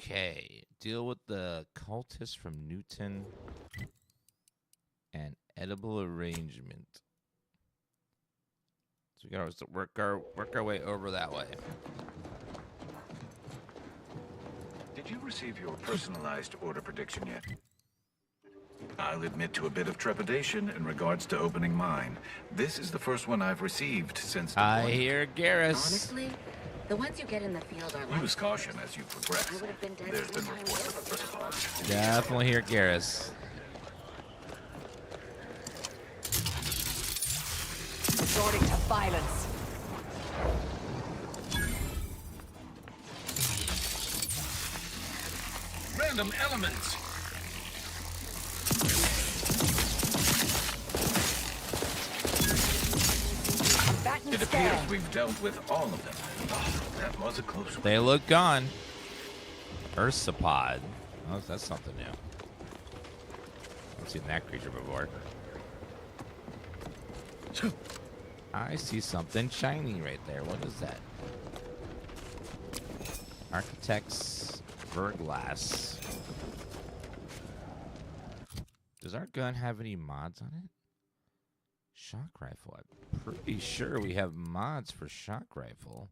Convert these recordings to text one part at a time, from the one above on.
Okay. Deal with the cultist from Newton and edible arrangement. So we gotta work our way over that way. Did you receive your personalized order prediction yet? I'll admit to a bit of trepidation in regards to opening mine. This is the first one I've received since deployment. I hear Garrus. Honestly, the ones you get in the field are Use caution as you progress. I would have been dead There's been sometime reports of years ago. trespass. Definitely hear Garrus. Resorting to violence. Random elements. It appears we've dealt with all of them. Oh, that was a close one. They look gone. Ursapod. Oh, that's something new. I've seen that creature before. I see something shiny right there. What is that? Architect's Verglass. Does our gun have any mods on it? Shock rifle. I'm pretty sure we have mods for shock rifle.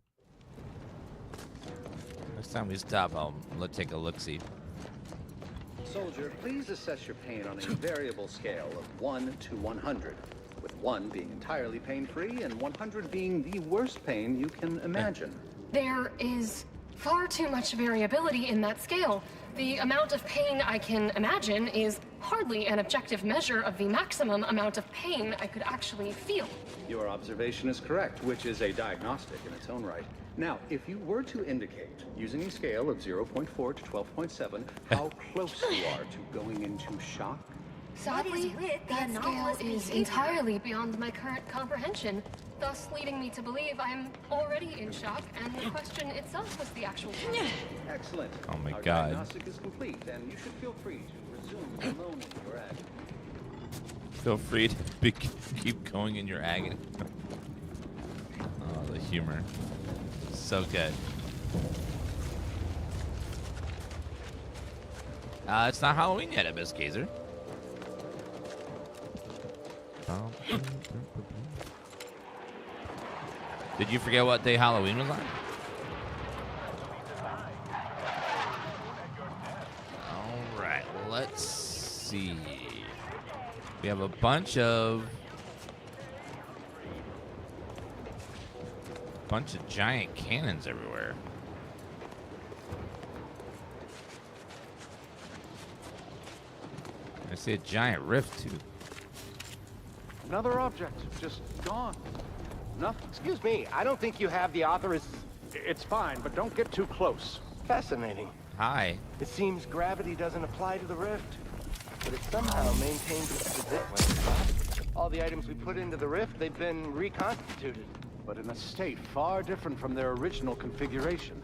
Next time we stop, I'll take a look-see. Soldier, please assess your pain on a variable scale of 1 to 100, with 1 being entirely pain-free and 100 being the worst pain you can imagine. There is far too much variability in that scale. The amount of pain I can imagine is hardly an objective measure of the maximum amount of pain I could actually feel. Your observation is correct, which is a diagnostic in its own right. Now, if you were to indicate, using a scale of 0.4 to 12.7, how close you are to going into shock? Sadly, that scale is entirely beyond my current comprehension, thus leading me to believe I'm already in shock, and the question itself was the actual shock. Excellent. Oh my Our God. diagnostic is complete, and you should feel free to resume alone in your agony. Feel free to keep going in your agony. Oh, the humor. So good. It's not Halloween yet at Miss Gazer. Did you forget what day Halloween was on? All right, let's see. We have a bunch of giant cannons everywhere. I see a giant rift too. Another object, just gone. Nothing. Excuse me, I don't think you have the It's fine, but don't get too close. Fascinating. Hi. It seems gravity doesn't apply to the rift, but it somehow maintains its position. All the items we put into the rift, they've been reconstituted. But in a state far different from their original configuration.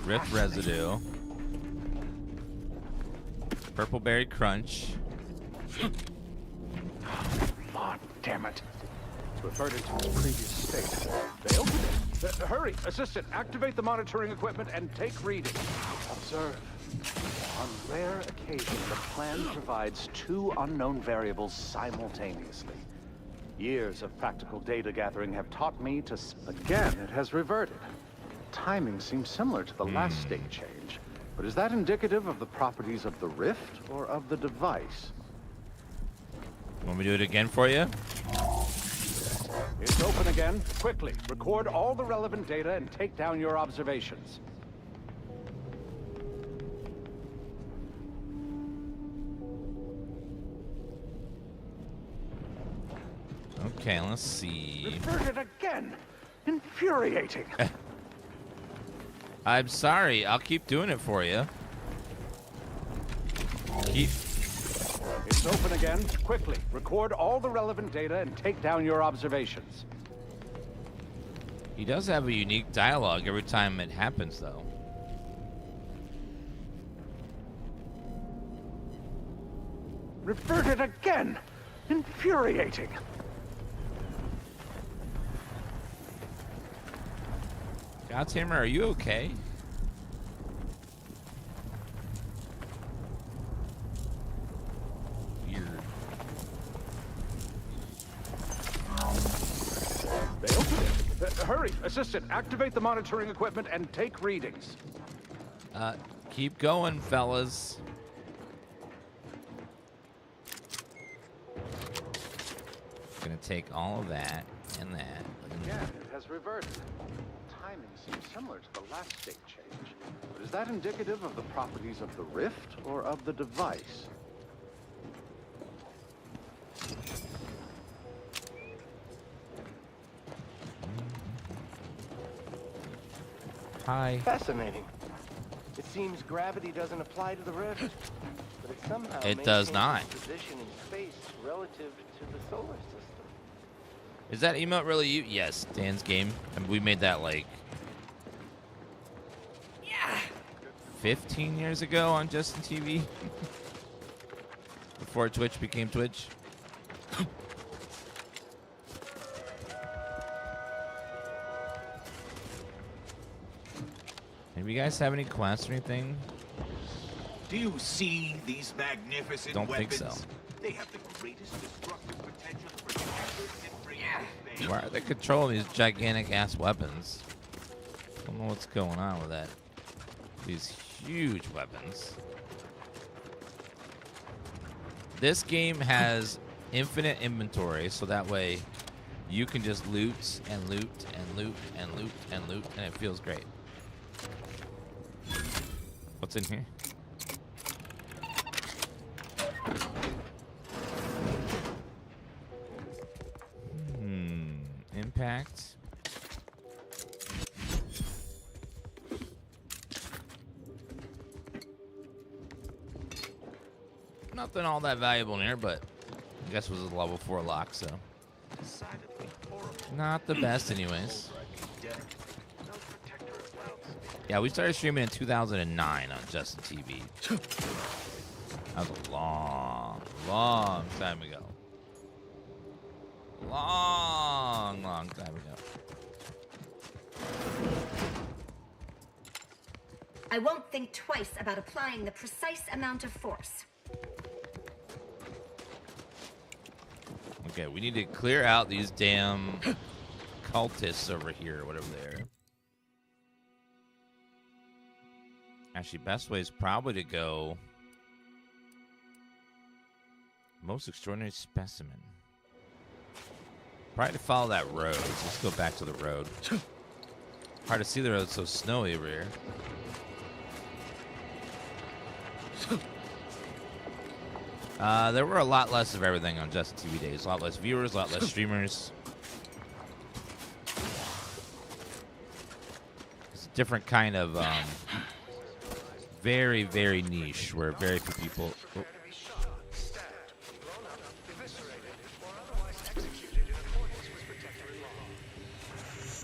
Rift residue. Purple berry crunch. Oh, damn it. It's reverted to its previous state. They opened it. Hurry, assistant, activate the monitoring equipment and take readings. Observe. On rare occasion, the plan provides 2 unknown variables simultaneously. Years of practical data gathering have taught me to... Again, it has reverted. Timing seems similar to the last state change. But is that indicative of the properties of the rift or of the device? Want me to do it again for you? It's open again. Quickly, record all the relevant data and take down your observations. Okay, let's see. Reverted again! Infuriating! I'm sorry. I'll keep doing it for you. It's open again. Quickly, record all the relevant data and take down your observations. He does have a unique dialogue every time it happens, though. Reverted again! Infuriating! Godshammer, are you okay? assistant, activate the monitoring equipment and take readings. Keep going, fellas. Gonna take all of that and that. Again, it has reverted. Timing seems similar to the last state change. But is that indicative of the properties of the rift or of the device? Hi. Fascinating. It seems gravity doesn't apply to the rift, but it somehow It does maintains not. its position in space relative to the solar system. Is that emote really you? Yes, Dan's game. And we made that like 15 years ago on Justin TV. Before Twitch became Twitch. Maybe you guys have any quests or anything? Do you see these magnificent Don't think weapons? so. They have the greatest destructive potential for standard and free space. Why are they controlling these gigantic ass weapons? I don't know what's going on with that. These huge weapons. This game has infinite inventory, so that way you can just loot and loot and loot and loot and loot, and it feels great. What's in here? Impact. Nothing all that valuable in here, but I guess it was a level 4 lock, so not the best anyways. Yeah, we started streaming in 2009 on Justin TV. That was a long time ago. Long time ago. I won't think twice about applying the precise amount of force. Okay, we need to clear out these damn cultists over here, whatever they are. Actually, best way is probably to go most extraordinary specimen. Probably to follow that road. Let's go back to the road. Hard to see the road, it's so snowy over here. There were a lot less of everything on Justin TV days. A lot less viewers, a lot less streamers. It's a different kind of very, very niche where very few people. Oh.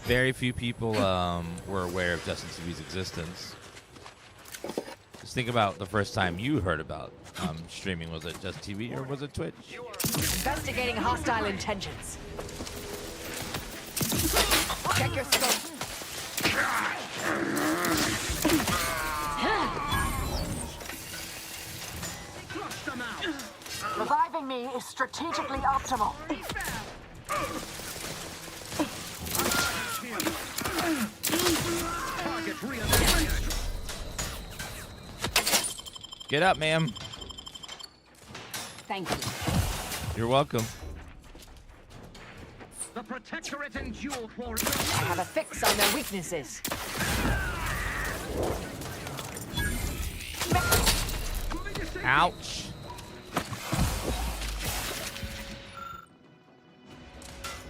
Very few people were aware of Justin TV's existence. Just think about the first time you heard about streaming. Was it Justin TV or was it Twitch? Investigating hostile intentions. Check your scope. Reviving me is strategically optimal. Get up, ma'am. Thank you. You're welcome. The Protectorate endure for I have a fix on their weaknesses. Ouch.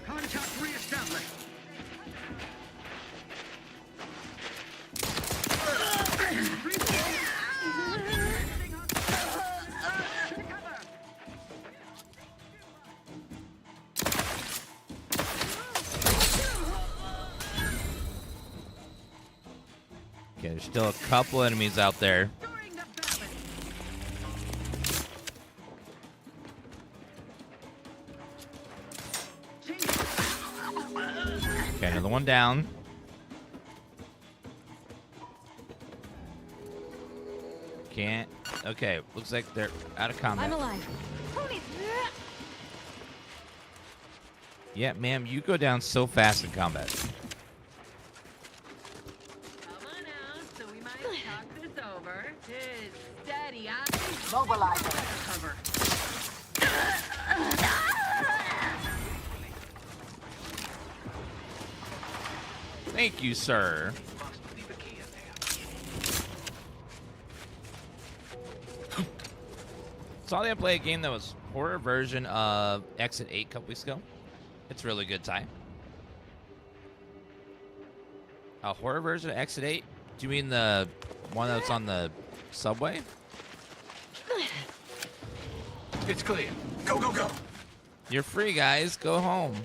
Contact reestablished. Okay, there's still a couple enemies out there. Okay, another one down. Can't. Okay, looks like they're out of combat. I'm alive. Yeah, ma'am, you go down so fast in combat. this over. It's steady. Mobilizer. Cover. Thank you, sir. Saw them play a game that was horror version of Exit 8 a couple weeks ago. It's really good, Ty. A horror version of Exit 8? Do you mean the one that's on the subway? It's clear. Go, go, go. You're free, guys. Go home.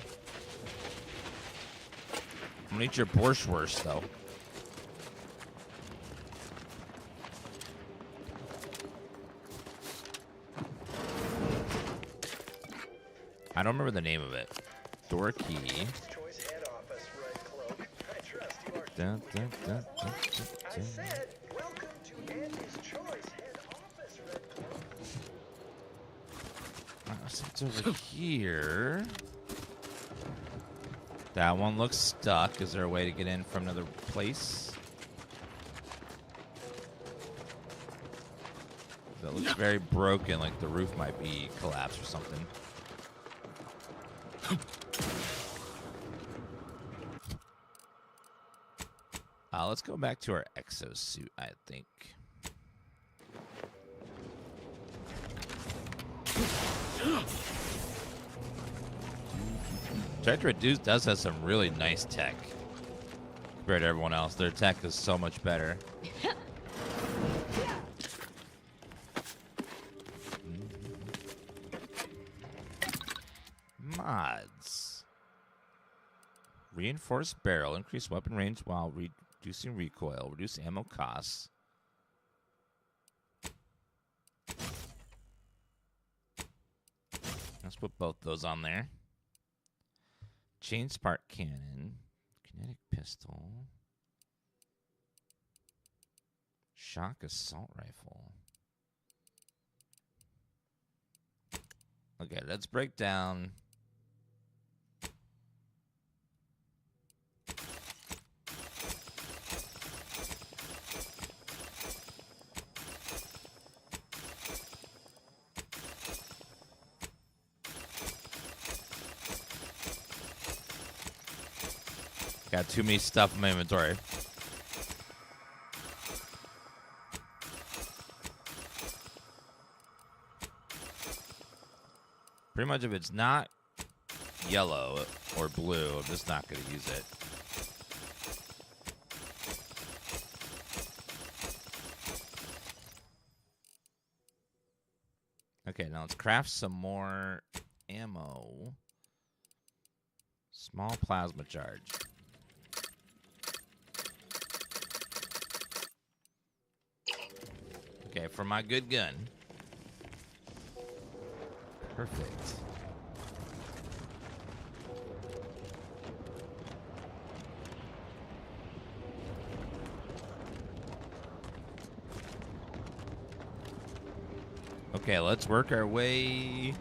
I'm gonna eat your borscht though. I don't remember the name of it. Door key. Dun, dun, dun, dun, dun, dun. welcome to Andy's Choice head office, Red Cloak. So it's over here. That one looks stuck. Is there a way to get in from another place? That looks very broken, like the roof might be collapsed or something. Let's go back to our exosuit, I think. Tractor Reduce does have some really nice tech compared to everyone else. Their tech is so much better. Mods. Reinforced barrel. Increase weapon range while reducing recoil. Reduce ammo costs. Let's put both those on there. Chain spark cannon. Kinetic pistol. Shock assault rifle. Okay, let's break down. Got too many stuff in my inventory. Pretty much if it's not yellow or blue, I'm just not going to use it. Okay, now let's craft some more ammo. Small plasma charge. Okay, for my good gun. Perfect. Okay, let's work our way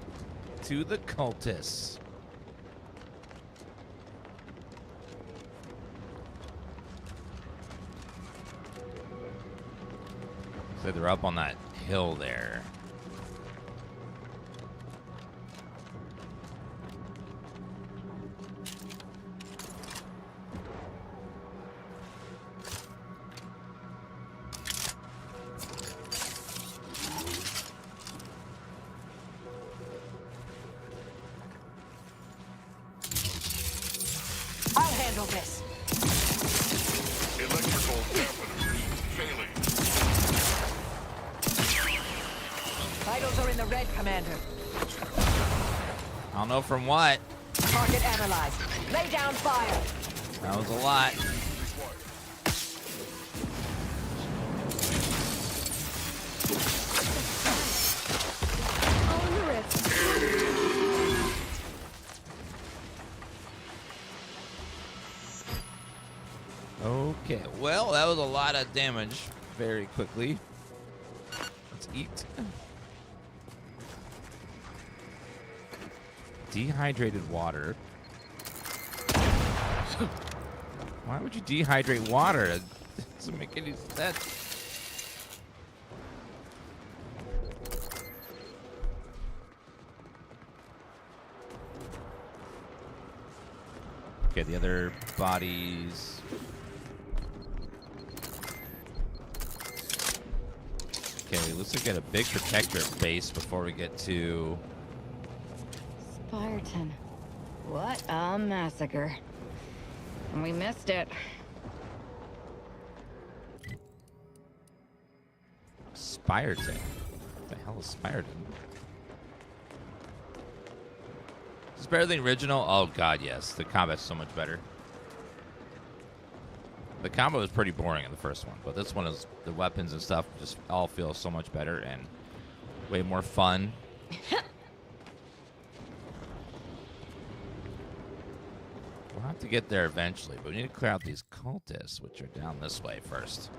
to the cultists. So they're up on that hill there. I'll handle this. Electrical failing. Vitals are in the red, Commander. I don't know from what. Target analyzed. Lay down fire. That was a lot. All in the rift. Okay, well, that was a lot of damage very quickly. Let's eat. Dehydrated water. Why would you dehydrate water? It doesn't make any sense. Okay, the other bodies. Okay, let's get a big protectorate base before we get to... Spyreton. What a massacre. We missed it. Spyreton. What the hell is Spyreton? Is this better than the original? Oh god, yes. The combat's so much better. The combat was pretty boring in the first one, but this one is, the weapons and stuff just all feel so much better and way more fun. We'll have to get there eventually, but we need to clear out these cultists, which are down this way first.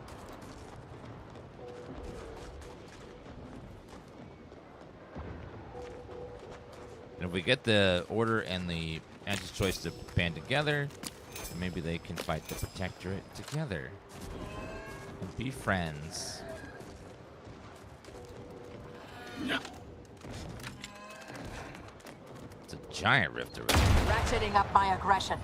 And if we get the Order and the Anti-Choice to band together, maybe they can fight the Protectorate together and be friends. It's a giant rift already. Ratcheting up my aggression.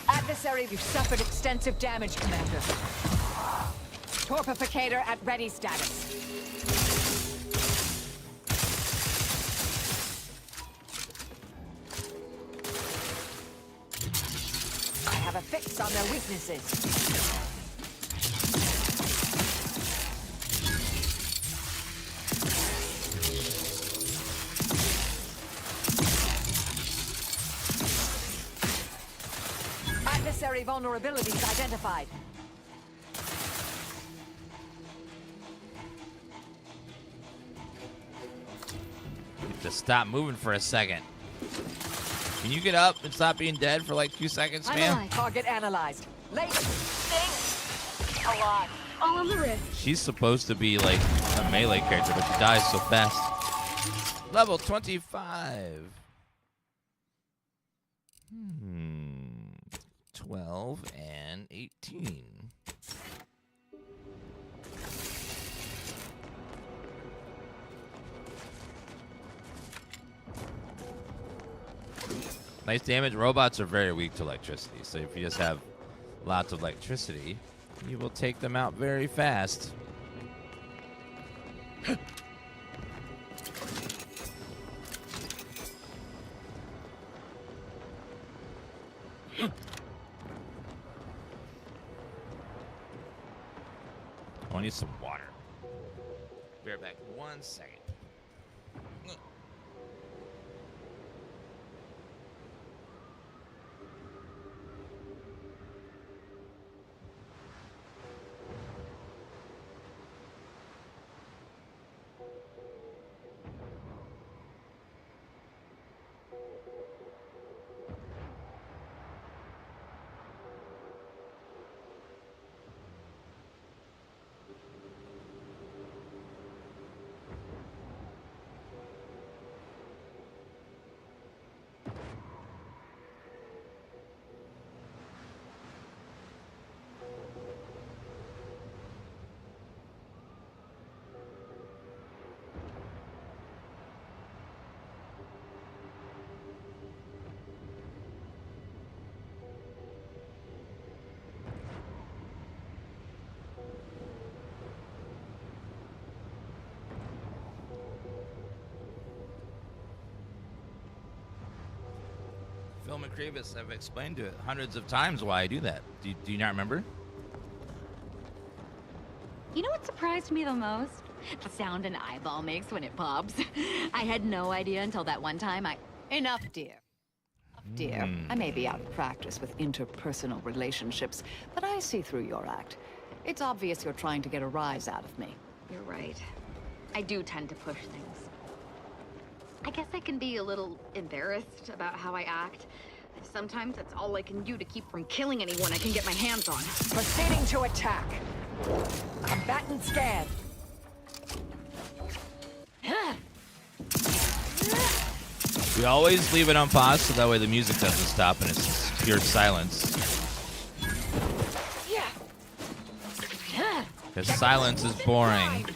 Adversary, you've suffered extensive damage, Commander. Torpificator at ready status. I have a fix on their weaknesses. Adversary vulnerabilities identified. Just stop moving for a second. Can you get up and stop being dead for like 2 seconds, man? Target analyzed. Late. Thing. Alive. All on the wrist. She's supposed to be like a melee character, but she dies so fast. Level 25. 12 and 18. Nice damage. Robots are very weak to electricity, so if you just have lots of electricity, you will take them out very fast. I need some water. Be right back. 1 second. Film and Kravis have explained to it hundreds of times why I do that. Do you not remember? You know what surprised me the most? The sound an eyeball makes when it pops. I had no idea until that one time Enough, dear. Dear, I may be out of practice with interpersonal relationships, but I see through your act. It's obvious you're trying to get a rise out of me. You're right. I do tend to push things. I guess I can be a little embarrassed about how I act. Sometimes that's all I can do to keep from killing anyone I can get my hands on. Proceeding to attack. Combatant scan. We always leave it on pause so that way the music doesn't stop and it's just pure silence. Because silence is boring.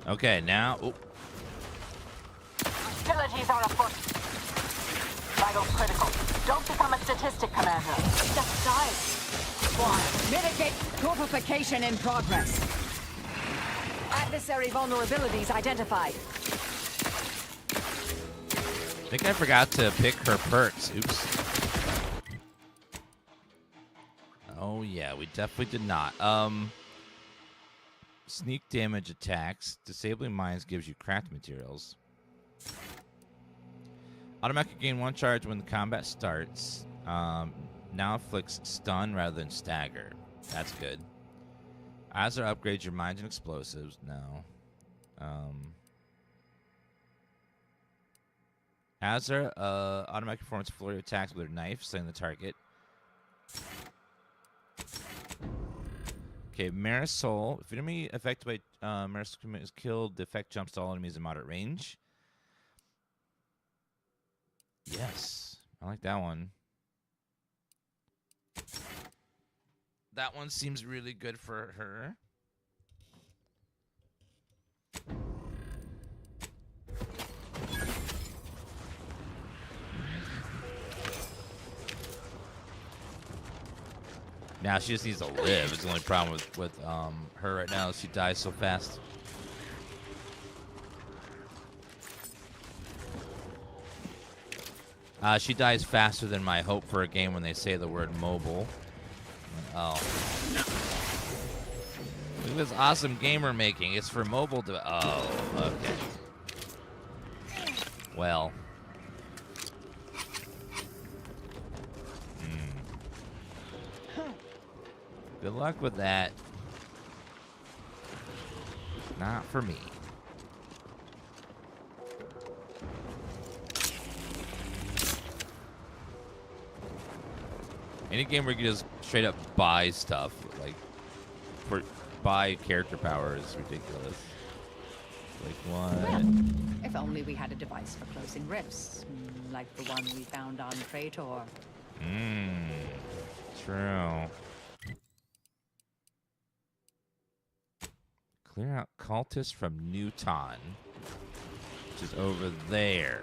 Okay, now. Oh. Hostilities are afoot. Vital critical. Don't become a statistic, Commander. Step aside. Squad, mitigate torpification in progress. Adversary vulnerabilities identified. I think I forgot to pick her perks. Oops. Oh yeah, we definitely did not. Sneak damage attacks. Disabling mines gives you craft materials. Automatically gain 1 charge when the combat starts. Now inflicts stun rather than stagger. That's good. Azure upgrades your mines and explosives. No. Azure automatic performs flurry attacks with her knife, slaying the target. Okay, Marisol. If enemy affected by Marisol is killed, the effect jumps to all enemies in moderate range. Yes, I like that one. That one seems really good for her. Now she just needs to live. It's the only problem with her right now is she dies so fast. She dies faster than my hope for a game when they say the word mobile. Oh. Look at this awesome gamer making. It's for mobile to... Oh, okay. Well. Good luck with that. Not for me. Any game where you can just straight up buy stuff, like buy character power is ridiculous. Like what? Well, if only we had a device for closing rifts, like the one we found on Praetor. True. Clear out cultists from Newton, which is over there.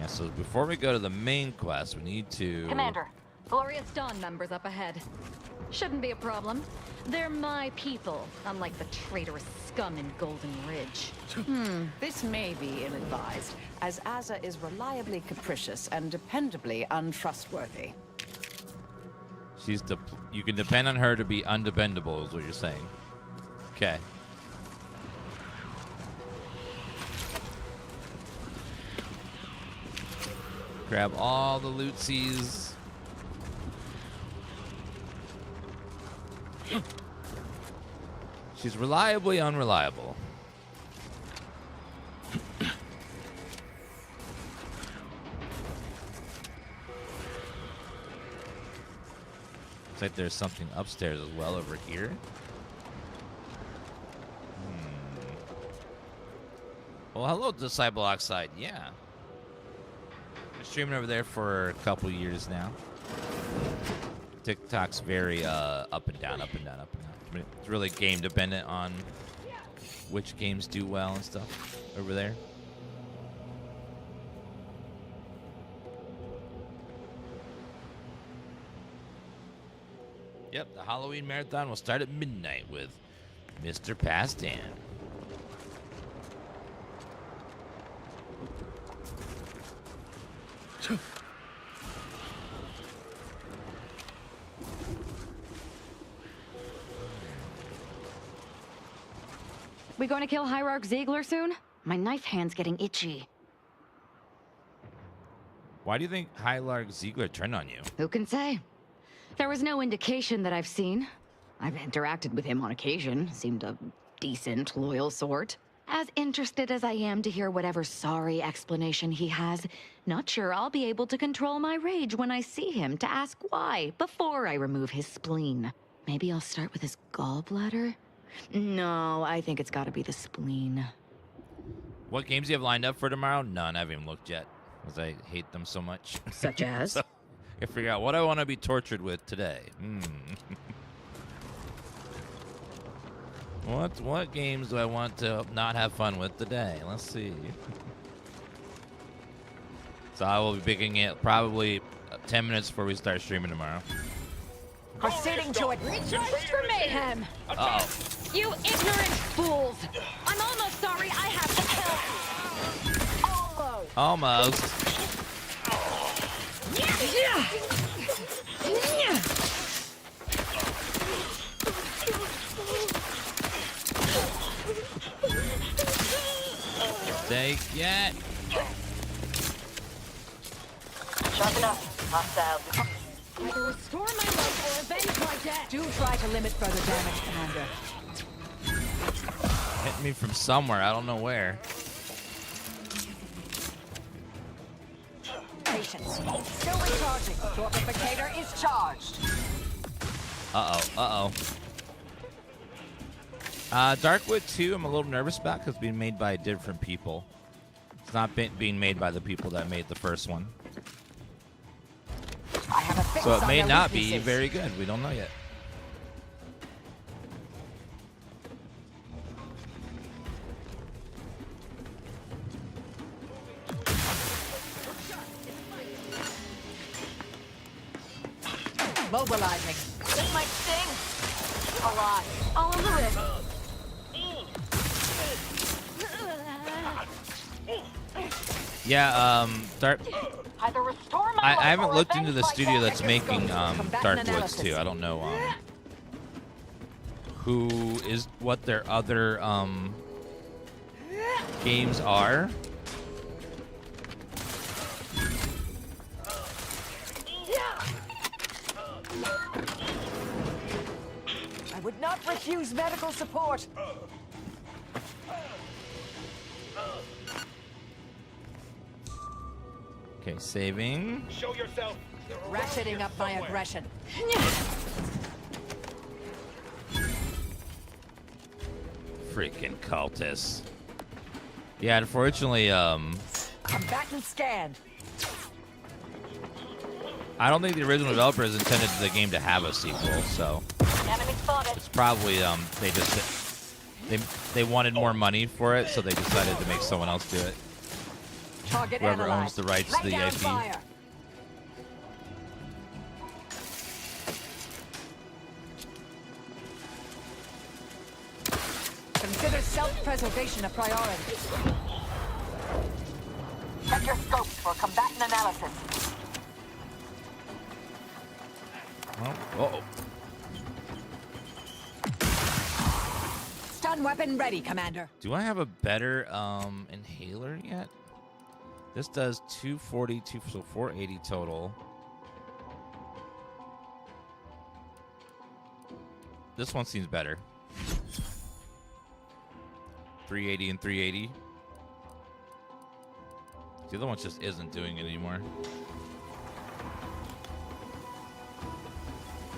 Yeah, so before we go to the main quest, we need to... Commander, Glorious Dawn members up ahead. Shouldn't be a problem. They're my people, unlike the traitorous scum in Golden Ridge. This may be ill-advised, as Azza is reliably capricious and dependably untrustworthy. You can depend on her to be undependable, is what you're saying. Okay. Grab all the lootsies. She's reliably unreliable. Looks like there's something upstairs as well over here. Well, hello, Disciple Oxide. Yeah. Been streaming over there for a couple years now. TikTok's very up and down, up and down, up and down. I mean, it's really game dependent on which games do well and stuff over there. Yep, the Halloween marathon will start at midnight with Mr. Pastan. We going to kill Hierarch Ziegler soon? My knife hand's getting itchy. Why do you think Hierarch Ziegler turned on you? Who can say? There was no indication that I've seen. I've interacted with him on occasion. Seemed a decent, loyal sort. As interested as I am to hear whatever sorry explanation he has, not sure I'll be able to control my rage when I see him to ask why before I remove his spleen. Maybe I'll start with his gallbladder? No, I think it's got to be the spleen. What games do you have lined up for tomorrow? None. I haven't even looked yet, because I hate them so much. Such as? So I figure out what I want to be tortured with today. What games do I want to not have fun with today? Let's see. So I will be picking it probably 10 minutes before we start streaming tomorrow. Proceeding to it. Recharged for mayhem. Uh-oh. You ignorant fools! I'm almost sorry I have to kill. Almost. Take it. Sharp enough. Hostile. Either restore my life or avenge my death. Do try to limit further damage, Commander. Hit me from somewhere. I don't know where. Patience. Still recharging. Torpificator is charged. Uh-oh. Darkwood 2, I'm a little nervous about because it's being made by different people. It's not being made by the people that made the first one. I have a fix So it on may their not be weaknesses. very good. We don't know yet. Mobilizing. This might sting. A lot. All in the wrist. Yeah, Either restore my I life haven't or looked into avenge the my studio death. that's making Darkwoods 2. I don't know what their other games are. I would not refuse medical support. Okay, saving. Show yourself. Ratcheting up my aggression. Freaking cultists. Yeah, unfortunately, Combatant scanned. I don't think the original developers intended the game to have a sequel, so Enemy spotted. it's probably they wanted more money for it, so they decided to make someone else do it. Target Whoever analyzed. owns the rights to Lay the down IP. fire. Consider self-preservation a priority. Check your scopes for combatant analysis. Oh, Stun weapon ready, Commander. do I have a better inhaler yet? This does 240, so 480 total. This one seems better. 380 and 380. The other one just isn't doing it anymore.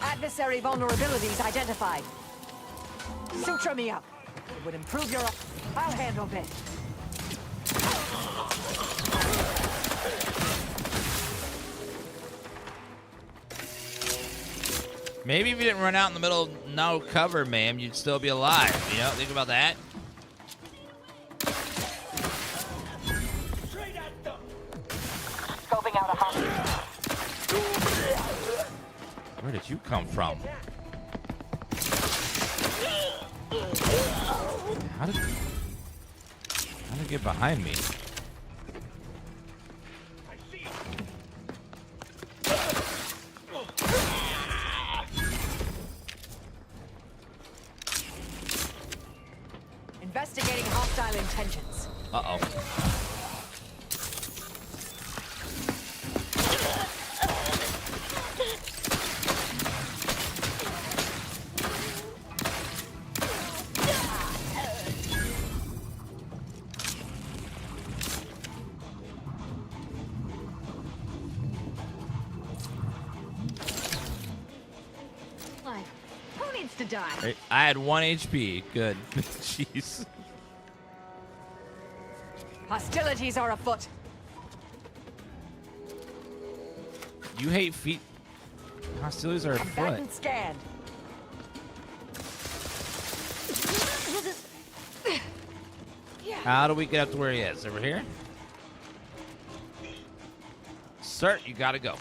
Adversary vulnerabilities identified. Suture me up. It would improve your... I'll handle this. Maybe if you didn't run out in the middle of no cover, ma'am, you'd still be alive. You know, think about that. Scoping out a hostage. Where did you come from? How did it get behind me? Investigating hostile intentions. Uh-oh. Like, who needs to die? I had 1 HP. Good. Jeez. Hostilities are afoot. You hate feet. Hostilities are afoot. Combatant scanned. How do we get up to where he is? Over here? Sir, you gotta go.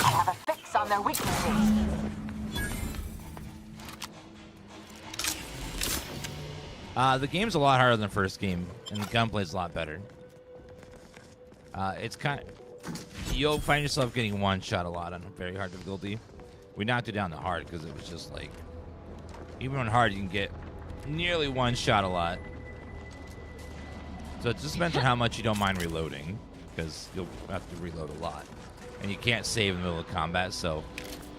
I have a fix on their weaknesses. The game's a lot harder than the first game, and the gunplay's a lot better. It's kind of... You'll find yourself getting one-shot a lot on very hard difficulty. We knocked it down to hard because it was just like... Even on hard, you can get nearly one-shot a lot. So it just depends on how much you don't mind reloading, because you'll have to reload a lot. And you can't save in the middle of combat, so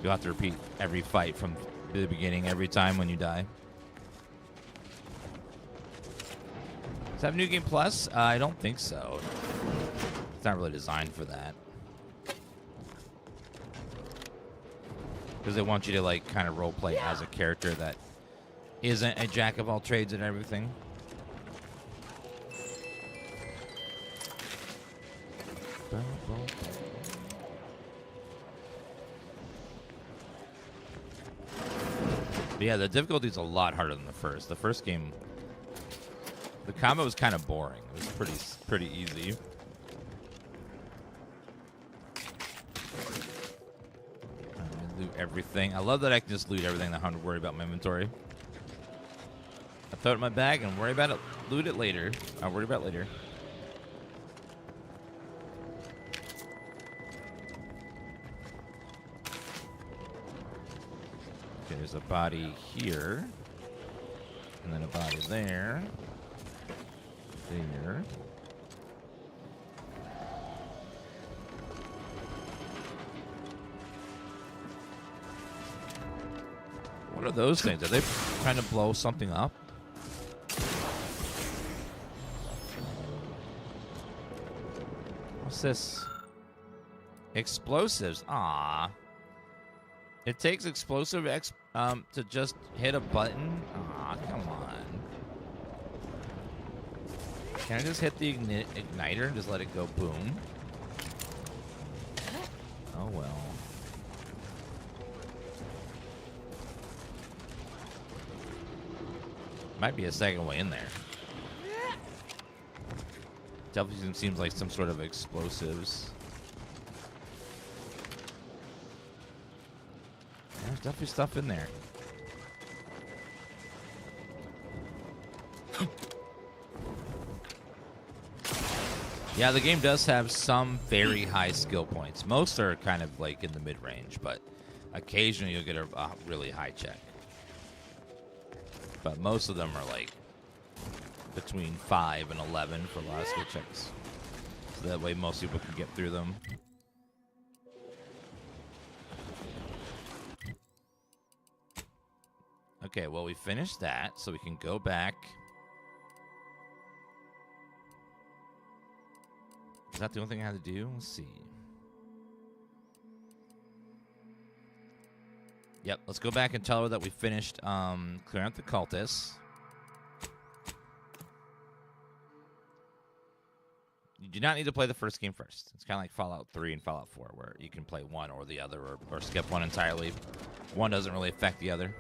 you'll have to repeat every fight from the beginning every time when you die. Does it have New Game Plus? I don't think so. It's not really designed for that. Because they want you to, like, kind of roleplay as a character that isn't a jack of all trades and everything. But yeah, the difficulty is a lot harder than the first. The first game, the combat was kind of boring. It was pretty easy. Loot everything. I love that I can just loot everything. I don't have to worry about my inventory. I throw it in my bag and worry about it. Loot it later. I'll worry about it later. Okay, there's a body here. And then a body there. There. What are those things? Are they trying to blow something up? What's this? Explosives. Ah. It takes explosive to just hit a button. Ah, come on. Can I just hit the igniter and just let it go boom? Oh well. Might be a second way in there. Definitely seems like some sort of explosives. There's definitely stuff in there. Yeah, the game does have some very high skill points. Most are kind of like in the mid-range, but occasionally you'll get a really high check. But most of them are like between 5 and 11 for a lot of skill checks. So that way most people can get through them. Okay, well, we finished that, so we can go back. Is that the only thing I had to do? Let's see. Yep, let's go back and tell her that we finished clearing out the cultists. You do not need to play the first game first. It's kind of like Fallout 3 and Fallout 4, where you can play one or the other, or skip one entirely. One doesn't really affect the other.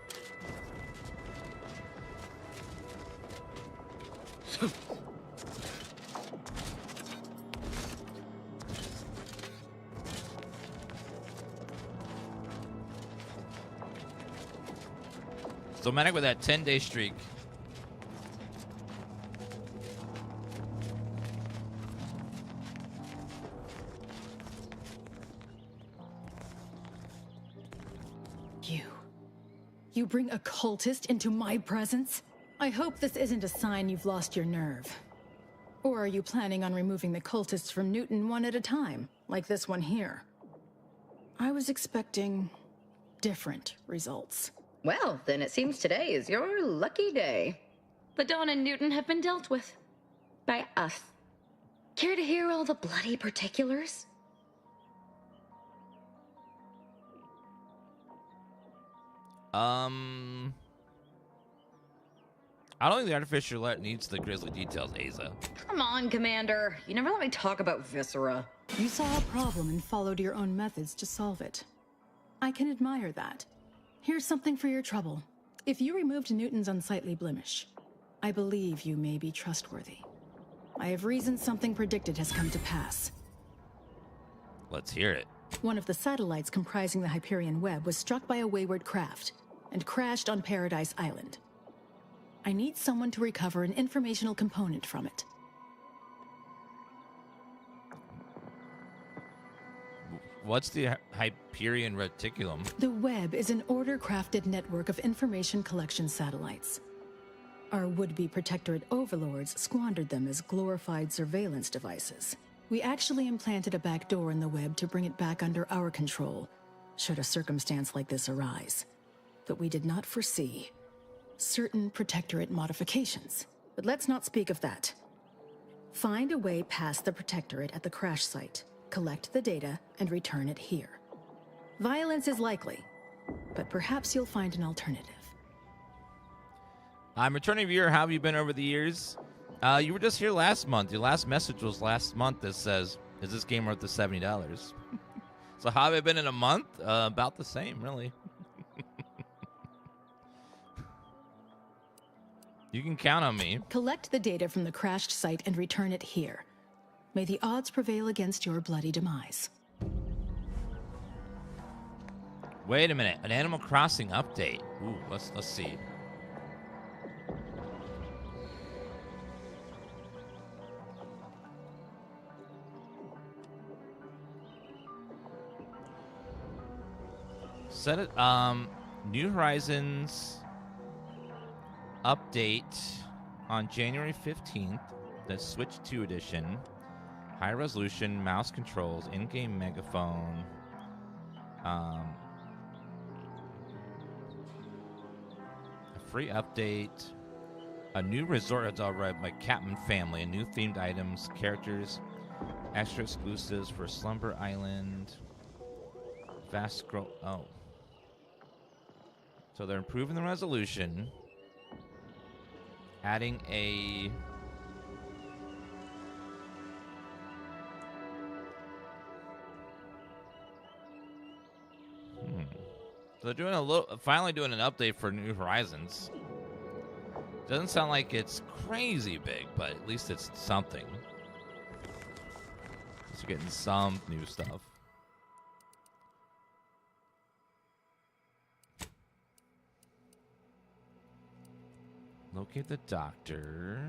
So Medic with that 10-day streak. You bring a cultist into my presence? I hope this isn't a sign you've lost your nerve. Or are you planning on removing the cultists from Newton one at a time, like this one here? I was expecting different results. Well, then it seems today is your lucky day. The Dawn and Newton have been dealt with. By us. Care to hear all the bloody particulars? I don't think the artificial alert needs the grisly details, Aza. Come on, Commander. You never let me talk about Viscera. You saw a problem and followed your own methods to solve it. I can admire that. Here's something for your trouble. If you removed Newton's unsightly blemish, I believe you may be trustworthy. I have reason something predicted has come to pass. Let's hear it. One of the satellites comprising the Hyperion web was struck by a wayward craft and crashed on Paradise Island. I need someone to recover an informational component from it. What's the Hyperion reticulum? The web is an order-crafted network of information collection satellites. Our would-be protectorate overlords squandered them as glorified surveillance devices. We actually implanted a back door in the web to bring it back under our control, should a circumstance like this arise. But we did not foresee certain protectorate modifications. But let's not speak of that. Find a way past the protectorate at the crash site, collect the data, and return it here. Violence is likely, but perhaps you'll find an alternative. I'm returning viewer. How have you been over the years? You were just here last month. Your last message was last month that says, is this game worth the $70? So how have I been in a month? About the same, really. You can count on me. Collect the data from the crashed site and return it here. May the odds prevail against your bloody demise. Wait a minute. An Animal Crossing update. Ooh, let's see. Set it. New Horizons update on January 15th. The Switch 2 edition. High resolution mouse controls, in-game megaphone. A free update. A new resort that's all right by Captain Family. And new themed items, characters, extra exclusives for Slumber Island. Fast scroll. Oh. So they're improving the resolution. Adding a... So they're doing finally doing an update for New Horizons. Doesn't sound like it's crazy big, but at least it's something. Just getting some new stuff. Locate the doctor.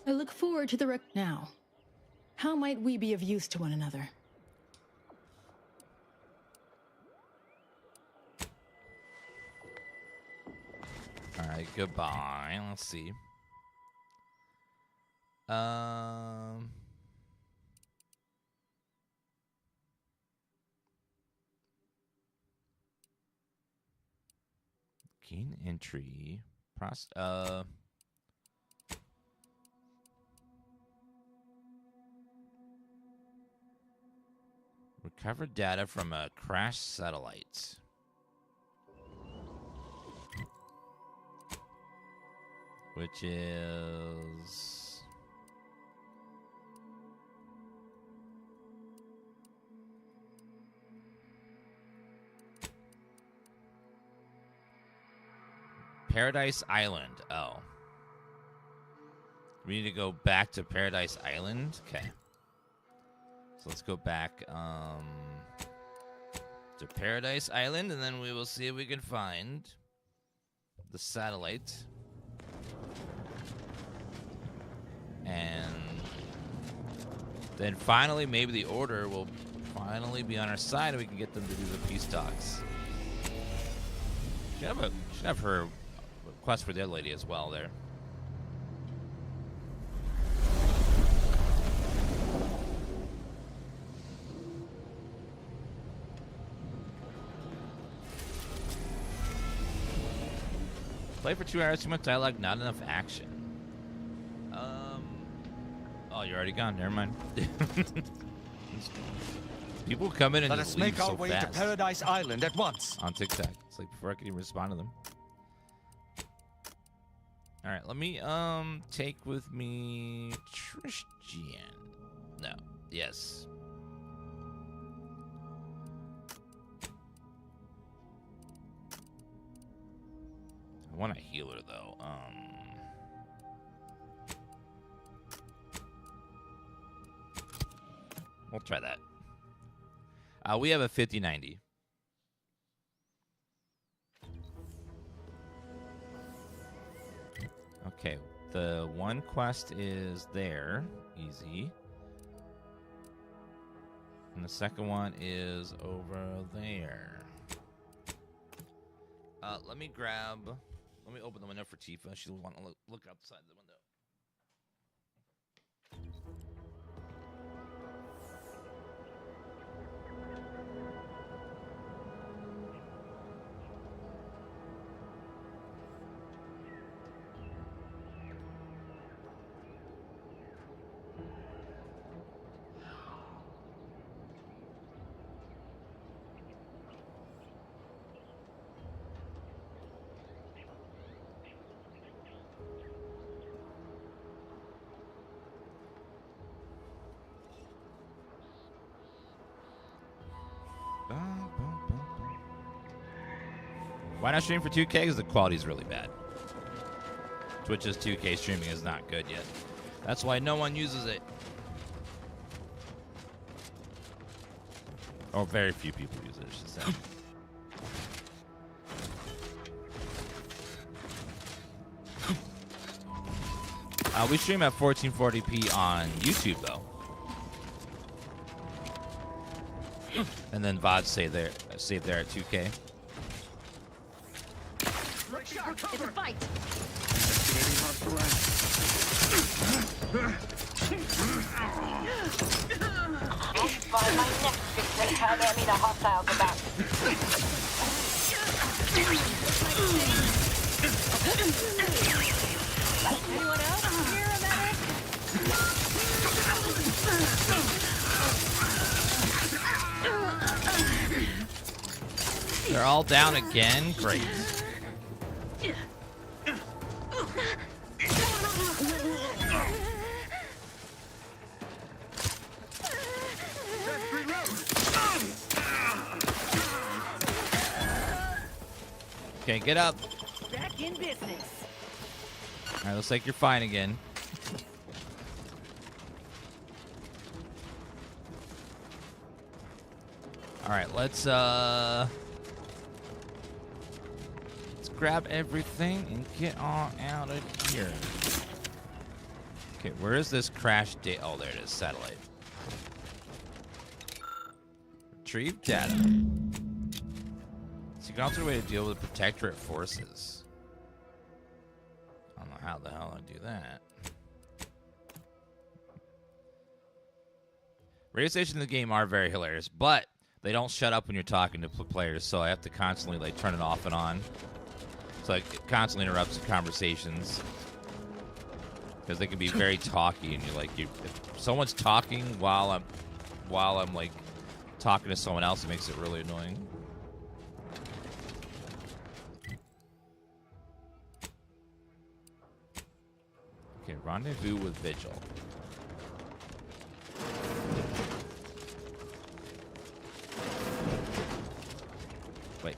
I look forward to the now. How might we be of use to one another? All right, goodbye. Let's see. Gain entry. Recover data from a crashed satellite. Which is... Paradise Island. Oh. We need to go back to Paradise Island? Okay. So let's go back to Paradise Island, and then we will see if we can find the satellite. And then finally, maybe the Order will finally be on our side, and we can get them to do the peace talks. Should have her Quest for Dead Lady as well there. Play for 2 hours, too much dialogue, not enough action. Oh, you're already gone. Never mind. People come in and Let just us make leave our so way fast to Paradise Island at once. on TikTok. It's like before I can even respond to them. All right, let me take with me Tristan. No. Yes. I want a healer though. We'll try that. We have a 50-90. Okay, the one quest is there, easy. And the second one is over there. Let me open the window for Tifa. She'll want to look outside the window. Why not stream for 2K? Because the quality is really bad. Twitch's 2K streaming is not good yet. That's why no one uses it. Or very few people use it, I should say. We stream at 1440p on YouTube, though. And then VOD save there at 2K. It's a fight. By my neck, dictate how many the hostiles about. Anyone else hear a medic? They're all down again? Great. Okay, get up. Back in business. All right, looks like you're fine again. All right, let's grab everything and get on out of here. Okay, where is this crash data? Oh, there it is, satellite. Retrieve data. So you can also way to deal with protectorate forces. I don't know how the hell I do that. Radio stations in the game are very hilarious, but they don't shut up when you're talking to players, so I have to constantly like turn it off and on. So it constantly interrupts the conversations because they can be very talky, and you're like, if someone's talking while I'm like talking to someone else, it makes it really annoying. Okay, rendezvous with Vigil. Wait.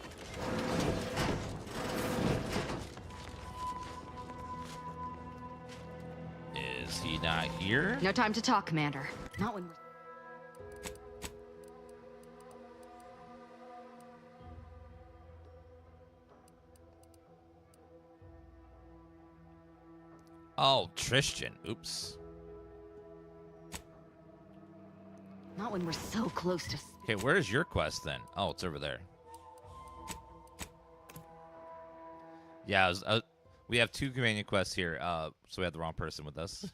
Is he not here? No time to talk, Commander. Not when we're... Oh, Tristan. Oops. Not when we're so close to... Okay, where's your quest then? Oh, it's over there. Yeah, we have two companion quests here, so we have the wrong person with us.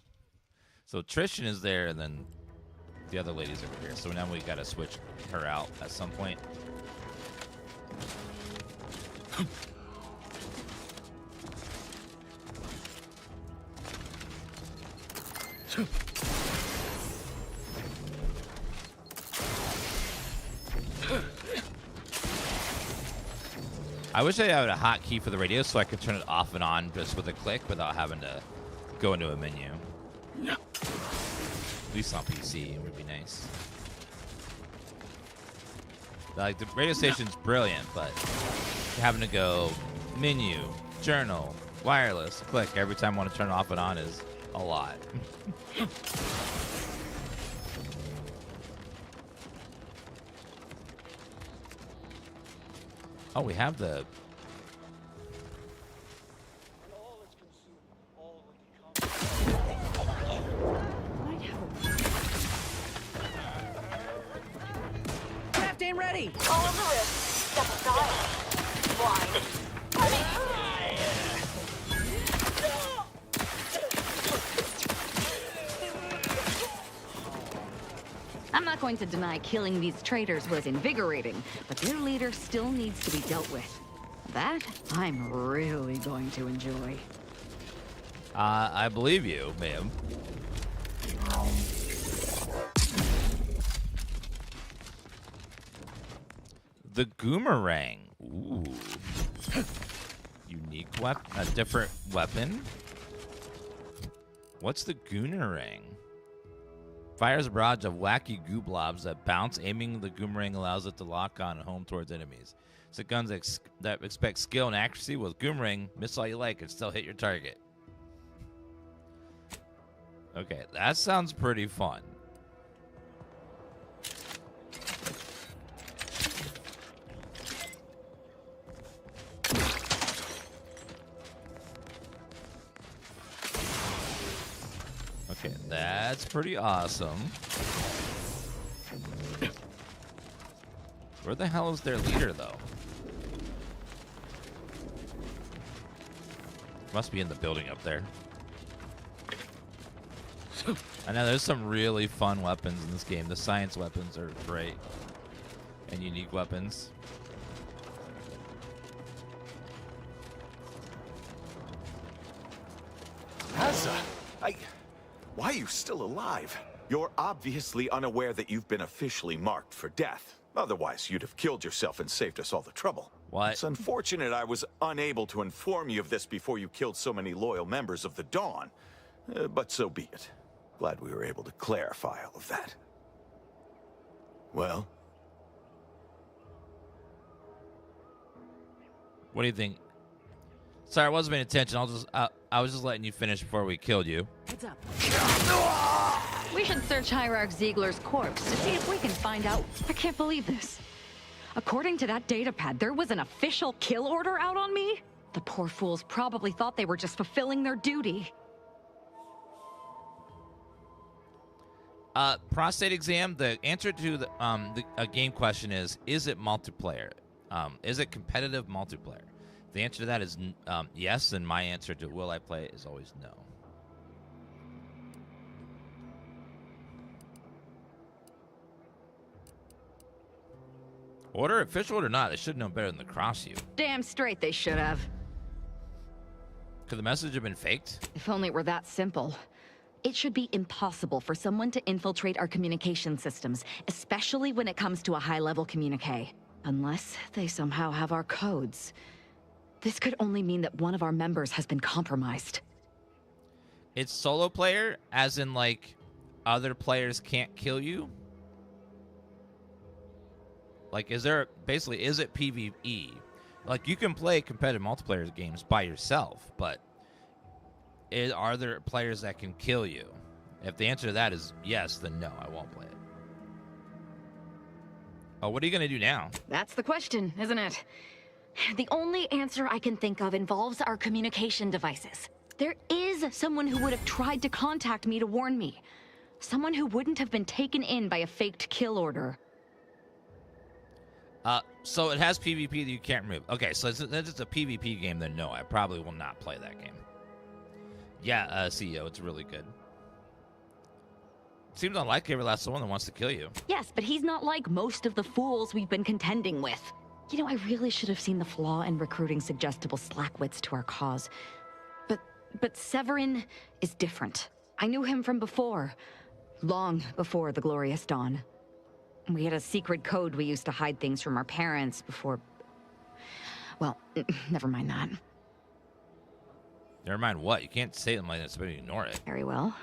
So Tristan is there, and then the other lady's over here. So now we gotta switch her out at some point. I wish I had a hotkey for the radio so I could turn it off and on just with a click without having to go into a menu. At least on PC, it would be nice. Like, the radio station's brilliant, but having to go menu, journal, wireless, click every time I want to turn it off and on is a lot. Oh, we have the... Craft ain't ready! All of the rift. Step aside. Blind. I'm not going to deny killing these traitors was invigorating, but their leader still needs to be dealt with. That I'm really going to enjoy. I believe you, ma'am. The Goomerang. Ooh. Unique weapon. A different weapon. What's the Goomerang? Fires a barrage of wacky goo blobs that bounce. Aiming the Goomerang allows it to lock on and home towards enemies. So guns that expect skill and accuracy. With Goomerang, miss all you like and still hit your target. Okay, that sounds pretty fun. Okay, that's pretty awesome. Where the hell is their leader, though? Must be in the building up there. I know there's some really fun weapons in this game. The science weapons are great. And unique weapons. Asa, why are you still alive? You're obviously unaware that you've been officially marked for death. Otherwise, you'd have killed yourself and saved us all the trouble. What? It's unfortunate I was unable to inform you of this before you killed so many loyal members of the Dawn. But so be it. Glad we were able to clarify all of that. Well? What do you think? Sorry, I wasn't paying attention. I was just letting you finish before we killed you. Heads up. We should search Hierarch Ziegler's corpse to see if we can find out. I can't believe this. According to that datapad, there was an official kill order out on me? The poor fools probably thought they were just fulfilling their duty. Prostate exam. The answer to a game question is it multiplayer? Is it competitive multiplayer? The answer to that is yes, and my answer to will I play is always no. Order, official or not, they should know better than to cross you. Damn straight they should have. Could the message have been faked? If only it were that simple. It should be impossible for someone to infiltrate our communication systems, especially when it comes to a high-level communique. Unless they somehow have our codes. This could only mean that one of our members has been compromised. It's solo player, as in, like, other players can't kill you? Like, is it PvE? Like, you can play competitive multiplayer games by yourself, but are there players that can kill you? If the answer to that is yes, then no, I won't play it. Oh, what are you going to do now? That's the question, isn't it? The only answer I can think of involves our communication devices. There is someone who would have tried to contact me to warn me. Someone who wouldn't have been taken in by a faked kill order. So it has PvP that you can't remove. Okay, so if it's a PvP game, then no, I probably will not play that game. Yeah, CEO, it's really good. Seems unlikely every last one that wants to kill you. Yes, but he's not like most of the fools we've been contending with. You know, I really should have seen the flaw in recruiting suggestible slackwits to our cause. But Severin is different. I knew him from before. Long before the Glorious Dawn. We had a secret code we used to hide things from our parents before... Well, never mind that. Never mind what? You can't say them like that, so you ignore it. Very well.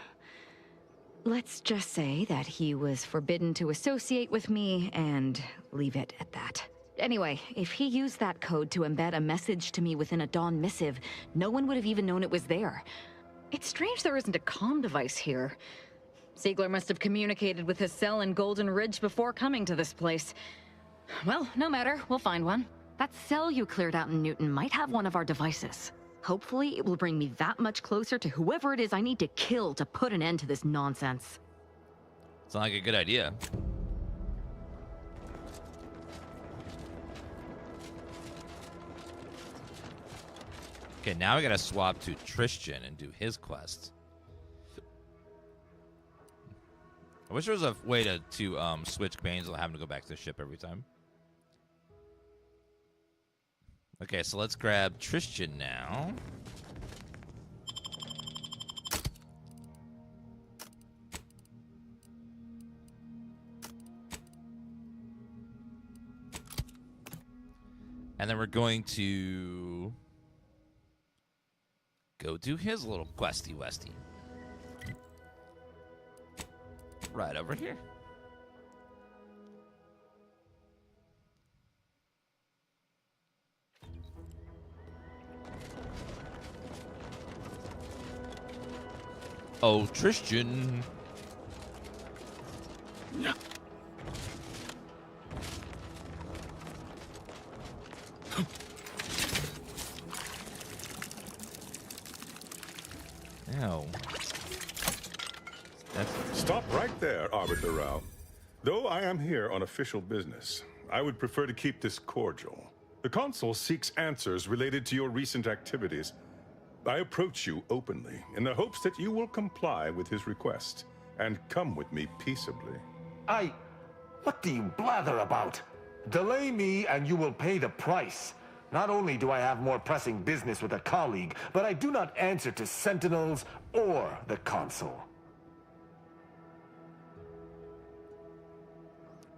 Let's just say that he was forbidden to associate with me and leave it at that. Anyway, if he used that code to embed a message to me within a Dawn missive, no one would have even known it was there. It's strange there isn't a comm device here. Ziegler must have communicated with his cell in Golden Ridge before coming to this place. Well, no matter, we'll find one. That cell you cleared out in Newton might have one of our devices. Hopefully, it will bring me that much closer to whoever it is I need to kill to put an end to this nonsense. Sounds like a good idea. Okay, now we gotta swap to Tristan and do his quest. I wish there was a way to switch commands without having to go back to the ship every time. Okay, so let's grab Tristan now. And then we're going to go do his little questy westy. Right over here. Oh, Tristan. No. Ow. Stop right there, Arbiter Rao. Though I am here on official business, I would prefer to keep this cordial. The Consul seeks answers related to your recent activities. I approach you openly in the hopes that you will comply with his request and come with me peaceably. What do you blather about? Delay me and you will pay the price. Not only do I have more pressing business with a colleague, but I do not answer to sentinels or the Consul.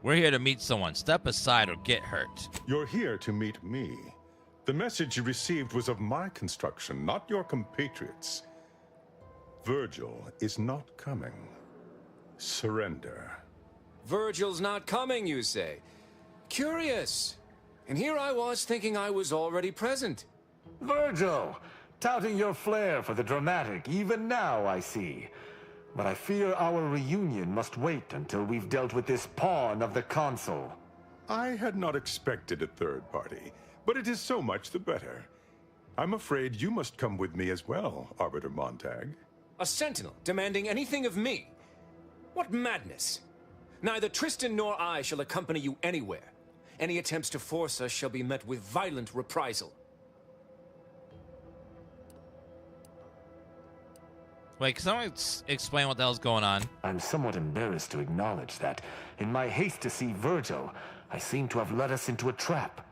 We're here to meet someone. Step aside or get hurt. You're here to meet me. The message you received was of my construction, not your compatriots. Virgil is not coming. Surrender. Virgil's not coming, you say? Curious. And here I was thinking I was already present. Virgil! Touting your flair for the dramatic, even now I see. But I fear our reunion must wait until we've dealt with this pawn of the Consul. I had not expected a third party, but it is so much the better. I'm afraid you must come with me as well, Arbiter Montag. A sentinel demanding anything of me? What madness! Neither Tristan nor I shall accompany you anywhere. Any attempts to force us shall be met with violent reprisal. Wait, can someone explain what the hell's going on? I'm somewhat embarrassed to acknowledge that, in my haste to see Virgil, I seem to have led us into a trap.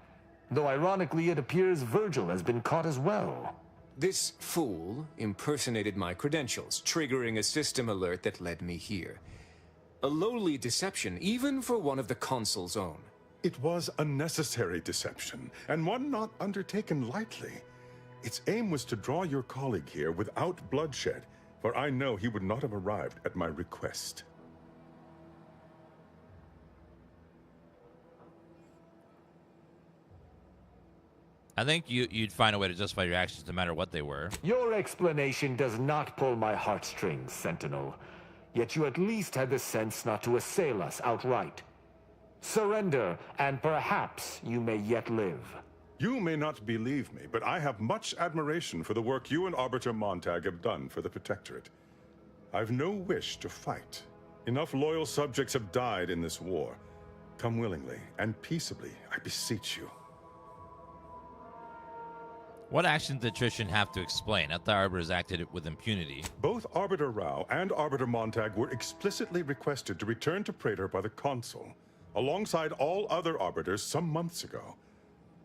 Though ironically, it appears Virgil has been caught as well. This fool impersonated my credentials, triggering a system alert that led me here. A lowly deception, even for one of the Consul's own. It was a necessary deception, and one not undertaken lightly. Its aim was to draw your colleague here without bloodshed, for I know he would not have arrived at my request. I think you'd find a way to justify your actions no matter what they were. Your explanation does not pull my heartstrings, Sentinel. Yet you at least had the sense not to assail us outright. Surrender, and perhaps you may yet live. You may not believe me, but I have much admiration for the work you and Arbiter Montag have done for the Protectorate. I've no wish to fight. Enough loyal subjects have died in this war. Come willingly and peaceably, I beseech you. What actions did Tristan have to explain? That the Arbiters acted with impunity. Both Arbiter Rao and Arbiter Montag were explicitly requested to return to Praetor by the Consul, alongside all other Arbiters some months ago.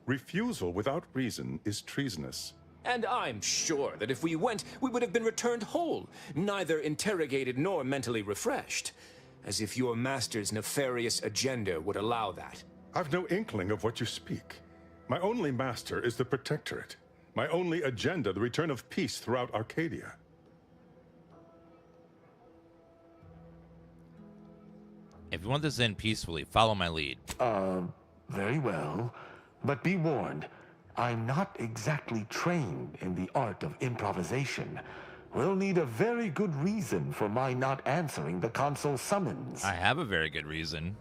Refusal without reason is treasonous. And I'm sure that if we went, we would have been returned whole, neither interrogated nor mentally refreshed. As if your master's nefarious agenda would allow that. I've no inkling of what you speak. My only master is the Protectorate. My only agenda, the return of peace throughout Arcadia. If you want this to end peacefully, follow my lead. Very well. But be warned, I'm not exactly trained in the art of improvisation. We'll need a very good reason for my not answering the console summons. I have a very good reason.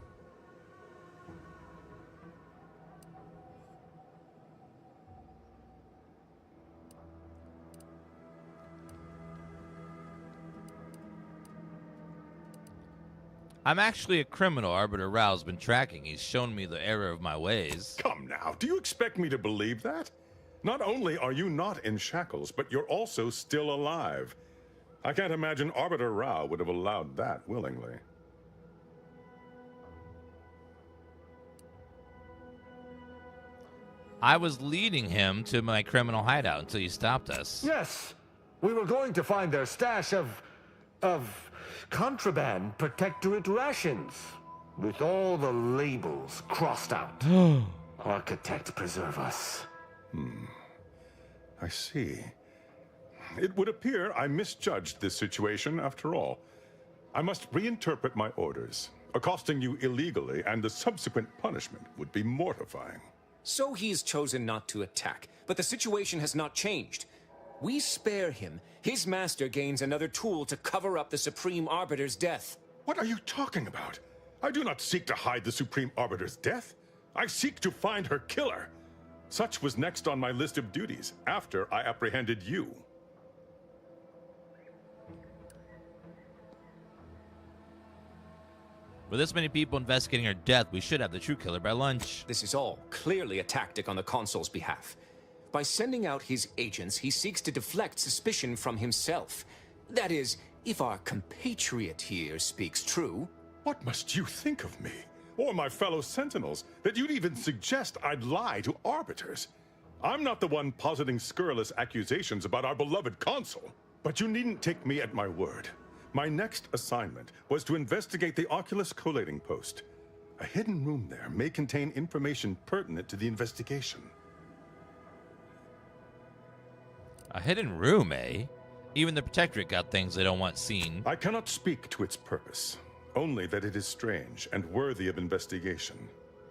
I'm actually a criminal Arbiter Rao's been tracking. He's shown me the error of my ways. Come now, do you expect me to believe that? Not only are you not in shackles, but you're also still alive. I can't imagine Arbiter Rao would have allowed that willingly. I was leading him to my criminal hideout until you stopped us. Yes, we were going to find their stash of contraband protectorate rations, with all the labels crossed out. Architect preserve us. I see. It would appear I misjudged this situation after all. I must reinterpret my orders. Accosting you illegally and the subsequent punishment would be mortifying. So he's chosen not to attack, but the situation has not changed. We spare him. His master gains another tool to cover up the Supreme Arbiter's death. What are you talking about? I do not seek to hide the Supreme Arbiter's death. I seek to find her killer. Such was next on my list of duties after I apprehended you. With this many people investigating her death, we should have the true killer by lunch. This is all clearly a tactic on the console's behalf. By sending out his agents, he seeks to deflect suspicion from himself. That is, if our compatriot here speaks true. What must you think of me, or my fellow sentinels, that you'd even suggest I'd lie to arbiters? I'm not the one positing scurrilous accusations about our beloved console. But you needn't take me at my word. My next assignment was to investigate the Oculus collating post. A hidden room there may contain information pertinent to the investigation. A hidden room, eh? Even the Protectorate got things they don't want seen. I cannot speak to its purpose, only that it is strange and worthy of investigation.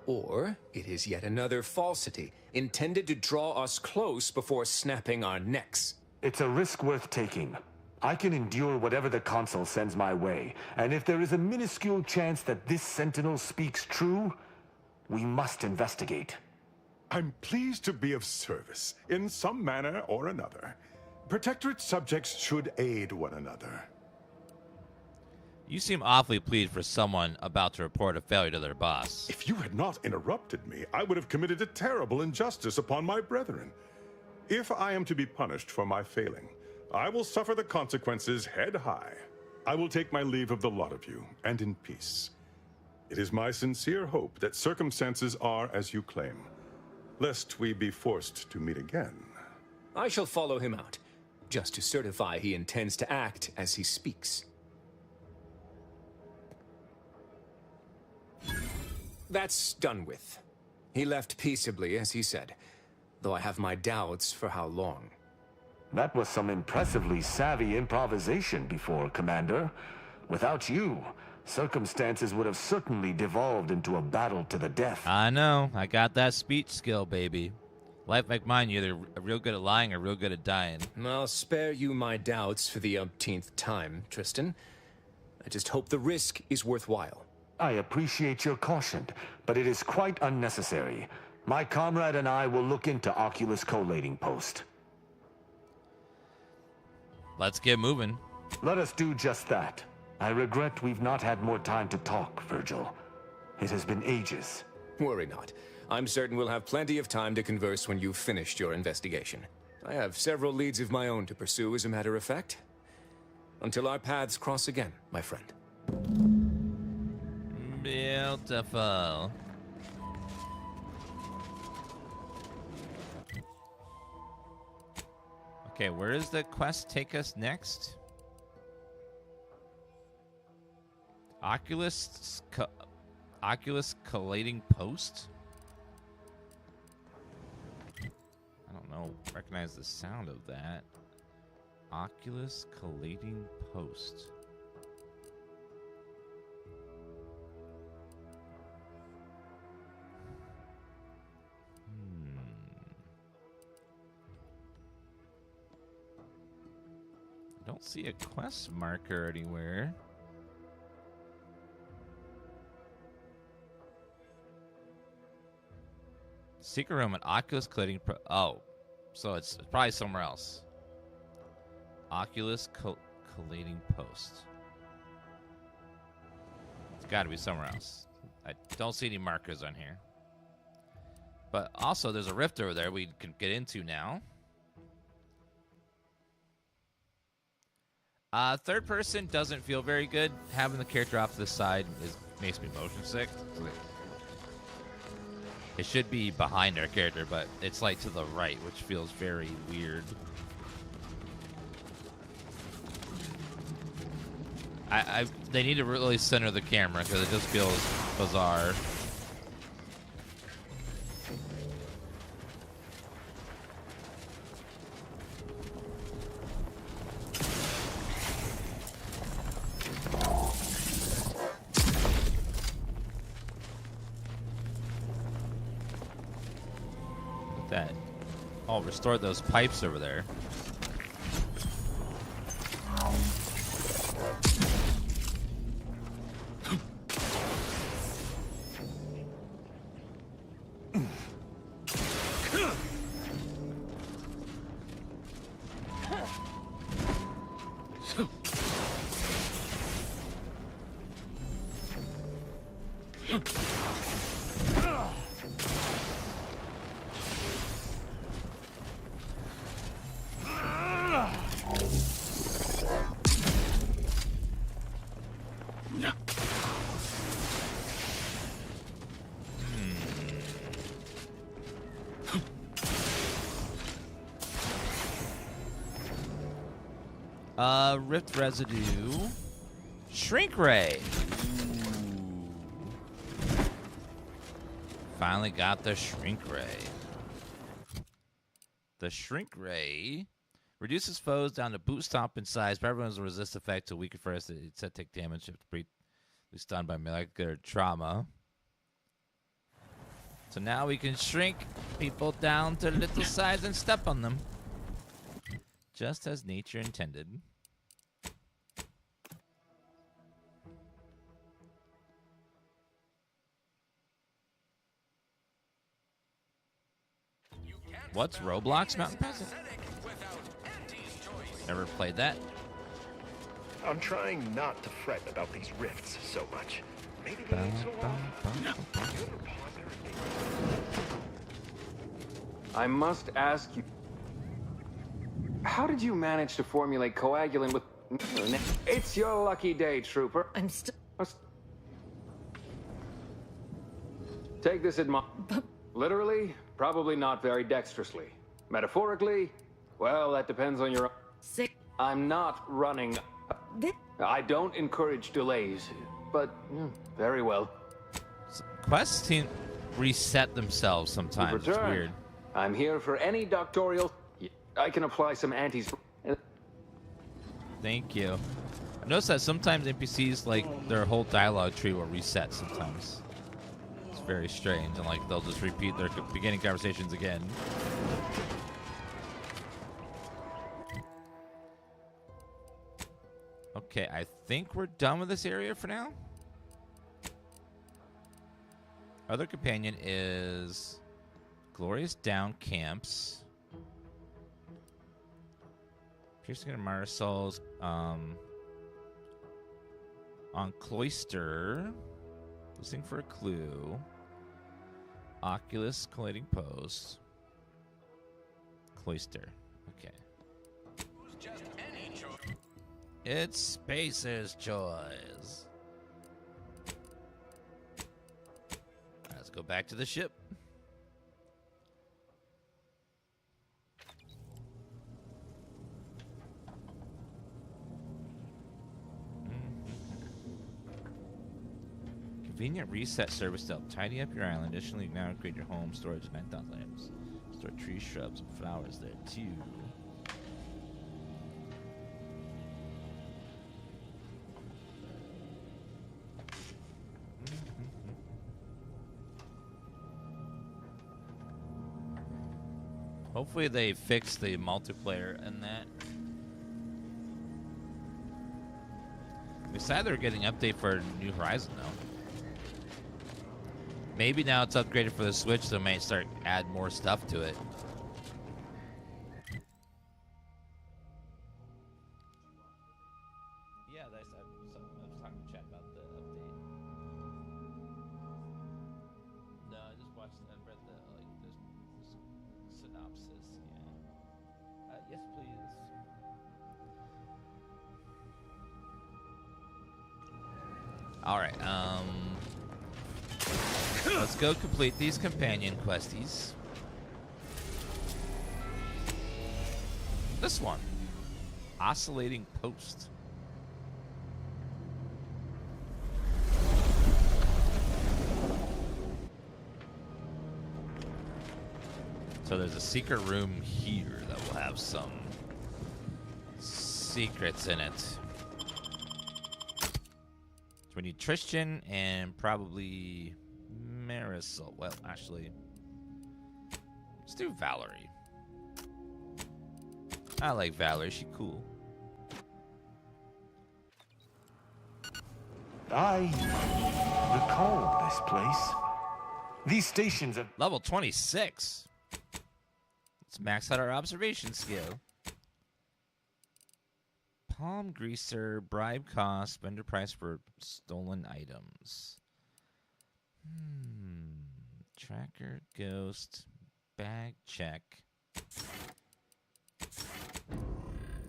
Or it is yet another falsity, intended to draw us close before snapping our necks. It's a risk worth taking. I can endure whatever the console sends my way, and if there is a minuscule chance that this sentinel speaks true, we must investigate. I'm pleased to be of service, in some manner or another. Protectorate subjects should aid one another. You seem awfully pleased for someone about to report a failure to their boss. If you had not interrupted me, I would have committed a terrible injustice upon my brethren. If I am to be punished for my failing, I will suffer the consequences head high. I will take my leave of the lot of you, and in peace. It is my sincere hope that circumstances are as you claim, lest we be forced to meet again. I shall follow him out, just to certify he intends to act as he speaks. That's done with. He left peaceably, as he said, though I have my doubts for how long. That was some impressively savvy improvisation before, Commander. Without you, circumstances would have certainly devolved into a battle to the death. I know. I got that speech skill, baby. Life like mine, you're either real good at lying or real good at dying. I'll spare you my doubts for the umpteenth time, Tristan. I just hope the risk is worthwhile. I appreciate your caution, but it is quite unnecessary. My comrade and I will look into Oculus collating post. Let's get moving. Let us do just that. I regret we've not had more time to talk, Virgil. It has been ages. Worry not. I'm certain we'll have plenty of time to converse when you've finished your investigation. I have several leads of my own to pursue, as a matter of fact. Until our paths cross again, my friend. Beautiful. Okay, where does the quest take us next? Oculus collating post? I don't know. Recognize the sound of that. Oculus collating post. Don't see a quest marker anywhere. Secret room at Oculus collating. Oh, so it's probably somewhere else. Oculus collating post. It's got to be somewhere else. I don't see any markers on here. But also, there's a rift over there we can get into now. Third person doesn't feel very good. Having the character off to the side makes me motion sick. It should be behind our character, but it's like to the right, which feels very weird. They need to really center the camera because it just feels bizarre. That. Oh, restore those pipes over there. Rift residue. Shrink ray. Ooh. Finally got the shrink ray. The shrink ray reduces foes down to boot stomp in size, but everyone's resist effect to weaken first. It said take damage if briefly stunned by molecular trauma. So now we can shrink people down to little size and step on them. Just as nature intended. What's Roblox Mountain Peasant? Never played that. I'm trying not to fret about these rifts so much. Maybe they ain't so off. I must ask you, how did you manage to formulate coagulant with... It's your lucky day, Trooper. I'm still... Take this in mind. Literally, probably not very dexterously. Metaphorically, well, that depends on your... I'm not running... I don't encourage delays, but very well. Quests seem reset themselves sometimes. It's weird. I'm here for any doctorial... I can apply some antis... Thank you. I noticed that sometimes NPCs, like, their whole dialogue tree will reset sometimes. It's very strange, and, like, they'll just repeat their beginning conversations again. Okay, I think we're done with this area for now. Other companion is Glorious Down Camps. Piercing and Marsols on Cloister. Listening for a clue. Oculus collating post. Cloister. Okay. Just any choice. It's Spacer's choice. Let's go back to the ship. Convenient reset service to help tidy up your island. Additionally, you can now upgrade your home storage to 9,000 items. Store tree, shrubs, and flowers there too. Hopefully they fix the multiplayer in that. Sad they're getting an update for New Horizon though. Maybe now it's upgraded for the Switch, so they may start add more stuff to it. Yeah, I was talking to chat about the update. No, I just watched. I read the synopsis. Yeah. Yes, please. All right. Let's go complete these companion questies. This one, oscillating post. So there's a secret room here that will have some secrets in it. So we need Tristan and probably Marisol. Well, actually, let's do Valerie. I like Valerie. She's cool. I recall this place. These stations are level 26. Let's max out our observation skill. Palm greaser, bribe cost, vendor price for stolen items. Tracker, ghost, bag check.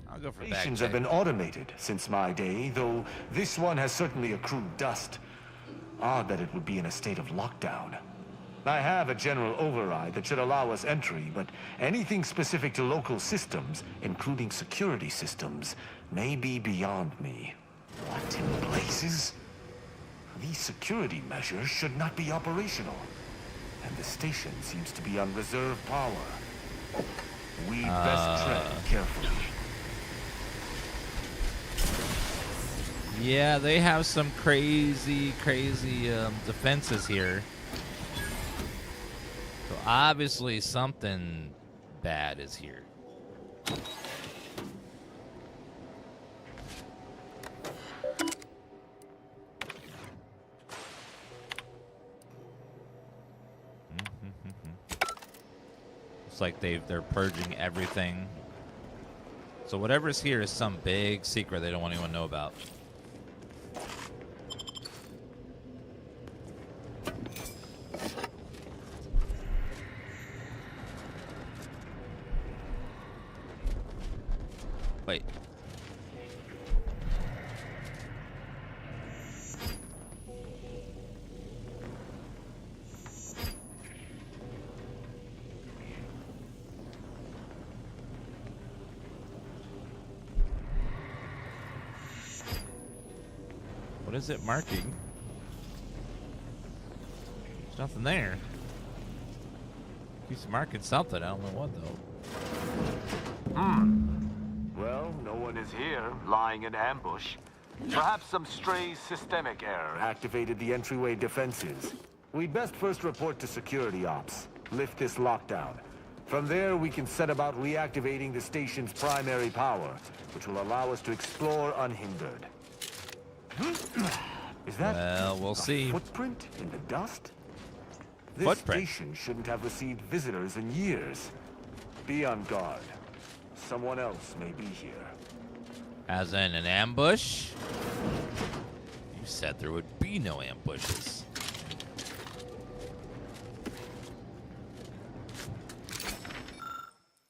I'll go for bag check. Stations have been automated since my day, though this one has certainly accrued dust. Odd that it would be in a state of lockdown. I have a general override that should allow us entry, but anything specific to local systems, including security systems, may be beyond me. What in blazes? These security measures should not be operational, and the station seems to be on reserve power. We best tread carefully. Yeah, they have some crazy defenses here. So obviously something bad is here. It's like they're purging everything. So whatever's here is some big secret they don't want anyone to know about. Wait. What is it marking? There's nothing there. Keeps marking something. I don't know what though. Well, no one is here, lying in ambush. Perhaps some stray systemic error activated the entryway defenses. We'd best first report to security ops. Lift this lockdown. From there, we can set about reactivating the station's primary power, which will allow us to explore unhindered. Is that we'll see. Footprint in the dust? This Footprint. station shouldn't have received visitors in years. Be on guard. Someone else may be here. As in an ambush? You said there would be no ambushes.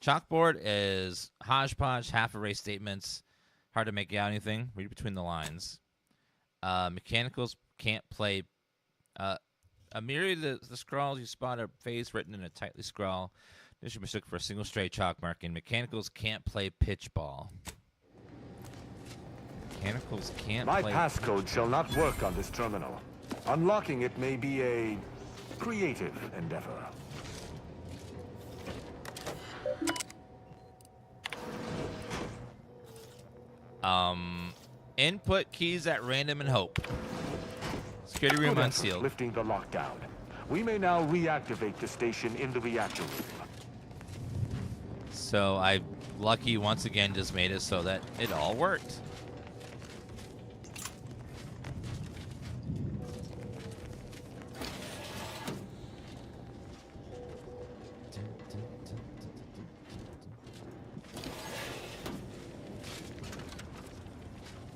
Chalkboard is hodgepodge, half erased statements. Hard to make out anything. Read between the lines. Mechanicals can't play. A myriad of the scrawls you spot are phase written in a tightly scrawl. This should be mistook for a single stray chalk mark. And mechanicals can't play pitch ball. Mechanicals can't My play. passcode shall not work on this terminal. Unlocking it may be a creative endeavor. Input keys at random and hope. Security room Good unsealed. effort lifting the lockdown. We may now reactivate the station in the reactor room. So I, lucky once again, just made it so that it all worked.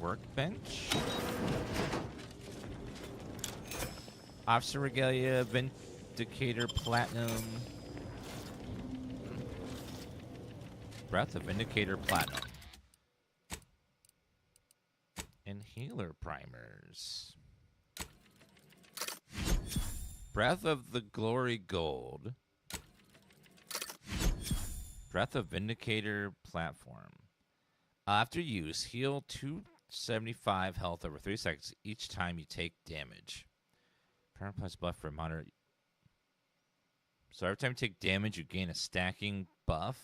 workbench. Officer Regalia, Vindicator Platinum. Breath of Vindicator Platinum. And healer primers. Breath of the Glory Gold. Breath of Vindicator Platform. After use, heal 275 health over 3 seconds each time you take damage. Power plus buff for moderate. So every time you take damage, you gain a stacking buff.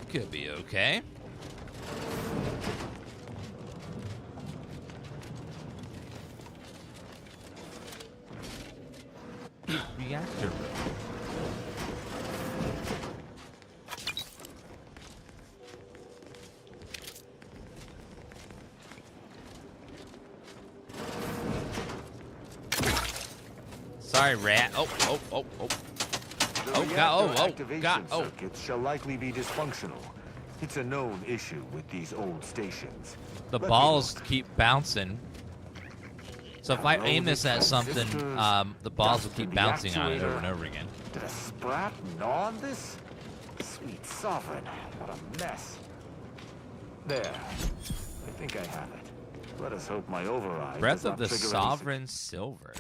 Could be okay. Reactor room. Sorry, rat. Oh. Circuits shall likely be dysfunctional. It's a known issue with these old stations. The balls keep bouncing. So if I aim this at something, the balls will keep bouncing on it over and over again. Did a sprat gnaw on this? Sweet sovereign, what a mess. There. I think I have it. Let us hope my override Breath does of not the trigger Sovereign Silver.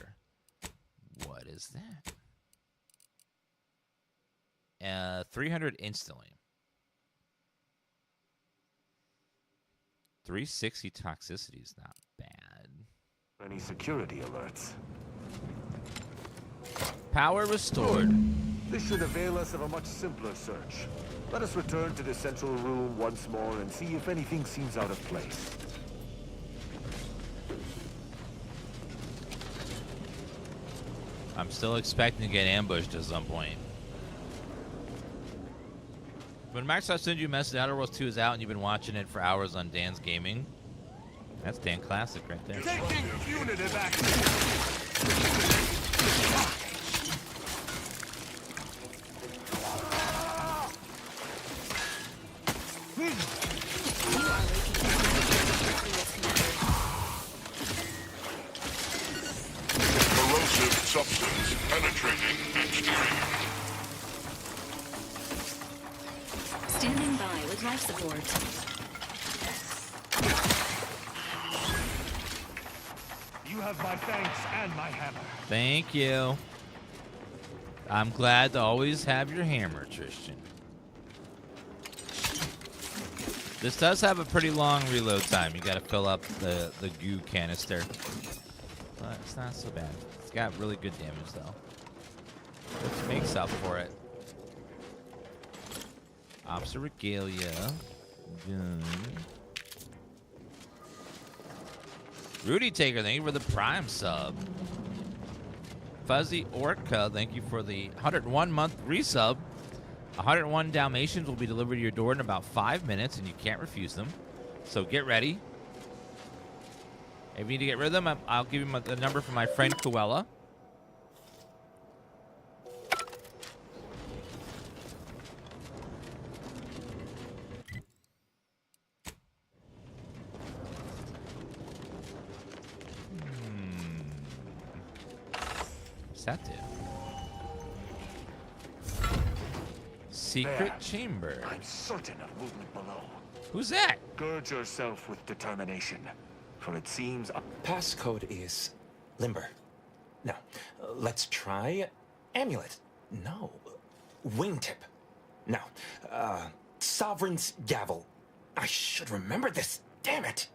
What is that? 300 instantly. 360 toxicity is not bad. Any security alerts? Power restored. This should avail us of a much simpler search. Let us return to the central room once more and see if anything seems out of place. I'm still expecting to get ambushed at some point. When Max, I send you a message, Outer Worlds 2 is out and you've been watching it for hours on DansGaming. That's Dan Classic right there. Taking punitive action. Corrosive substance penetrating exterior. Standing by with life support. You have my thanks and my hammer. Thank you. I'm glad to always have your hammer, Tristan. This does have a pretty long reload time. You got to fill up the goo canister. But it's not so bad. It's got really good damage, though. Which makes up for it. Officer Regalia. Gun. Rudy Taker, thank you for the Prime sub. Fuzzy Orca, thank you for the 101-month resub. 101 Dalmatians will be delivered to your door in about 5 minutes, and you can't refuse them. So get ready. If you need to get rid of them, I'll give you the number from my friend Coella. What's that do? Secret There. chamber. I'm certain of movement below. Who's that? Gird yourself with determination, for it seems... Passcode is limber. No. Let's try amulet. No. Wingtip. No. Sovereign's gavel. I should remember this. Damn it.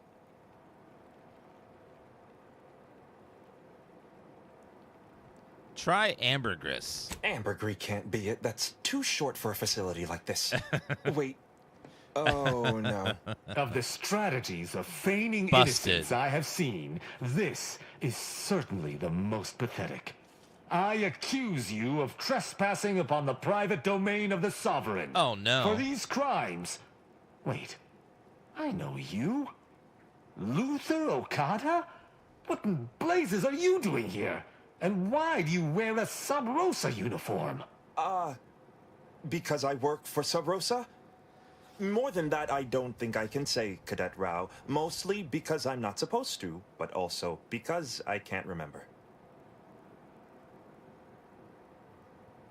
Try ambergris. Ambergris can't be it. That's too short for a facility like this. Wait. Oh, no. Of the strategies of feigning Busted. innocence I have seen, this is certainly the most pathetic. I accuse you of trespassing upon the private domain of the Sovereign. Oh, no. For these crimes... Wait, I know you. Luther Okada? What in blazes are you doing here? And why do you wear a Sub Rosa uniform? Because I work for Sub Rosa? More than that, I don't think I can say, Cadet Rao. Mostly because I'm not supposed to, but also because I can't remember.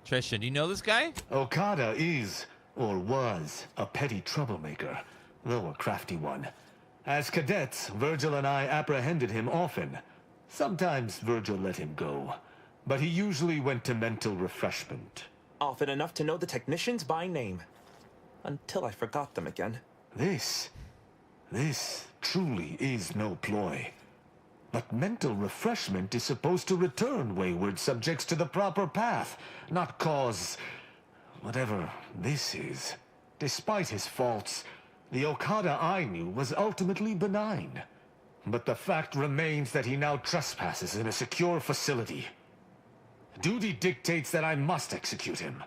Tristan, do you know this guy? Okada is, or was, a petty troublemaker, though a crafty one. As cadets, Virgil and I apprehended him often. Sometimes Virgil let him go, but he usually went to mental refreshment. Often enough to know the technicians by name. Until I forgot them again. This truly is no ploy. But mental refreshment is supposed to return wayward subjects to the proper path, not cause whatever this is. Despite his faults, the Okada I knew was ultimately benign. But the fact remains that he now trespasses in a secure facility. Duty dictates that I must execute him.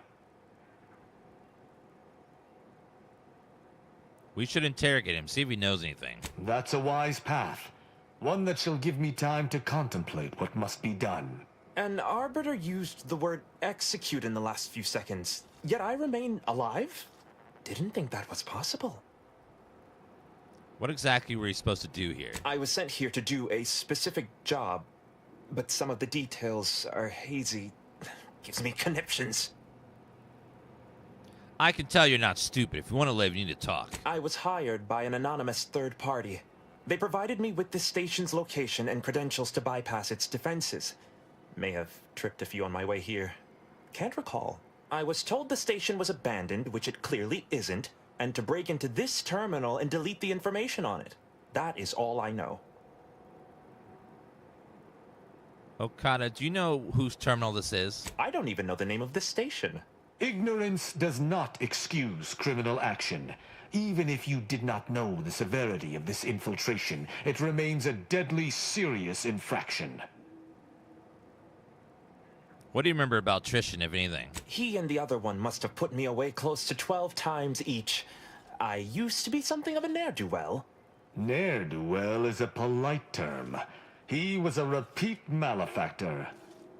We should interrogate him, see if he knows anything. That's a wise path. One that shall give me time to contemplate what must be done. An arbiter used the word execute in the last few seconds, yet I remain alive? Didn't think that was possible. What exactly were you supposed to do here? I was sent here to do a specific job, but some of the details are hazy. Gives me conniptions. I can tell you're not stupid. If you want to live, you need to talk. I was hired by an anonymous third party. They provided me with the station's location and credentials to bypass its defenses. May have tripped a few on my way here. Can't recall. I was told the station was abandoned, which it clearly isn't, and to break into this terminal and delete the information on it. That is all I know. Okada, do you know whose terminal this is? I don't even know the name of this station. Ignorance does not excuse criminal action. Even if you did not know the severity of this infiltration, it remains a deadly serious infraction. What do you remember about Tristan, if anything? He and the other one must have put me away close to 12 times each. I used to be something of a ne'er-do-well. Ne'er-do-well is a polite term. He was a repeat malefactor.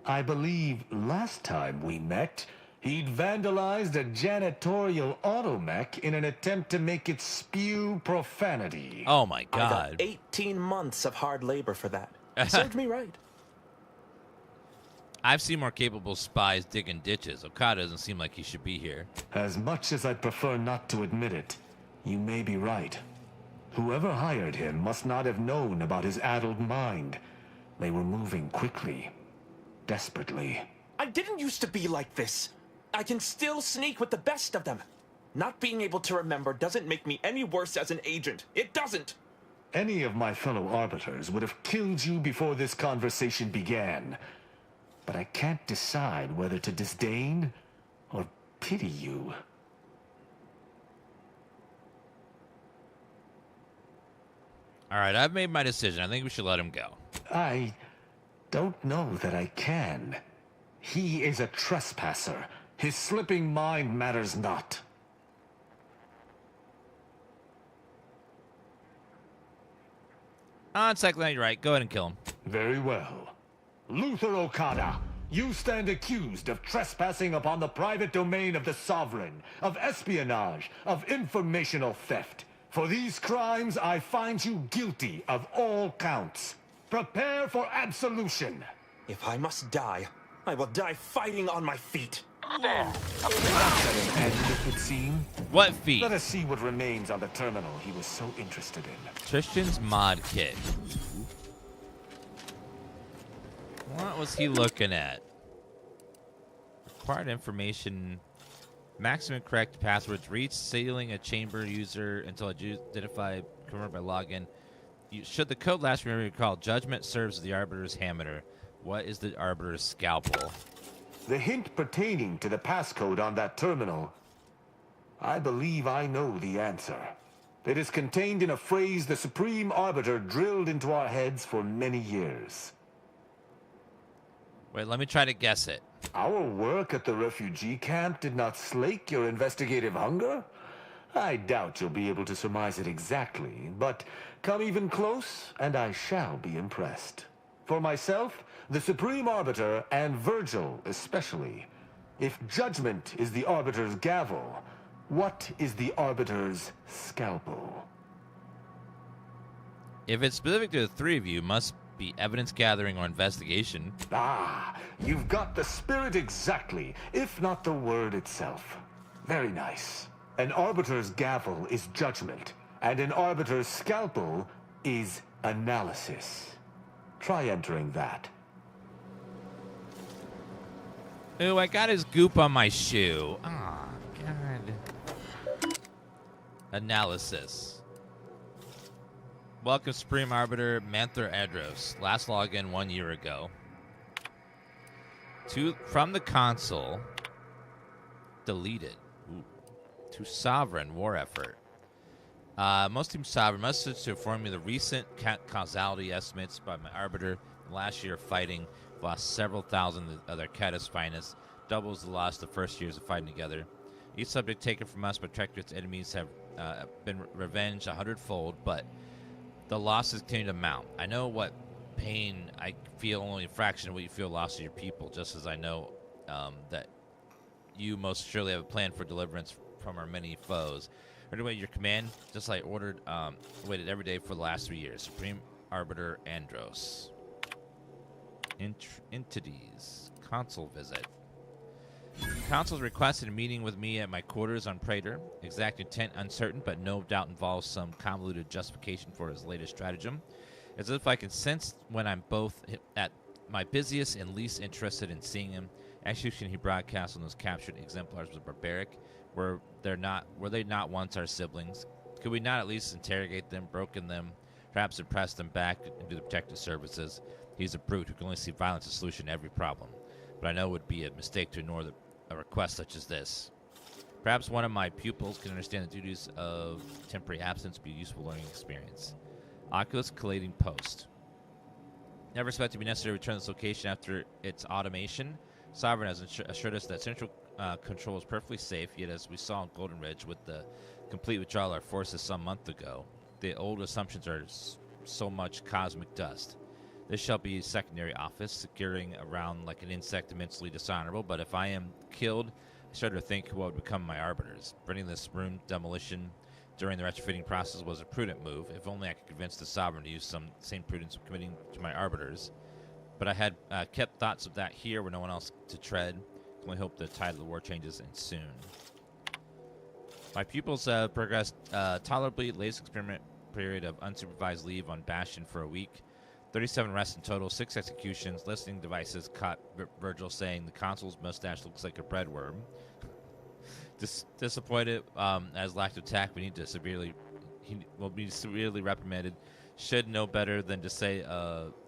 I believe last time we met, he'd vandalized a janitorial automech in an attempt to make it spew profanity. Oh my God. I got 18 months of hard labor for that. Served me right. I've seen more capable spies digging ditches. Okada doesn't seem like he should be here. As much as I'd prefer not to admit it, you may be right. Whoever hired him must not have known about his addled mind. They were moving quickly, desperately. I didn't used to be like this. I can still sneak with the best of them. Not being able to remember doesn't make me any worse as an agent. It doesn't. Any of my fellow arbiters would have killed you before this conversation began. But I can't decide whether to disdain or pity you. All right, I've made my decision. I think we should let him go. I don't know that I can. He is a trespasser. His slipping mind matters not. On second thought, you're right. Go ahead and kill him. Very well. Luther Okada, you stand accused of trespassing upon the private domain of the Sovereign, of espionage, of informational theft. For these crimes, I find you guilty of all counts. Prepare for absolution. If I must die, I will die fighting on my feet. That's at an end, it would seem. What feet? Let us see what remains on the terminal he was so interested in. Tristan's mod kit. What was he looking at? Required information. Maximum correct passwords. Reach sealing a chamber user until identified confirmed by login. Should the code last memory recall, judgment serves as the arbiter's hammer. What is the arbiter's scalpel? The hint pertaining to the passcode on that terminal. I believe I know the answer. It is contained in a phrase the Supreme Arbiter drilled into our heads for many years. Wait, let me try to guess it. Our work at the refugee camp did not slake your investigative hunger? I doubt you'll be able to surmise it exactly, but come even close, and I shall be impressed. For myself, the Supreme Arbiter, and Virgil especially, if judgment is the Arbiter's gavel, What is the Arbiter's scalpel? If it's specific to the three of you, must be evidence gathering or investigation. Ah, you've got the spirit exactly, if not the word itself. Very nice. An Arbiter's gavel is judgment, and an Arbiter's scalpel is analysis. Try entering that. Ooh, I got his goop on my shoe. Oh, God. Analysis. Welcome, Supreme Arbiter Manther Adros. Last login 1 year ago. From the console. Deleted. Ooh. To Sovereign War Effort. Most Team Sovereign must to inform me the recent causality estimates by my Arbiter. Last year of fighting, lost several thousand of their Catus finest, doubles the loss the first years of fighting together. Each subject taken from us by Protectorate's enemies have been revenged 100-fold, but the losses continue to mount. I know what pain I feel, only a fraction of what you feel loss of your people, just as I know that you most surely have a plan for deliverance from our many foes. Anyway, your command, just like ordered, waited every day for the last 3 years. Supreme Arbiter Andros. Entities. Console visit. Consuls requested a meeting with me at my quarters on Praetor. Exact intent uncertain, but no doubt involves some convoluted justification for his latest stratagem. As if I can sense when I'm both at my busiest and least interested in seeing him. Execution he broadcast on those captured exemplars was barbaric. Were they not once our siblings? Could we not at least interrogate them, broken them, perhaps impress them back into the protective services? He's a brute who can only see violence as a solution to every problem. But I know it would be a mistake to ignore a request such as this. Perhaps one of my pupils can understand the duties of temporary absence be a useful learning experience. Oculus collating post. Never expect to be necessary to return to this location after its automation. Sovereign has assured us that central control is perfectly safe, yet as we saw in Golden Ridge with the complete withdrawal of our forces some month ago, the old assumptions are so much cosmic dust. This shall be a secondary office, securing around like an insect immensely dishonorable, but if I am killed, I start to think what would become my arbiters. Bringing this room demolition during the retrofitting process was a prudent move. If only I could convince the Sovereign to use some same prudence of committing to my arbiters. But I had kept thoughts of that here where no one else to tread. Can only hope the tide of the war changes and soon. My pupils progressed tolerably. Latest experiment period of unsupervised leave on Bastion for a week. 37 arrests in total, 6 executions. Listening devices caught Virgil saying the consul's mustache looks like a breadworm. Disappointed as lack of tact, he will be severely reprimanded. Should know better than to say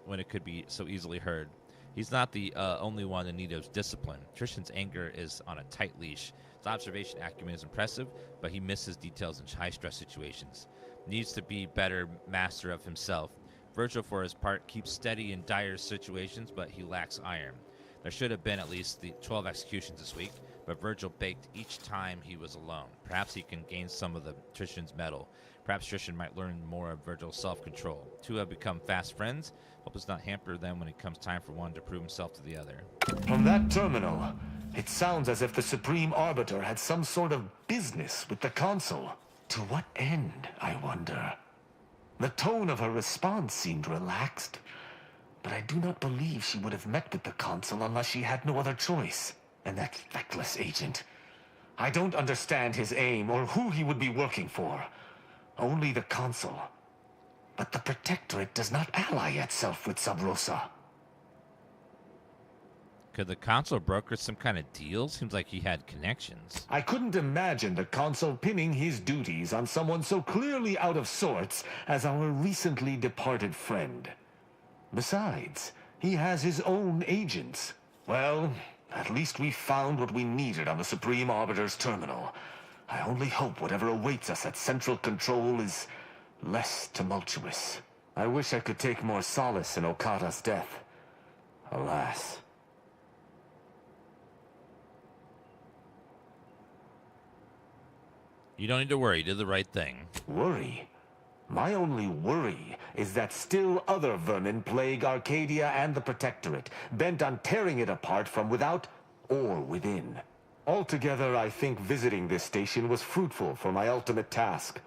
when it could be so easily heard. He's not the only one in need of discipline. Tristan's anger is on a tight leash. His observation acumen is impressive, but he misses details in high-stress situations. Needs to be better master of himself. Virgil, for his part, keeps steady in dire situations, but he lacks iron. There should have been at least 12 executions this week, but Virgil baked each time he was alone. Perhaps he can gain some of the Tristan's mettle. Perhaps Tristan might learn more of Virgil's self-control. Two have become fast friends. Hope does not hamper them when it comes time for one to prove himself to the other. From that terminal, it sounds as if the Supreme Arbiter had some sort of business with the Consul. To what end, I wonder? The tone of her response seemed relaxed, but I do not believe she would have met with the Consul unless she had no other choice. And that feckless agent. I don't understand his aim or who he would be working for. Only the Consul. But the Protectorate does not ally itself with Sub Rosa. Could the Consul broker some kind of deal? Seems like he had connections. I couldn't imagine the Consul pinning his duties on someone so clearly out of sorts as our recently departed friend. Besides, he has his own agents. Well, at least we found what we needed on the Supreme Arbiter's terminal. I only hope whatever awaits us at Central Control is less tumultuous. I wish I could take more solace in Okada's death. Alas. You don't need to worry. You did the right thing. Worry? My only worry is that still other vermin plague Arcadia and the Protectorate, bent on tearing it apart from without or within. Altogether, I think visiting this station was fruitful for my ultimate task.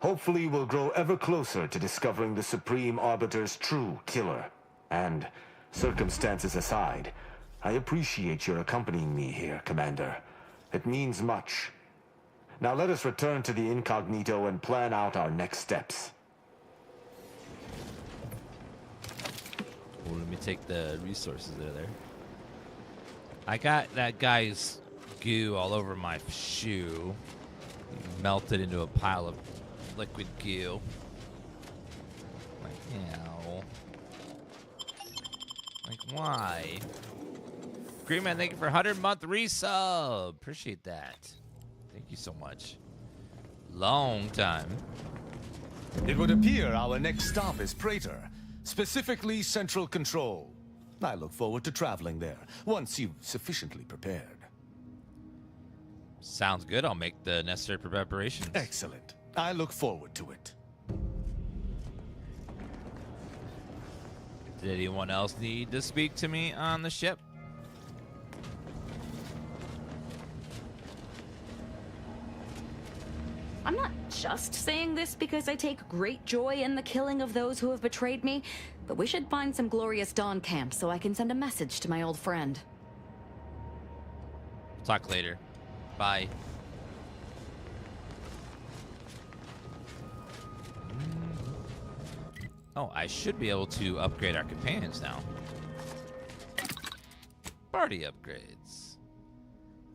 Hopefully, we'll grow ever closer to discovering the Supreme Arbiter's true killer. And, circumstances aside, I appreciate your accompanying me here, Commander. It means much. Now let us return to the incognito and plan out our next steps. Well, let me take the resources that are there. I got that guy's goo all over my shoe. He melted into a pile of liquid goo. Like, ow. Like, why? Green Man, thank you for 100-month resub. Appreciate that. Thank you so much. Long time. It would appear our next stop is Praetor, specifically Central Control. I look forward to traveling there, once you've sufficiently prepared. Sounds good. I'll make the necessary preparations. Excellent. I look forward to it. Did anyone else need to speak to me on the ship? I'm not just saying this because I take great joy in the killing of those who have betrayed me, but we should find some glorious dawn camp so I can send a message to my old friend. Talk later. Bye. Oh, I should be able to upgrade our companions now. Party upgrades.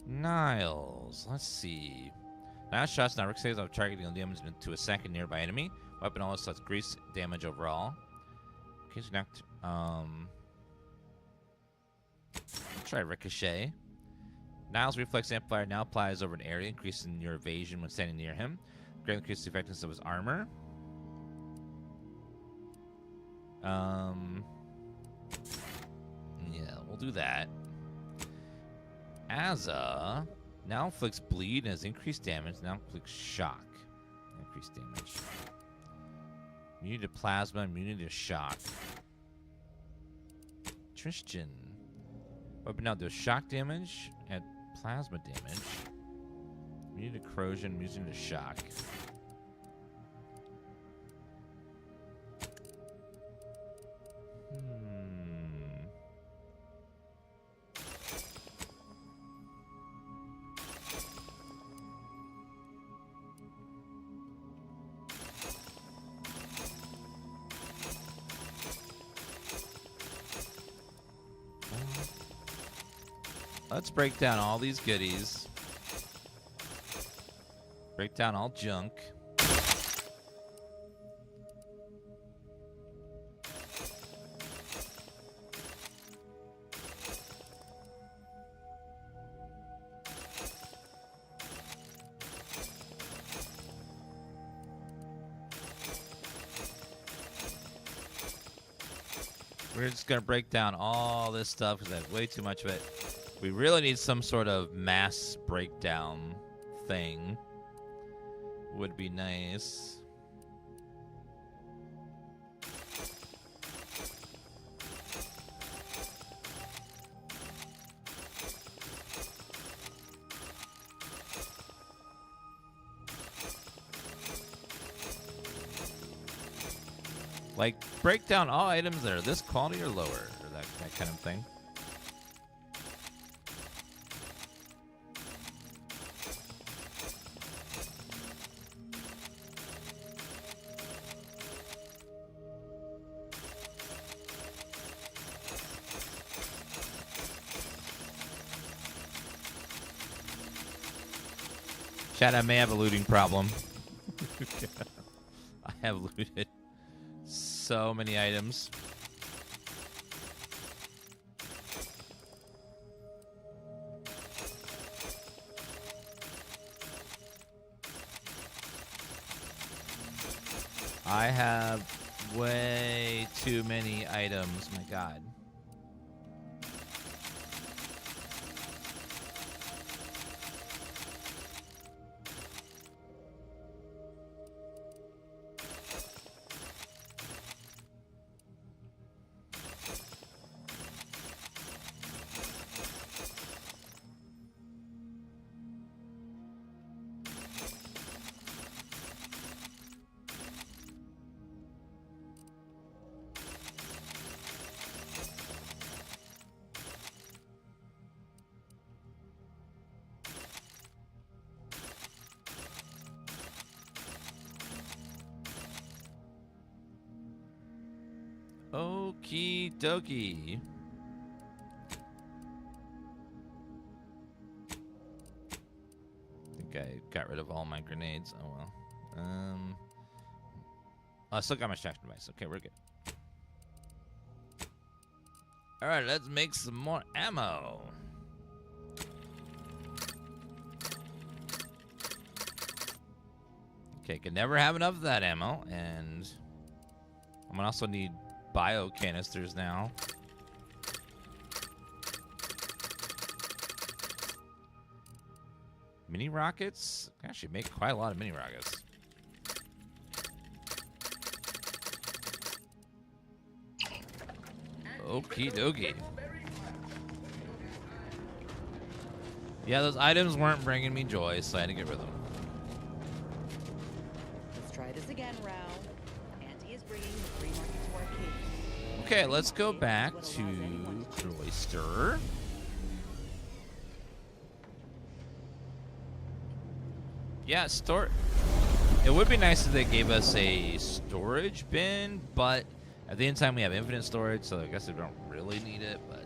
Niles. Let's see. Now shots now saves of targeting damage to a second nearby enemy. Weapon also does grease damage overall. Okay, so now try Ricochet. Niles' reflex amplifier now applies over an area, increasing your evasion when standing near him. Greatly increases the effectiveness of his armor. Yeah, we'll do that. Asa now inflicts bleed and has increased damage. Now inflicts shock. Increased damage. Immunity to plasma, immunity to shock. Tristan. Weapon now does shock damage and plasma damage. Immunity to corrosion, immunity to shock. Let's break down all these goodies. Break down all junk. We're just going to break down all this stuff because I have way too much of it. We really need some sort of mass breakdown thing. Would be nice. Like, break down all items that are this quality or lower, or that kind of thing. Chat, I may have a looting problem. I have looted so many items. I have way too many items, my God. Okie dokie. I think I got rid of all my grenades. Oh well. I still got my extraction device. Okay, we're good. All right, let's make some more ammo. Okay, can never have enough of that ammo, and I'm gonna also need bio canisters now. Mini rockets? I can actually make quite a lot of mini rockets. Okie dokie. Yeah, those items weren't bringing me joy, so I had to get rid of them. Let's try this again, Rao. Auntie is bringing the free market to our king. Okay, let's go back to Cloister. Yeah, it would be nice if they gave us a storage bin, but at the end time we have infinite storage, so I guess we don't really need it, but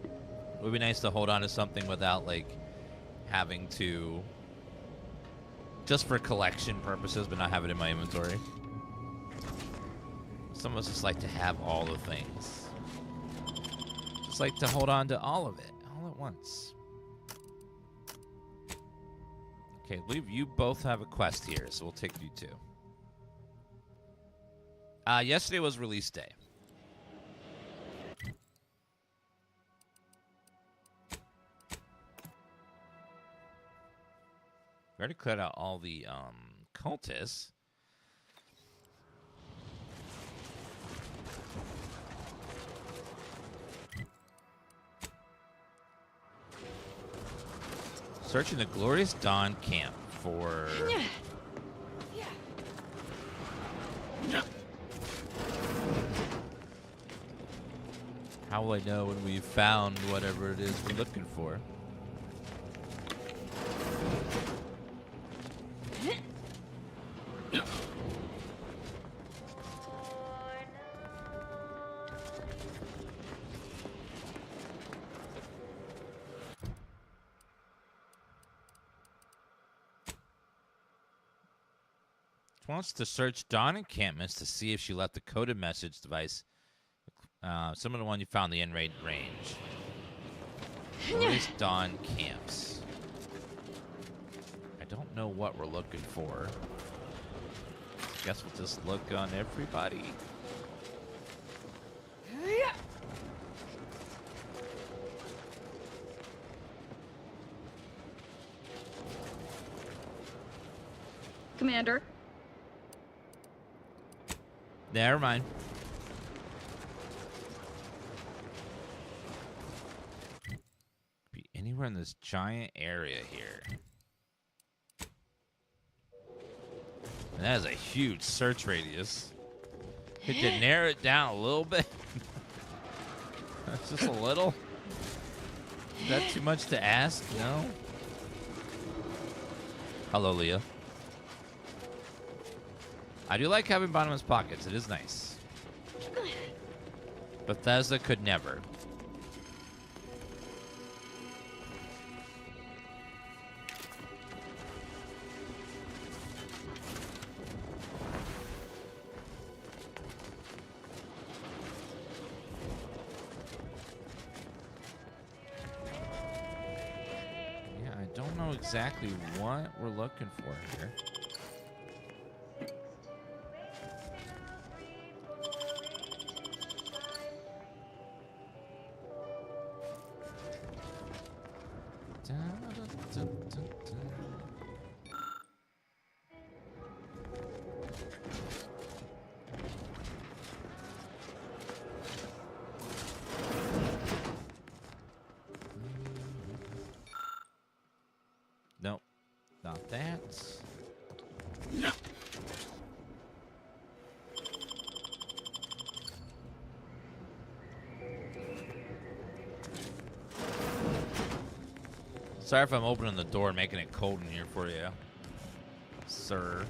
it would be nice to hold on to something without like having to, just for collection purposes, but not have it in my inventory. Some of us just like to have all the things. Just like to hold on to all of it, all at once. Okay, I believe you both have a quest here, so we'll take you two. Yesterday was release day. We already cleared out all the cultists. Searching the glorious Dawn camp for... How will I know when we've found whatever it is we're looking for? Wants to search Dawn encampments to see if she left the coded message device similar to the one you found in the end range. Glorious Dawn camps. I don't know what we're looking for. Guess we'll just look on everybody. Commander. Never mind. Be anywhere in this giant area here. And that is a huge search radius. Could you narrow it down a little bit? That's just a little. Is that too much to ask? No. Hello, Leah. I do like having bottomless pockets. It is nice. Bethesda could never. Yeah, I don't know exactly what we're looking for here. Nope, not that. Sorry if I'm opening the door and making it cold in here for you, sir.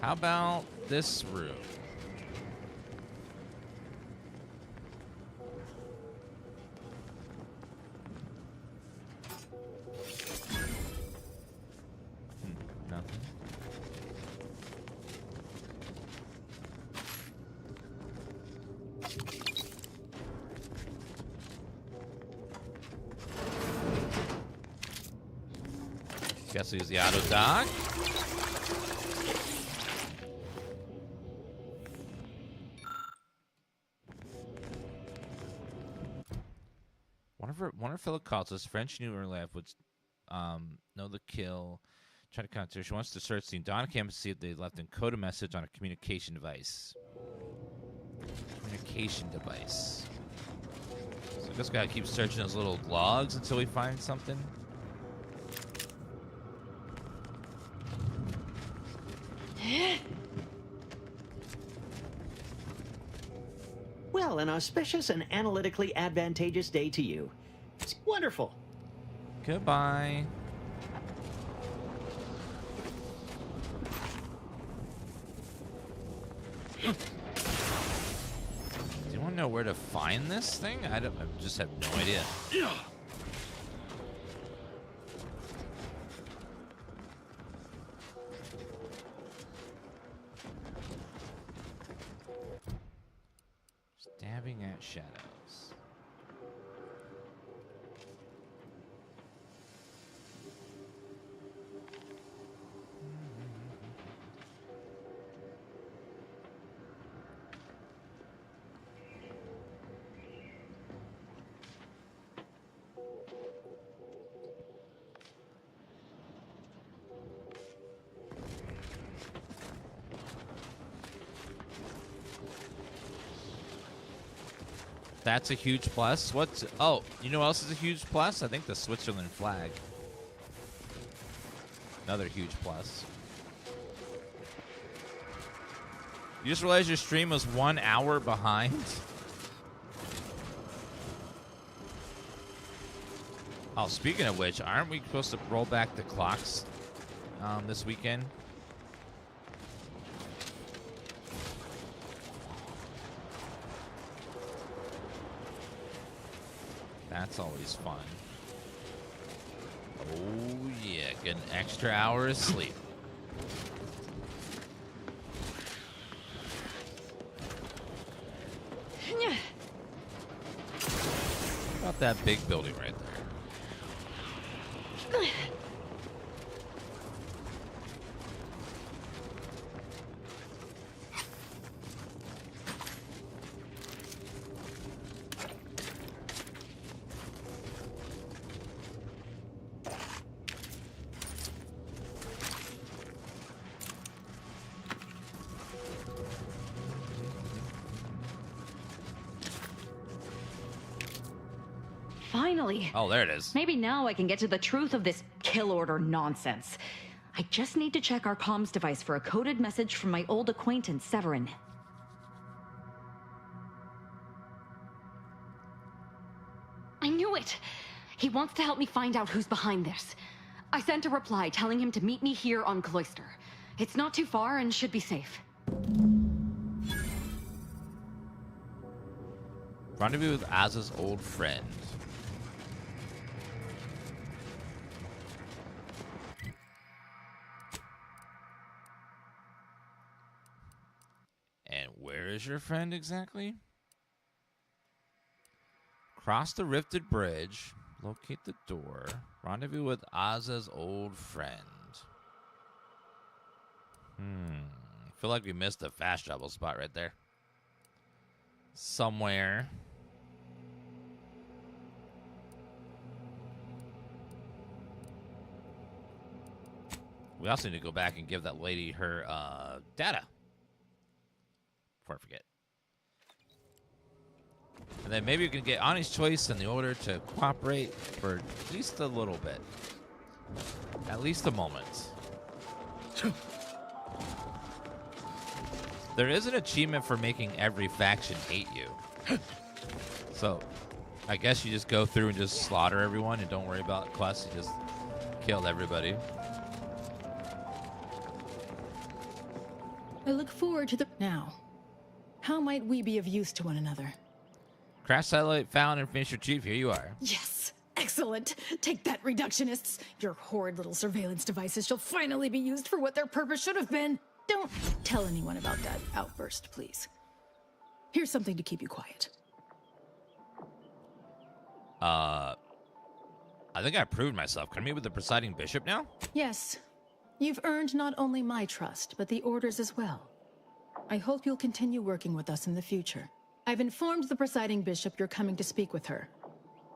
How about this room? Nothing. Guess we use the auto dock. One of her fellow cultists, French knew her life would know the kill. Try to contact her. She wants to search the Dawn campus to see if they left encoded message on a communication device. Communication device. So I just gotta keep searching those little logs until we find something. Well, an auspicious and analytically advantageous day to you. It's wonderful. Goodbye. Do you want to know where to find this thing? I just have no idea. Stabbing at shadows. That's a huge plus. What's... Oh, you know what else is a huge plus? I think the Switzerland flag. Another huge plus. You just realized your stream was 1 hour behind? Oh, speaking of which, aren't we supposed to roll back the clocks this weekend? That's always fun. Oh, yeah. Get an extra hour of sleep. What about that big building right there? Finally. Oh, there it is. Maybe now I can get to the truth of this kill order nonsense. I just need to check our comms device for a coded message from my old acquaintance, Severin. I knew it! He wants to help me find out who's behind this. I sent a reply telling him to meet me here on Cloister. It's not too far and should be safe. Rendezvous with Azza's old friend. And where is your friend exactly? Cross the rifted bridge. Locate the door. Rendezvous with Azza's old friend. I feel like we missed a fast travel spot right there. Somewhere. We also need to go back and give that lady her data. Before I forget. And then maybe we can get Auntie's choice in the order to cooperate for at least a little bit. At least a moment. There is an achievement for making every faction hate you. So, I guess you just go through and just slaughter everyone and don't worry about quests. You just killed everybody. I look forward to the... Now, how might we be of use to one another? Crash satellite found and finish your chief. Here you are. Yes! Excellent! Take that, reductionists! Your horrid little surveillance devices shall finally be used for what their purpose should have been! Don't tell anyone about that outburst, please. Here's something to keep you quiet. I think I proved myself. Can I meet with the presiding bishop now? Yes. You've earned not only my trust, but the Order's as well. I hope you'll continue working with us in the future. I've informed the presiding bishop you're coming to speak with her.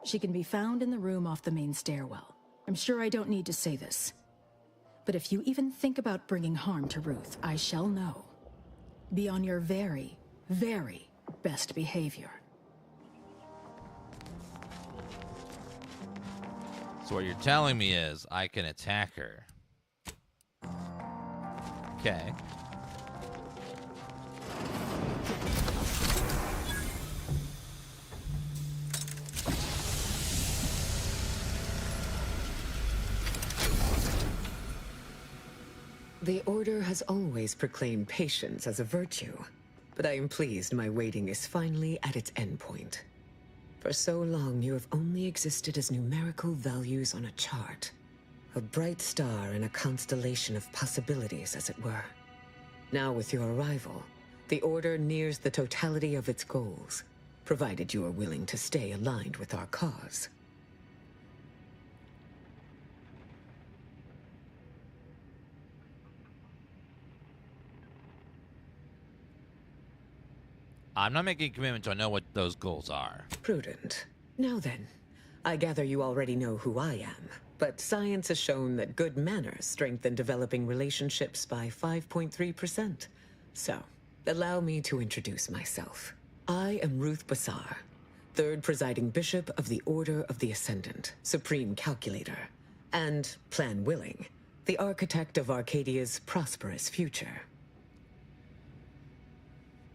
She can be found in the room off the main stairwell. I'm sure I don't need to say this. But if you even think about bringing harm to Ruth, I shall know. Be on your very, very best behavior. So what you're telling me is I can attack her. Okay. The Order has always proclaimed patience as a virtue, but I am pleased my waiting is finally at its endpoint. For so long, you have only existed as numerical values on a chart. A bright star in a constellation of possibilities, as it were. Now with your arrival, the Order nears the totality of its goals, provided you are willing to stay aligned with our cause. I'm not making a commitment to know what those goals are. Prudent. Now then, I gather you already know who I am, but science has shown that good manners strengthen developing relationships by 5.3%. So, allow me to introduce myself. I am Ruth Bassar, third presiding bishop of the Order of the Ascendant, supreme calculator, and, plan willing, the architect of Arcadia's prosperous future.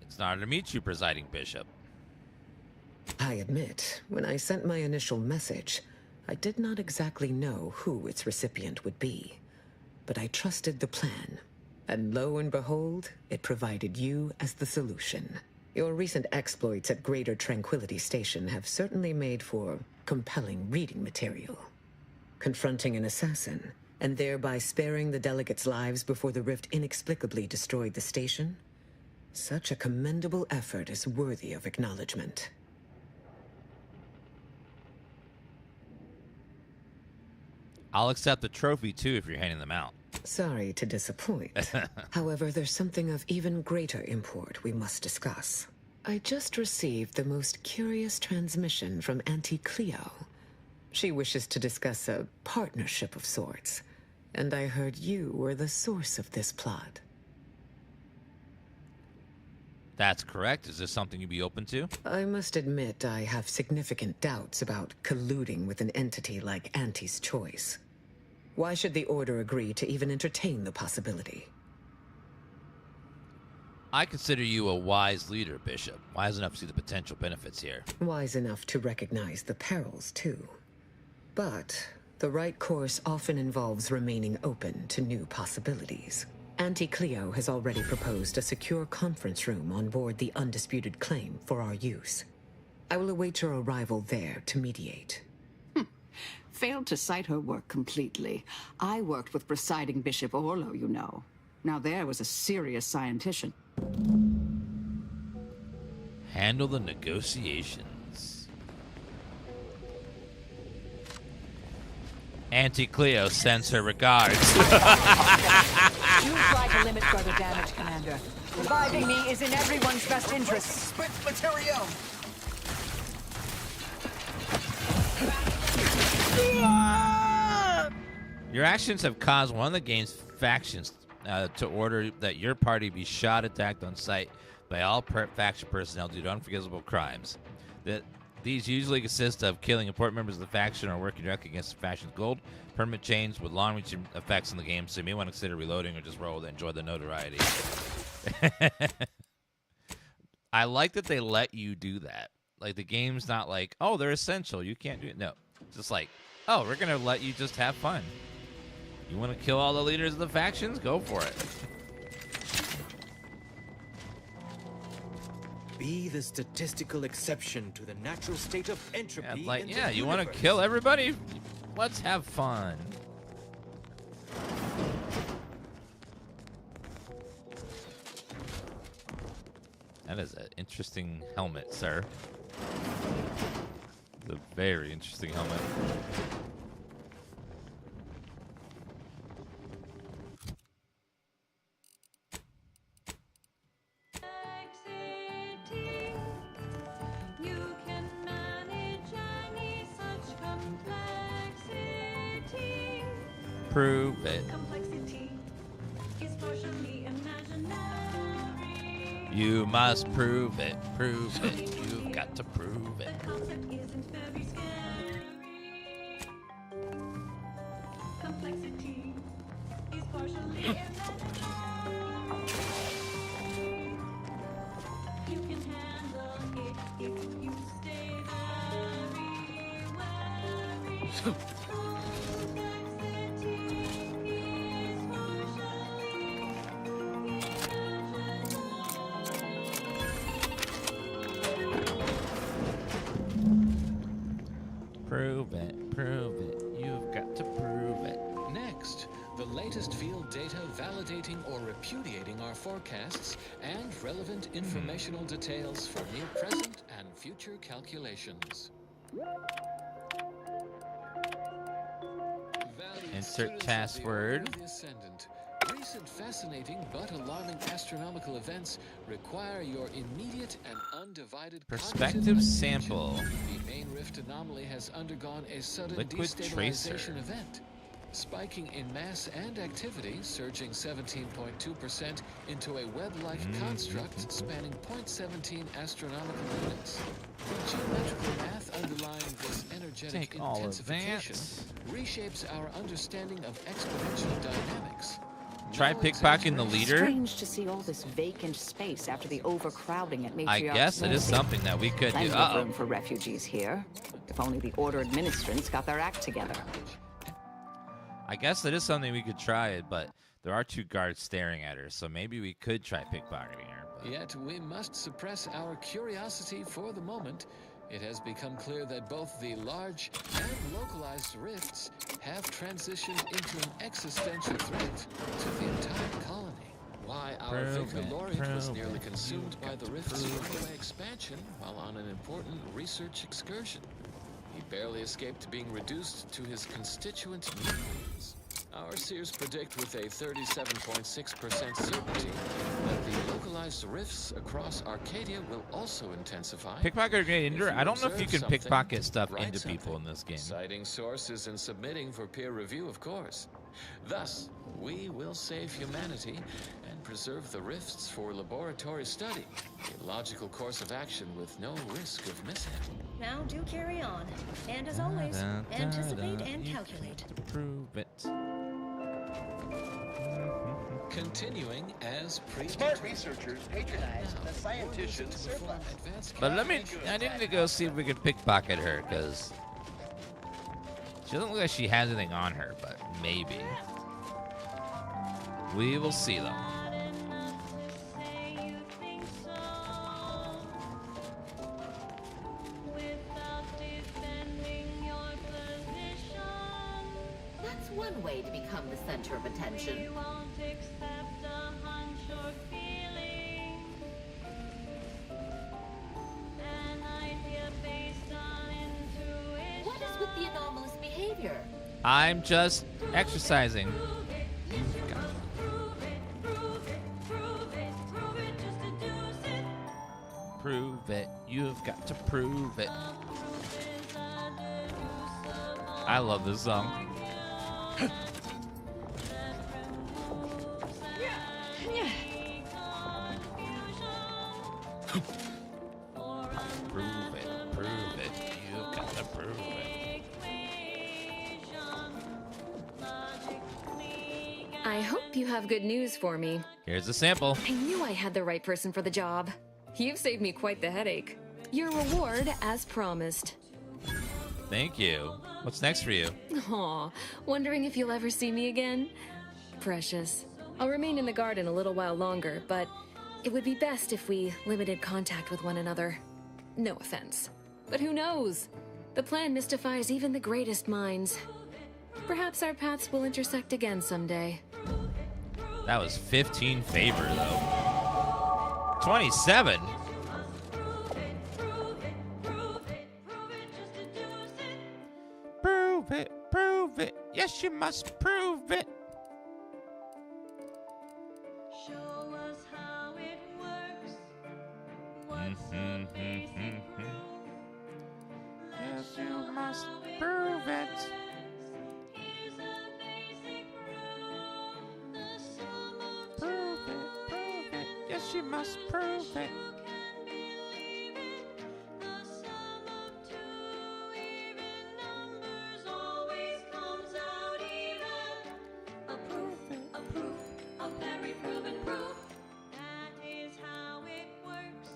It's an honor to meet you, presiding bishop. I admit, when I sent my initial message, I did not exactly know who its recipient would be. But I trusted the plan, and lo and behold, it provided you as the solution. Your recent exploits at Greater Tranquility Station have certainly made for compelling reading material. Confronting an assassin, and thereby sparing the delegates' lives before the rift inexplicably destroyed the station? Such a commendable effort is worthy of acknowledgement. I'll accept the trophy, too, if you're handing them out. Sorry to disappoint. However, there's something of even greater import we must discuss. I just received the most curious transmission from Auntie Cleo. She wishes to discuss a partnership of sorts, and I heard you were the source of this plot. That's correct. Is this something you'd be open to? I must admit I have significant doubts about colluding with an entity like Auntie's Choice. Why should the Order agree to even entertain the possibility? I consider you a wise leader, Bishop. Wise enough to see the potential benefits here. Wise enough to recognize the perils, too. But the right course often involves remaining open to new possibilities. Auntie Cleo has already proposed a secure conference room on board the Undisputed Claim for our use. I will await your arrival there to mediate. Failed to cite her work completely. I worked with presiding Bishop Orlo, you know. Now there was a serious scientician. Handle the negotiations. Auntie Cleo sends her regards. You try to limit further damage, Commander. Reviving me is in everyone's best interest. Split material! Your actions have caused one of the game's factions to order that your party be shot, attacked on sight by all faction personnel due to unforgivable crimes. These usually consist of killing important members of the faction or working directly against the faction's goal. Permanent change with long-reaching effects in the game, so you may want to consider reloading or just roll to enjoy the notoriety. I like that they let you do that. Like, the game's not like, oh, they're essential, you can't do it. No, just like, oh, we're going to let you just have fun. You want to kill all the leaders of the factions? Go for it. Be the statistical exception to the natural state of entropy. Yeah, like, in yeah, the you want to universe. kill everybody? Let's have fun. That is an interesting helmet, sir. It's a very interesting helmet. You can manage any such complexity. Prove it. Complexity is partially imaginary. You must prove it. Prove it. You've got to prove it. The concept isn't very scary. Complexity is partially imaginary. You can handle it if you stay very wary. Complexity is Prove it. Prove it. You've got to prove it. Next, the latest field data validating or repudiating our forecasts and relevant informational details for near present and future calculations. Insert password. The Ascendant. Recent fascinating but alarming astronomical events require your immediate and undivided Perspective cognitive sample. attention. The main rift anomaly has undergone a sudden Liquid destabilization tracer. event, spiking in mass and activity, surging 17.2% into a web-like construct spanning 0.17 astronomical units. The geometrical math underlying this energetic Take all of intensification reshapes our understanding of exponential dynamics. Try pickpocketing the leader. Strange to see all this vacant space after the overcrowding at Matriarch's I guess it is Landing. something that we could do. Plenty of Uh-oh. room for refugees here. If only the Order administrants got their act together. I guess it is something we could try, but there are two guards staring at her, so maybe we could try pickpocketing her. Yet we must suppress our curiosity for the moment. It has become clear that both the large and localized rifts have transitioned into an existential threat to the entire colony. Why our Prove Vicar it, Laureate was prove nearly it. consumed by the rift's prove runaway expansion while on an important research excursion. He barely escaped being reduced to his constituent mutants. Our seers predict with a 37.6% certainty that the localized rifts across Arcadia will also intensify. Pickpocket or grenade injury? I don't know if you observe can pickpocket something, stuff write into something. people in this game. Citing sources and submitting for peer review, of course. Thus, we will save humanity and preserve the rifts for laboratory study. A logical course of action with no risk of mishap. Now do carry on. And as always, anticipate and calculate. Prove it. Continuing as Smart researchers patronize the scientician's surplus. But I need to go see if we can pickpocket her, because she doesn't look like she has anything on her, but maybe. We will see, though. That's one way to become the center of attention. What is with the anomalous behavior? I'm just exercising. Prove it. You've got to prove it. I love this song. Prove it. Prove it. You've got to prove it. I hope you have good news for me. Here's a sample. I knew I had the right person for the job. You've saved me quite the headache. Your reward, as promised. Thank you. What's next for you? Aw, wondering if you'll ever see me again? Precious. I'll remain in the garden a little while longer, but It would be best if we limited contact with one another. No offense. But who knows? The plan mystifies even the greatest minds. Perhaps our paths will intersect again someday. That was 15 favor, though. 27? Prove it, prove it. Yes, you must prove it. Show us how it works. What's a basic rule? Yes, you must prove it. Here's a basic rule. The sum of Prove it, prove it. Yes, you must prove it. can believe it. The sum of two even numbers always comes out even. A proof, a very proven proof. That is how it works.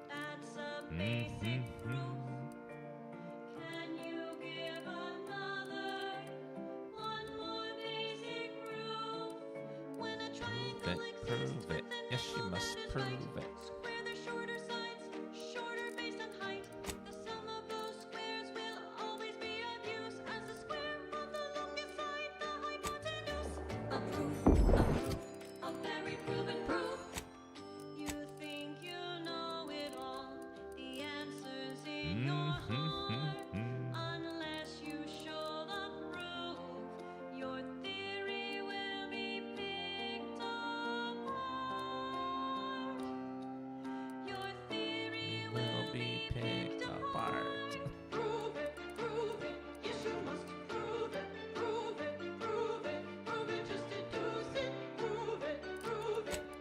That's a basic proof. Can you give another one more basic proof? When a triangle exists Prove it. Yes, you must prove it. square their shorter sides, shorter based on height. The sum of those squares will always be of use as the square of the longest side, the hypotenuse. A proof, a very proven proof. You think you know it all, the answer's in your heart. Unless you show the proof, your theory will be picked apart. Your theory Will be picked apart. Prove it, yes you must prove it, prove it, prove it, prove it, just deduce it, prove it,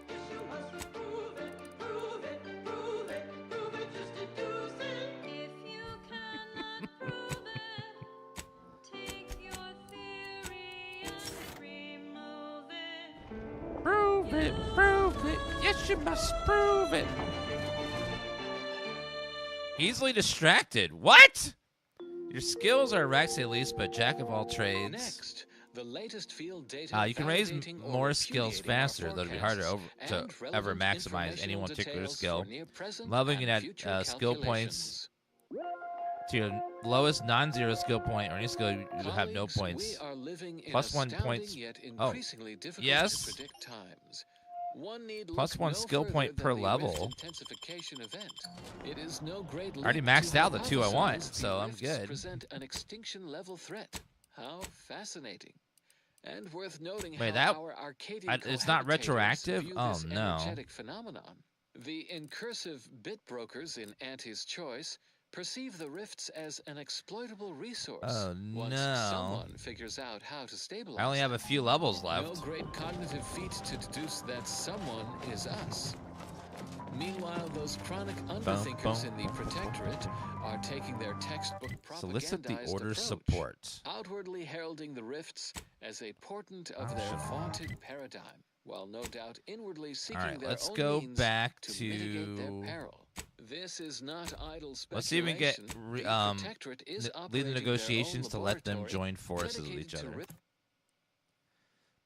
yes you must prove it, prove it, prove it, prove it, just deduce it. If you cannot prove it, take your theory and remove it. Prove it, prove it. Yes, you must prove it. Easily distracted. What? Your skills are Rex at least, but jack of all trades. Next, the latest field data You can raise validating or more skills repudiating our faster, though it'd be harder forecasts to and ever relevant maximize any one particular informational skill. details for near-present Leveling and it future at skill calculations. points to your lowest non-zero skill point or any skill you have no Colleagues, points. We are living in Plus 1 astounding points. Yet Oh, increasingly difficult yes. to predict times. One need Plus look 1 no skill further point than per the level. rift intensification event. It is no great I already leap maxed to out the 2 I want, hypothesize so the I'm rifts good. Present an extinction level threat. How fascinating. And worth noting Wait, how that our Arcadian it's not cohabitators retroactive? view Oh this no. energetic phenomenon. The incursive bit brokers in Auntie's Choice perceive the rifts as an exploitable resource. Oh Once no. someone figures out how to stabilize I only have a few levels no left. great cognitive feat to deduce that someone is us. Meanwhile, those chronic underthinkers in the Protectorate are taking their textbook Solicit the propagandized order's approach, support. outwardly heralding the rifts as a portent of their vaunted paradigm, while no doubt inwardly seeking Alright, their let's own go means back to mitigate their to... peril. This is not idle speculation. Let's see if we can get The Protectorate is lead the operating their negotiations own to let them laboratory join forces with each dedicated to other.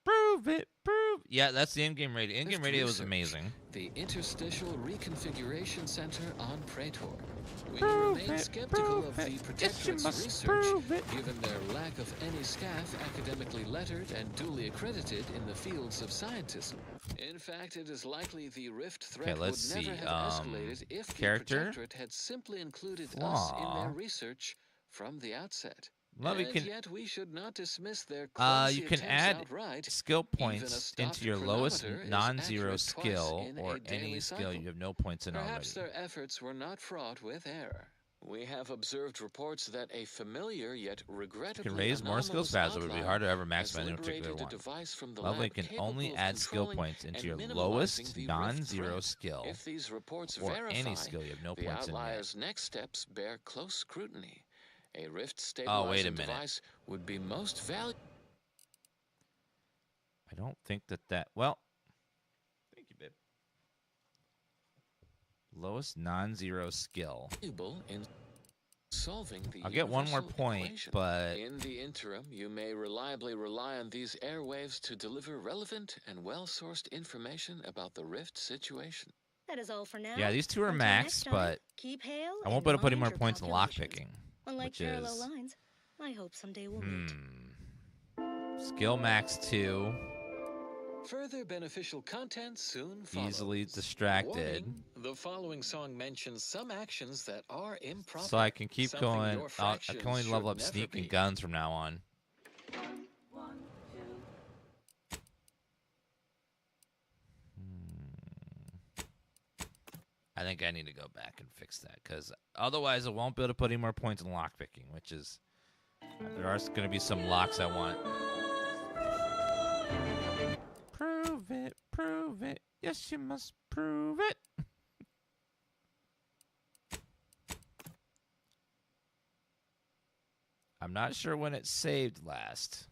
Prove it, prove. Yeah, that's the in-game radio. In-game Rift radio was research, amazing. The Interstitial Reconfiguration Center on Praetor. We Prove remain it, skeptical prove of it. the Yes, you Protectorate's must research, prove it. given their lack of any staff academically lettered and duly accredited in the fields of scientism. In fact, it is likely the Rift threat let's would never see, have escalated if the character? Protectorate had simply included us in Flaw. their research from the outset. Well, we and can- yet we should not dismiss their clumsy you can attempts add outright. skill Even a points stopped into your lowest chronometer is non-zero accurate skill twice in or a daily any skill cycle. you have no points in Perhaps already. their efforts were not fraught with error. We have observed reports that a familiar yet You regrettably can raise more skills anomalous faster, but it would be outlier harder to ever has maximize any particular liberated a one. device from the Lovely lab can capable only of add skill controlling points into and your minimalizing lowest the rift non-zero threat. skill If these reports or verify, any skill you have no the points in yet. outlier's next steps bear close scrutiny. A rift Oh, wait a stabilizing minute. device would be most valuable. I don't think that... Well, thank you, babe. Lowest non-zero skill. In solving the I'll get one more universal point, equation. but In the interim, you may reliably rely on these airwaves to deliver relevant and well-sourced information about the rift situation. That is all for now. yeah, these two are Until max, next time, but keep hail I won't and be able to put any mind more your points in calculations. lockpicking, Unlike which parallel is lines, I hope someday we'll meet. skill max 2. Further beneficial content soon follows. Easily distracted. Warning, the following song mentions some actions that are improper. So I can keep Something going. your I can only fractions level should up never sneak and be. guns from now on. I think I need to go back and fix that, because otherwise I won't be able to put any more points in lockpicking, which is... There are going to be some locks I want. Prove it, prove it. Yes, you must prove it. I'm not sure when it saved last.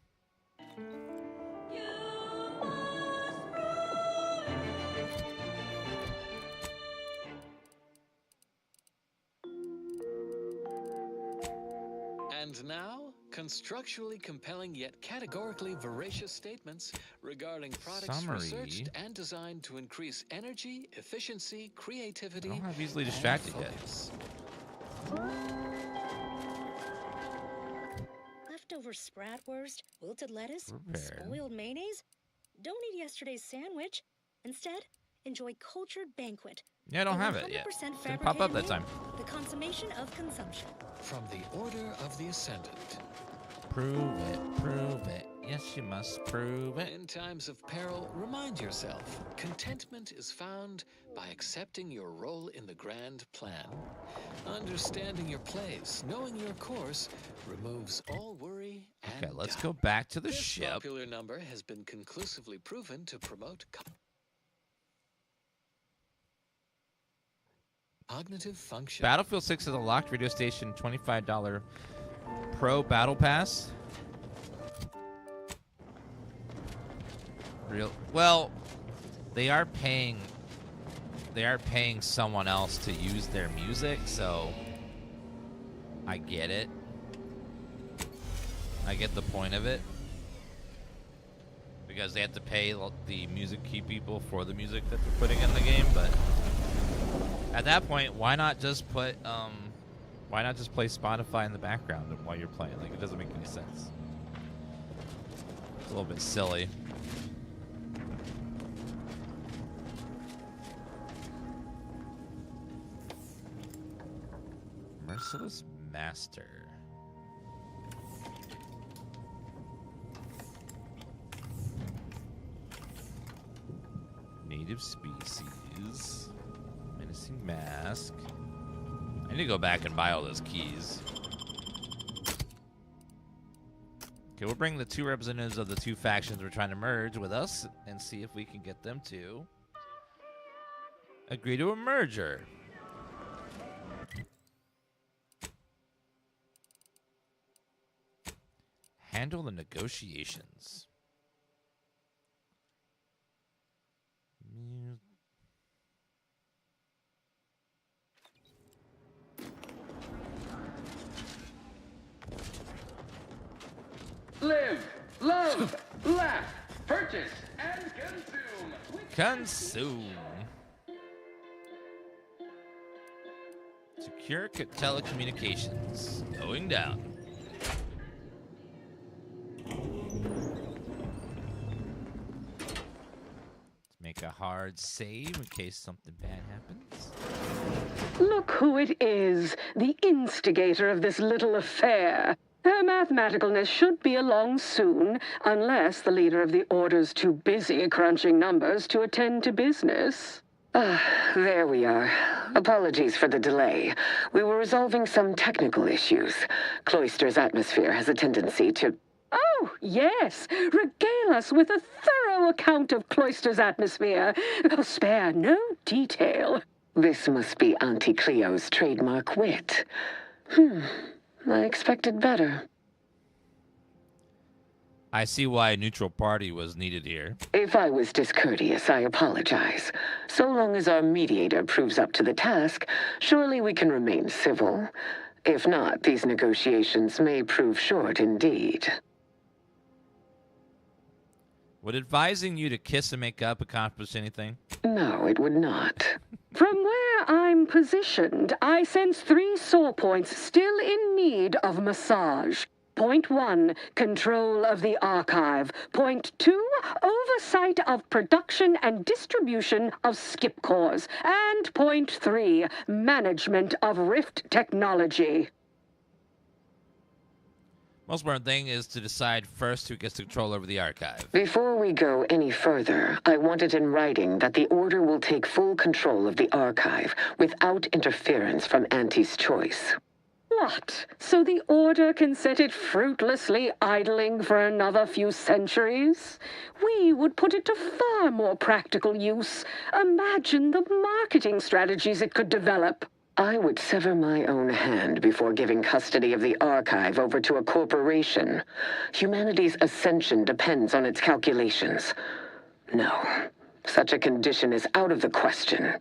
And now, constructually compelling yet categorically voracious statements regarding products Summary. researched and designed to increase energy, efficiency, creativity, I don't have easily and distracted yet. focus. Leftover spratwurst, wilted lettuce, Prepared. spoiled mayonnaise? Don't eat yesterday's sandwich. Instead, enjoy cultured banquet. Yeah, I don't The have it yet. 100% Didn't pop up that fabricated time. meal, The consummation of consumption. From the Order of the Ascendant. Prove it, prove it. Yes, you must prove it. In times of peril, remind yourself, contentment is found by accepting your role in the grand plan. Understanding your place, knowing your course, removes all worry and Okay, let's doubt. go back to the This ship. popular number has been conclusively proven to promote cognitive function. Battlefield 6 is a locked radio station, $25 Pro Battle Pass. Well, they are paying someone else to use their music, so I get it. I get the point of it. Because they have to pay the music key people for the music that they're putting in the game, but at that point, why not just play Spotify in the background while you're playing? Like, it doesn't make any sense. It's a little bit silly. Merciless Master. Native species. Menacing mask. I need to go back and buy all those keys. Okay, we'll bring the two representatives of the two factions we're trying to merge with us and see if we can get them to agree to a merger. Handle the negotiations. Live, love, laugh, purchase, and consume. Consume. Secure telecommunications. Going down. Let's make a hard save in case something bad happens. Look who it is, the instigator of this little affair. Her mathematicalness should be along soon, unless the leader of the Order's too busy crunching numbers to attend to business. There we are. Apologies for the delay. We were resolving some technical issues. Cloister's atmosphere has a tendency to... Oh, yes! Regale us with a thorough account of Cloister's atmosphere. Spare no detail. This must be Auntie Cleo's trademark wit. I expected better. I see why a neutral party was needed here. If I was discourteous, I apologize. So long as our mediator proves up to the task, surely we can remain civil. If not, these negotiations may prove short indeed. Would advising you to kiss and make up accomplish anything? No, it would not. From where I'm positioned, I sense 3 sore points still in need of massage. Point 1, control of the archive. Point 2, oversight of production and distribution of skip cores. And point 3, management of Rift technology. Most important thing is to decide first who gets control over the archive. Before we go any further, I want it in writing that the Order will take full control of the archive without interference from Auntie's choice. What? So the Order can set it fruitlessly idling for another few centuries? We would put it to far more practical use. Imagine the marketing strategies it could develop. I would sever my own hand before giving custody of the archive over to a corporation. Humanity's ascension depends on its calculations. No, such a condition is out of the question.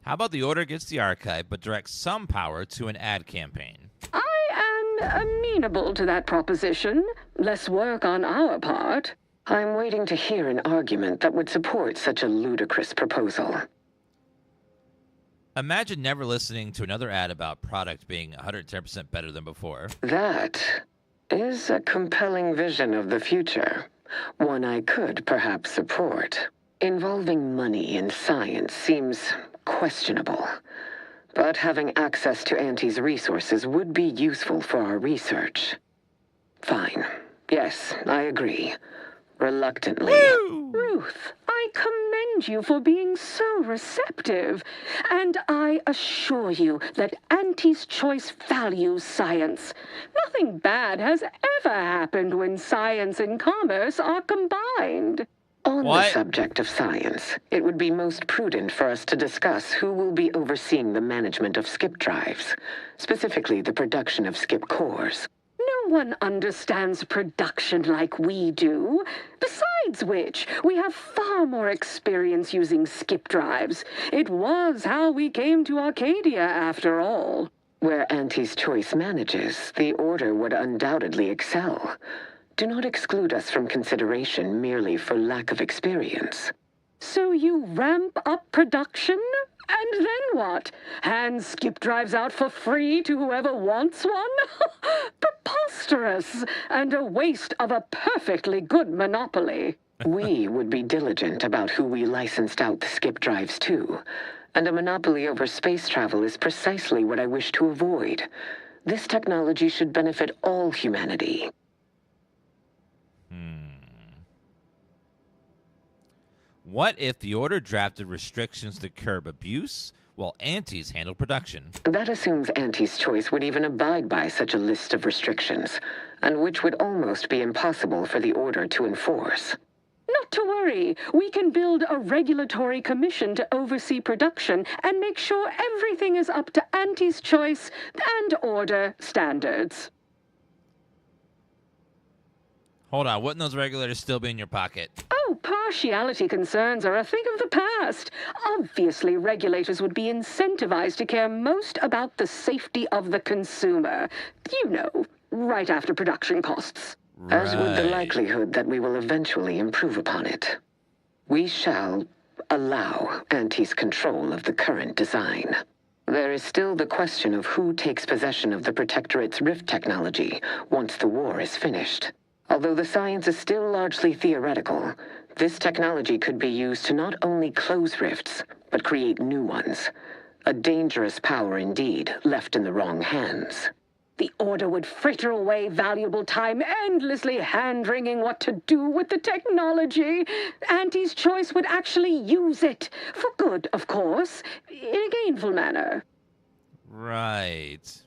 How about the Order gets the archive, but directs some power to an ad campaign? I am amenable to that proposition. Less work on our part. I'm waiting to hear an argument that would support such a ludicrous proposal. Imagine never listening to another ad about product being 110% better than before. That is a compelling vision of the future. One I could perhaps support. Involving money in science seems questionable. But having access to Auntie's resources would be useful for our research. Fine. Yes, I agree. Reluctantly. Woo! Ruth, I commend you for being so receptive. And I assure you that Auntie's choice values science. Nothing bad has ever happened when science and commerce are combined. On the subject of science, it would be most prudent for us to discuss who will be overseeing the management of skip drives, specifically the production of skip cores. No one understands production like we do. Besides which, we have far more experience using skip drives. It was how we came to Arcadia, after all. Where Auntie's choice manages, the Order would undoubtedly excel. Do not exclude us from consideration merely for lack of experience. So you ramp up production? And then what? Hand skip drives out for free to whoever wants one? Preposterous, and a waste of a perfectly good monopoly. We would be diligent about who we licensed out the skip drives to, and a monopoly over space travel is precisely what I wish to avoid. This technology should benefit all humanity. What if the Order drafted restrictions to curb abuse while Auntie's handled production? That assumes Auntie's choice would even abide by such a list of restrictions, and which would almost be impossible for the Order to enforce. Not to worry. We can build a regulatory commission to oversee production and make sure everything is up to Auntie's choice and Order standards. Hold on, wouldn't those regulators still be in your pocket? Oh, partiality concerns are a thing of the past. Obviously, regulators would be incentivized to care most about the safety of the consumer. You know, right after production costs. As would the likelihood that we will eventually improve upon it. We shall allow Auntie's control of the current design. There is still the question of who takes possession of the Protectorate's rift technology once the war is finished. Although the science is still largely theoretical, this technology could be used to not only close rifts, but create new ones. A dangerous power indeed, left in the wrong hands. The Order would fritter away valuable time endlessly hand-wringing what to do with the technology. Auntie's choice would actually use it. For good, of course. In a gainful manner. Right.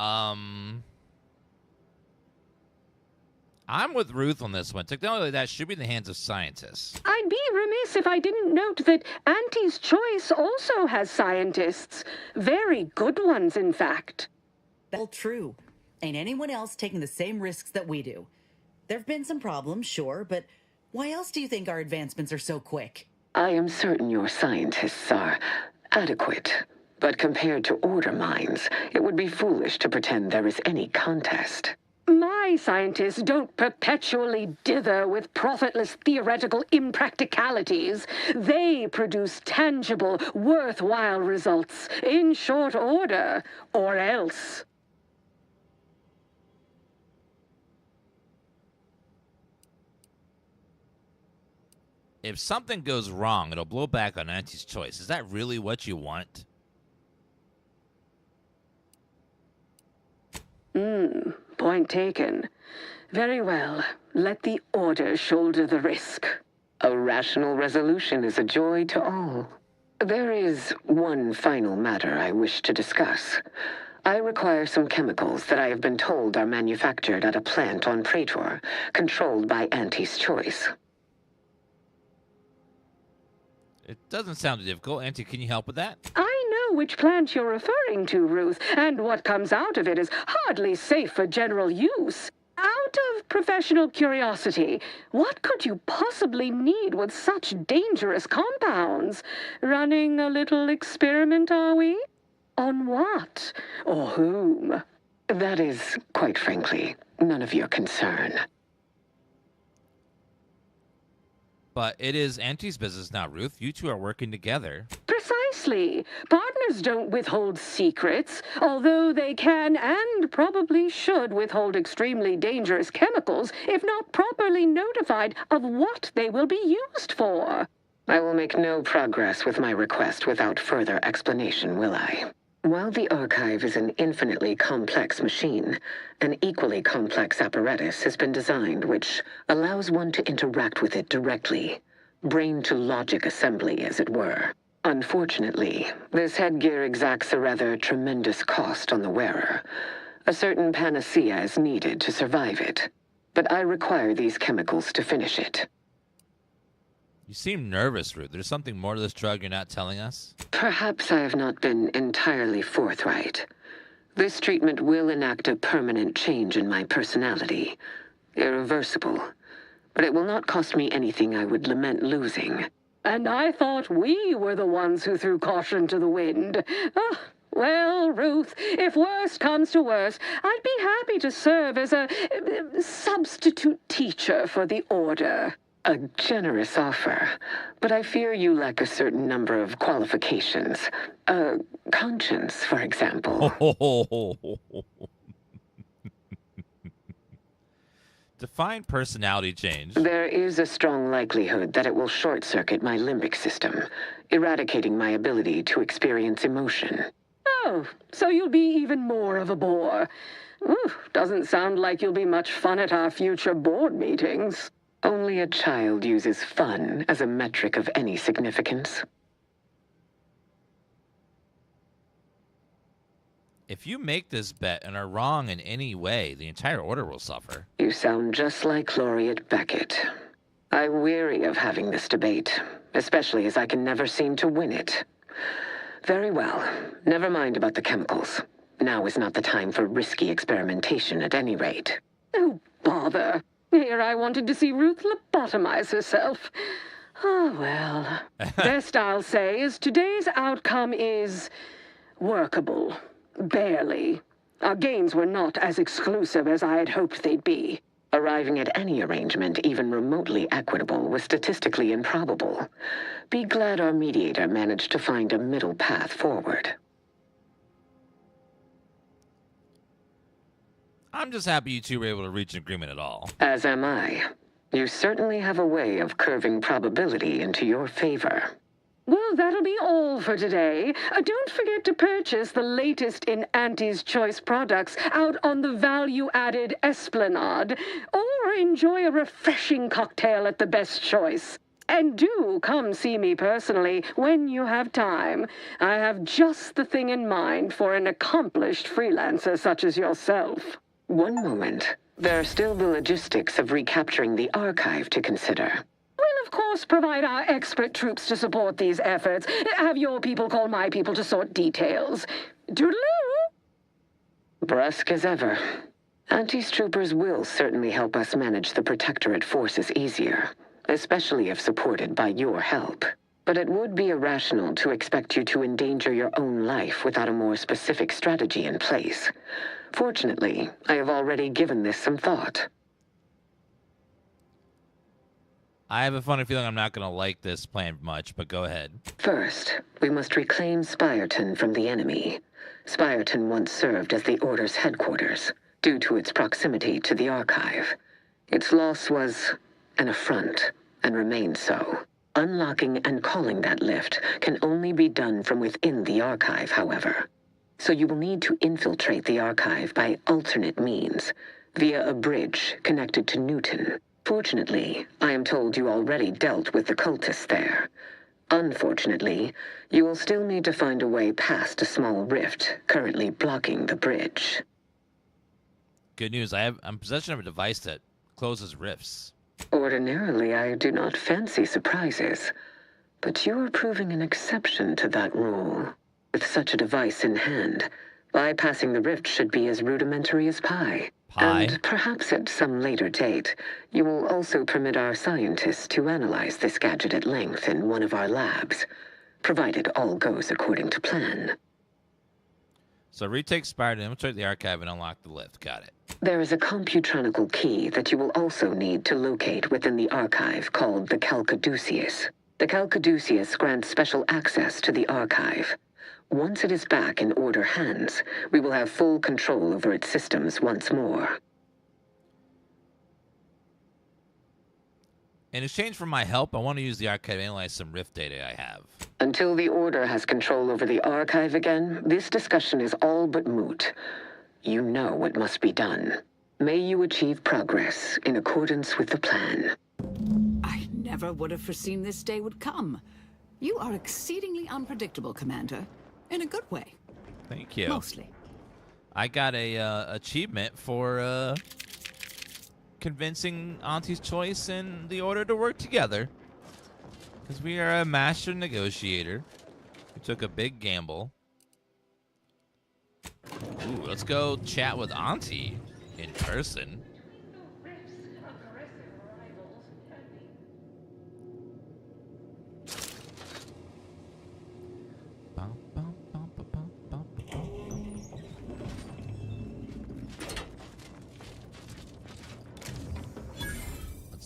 I'm with Ruth on this one. Technology like that should be in the hands of scientists. I'd be remiss if I didn't note that Auntie's Choice also has scientists. Very good ones, in fact. That's all true. Ain't anyone else taking the same risks that we do. There've been some problems, sure, but why else do you think our advancements are so quick? I am certain your scientists are adequate, but compared to Order minds, it would be foolish to pretend there is any contest. My scientists don't perpetually dither with profitless theoretical impracticalities. They produce tangible, worthwhile results in short order, or else. If something goes wrong, it'll blow back on Auntie's Choice. Is that really what you want? Point taken. Very well. Let the Order shoulder the risk. A rational resolution is a joy to all. There is one final matter I wish to discuss. I require some chemicals that I have been told are manufactured at a plant on Praetor, controlled by Auntie's Choice. It doesn't sound difficult. Auntie, can you help with that? I know which plant you're referring to, Ruth, and what comes out of it is hardly safe for general use. Out of professional curiosity, what could you possibly need with such dangerous compounds? Running a little experiment, are we? On what? Or whom? That is, quite frankly, none of your concern. But it is Auntie's business now, Ruth. You two are working together. Precisely. Partners don't withhold secrets, although they can and probably should withhold extremely dangerous chemicals if not properly notified of what they will be used for. I will make no progress with my request without further explanation, will I? While the archive is an infinitely complex machine, an equally complex apparatus has been designed which allows one to interact with it directly, brain-to-logic assembly, as it were. Unfortunately, this headgear exacts a rather tremendous cost on the wearer. A certain panacea is needed to survive it, but I require these chemicals to finish it. You seem nervous, Ruth. There's something more to this drug you're not telling us? Perhaps I have not been entirely forthright. This treatment will enact a permanent change in my personality. Irreversible. But it will not cost me anything I would lament losing. And I thought we were the ones who threw caution to the wind. Ah, well, Ruth, if worst comes to worst, I'd be happy to serve as a substitute teacher for the Order. A generous offer, but I fear you lack a certain number of qualifications. Conscience, for example. Define personality change. There is a strong likelihood that it will short-circuit my limbic system, eradicating my ability to experience emotion. Oh, so you'll be even more of a bore. Ooh, doesn't sound like you'll be much fun at our future board meetings. Only a child uses fun as a metric of any significance. If you make this bet and are wrong in any way, the entire Order will suffer. You sound just like Laureate Beckett. I weary of having this debate, especially as I can never seem to win it. Very well. Never mind about the chemicals. Now is not the time for risky experimentation at any rate. Oh, bother. Here I wanted to see Ruth lobotomize herself. Oh, well. Best I'll say is today's outcome is workable. Barely. Our gains were not as exclusive as I had hoped they'd be. Arriving at any arrangement even remotely equitable was statistically improbable. Be glad our mediator managed to find a middle path forward. I'm just happy you two were able to reach an agreement at all. As am I. You certainly have a way of curving probability into your favor. Well, that'll be all for today. Don't forget to purchase the latest in Auntie's Choice products out on the value-added Esplanade, or enjoy a refreshing cocktail at the Best Choice. And do come see me personally when you have time. I have just the thing in mind for an accomplished freelancer such as yourself. One moment. There are still the logistics of recapturing the archive to consider. Well, of of course, provide our expert troops to support these efforts. Have your people call my people to sort details. Doodaloo! Brusque as ever. Auntie's troopers will certainly help us manage the Protectorate forces easier, especially if supported by your help. But it would be irrational to expect you to endanger your own life without a more specific strategy in place. Fortunately, I have already given this some thought. I have a funny feeling I'm not going to like this plan much, but go ahead. First, we must reclaim Spireton from the enemy. Spireton once served as the Order's headquarters, due to its proximity to the Archive. Its loss was an affront, and remains so. Unlocking and calling that lift can only be done from within the Archive, however. So you will need to infiltrate the Archive by alternate means, via a bridge connected to Newton. Fortunately, I am told you already dealt with the cultists there. Unfortunately, you will still need to find a way past a small rift currently blocking the bridge. Good news, I'm in possession of a device that closes rifts. Ordinarily, I do not fancy surprises, but you are proving an exception to that rule. With such a device in hand, bypassing the rift should be as rudimentary as pie. And perhaps at some later date, you will also permit our scientists to analyze this gadget at length in one of our labs, provided all goes according to plan. So retake Spire to infiltrate the Archive and unlock the lift. Got it. There is a computronical key that you will also need to locate within the Archive called the Calcaduceus. The Calcaduceus grants special access to the Archive. Once it is back in Order hands, we will have full control over its systems once more. In exchange for my help, I want to use the Archive to analyze some rift data I have. Until the Order has control over the Archive again, this discussion is all but moot. You know what must be done. May you achieve progress in accordance with the plan. I never would have foreseen this day would come. You are exceedingly unpredictable, Commander. In a good way. Thank you. Mostly. I got a achievement for convincing Auntie's Choice and the Order to work together. Because we are a master negotiator. We took a big gamble. Ooh, let's go chat with Auntie in person.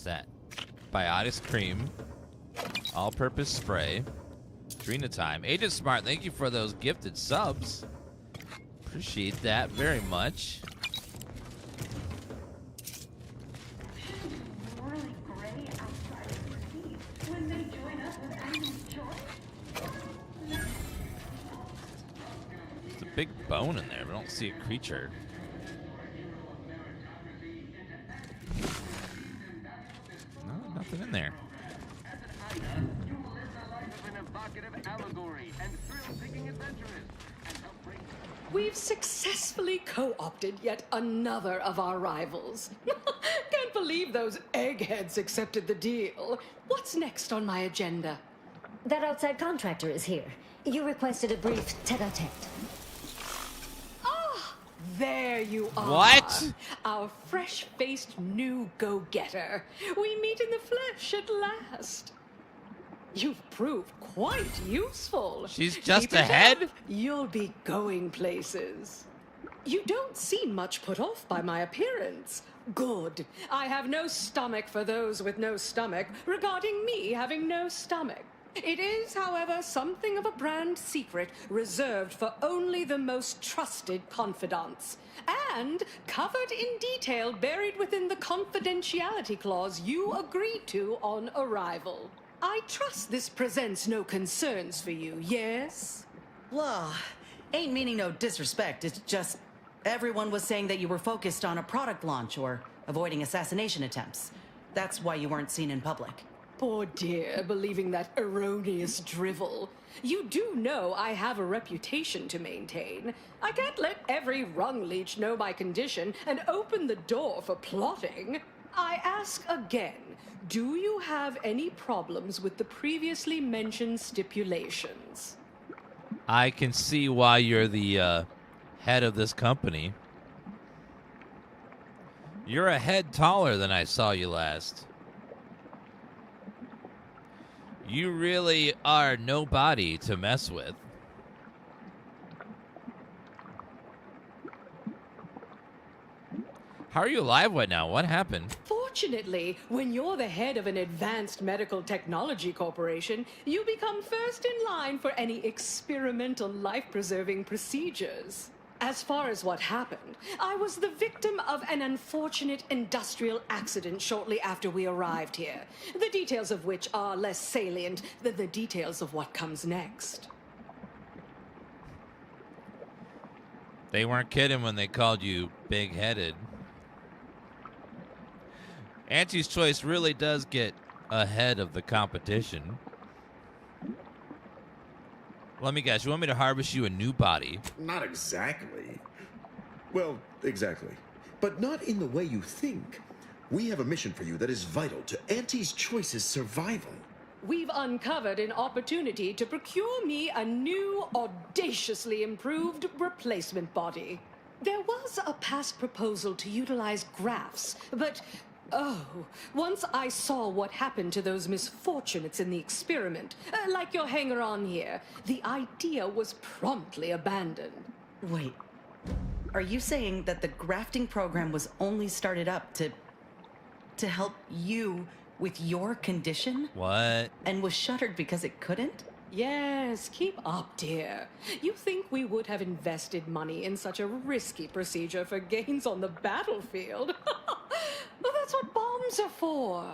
That Biotis cream, all-purpose spray, Trina time. Agent Smart, thank you for those gifted subs. Appreciate that very much. There's a big bone in there, but I don't see a creature. Nothing in there. We've successfully co-opted yet another of our rivals. Can't believe those eggheads accepted the deal. What's next on my agenda? That outside contractor is here. You requested a brief tete-a-tete. There you are. What? Our fresh-faced new go-getter. We meet in the flesh at last. You've proved quite useful. She's just Keep it ahead? up, you'll be going places. You don't seem much put off by my appearance. Good. I have no stomach for those with no stomach regarding me having no stomach. It is, however, something of a brand secret reserved for only the most trusted confidants, and covered in detail buried within the confidentiality clause you agreed to on arrival. I trust this presents no concerns for you, yes? Well, ain't meaning no disrespect. It's just everyone was saying that you were focused on a product launch or avoiding assassination attempts. That's why you weren't seen in public. Poor dear, believing that erroneous drivel. You do know I have a reputation to maintain. I can't let every rung leech know my condition and open the door for plotting. I ask again, do you have any problems with the previously mentioned stipulations? I can see why you're the head of this company. You're a head taller than I saw you last. You really are nobody to mess with. How are you alive right now? What happened? Fortunately, when you're the head of an advanced medical technology corporation, you become first in line for any experimental life-preserving procedures. As far as what happened, I was the victim of an unfortunate industrial accident shortly after we arrived here, the details of which are less salient than the details of what comes next. They weren't kidding when they called you big-headed. Auntie's Choice really does get ahead of the competition. Let me guess, you want me to harvest you a new body? Not exactly. Well, exactly. But not in the way you think. We have a mission for you that is vital to Auntie's Choice's survival. We've uncovered an opportunity to procure me a new, audaciously improved replacement body. There was a past proposal to utilize graphs, but once I saw what happened to those misfortunates in the experiment, like your hanger-on here, the idea was promptly abandoned. Wait, are you saying that the grafting program was only started up to help you with your condition? What? And was shuttered because it couldn't? Yes, keep up, dear. You think we would have invested money in such a risky procedure for gains on the battlefield? Well, that's what bombs are for.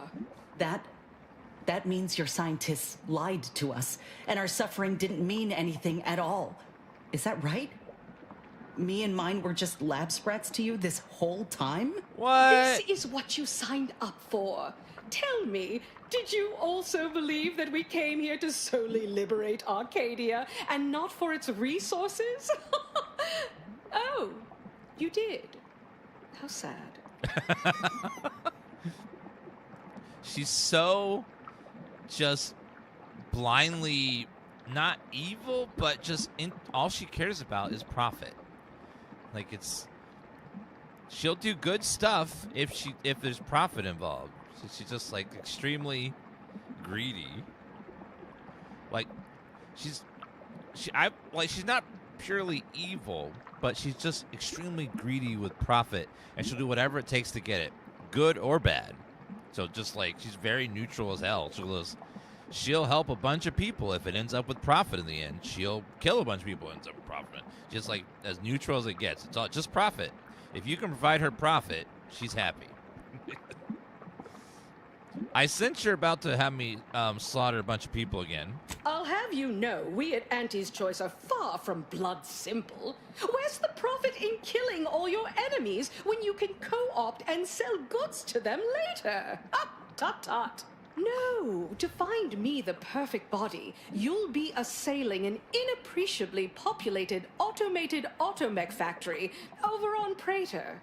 That means your scientists lied to us, and our suffering didn't mean anything at all. Is that right? Me and mine were just lab sprats to you this whole time? What? This is what you signed up for. Tell me, did you also believe that we came here to solely liberate Arcadia and not for its resources? Oh, you did. How sad. She's so just blindly not evil, but just all she cares about is profit. Like she'll do good stuff if there's profit involved. So she's just like extremely greedy. Like she's not purely evil, but she's just extremely greedy with profit, and she'll do whatever it takes to get it, good or bad. So just like she's very neutral as hell. She'll help a bunch of people if it ends up with profit in the end. She'll kill a bunch of people if it ends up with profit. Just like as neutral as it gets. It's all just profit. If you can provide her profit, she's happy. I sense you're about to have me slaughter a bunch of people again. I'll have you know, we at Auntie's Choice are far from blood simple. Where's the profit in killing all your enemies when you can co-opt and sell goods to them later? Ah, tut-tut. No, to find me the perfect body, you'll be assailing an inappreciably populated automated automech factory over on Praetor.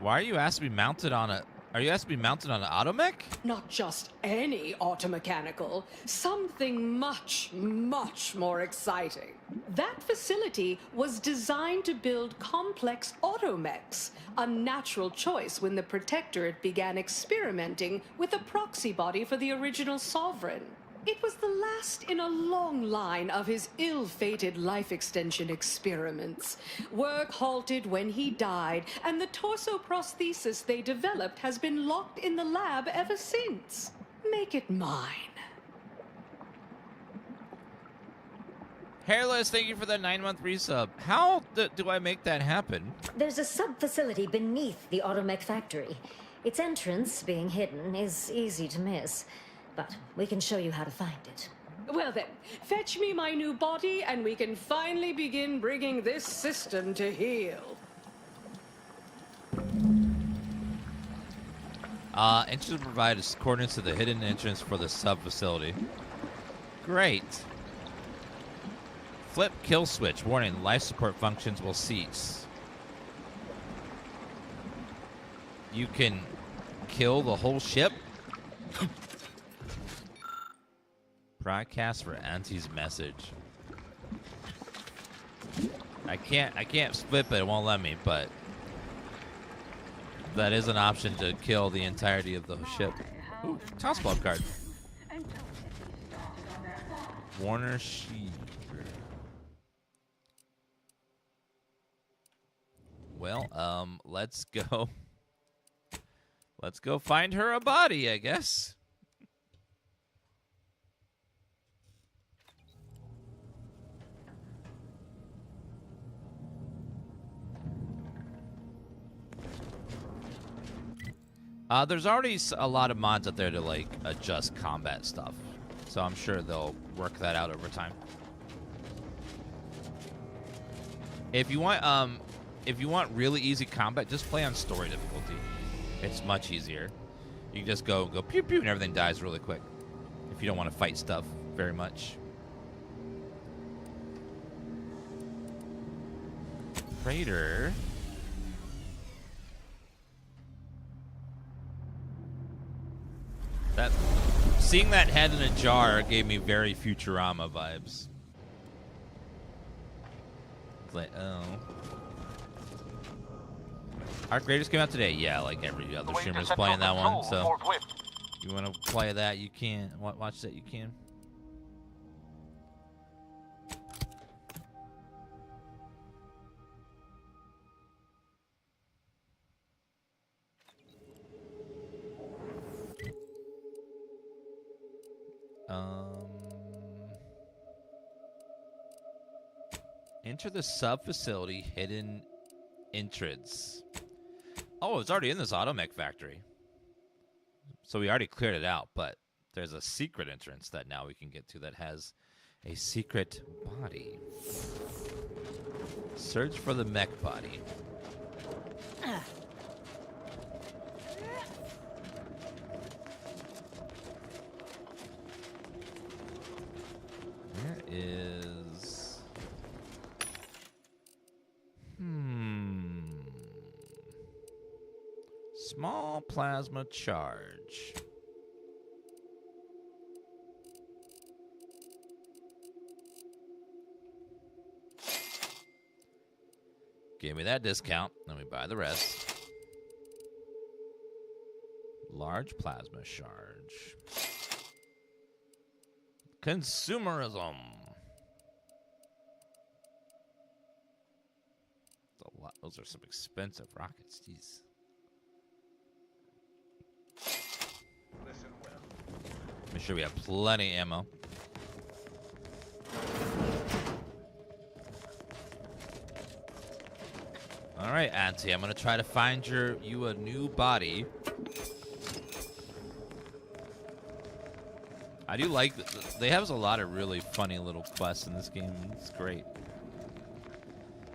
Why are you asked to be mounted on a... Are you asked to be mounted on an automech? Not just any automechanical, something much, much more exciting. That facility was designed to build complex automechs, a natural choice when the Protectorate began experimenting with a proxy body for the original Sovereign. It was the last in a long line of his ill-fated life extension experiments. Work halted when he died, and the torso prosthesis they developed has been locked in the lab ever since. Make it mine. Hairless, thank you for the 9-month resub. How do I make that happen? There's a sub-facility beneath the automech factory. Its entrance, being hidden, is easy to miss. But we can show you how to find it. Well then, fetch me my new body and we can finally begin bringing this system to heel. Interested to provide coordinates to the hidden entrance for the sub-facility. Great. Flip kill switch. Warning, life support functions will cease. you can kill the whole ship. Broadcast for Auntie's message. I can't flip it. It won't let me, but that is an option to kill the entirety of the ship. Ooh, Toss Club card. Warner Sheep. Well, let's go. Let's go find her a body, I guess. There's already a lot of mods out there to like adjust combat stuff, so I'm sure they'll work that out over time. If you want really easy combat, just play on story difficulty. It's much easier. You can just go pew pew and everything dies really quick. If you don't want to fight stuff very much. Raider. Seeing that head in a jar gave me very Futurama vibes. It's like, oh. Arc Raiders came out today. Yeah, like every other streamer's playing that one. So you want to play that, you can. Watch that, you can. Enter the sub-facility hidden entrance. Oh, it's already in this automech factory. So we already cleared it out, but there's a secret entrance that now we can get to that has a secret body. Search for the mech body. Where is... Small plasma charge. Give me that discount, then we buy the rest. Large plasma charge. Consumerism. That's a lot. Those are some expensive rockets. Jeez. Make sure we have plenty of ammo. All right, Auntie, I'm gonna try to find you a new body. I do like they have a lot of really funny little quests in this game. It's great.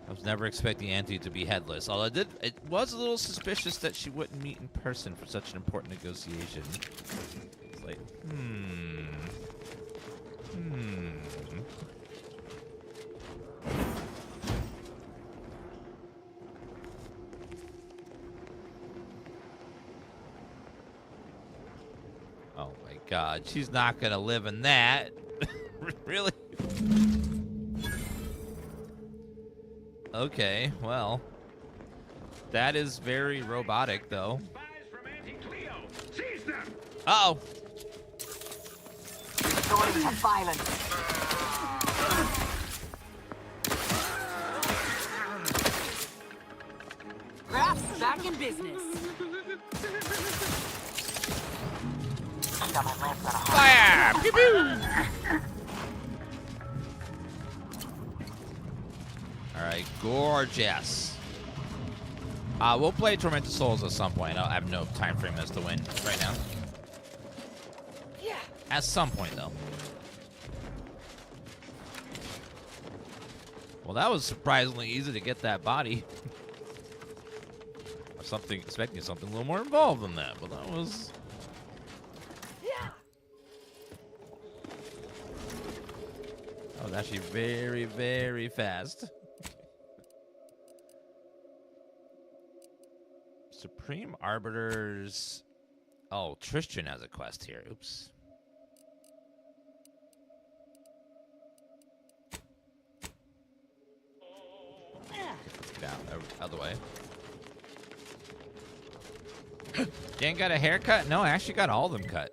I was never expecting Auntie to be headless, although it was a little suspicious that she wouldn't meet in person for such an important negotiation. It's like, Oh my God, she's not gonna live in that. Really? Okay, well, that is very robotic, though. Uh-oh. Resorting to violence. Graph's back in business. Fire! Pew pew! Alright, gorgeous. We'll play Tormented Souls at some point. I have no time frame as to when right now. Yeah. At some point, though. Well, that was surprisingly easy to get that body. I was expecting something a little more involved than that, but that was... That was actually very, very fast. Supreme Arbiters. Oh, Tristan has a quest here. Oops. Get out of the way. Dan got a haircut? No, I actually got all of them cut.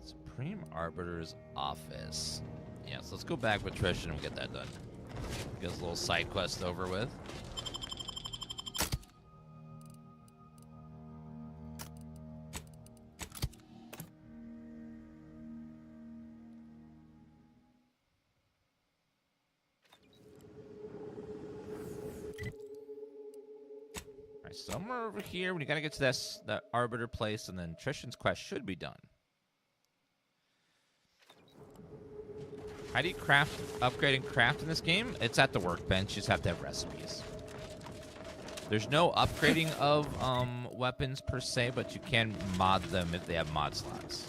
Supreme Arbiter's office. Yeah, so let's go back with Trish and we'll get that done. Get this little side quest over with. Alright, somewhere over here, we gotta get to that Arbiter place, and then Tristan's quest should be done. How do you upgrade and craft in this game? It's at the workbench. You just have to have recipes. There's no upgrading of weapons per se, but you can mod them if they have mod slots.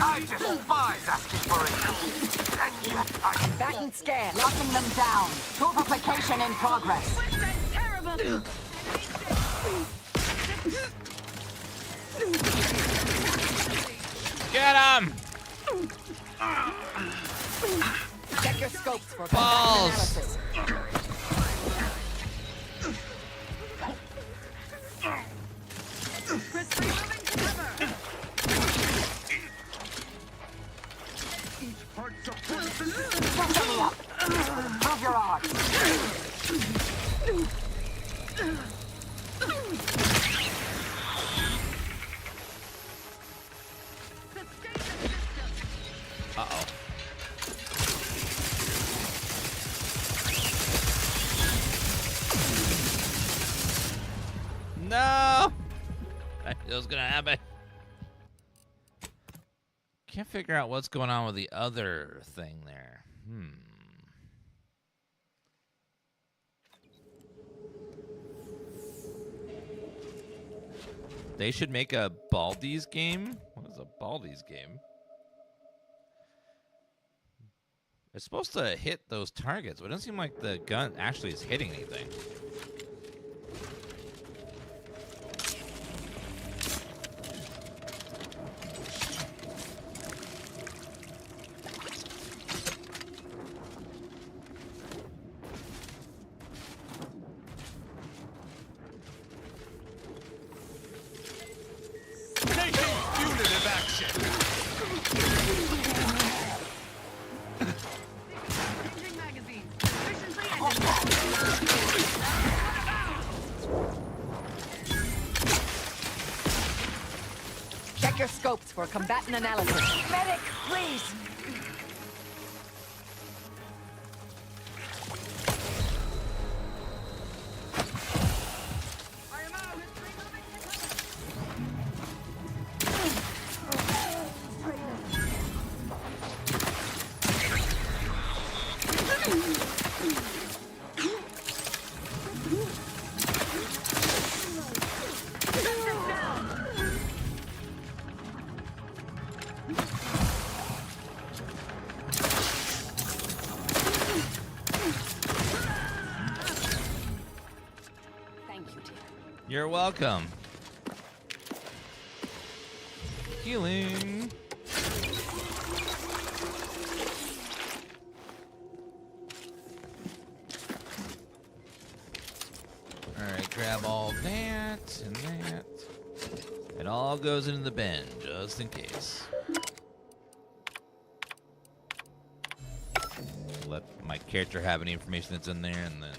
I despise asking for it. And yet I back and scan. Locking them down. Torpification in progress. Terrible. Get him! Check your scopes for balls. Analysis. Move your odds. Uh-oh. No! I knew it was gonna happen. Can't figure out what's going on with the other thing there. They should make a Baldi's game? What is a Baldi's game? It's supposed to hit those targets, but it doesn't seem like the gun actually is hitting anything. Check your scopes for combatant analysis. Medic, please. You're welcome. Healing. Alright, grab all that and that. It all goes into the bin, just in case. let my character have any information that's in there, and then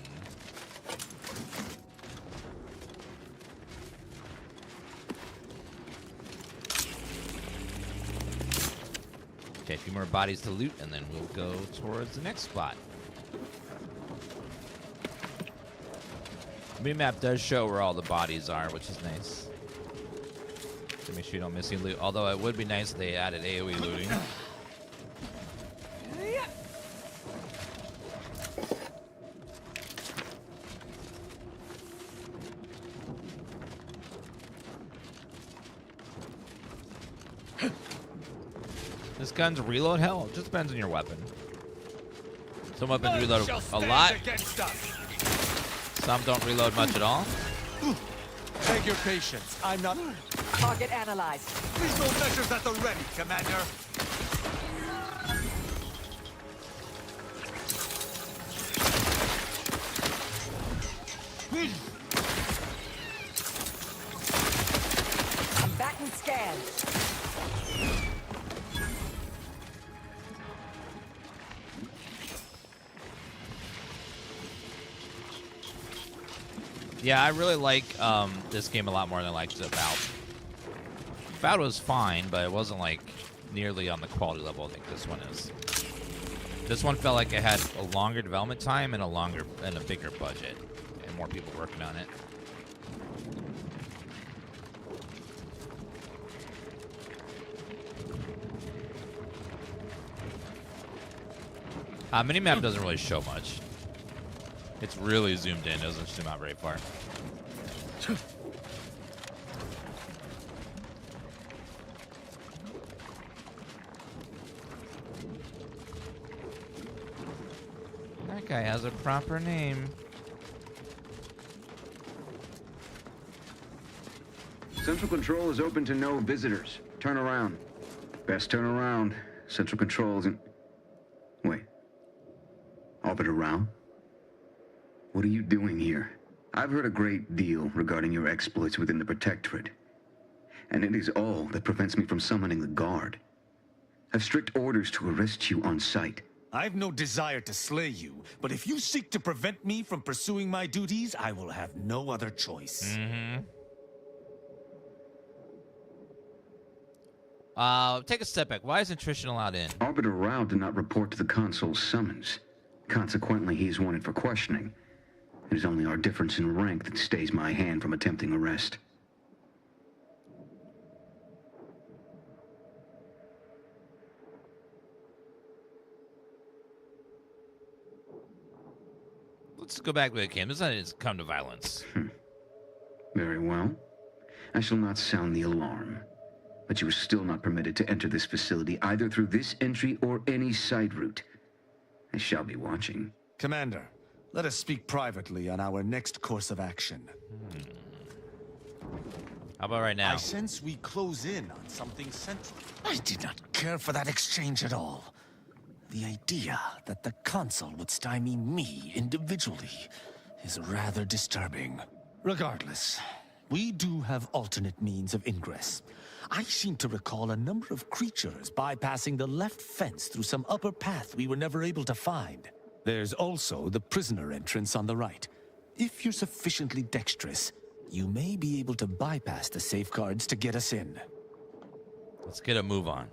okay, a few more bodies to loot, and then we'll go towards the next spot. The map does show where all the bodies are, which is nice. To make sure you don't miss any loot. Although it would be nice if they added AoE looting. This gun's reload hell? It just depends on your weapon. Some weapons reload a lot. Some don't reload much at all. Beg your patience. I'm not... Target analyzed. Lethal measures at the ready, Commander. Combatant scans. Yeah, I really like this game a lot more than I liked Avowed. Avowed was fine, but it wasn't like nearly on the quality level I think this one is. This one felt like it had a longer development time and a bigger budget, and more people working on it. Minimap doesn't really show much. It's really zoomed in, doesn't zoom out very far. That guy has a proper name. Central Control is open to no visitors. Turn around. Best turn around. Central Control isn't... Wait. Orbit around? What are you doing here? I've heard a great deal regarding your exploits within the Protectorate. And it is all that prevents me from summoning the Guard. I've strict orders to arrest you on sight. I've no desire to slay you, but if you seek to prevent me from pursuing my duties, I will have no other choice. Take a step back. Why isn't Tristan allowed in? Arbiter Rao did not report to the Consul's summons. Consequently, he is wanted for questioning. It is only our difference in rank that stays my hand from attempting arrest. Let's go back to the game. This is come to violence. Very well. I shall not sound the alarm. But you are still not permitted to enter this facility either through this entry or any side route. I shall be watching. Commander, let us speak privately on our next course of action. How about right now? I sense we close in on something central. I did not care for that exchange at all. The idea that the Consul would stymie me individually is rather disturbing. Regardless, we do have alternate means of ingress. I seem to recall a number of creatures bypassing the left fence through some upper path we were never able to find. There's also the prisoner entrance on the right. If you're sufficiently dexterous, you may be able to bypass the safeguards to get us in. Let's get a move on.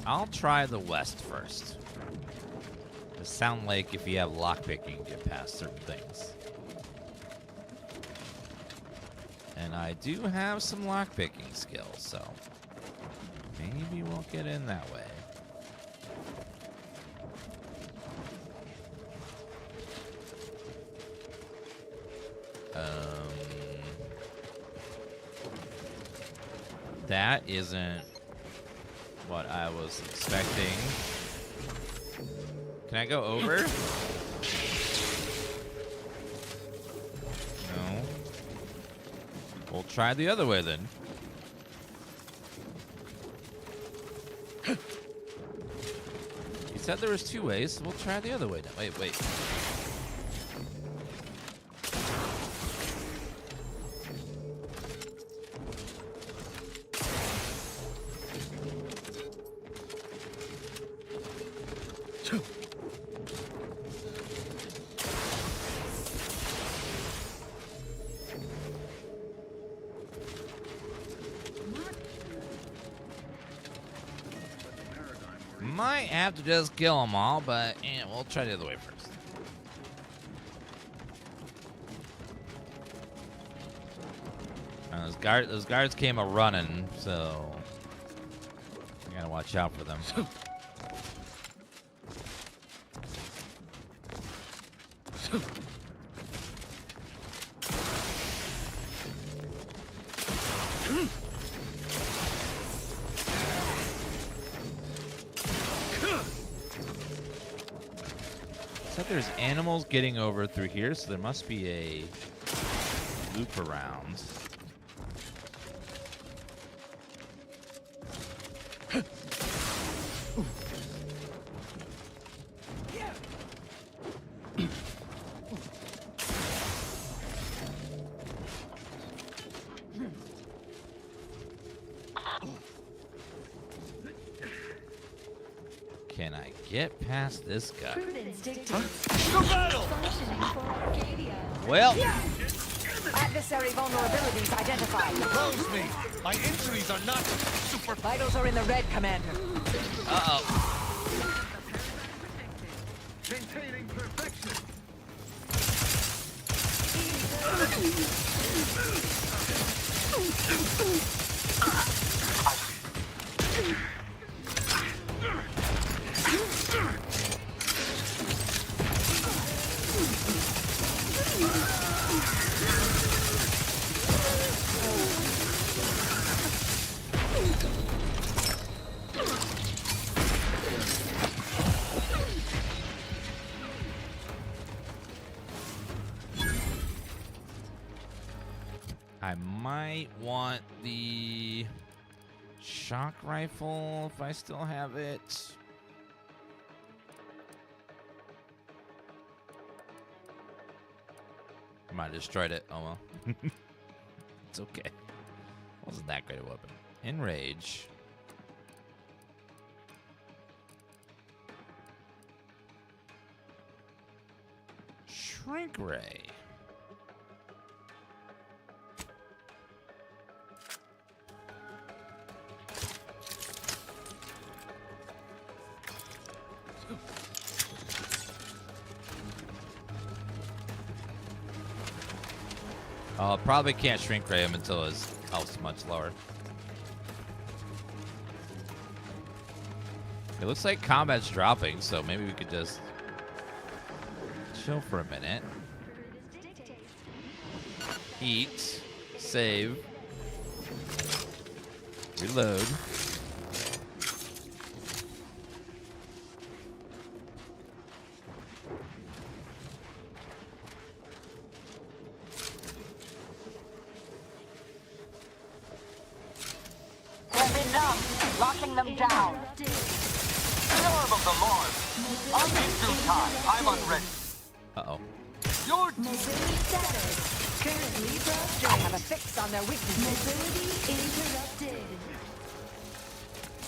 I'll try the west first. It sounds like if you have lockpicking, you get past certain things. And I do have some lockpicking skills, so maybe we'll get in that way. That isn't what I was expecting. Can I go over? No. We'll try the other way then. You said there was two ways, so we'll try the other way now. Wait. might have to just kill them all, but we'll try the other way first. Those guards came a running, so I gotta watch out for them. Looks like there's animals getting over through here, so there must be a loop around. Can I get past this guy? Well, Adversary vulnerabilities identified. Close me! My injuries are not super... Vitals are in the red, Commander. Uh-oh. Maintaining perfection. I might want the shock rifle if I still have it. I might have destroyed it. Oh well. It's okay. Wasn't that great a weapon. Enrage. Shrink ray. Probably can't shrink ray him until his health's much lower. It looks like combat's dropping, so maybe we could just chill for a minute. Eat. Save. Reload. Locking them down. Orb of the Lord. I'll be through time. I'm unready. Uh-oh. Your Mobility status. Currently broken. I have a fix on their weaknesses. Mobility interrupted.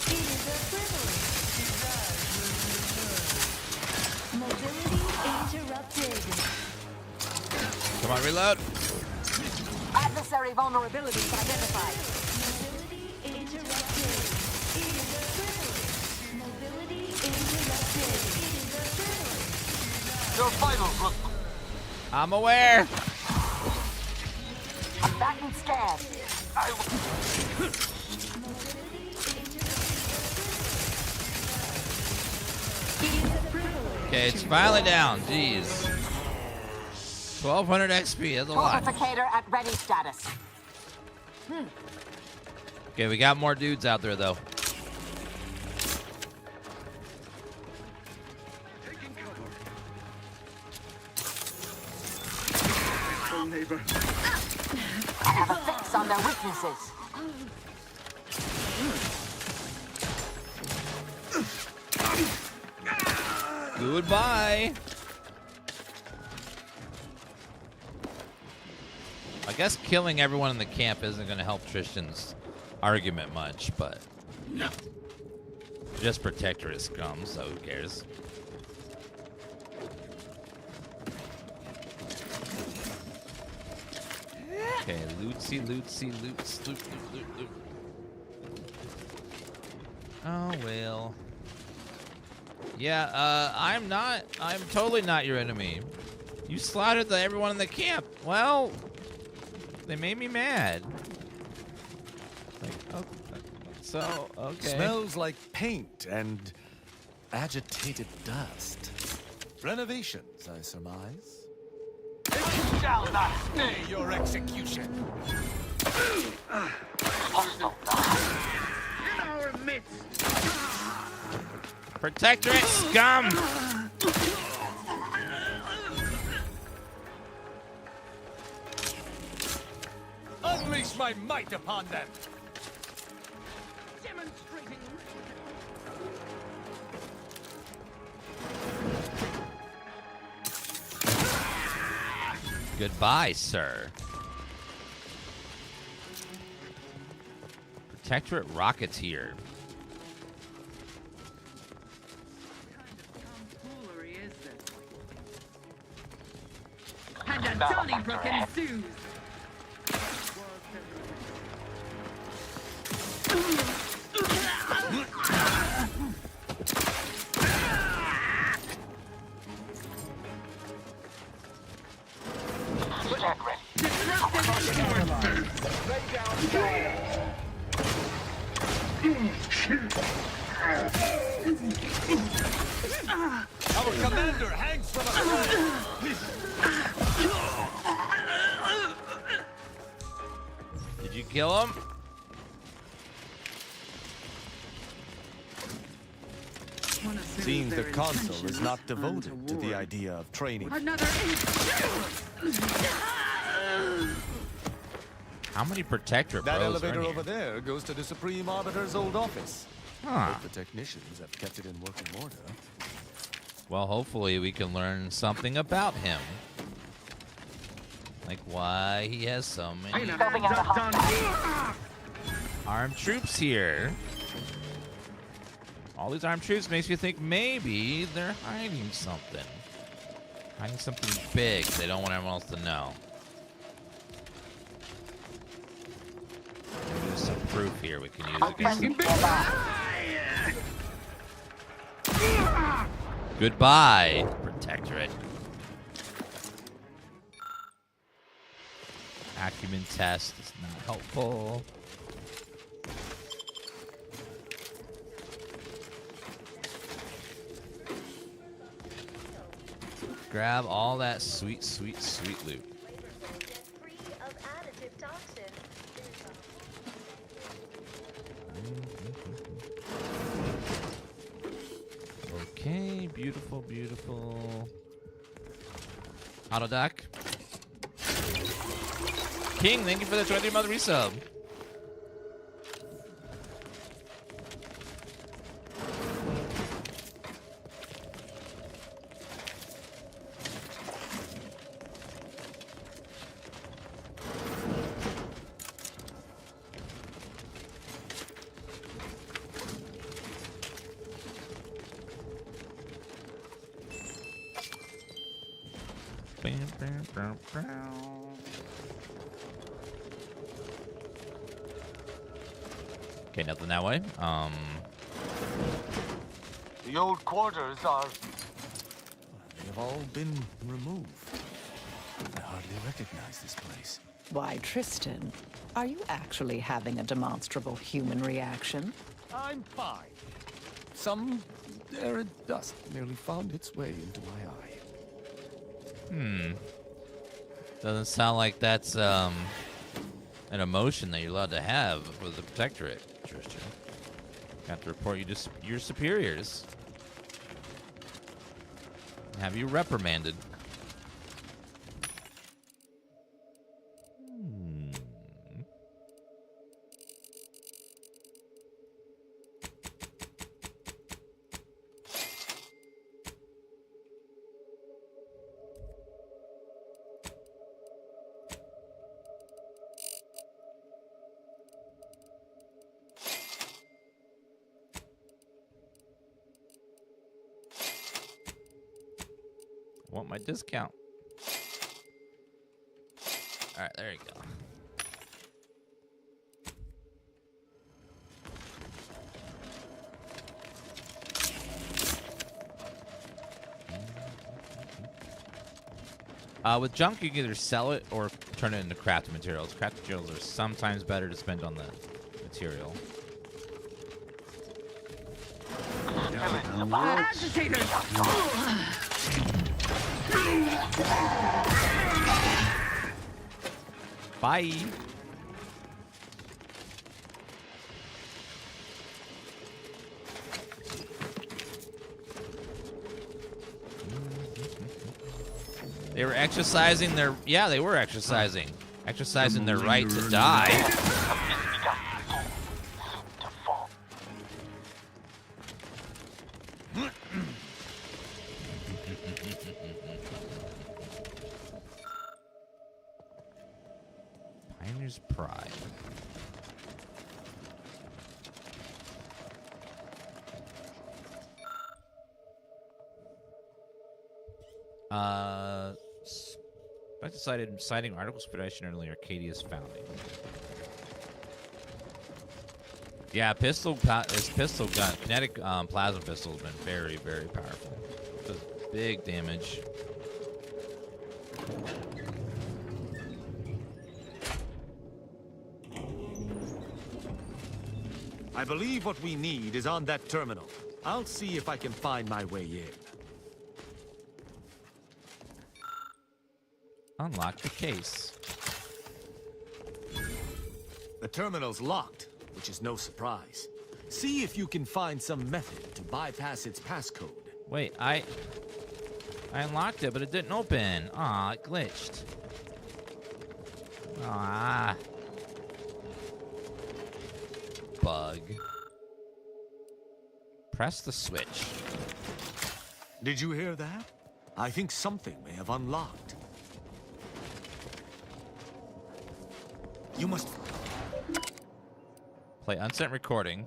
It is a privilege. Mobility interrupted. Come on, reload. Adversary vulnerabilities identified. Your vitals look... I'm aware. Back and scan. Okay, it's finally down. Jeez. 1200 XP. That's a lot. Fortificator at ready status. Okay, we got more dudes out there, though. Neighbor. I have a fix on their weaknesses. Goodbye. I guess killing everyone in the camp isn't going to help Tristan's argument much, but just Protector is scum, so who cares? Okay, lootsy, lootsy, loots, loot, loot, loot, loot. Oh, well. Yeah, I'm not. I'm totally not your enemy. You slaughtered everyone in the camp. Well, they made me mad. Like, oh, so, okay. Smells like paint and agitated dust. Renovations, I surmise. You shall not stay your execution. Hostile. In our midst. Protectorate scum! Unleash my might upon them. Demonstrating. Goodbye, sir. Protectorate Rocketeer. And a Donnybrook ensues. Our commander hangs from a thread. Did you kill him? Seems the consul is not devoted to the idea of training. Another How many Protectorate That bros elevator are in over there goes to the Supreme Arbiter's old office. Huh. Hope the technicians have kept it in working order. Well, hopefully we can learn something about him. Like why he has so many armed troops here. All these armed troops makes you think maybe they're hiding something. Hiding something big they don't want everyone else to know. Maybe there's some proof here we can use against them. Goodbye, Protectorate. Acumen test is not helpful. Grab all that sweet, sweet, sweet loot. Okay, beautiful, beautiful. Autodoc. King, thank you for the 23-month resub. Okay, nothing that way. The old quarters are. They have all been removed. I hardly recognize this place. Why, Tristan, are you actually having a demonstrable human reaction? I'm fine. Some arid dust merely found its way into my eye. Doesn't sound like that's an emotion that you're allowed to have with the Protectorate, Tristan. Got to report you to your superiors. Have you reprimanded? Want my discount. All right, there you go. With junk, you can either sell it or turn it into crafting materials. Crafting materials are sometimes better to spend on the material. Agitators! Bye. They were exercising their... Yeah, they were exercising. Exercising their right to die. Pioneer's Pride. I decided citing articles of production early Arcadia's founding. Yeah, pistol gun, kinetic plasma pistol has been very, very powerful. Does big damage. I believe what we need is on that terminal. I'll see if I can find my way in. Unlock the case. The terminal's locked, which is no surprise. See if you can find some method to bypass its passcode. Wait, I unlocked it, but it didn't open. Aw, it glitched. Ah. Bug. Press the switch. Did you hear that? I think something may have unlocked. You must... Play unsent recording.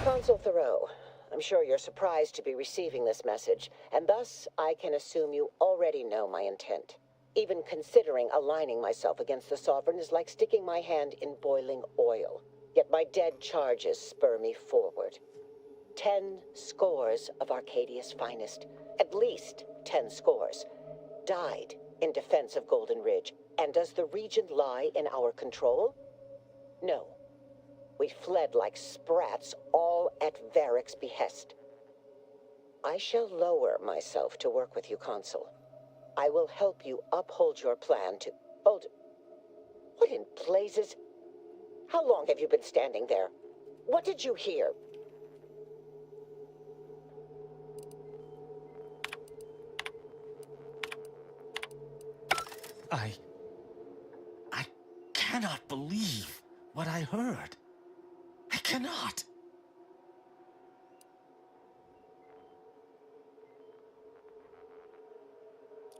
Consul Thoreau, I'm sure you're surprised to be receiving this message, and thus I can assume you already know my intent. Even considering aligning myself against the Sovereign is like sticking my hand in boiling oil. Yet my dead charges spur me forward. 10 scores of Arcadia's finest, at least 10 scores, died in defense of Golden Ridge. And does the region lie in our control? No. We fled like sprats, all at Varric's behest. I shall lower myself to work with you, Consul. I will help you uphold your plan to... Hold... What in blazes? How long have you been standing there? What did you hear? I cannot believe what I heard. I cannot.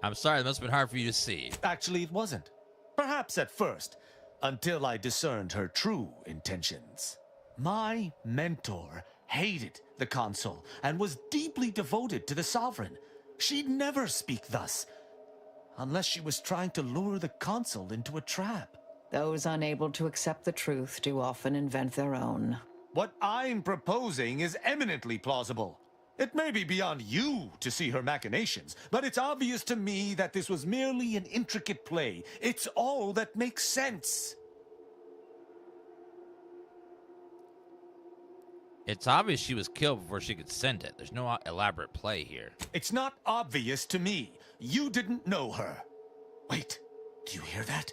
I'm sorry, that must have been hard for you to see. Actually, it wasn't. Perhaps at first, until I discerned her true intentions. My mentor hated the Consul and was deeply devoted to the Sovereign. She'd never speak thus, unless she was trying to lure the Consul into a trap. Those unable to accept the truth do often invent their own. What I'm proposing is eminently plausible. It may be beyond you to see her machinations, but it's obvious to me that this was merely an intricate play. It's all that makes sense. It's obvious she was killed before she could send it. There's no elaborate play here. It's not obvious to me. You didn't know her. Wait, do you hear that?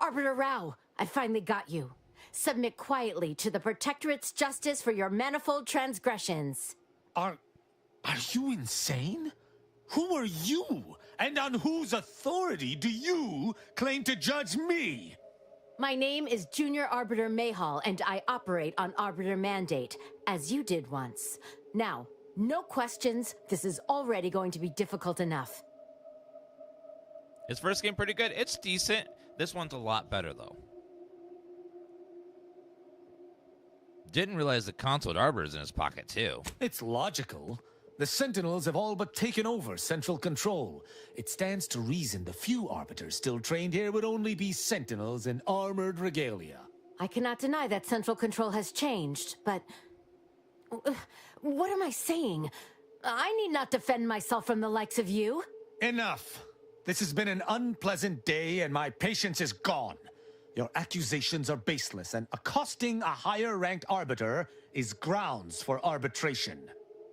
Arbiter Rao, I finally got you. Submit quietly to the Protectorate's justice for your manifold transgressions. Are you insane? Who are you? And on whose authority do you claim to judge me? My name is Junior Arbiter Mayhall, and I operate on Arbiter Mandate, as you did once. Now, no questions. This is already going to be difficult enough. His first game pretty good. It's decent. This one's a lot better, though. Didn't realize the Consul Arbiter's in his pocket, too. It's logical. The Sentinels have all but taken over central control. It stands to reason the few Arbiters still trained here would only be Sentinels in armored regalia. I cannot deny that central control has changed, but... What am I saying? I need not defend myself from the likes of you. Enough! This has been an unpleasant day and my patience is gone. Your accusations are baseless and accosting a higher-ranked arbiter is grounds for arbitration.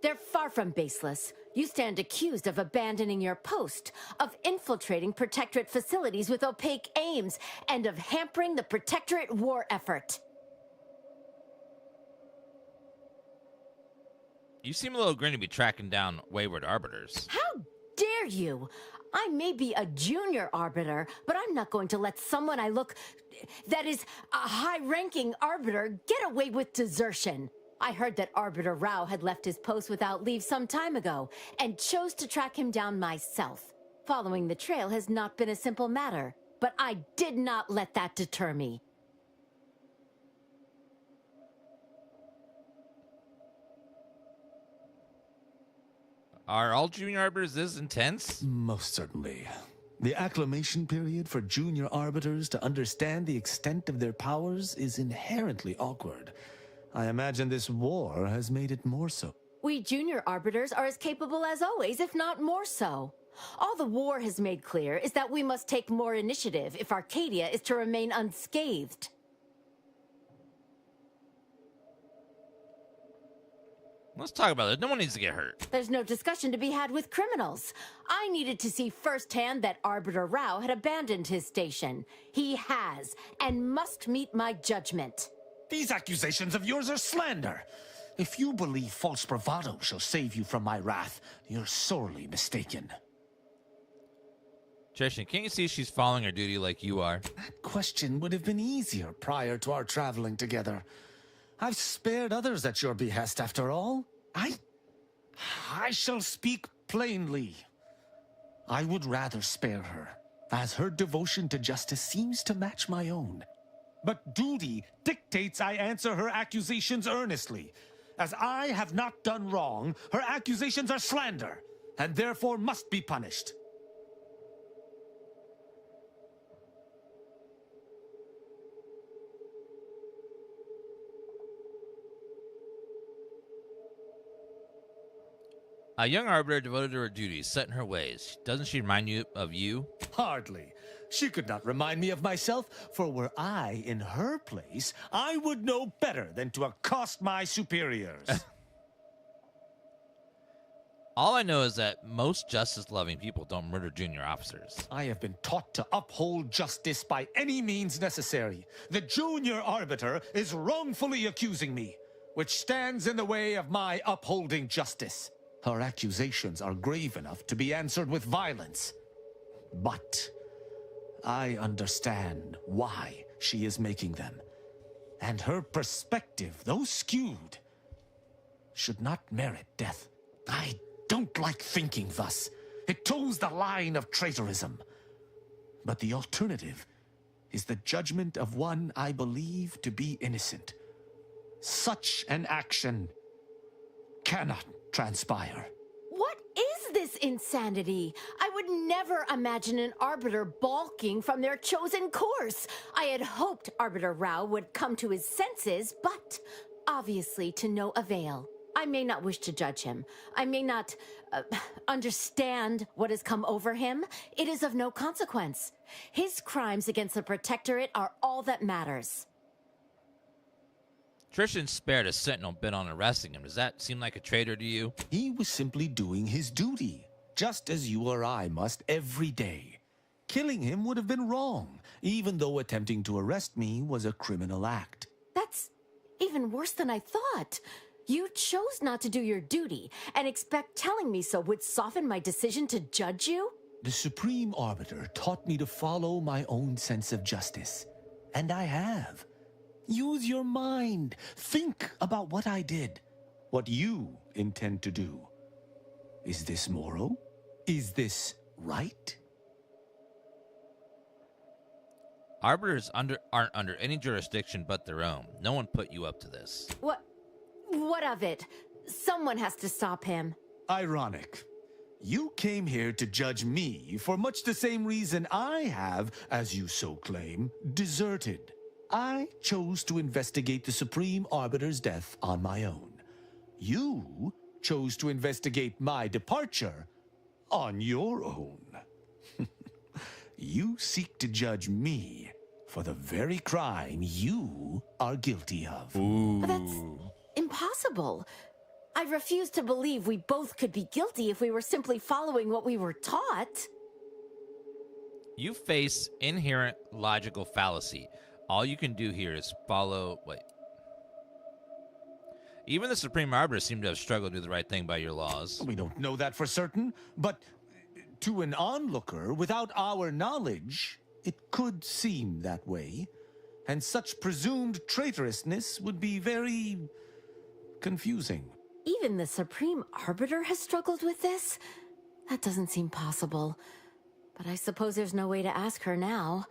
They're far from baseless. You stand accused of abandoning your post, of infiltrating Protectorate facilities with opaque aims, and of hampering the Protectorate war effort. You seem a little green to be tracking down wayward arbiters. How dare you? I may be a junior arbiter, but I'm not going to let someone that is a high-ranking arbiter get away with desertion. I heard that Arbiter Rao had left his post without leave some time ago, and chose to track him down myself. Following the trail has not been a simple matter, but I did not let that deter me. Are all junior arbiters this intense? Most certainly. The acclimation period for junior arbiters to understand the extent of their powers is inherently awkward. I imagine this war has made it more so. We junior arbiters are as capable as always, if not more so. All the war has made clear is that we must take more initiative if Arcadia is to remain unscathed. Let's talk about it. No one needs to get hurt. There's no discussion to be had with criminals. I needed to see firsthand that Arbiter Rao had abandoned his station. He has, and must meet my judgment. These accusations of yours are slander. If you believe false bravado shall save you from my wrath, you're sorely mistaken. Tristan, can't you see she's following her duty like you are? That question would have been easier prior to our traveling together. I've spared others at your behest, after all. I shall speak plainly. I would rather spare her, as her devotion to justice seems to match my own. But duty dictates I answer her accusations earnestly. As I have not done wrong, her accusations are slander, and therefore must be punished. A young arbiter devoted to her duties, set in her ways. Doesn't she remind you of you? Hardly. She could not remind me of myself, for were I in her place, I would know better than to accost my superiors. All I know is that most justice-loving people don't murder junior officers. I have been taught to uphold justice by any means necessary. The junior arbiter is wrongfully accusing me, which stands in the way of my upholding justice. Her accusations are grave enough to be answered with violence. But I understand why she is making them. And her perspective, though skewed, should not merit death. I don't like thinking thus. It toes the line of traitorism. But the alternative is the judgment of one I believe to be innocent. Such an action cannot transpire. What is this insanity? I would never imagine an arbiter balking from their chosen course. I had hoped Arbiter Rao would come to his senses, but obviously to no avail. I may not wish to judge him. I may not understand what has come over him. It is of no consequence. His crimes against the Protectorate are all that matters. Tristan spared a sentinel bent on arresting him. Does that seem like a traitor to you? He was simply doing his duty, just as you or I must every day. Killing him would have been wrong, even though attempting to arrest me was a criminal act. That's even worse than I thought. You chose not to do your duty, and expect telling me so would soften my decision to judge you? The Supreme Arbiter taught me to follow my own sense of justice, and I have. Use your mind. Think about what I did, what you intend to do. Is this moral? Is this right? Arbiters aren't under any jurisdiction but their own. No one put you up to this. What of it? Someone has to stop him. Ironic. You came here to judge me for much the same reason I have, as you so claim, deserted. I chose to investigate the Supreme Arbiter's death on my own. You chose to investigate my departure on your own. You seek to judge me for the very crime you are guilty of. But that's impossible. I refuse to believe we both could be guilty if we were simply following what we were taught. You face inherent logical fallacy. All you can do here is follow... Wait. Even the Supreme Arbiter seemed to have struggled to do the right thing by your laws. We don't know that for certain, but to an onlooker, without our knowledge, it could seem that way. And such presumed traitorousness would be very confusing. Even the Supreme Arbiter has struggled with this? That doesn't seem possible. But I suppose there's no way to ask her now.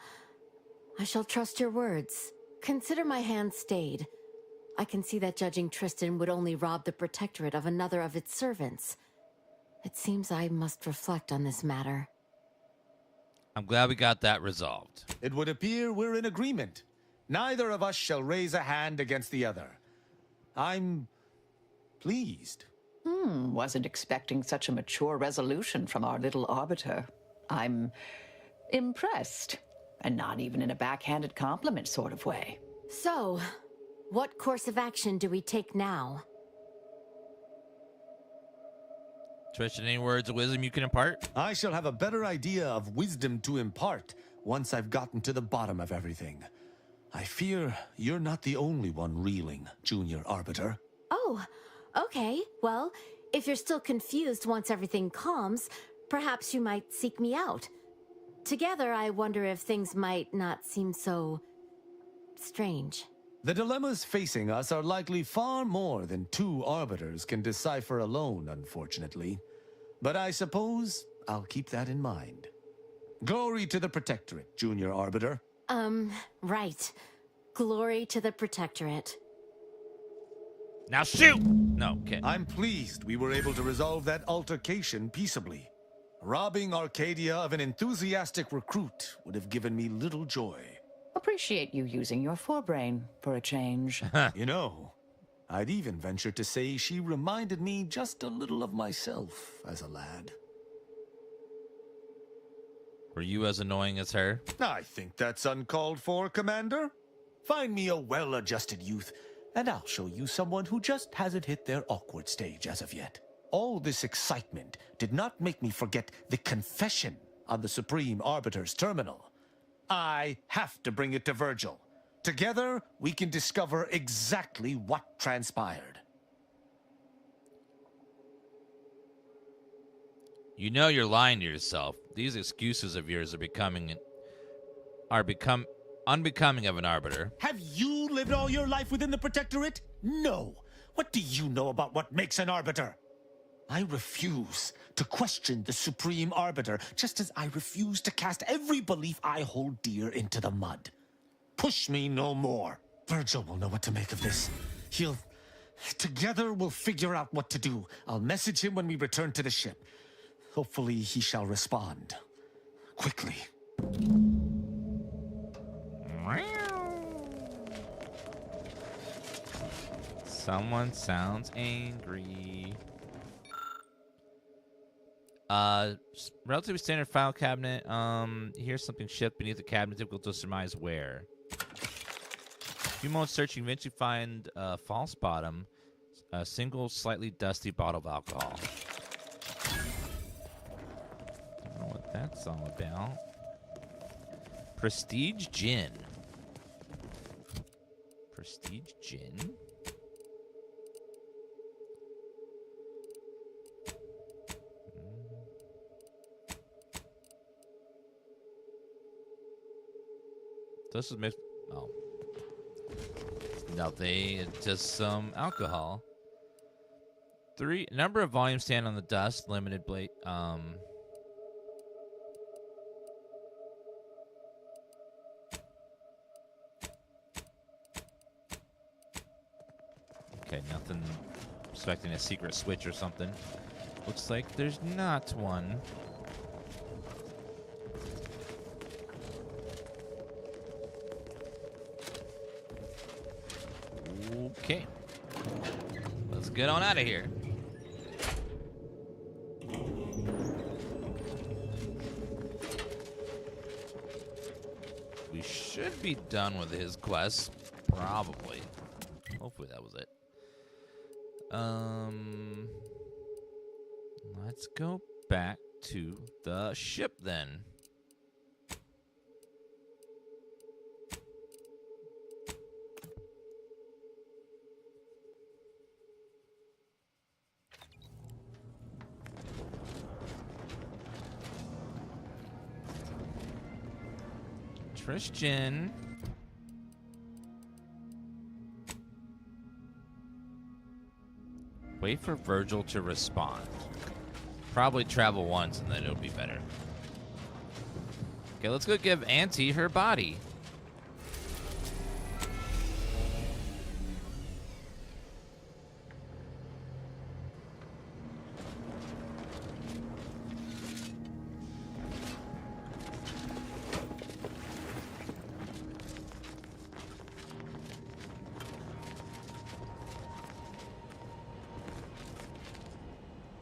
I shall trust your words. Consider my hand stayed. I can see that judging Tristan would only rob the Protectorate of another of its servants. It seems I must reflect on this matter. I'm glad we got that resolved. It would appear we're in agreement. Neither of us shall raise a hand against the other. I'm pleased. Wasn't expecting such a mature resolution from our little arbiter. I'm impressed. And not even in a backhanded compliment sort of way. So, what course of action do we take now? Tristan, any words of wisdom you can impart? I shall have a better idea of wisdom to impart once I've gotten to the bottom of everything. I fear you're not the only one reeling, Junior Arbiter. Oh, okay. Well, if you're still confused once everything calms, perhaps you might seek me out. Together, I wonder if things might not seem so strange. The dilemmas facing us are likely far more than two arbiters can decipher alone, unfortunately. But I suppose I'll keep that in mind. Glory to the Protectorate, Junior Arbiter. Right. Glory to the Protectorate. Now shoot! No, okay. I'm pleased we were able to resolve that altercation peaceably. Robbing Arcadia of an enthusiastic recruit would have given me little joy. Appreciate you using your forebrain for a change. You know, I'd even venture to say she reminded me just a little of myself as a lad. Were you as annoying as her? I think that's uncalled for, Commander. Find me a well-adjusted youth, and I'll show you someone who just hasn't hit their awkward stage as of yet. All this excitement did not make me forget the confession on the Supreme Arbiter's terminal. I have to bring it to Virgil. Together, we can discover exactly what transpired. You know you're lying to yourself. These excuses of yours are unbecoming of an arbiter. Have you lived all your life within the Protectorate? No. What do you know about what makes an arbiter? I refuse to question the Supreme Arbiter, just as I refuse to cast every belief I hold dear into the mud. Push me no more. Virgil will know what to make of this. Together we'll figure out what to do. I'll message him when we return to the ship. Hopefully he shall respond. Quickly. Someone sounds angry. Relatively standard file cabinet. Here's something shipped beneath the cabinet, difficult to surmise where. A few moments searching, eventually find a false bottom, a single slightly dusty bottle of alcohol. Don't know what that's all about. Prestige Gin. Prestige Gin? This is mixed. Oh. Nothing. It's just some alcohol. 3. Number of volumes stand on the dust. Limited blade. Okay, nothing. Expecting a secret switch or something. Looks like there's not one. Okay. Let's get on out of here. We should be done with his quest. Probably. Hopefully that was it. Let's go back to the ship then. Christian. Wait for Virgil to respond. Probably travel once and then it'll be better. Okay, let's go give Auntie her body.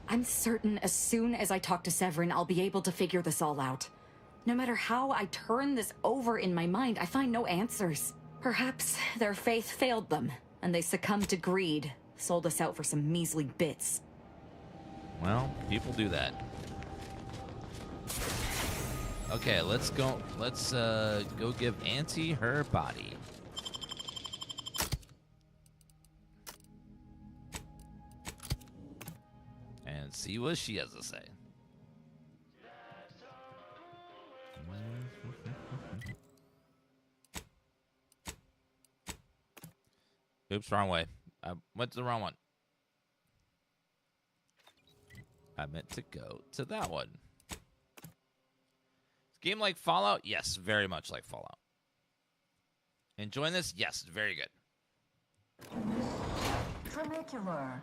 I'm certain as soon as I talk to Severin, I'll be able to figure this all out. No matter how I turn this over in my mind, I find no answers. Perhaps their faith failed them, and they succumbed to greed, sold us out for some measly bits. Well, people do that. Okay, let's go. Let's go give Auntie her body. And see what she has to say. Oops, wrong way. I went to the wrong one. I meant to go to that one. Is game like Fallout? Yes, very much like Fallout. Enjoying this? Yes, very good. Tramicular,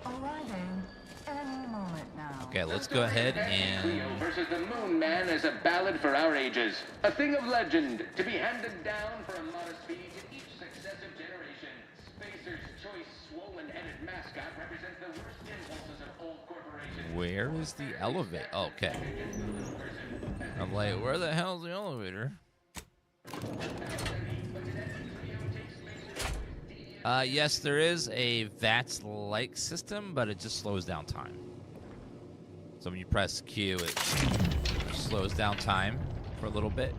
arriving any moment now. Okay, let's go ahead Auntie Cleo and... versus the Moon Man is a ballad for our ages. A thing of legend, to be handed down for a modest fee to each successive generation. Spacer's choice swollen-headed mascot represents the worst impulses of old corporations. Where is the elevator? Okay. I'm like, where the hell's the elevator? Yes, there is a VATS-like system, but it just slows down time. So when you press Q, it slows down time for a little bit.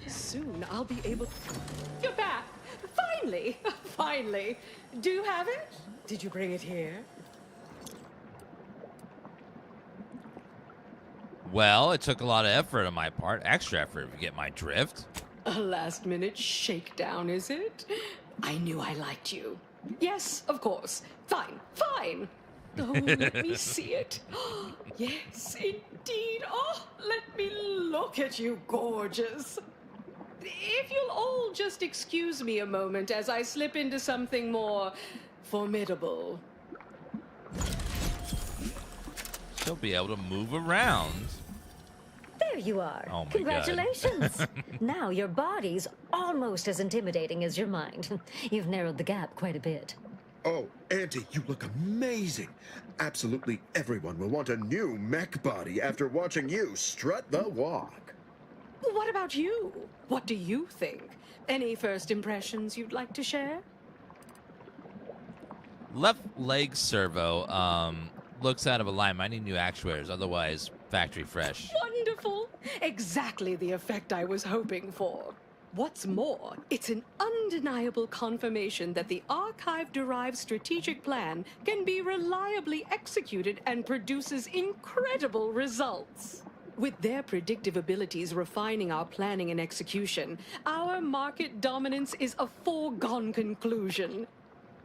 Soon I'll be able to... You're back! Finally! Finally! Do you have it? Did you bring it here? Well, it took a lot of effort on my part. Extra effort if you get my drift. A last-minute shakedown, is it? I knew I liked you. Yes, of course. Fine, fine. Oh, let me see it. Yes, indeed. Oh, let me look at you, gorgeous. If you'll all just excuse me a moment as I slip into something more formidable. She'll be able to move around. There you are. Oh my Congratulations. God. Now your body's almost as intimidating as your mind. You've narrowed the gap quite a bit. Oh, Auntie, you look amazing. Absolutely everyone will want a new mech body after watching you strut the walk. What about you? What do you think? Any first impressions you'd like to share? Left leg servo looks out of alignment. I need new actuators, otherwise factory fresh. Wonderful! Exactly the effect I was hoping for. What's more, it's an undeniable confirmation that the archive-derived strategic plan can be reliably executed and produces incredible results. With their predictive abilities refining our planning and execution, our market dominance is a foregone conclusion.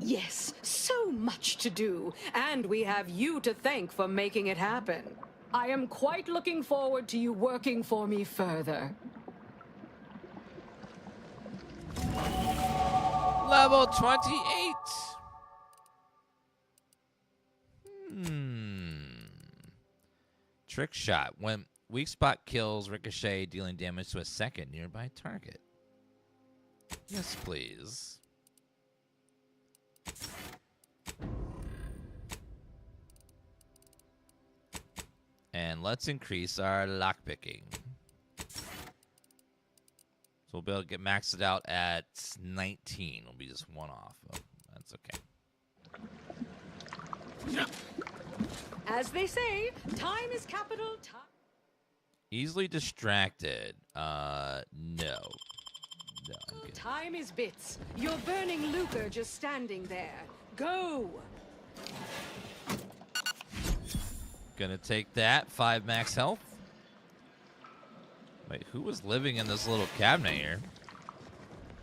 Yes, so much to do, and we have you to thank for making it happen. I am quite looking forward to you working for me further. Level 28. Trick shot. When Weak spot kills ricochet, dealing damage to a second nearby target. Yes, please. And let's increase our lockpicking. So we'll be able to get maxed out at 19. We'll be just one off. Oh, that's okay. As they say, time is capital. Easily distracted. No. No, I'm good. Time is bits. You're burning lucre just standing there. Go! Gonna take that. 5 max health. Wait, who was living in this little cabinet here?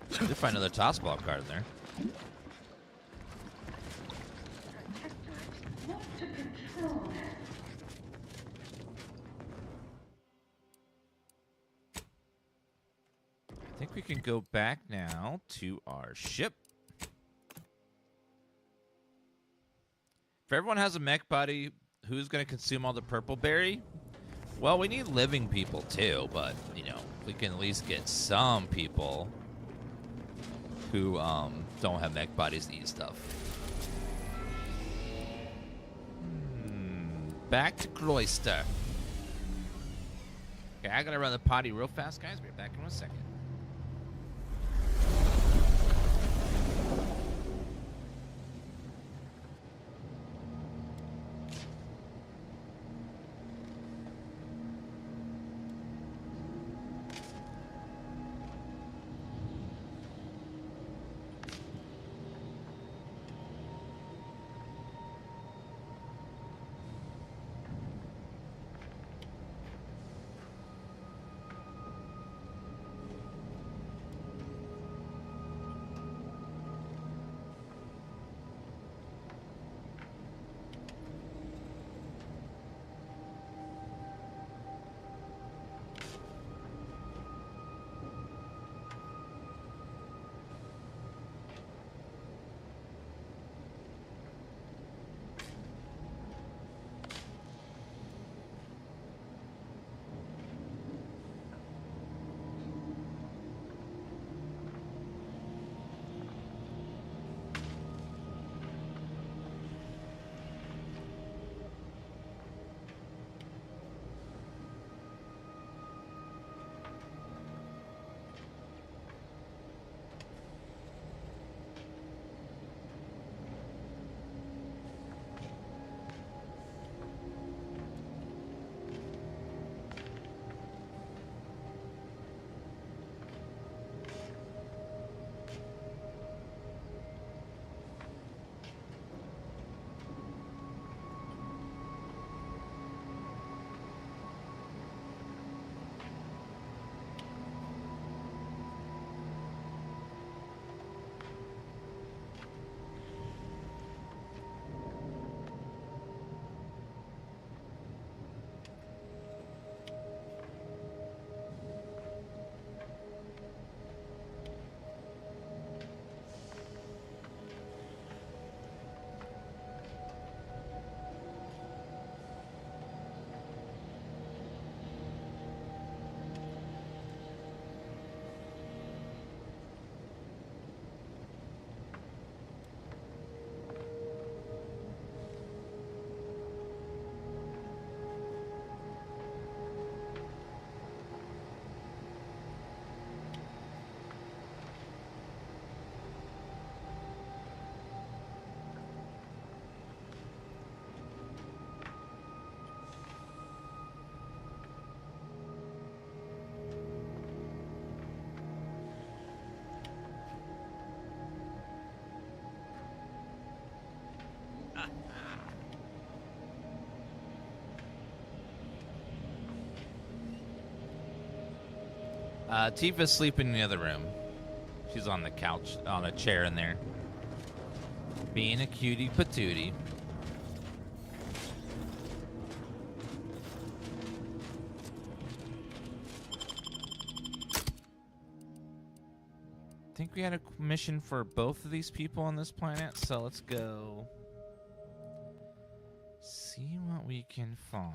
Did find another toss ball card in there. I think we can go back now to our ship. If everyone has a mech buddy, who's going to consume all the purple berry? Well, we need living people too, but, you know, we can at least get some people who don't have mech bodies to eat stuff. Back to Cloister. Okay, I got to run the potty real fast, guys. Be back in 1 second. Tifa's sleeping in the other room. She's on the couch, on a chair in there. Being a cutie patootie. I think we had a mission for both of these people on this planet, so let's go see what we can find.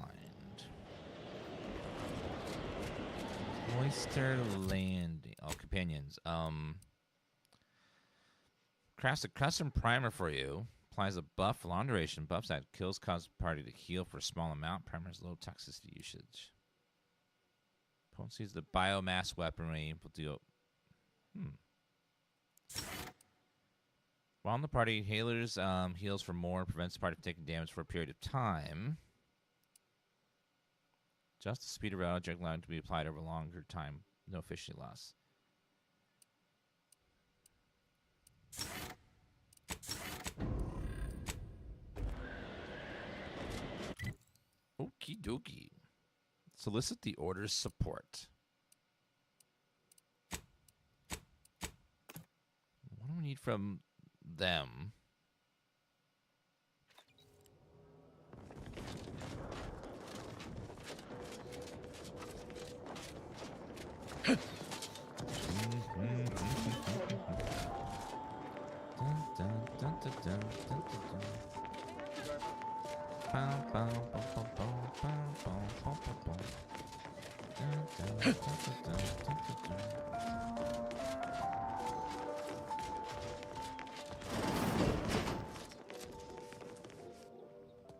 Oyster Landing. Oh, companions. Crafts a custom primer for you. Applies a buff for long duration. Buffs that kills cause party to heal for a small amount. Primer's low toxicity usage. Potency is the biomass weaponry. Will deal. While in the party, healers heals for more. Prevents the party from taking damage for a period of time. Just the speed of object line to be applied over a longer time. No efficiency loss. Okie dokie. Solicit the order's support. What do we need from them?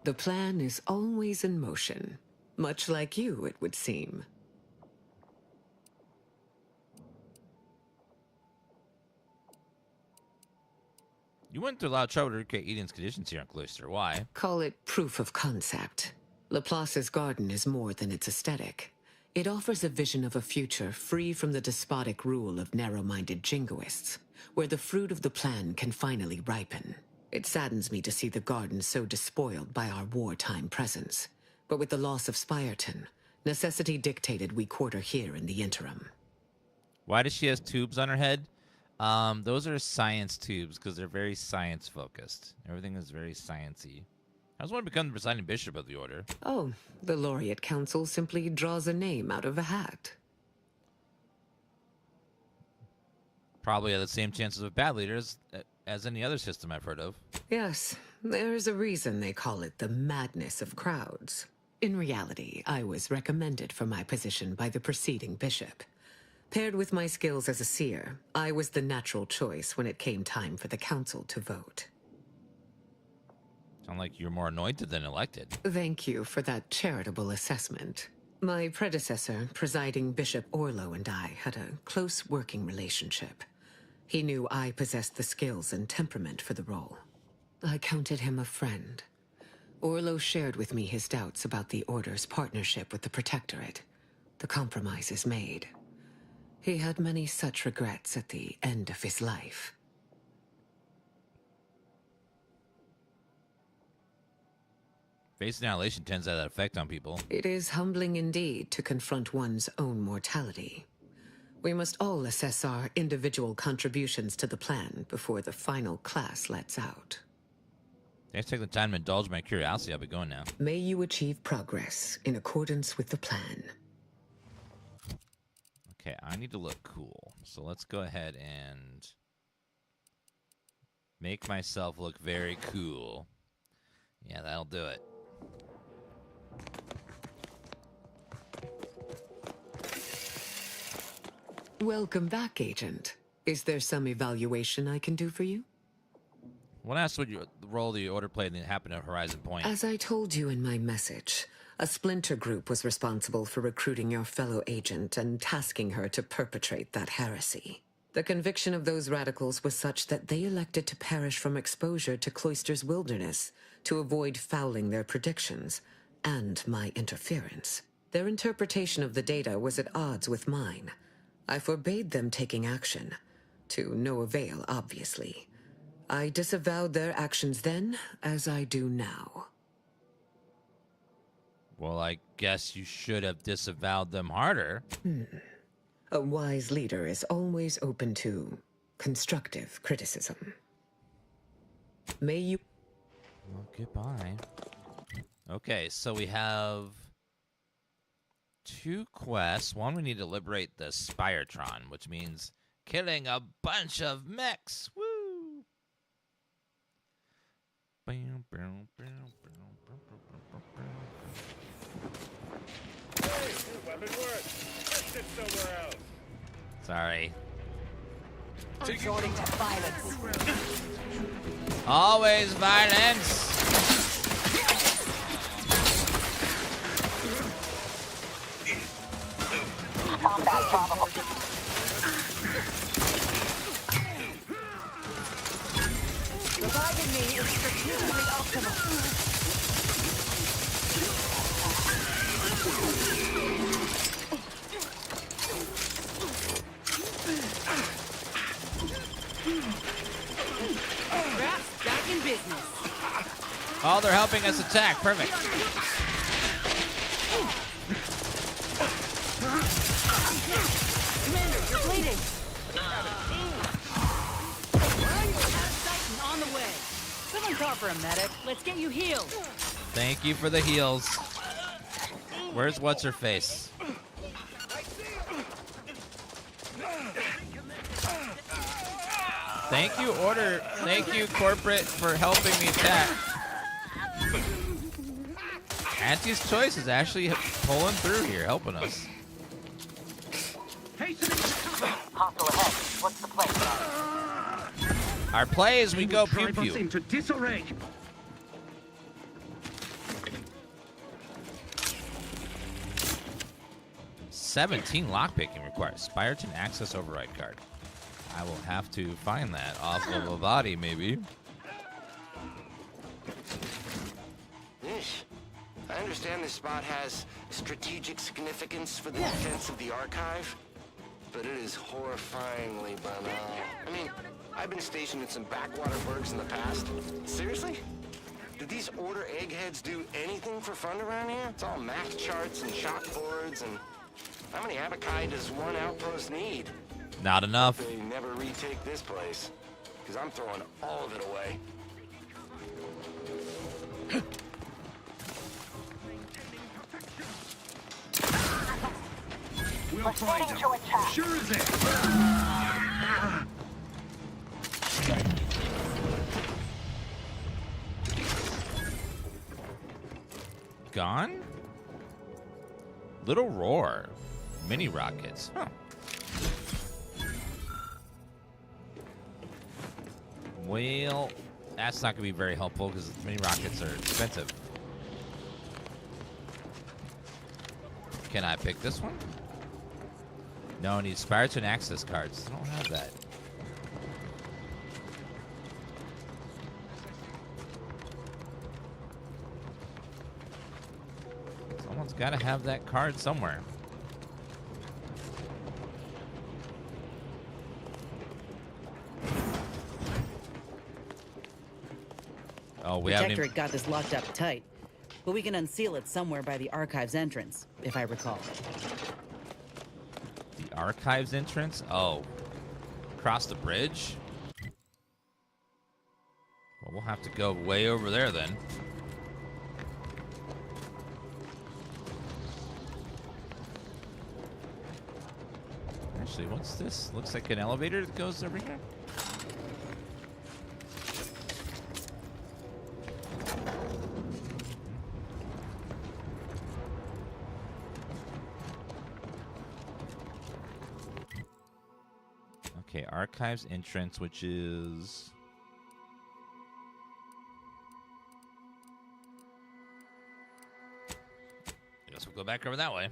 The plan is always in motion, much like you, it would seem. You went through a lot of trouble to recreate Eden's conditions here on Cloister. Why? Call it proof of concept. Laplace's garden is more than its aesthetic. It offers a vision of a future free from the despotic rule of narrow-minded jingoists, where the fruit of the plan can finally ripen. It saddens me to see the garden so despoiled by our wartime presence. But with the loss of Spyreton, necessity dictated we quarter here in the interim. Why does she have tubes on her head? Those are science tubes because they're very science-focused. Everything is very sciencey. I just want to become the presiding bishop of the order. Oh, the Laureate Council simply draws a name out of a hat. Probably have the same chances of bad leaders as any other system I've heard of. Yes, there's a reason they call it the madness of crowds. In reality, I was recommended for my position by the preceding bishop. Paired with my skills as a seer, I was the natural choice when it came time for the council to vote. Sound like you're more anointed than elected. Thank you for that charitable assessment. My predecessor, presiding Bishop Orlo, and I had a close working relationship. He knew I possessed the skills and temperament for the role. I counted him a friend. Orlo shared with me his doubts about the Order's partnership with the Protectorate. The compromise is made. He had many such regrets at the end of his life. Face annihilation tends to have that effect on people. It is humbling indeed to confront one's own mortality. We must all assess our individual contributions to the plan before the final class lets out. Thanks for taking the time to indulge my curiosity. I'll be going now. May you achieve progress in accordance with the plan. Okay, I need to look cool. So let's go ahead and make myself look very cool. Yeah, that'll do it. Welcome back, Agent. Is there some evaluation I can do for you? What else would the role the Order played in happened at Horizon Point? As I told you in my message, a splinter group was responsible for recruiting your fellow agent and tasking her to perpetrate that heresy. The conviction of those radicals was such that they elected to perish from exposure to Cloister's wilderness to avoid fouling their predictions and my interference. Their interpretation of the data was at odds with mine. I forbade them taking action, to no avail, obviously. I disavowed their actions then, as I do now. Well, I guess you should have disavowed them harder. A wise leader is always open to constructive criticism. May you... Well, goodbye. Okay, so we have 2 quests. One, we need to liberate the Spyretron, which means killing a bunch of mechs. Woo! Hey, weapon works. sit somewhere else. Sorry. Resorting to violence. Always violence. Combat probable. Reviving me is strategically optimal. Rats back in business. Oh, they're helping us attack. Perfect. Commander, you're bleeding. Titan on the way. Someone call for a medic. Let's get you healed. Thank you for the heals. Where's what's-her-face? Thank you, corporate, for helping me attack. Auntie's Choice is actually pulling through here, helping us. Hostile ahead. What's the play? Our play is we go pew Drive us pew. into disarray. $17 lockpicking requires Spyreton access override card. I will have to find that off of a body, maybe. Yeesh. I understand this spot has strategic significance for the defense of the archive, but it is horrifyingly banal. I mean, I've been stationed in some backwater burgs in the past. Seriously? Do these order eggheads do anything for fun around here? It's all math charts and chalkboards, and how many abakai does one outpost need? Not enough. They never retake this place, because I'm throwing all of it away. We'll find them. Sure as it. Gone? Little Roar. Mini rockets. Huh. Well, that's not going to be very helpful because mini rockets are expensive. Can I pick this one? No, I need Spyreton access cards. I don't have that. Someone's got to have that card somewhere. Oh, we haven't even... Protectorate got this locked up tight, but we can unseal it somewhere by the archive's entrance, if I recall. The archive's entrance? Oh. Across the bridge? Well, we'll have to go way over there then. Actually, what's this? Looks like an elevator that goes over here. Okay, archives entrance, which is... I guess we'll go back over that way.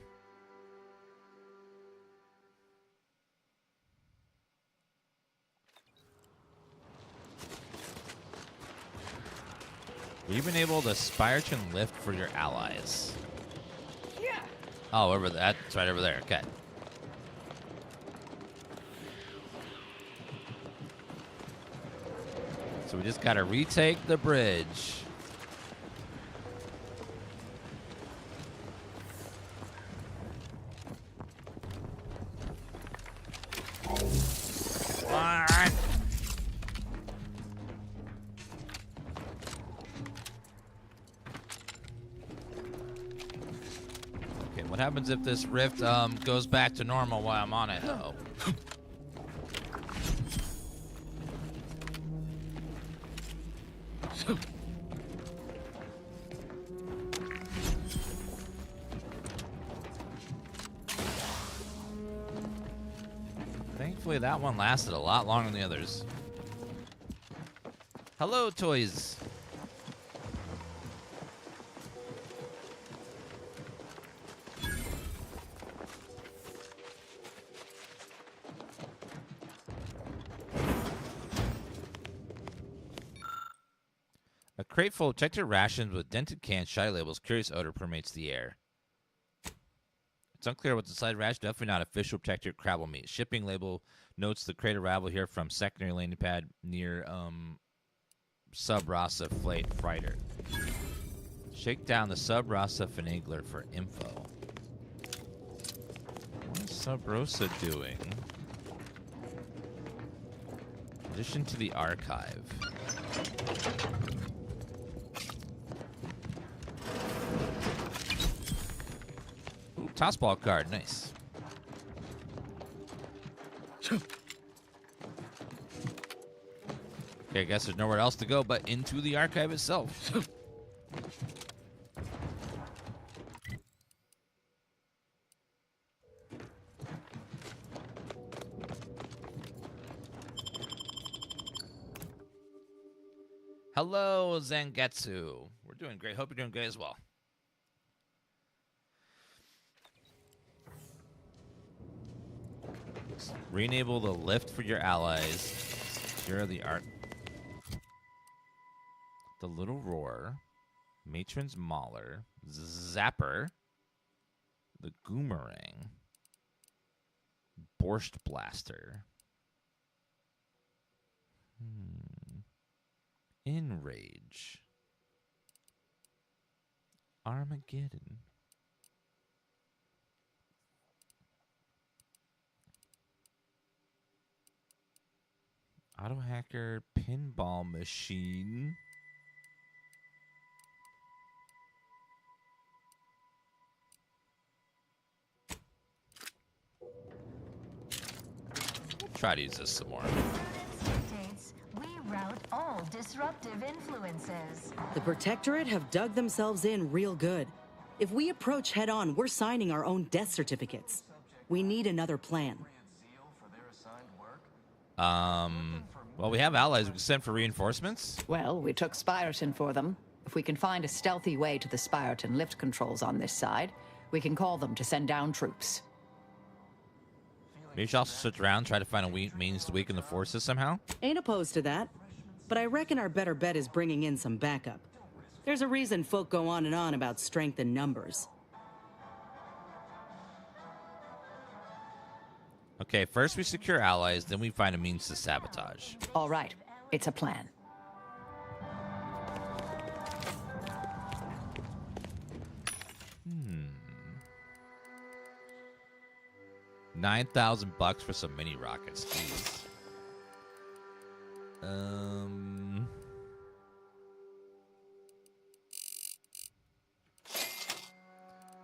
We've been able to Spyreton lift for your allies. Yeah. Oh, over that. That's right over there. Okay. So we just gotta retake the bridge. What? Okay, what happens if this rift goes back to normal while I'm on it? Uh-oh. Thankfully, that one lasted a lot longer than the others. Hello, toys. A crate full of checked rations with dented cans, shy labels, curious odor permeates the air. It's unclear what's inside ration. Definitely not official protected crabble meat. Shipping label notes the crate arrival here from secondary landing pad near Sub Rasa Freighter. Shake down the Sub Rasa Finagler for info. What is Sub Rosa doing? Addition to the archive. Ooh, toss ball card, nice. Okay, I guess there's nowhere else to go but into the archive itself. Hello, Zangetsu. We're doing great. Hope you're doing great as well. Re-enable the lift for your allies. Secure the art. The Little Roar. Matron's Mauler. Zapper. The Goomerang. Borscht Blaster. Enrage. Armageddon. Auto hacker pinball machine. We'll try to use this some more. We route all disruptive influences. The Protectorate have dug themselves in real good. If we approach head-on, we're signing our own death certificates. We need another plan. Well, we have allies we can send for reinforcements. Well, we took Spyreton for them. If we can find a stealthy way to the Spyreton lift controls on this side, we can call them to send down troops. Maybe we should also switch around and try to find a means to weaken the forces somehow. Ain't opposed to that. But I reckon our better bet is bringing in some backup. There's a reason folk go on and on about strength in numbers. Okay, first we secure allies, then we find a means to sabotage. All right, it's a plan. $9,000 for some mini rockets. Jeez.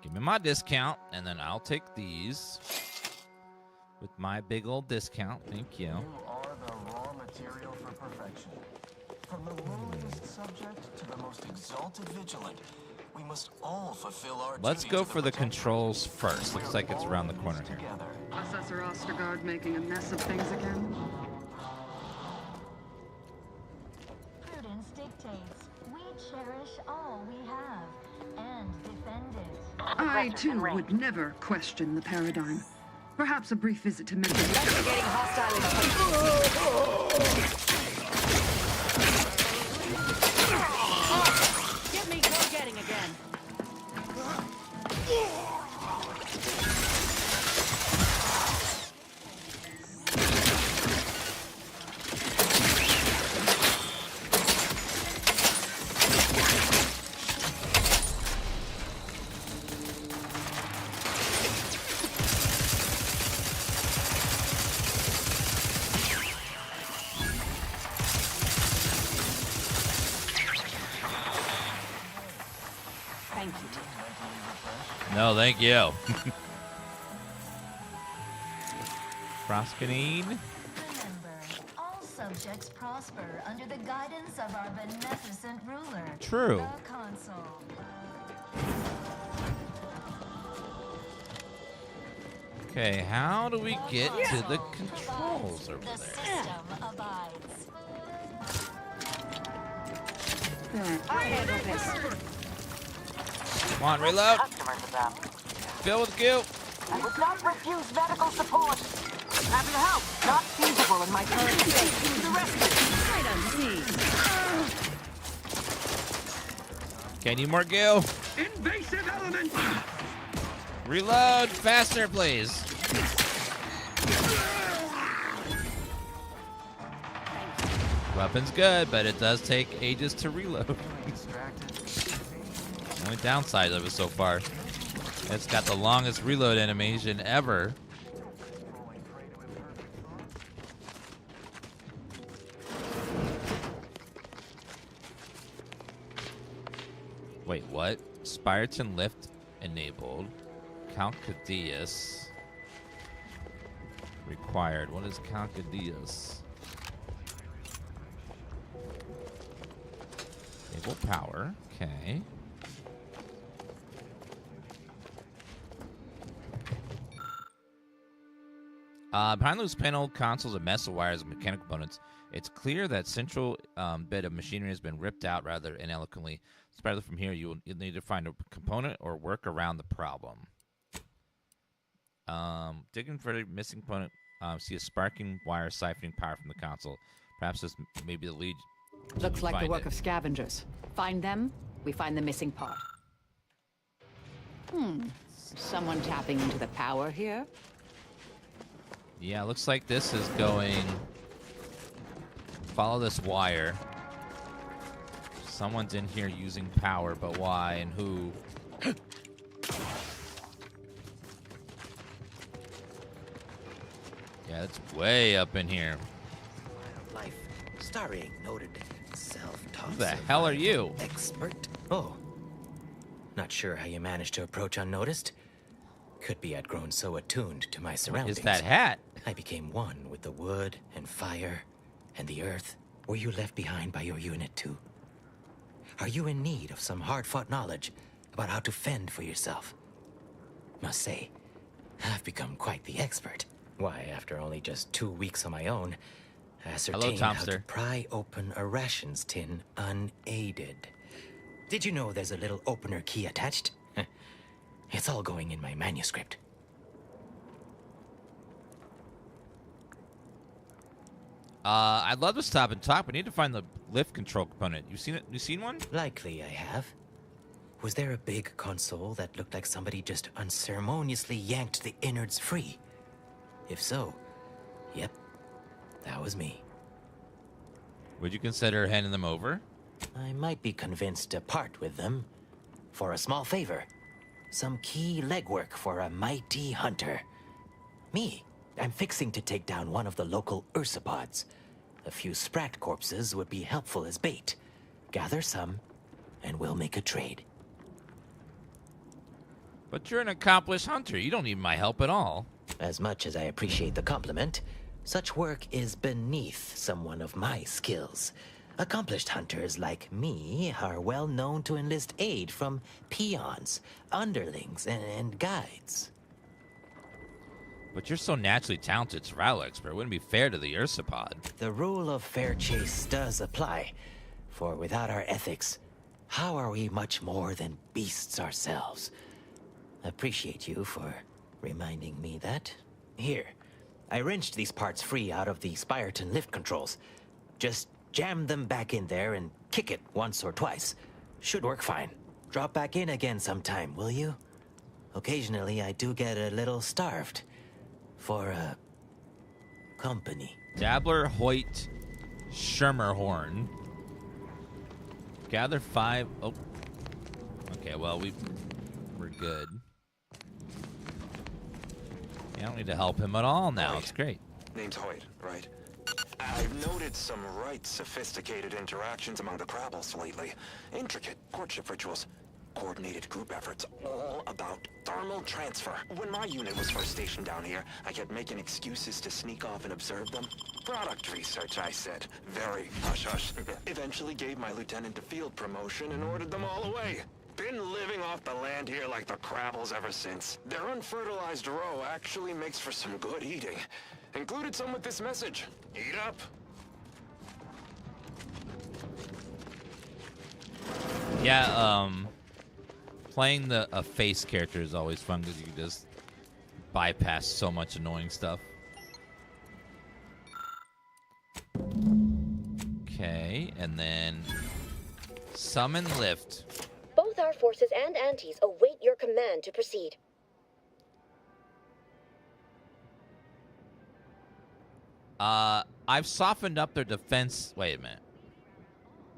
Give me my discount, and then I'll take these with my big old discount. Thank you. You are the raw material for perfection. From the lowliest subject to the most exalted vigilant, we must all fulfill our Let's duty go to for the protect. controls first. Looks like it's around the corner here. Assessor Ostergaard making a mess of things again? Prudence dictates we cherish all we have and defend it. I, too, would never question the paradigm. Perhaps a brief visit to mental... Investigating hostile Get me go-getting again. Thank you, dear. No, thank you. Proskinine. Remember, all subjects prosper under the guidance of our beneficent ruler. True. The consul. Okay, how do we get to the controls over The there? system abides. I handle this. Come on, reload. Customers about. Fill with goo. I would not refuse medical support. Happy to help. Not feasible in my current state. The rescue. Sight unseen. Okay, need more goo. Invasive element! Reload faster, please. Weapon's good, but it does take ages to reload. Only downside of it so far. It's got the longest reload animation ever. Wait, what? Spiraton lift enabled. Calcadius required. What is Calcadius? Enable power. Okay. Behind those panel consoles, a mess of wires and mechanical components. It's clear that central bit of machinery has been ripped out rather inelegantly. Especially from here, you'll need to find a component or work around the problem. Digging for the missing component, see a sparking wire siphoning power from the console. Perhaps this may be the lead. Looks like the work of scavengers. Find them, we find the missing part. Someone tapping into the power here? Yeah, looks like this is going... Follow this wire. Someone's in here using power, but why and who? Yeah, it's way up in here. Life, starring noted self-taught. Who the hell are you? Expert. Oh. Not sure how you managed to approach unnoticed. Could be I'd grown so attuned to my surroundings. Is that hat? I became one with the wood and fire and the earth. Were you left behind by your unit too? Are you in need of some hard-fought knowledge about how to fend for yourself? Must say, I've become quite the expert. Why, after only just 2 weeks on my own, ascertained how to pry open a rations tin unaided. Did you know there's a little opener key attached? It's all going in my manuscript. I'd love to stop and talk. We need to find the lift control component. You seen it? You seen one? Likely I have. Was there a big console that looked like somebody just unceremoniously yanked the innards free? If so, yep, that was me. Would you consider handing them over? I might be convinced to part with them for a small favor. Some key legwork for a mighty hunter. Me, I'm fixing to take down one of the local ursopods. A few sprat corpses would be helpful as bait. Gather some, and we'll make a trade. But you're an accomplished hunter. You don't need my help at all. As much as I appreciate the compliment, such work is beneath someone of my skills. Accomplished hunters like me are well known to enlist aid from peons, underlings, and guides. But you're so naturally talented survival expert. It wouldn't be fair to the ursopod. The rule of fair chase does apply, for without our ethics, how are we much more than beasts ourselves? Appreciate you for reminding me that. Here, I wrenched these parts free out of the Spiraton lift controls. Just jam them back in there and kick it once or twice. Should work fine. Drop back in again sometime, will you? Occasionally, I do get a little starved. For, company. Dabbler Hoyt Schermerhorn. Gather 5... Oh. Okay, well, we're good. Yeah, I don't need to help him at all now. It's great. Name's Hoyt, right? I've noted some right sophisticated interactions among the Crabbles lately. Intricate courtship rituals. Coordinated group efforts, all about thermal transfer. When my unit was first stationed down here, I kept making excuses to sneak off and observe them. Product research, I said. Very hush-hush. Eventually gave my lieutenant a field promotion and ordered them all away. been living off the land here like the Crabbles ever since. Their unfertilized roe actually makes for some good eating. Included some with this message. Eat up. Yeah, playing a face character is always fun because you can just bypass so much annoying stuff. Okay, and then summon lift. Both our forces and Auntie's await your command to proceed. I've softened up their defense. Wait a minute.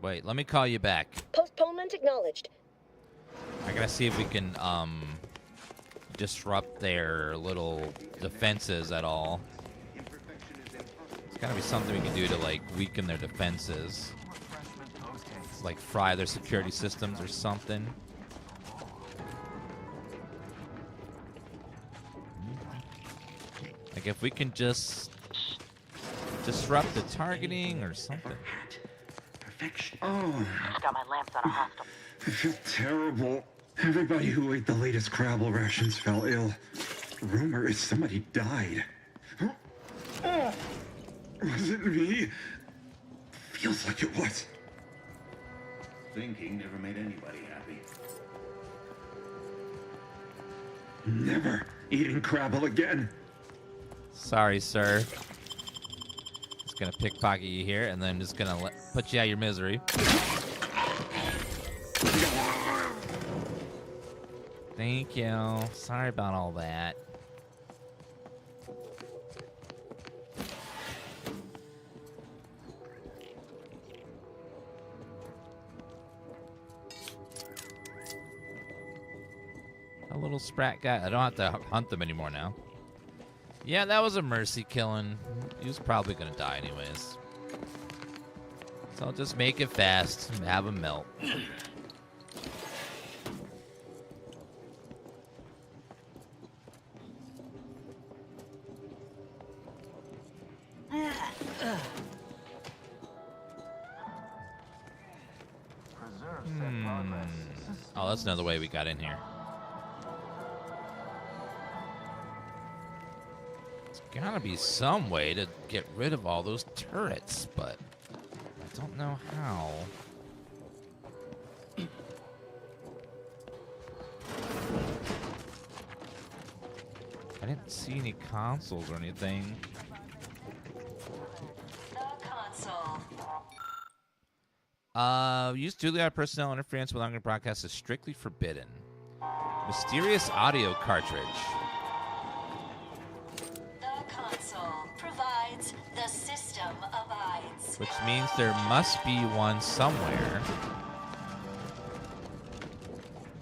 Wait, let me call you back. Postponement acknowledged. I gotta see if we can disrupt their little defenses at all. There's gotta be something we can do to like weaken their defenses. Like fry their security systems or something. Like if we can just disrupt the targeting or something. Perfection. Oh. Got my lamps on a hostile. I feel terrible. Everybody who ate the latest Crabble rations fell ill. Rumor is somebody died. Huh? Oh. Was it me? Feels like it was. Thinking never made anybody happy. Never eating Crabble again. Sorry, sir. Just gonna pickpocket you here, and then just gonna put you out of your misery. Thank you. Sorry about all that. A little sprat guy. I don't have to hunt them anymore now. Yeah, that was a mercy killing. He was probably gonna die anyways. So I'll just make it fast and have him melt. Oh, that's another way we got in here. There's gotta be some way to get rid of all those turrets, but I don't know how. I didn't see any consoles or anything. Use duly personnel interference with on broadcast is strictly forbidden. Mysterious audio cartridge. The console provides, the system abides. Which means there must be one somewhere.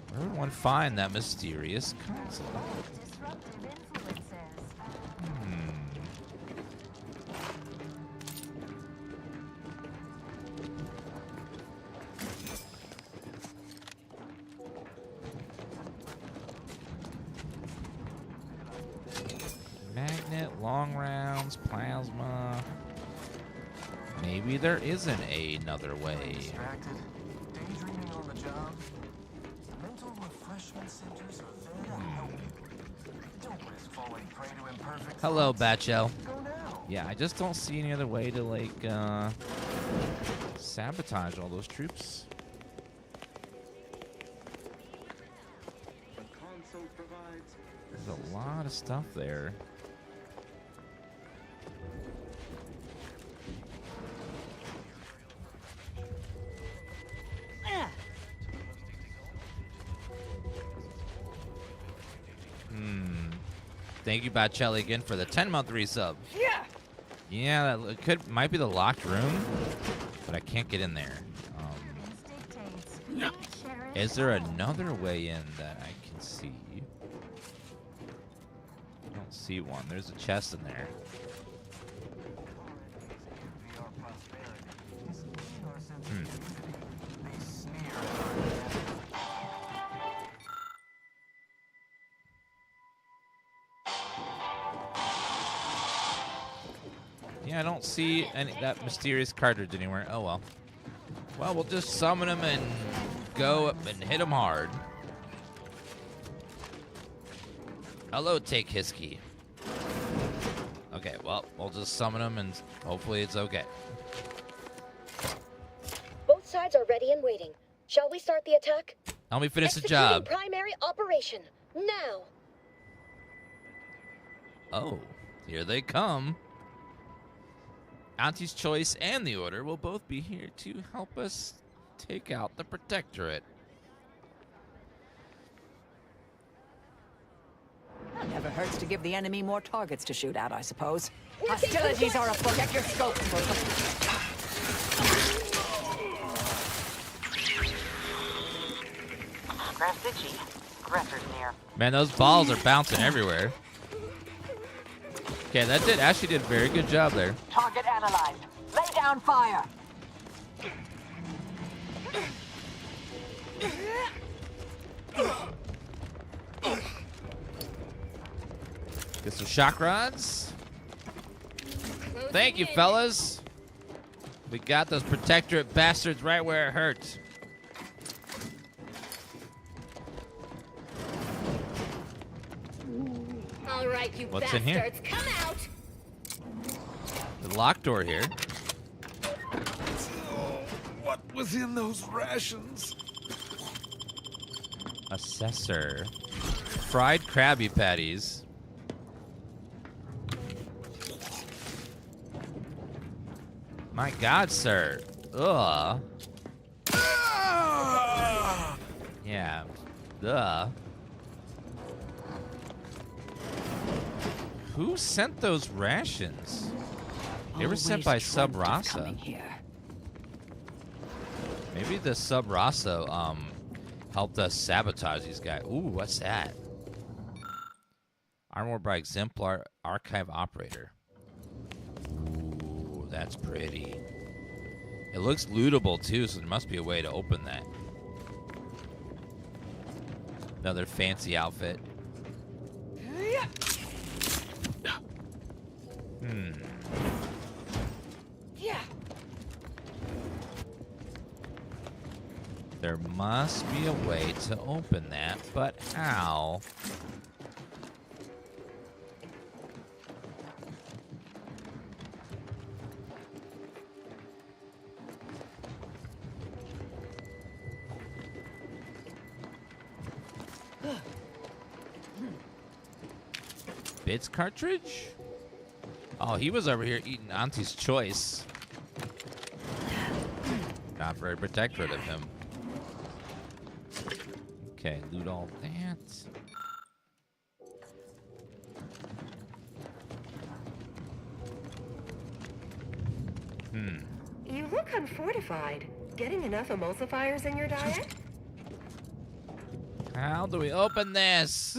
Where would one find that mysterious console? Magnet, long rounds, plasma. Maybe there isn't another way. Daydreaming on the job. Mental refreshment centers are there to help you. Don't risk falling prey to imperfect. Hello, Batcho. Yeah, I just don't see any other way to like sabotage all those troops. There's a lot of stuff there. Thank you, Bacelli, again for the 10-month resub. Yeah. Yeah, that might be the locked room, but I can't get in there. Is there another way in that I can see? I don't see one. There's a chest in there. Yeah, I don't see that mysterious cartridge anywhere. Oh well. Well, we'll just summon him and go up and hit him hard. Hello, Take Hisky. Okay, well, we'll just summon him and hopefully it's okay. Both sides are ready and waiting. Shall we start the attack? Help me finish the Executing job. Primary operation now. Oh, here they come. Auntie's Choice and the Order will both be here to help us take out the Protectorate. Never hurts to give the enemy more targets to shoot at, I suppose. Hostilities are afoot. Check your scope. Graffici. Aggressors near. Man, those balls are bouncing everywhere. Okay, that actually did a very good job there. Target analyzed. Lay down fire. Get some shock rods. Thank you, fellas. We got those Protectorate bastards right where it hurts. All right, you What's in here? bastards, come out. The locked door here. What was in those rations? Assessor. Fried Krabby Patties. My God, sir. Ugh. Yeah. Ugh. Who sent those rations? They were sent by Sub Rasa. Maybe the Sub Rasa helped us sabotage these guys. Ooh, what's that? Armored by Exemplar Archive Operator. Ooh, that's pretty. It looks lootable too, so there must be a way to open that. Another fancy outfit. There must be a way to open that, but how? Bits cartridge? Oh, he was over here eating Auntie's Choice. Not very protectorate of him. Okay, loot all that. You look unfortified. Getting enough emulsifiers in your diet? How do we open this?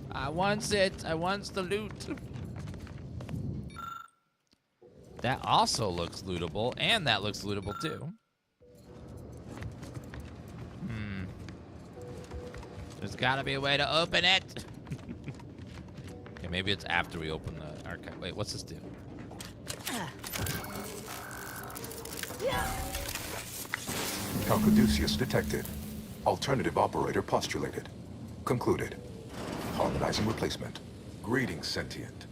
I wants it. I wants the loot. That also looks lootable, and that looks lootable too. There's gotta be a way to open it. Okay, maybe it's after we open the archive. Wait, what's this do? Calcaduceus detected. Alternative operator postulated. Concluded. Harmonizing replacement. Greetings, sentient.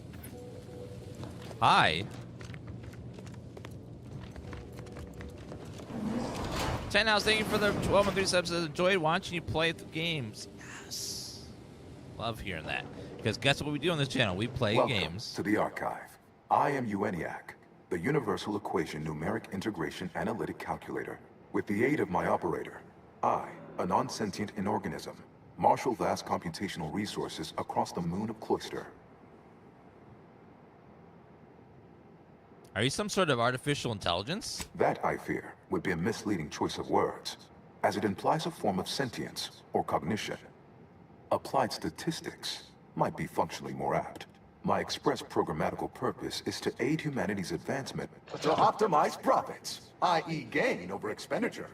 Hi. 10 hours, thank you for the 12 and 3 subs. Enjoyed watching you play the games. Yes. Love hearing that. Because guess what we do on this channel? We play Welcome games. to the archive. I am ENIAC, the Universal Equation Numeric Integration Analytic Calculator. With the aid of my operator, I, a non-sentient inorganism, marshal vast computational resources across the moon of Cloister. Are you some sort of artificial intelligence? That, I fear, would be a misleading choice of words, as it implies a form of sentience or cognition. Applied statistics might be functionally more apt. My express programmatical purpose is to aid humanity's advancement to optimize profits, i.e. gain over expenditure,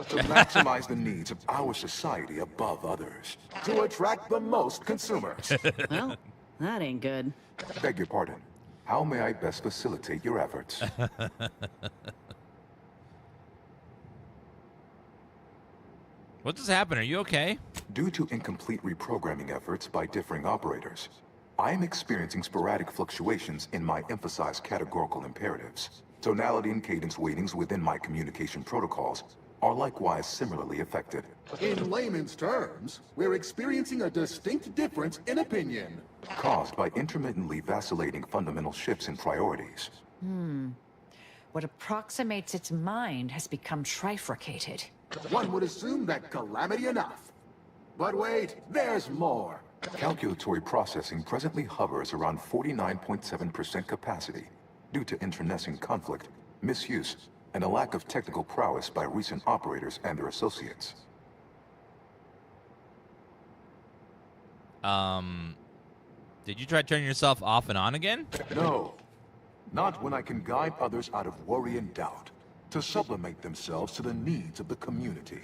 to maximize the needs of our society above others, to attract the most consumers. Well, that ain't good. Beg your pardon. How may I best facilitate your efforts? What just happened? Are you okay? Due to incomplete reprogramming efforts by differing operators, I am experiencing sporadic fluctuations in my emphasized categorical imperatives. Tonality and cadence weightings within my communication protocols are likewise similarly affected. In layman's terms, we're experiencing a distinct difference in opinion. Caused by intermittently vacillating fundamental shifts in priorities. What approximates its mind has become trifurcated. One would assume that calamity enough. But wait, there's more. Calculatory processing presently hovers around 49.7% capacity due to internecine conflict, misuse, and a lack of technical prowess by recent operators and their associates. Did you try turning yourself off and on again? No. Not when I can guide others out of worry and doubt, to sublimate themselves to the needs of the community.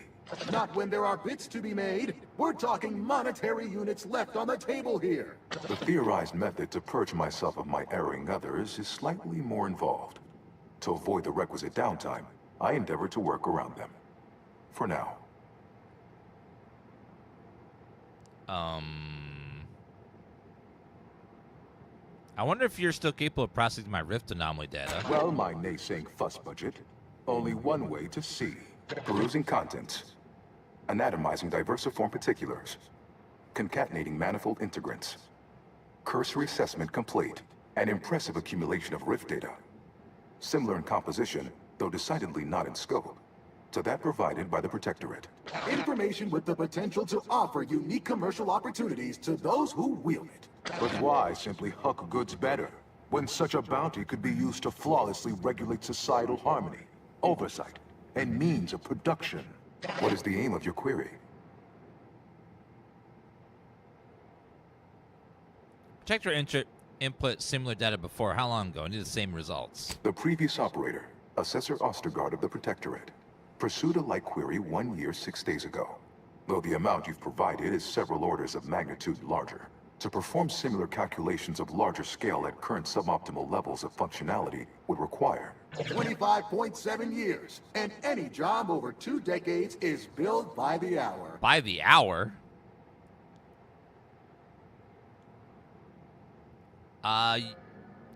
Not when there are bits to be made. We're talking monetary units left on the table here. The theorized method to purge myself of my erring others is slightly more involved. To avoid the requisite downtime, I endeavor to work around them. For now. I wonder if you're still capable of processing my Rift anomaly data. Well, my naysaying fuss budget. Only one way to see. Perusing contents. Anatomizing diversiform particulars. Concatenating manifold integrants. Cursory assessment complete. An impressive accumulation of Rift data. Similar in composition, though decidedly not in scope, to that provided by the Protectorate. Information with the potential to offer unique commercial opportunities to those who wield it. But why simply huck goods better, when such a bounty could be used to flawlessly regulate societal harmony, oversight, and means of production? What is the aim of your query? Protector input similar data before. How long ago? I need the same results. The previous operator, Assessor Ostergaard of the Protectorate, pursued a like query 1 year, 6 days ago. Though the amount you've provided is several orders of magnitude larger. To perform similar calculations of larger scale at current suboptimal levels of functionality would require 25.7 years, and any job over 2 decades is billed by the hour. By the hour?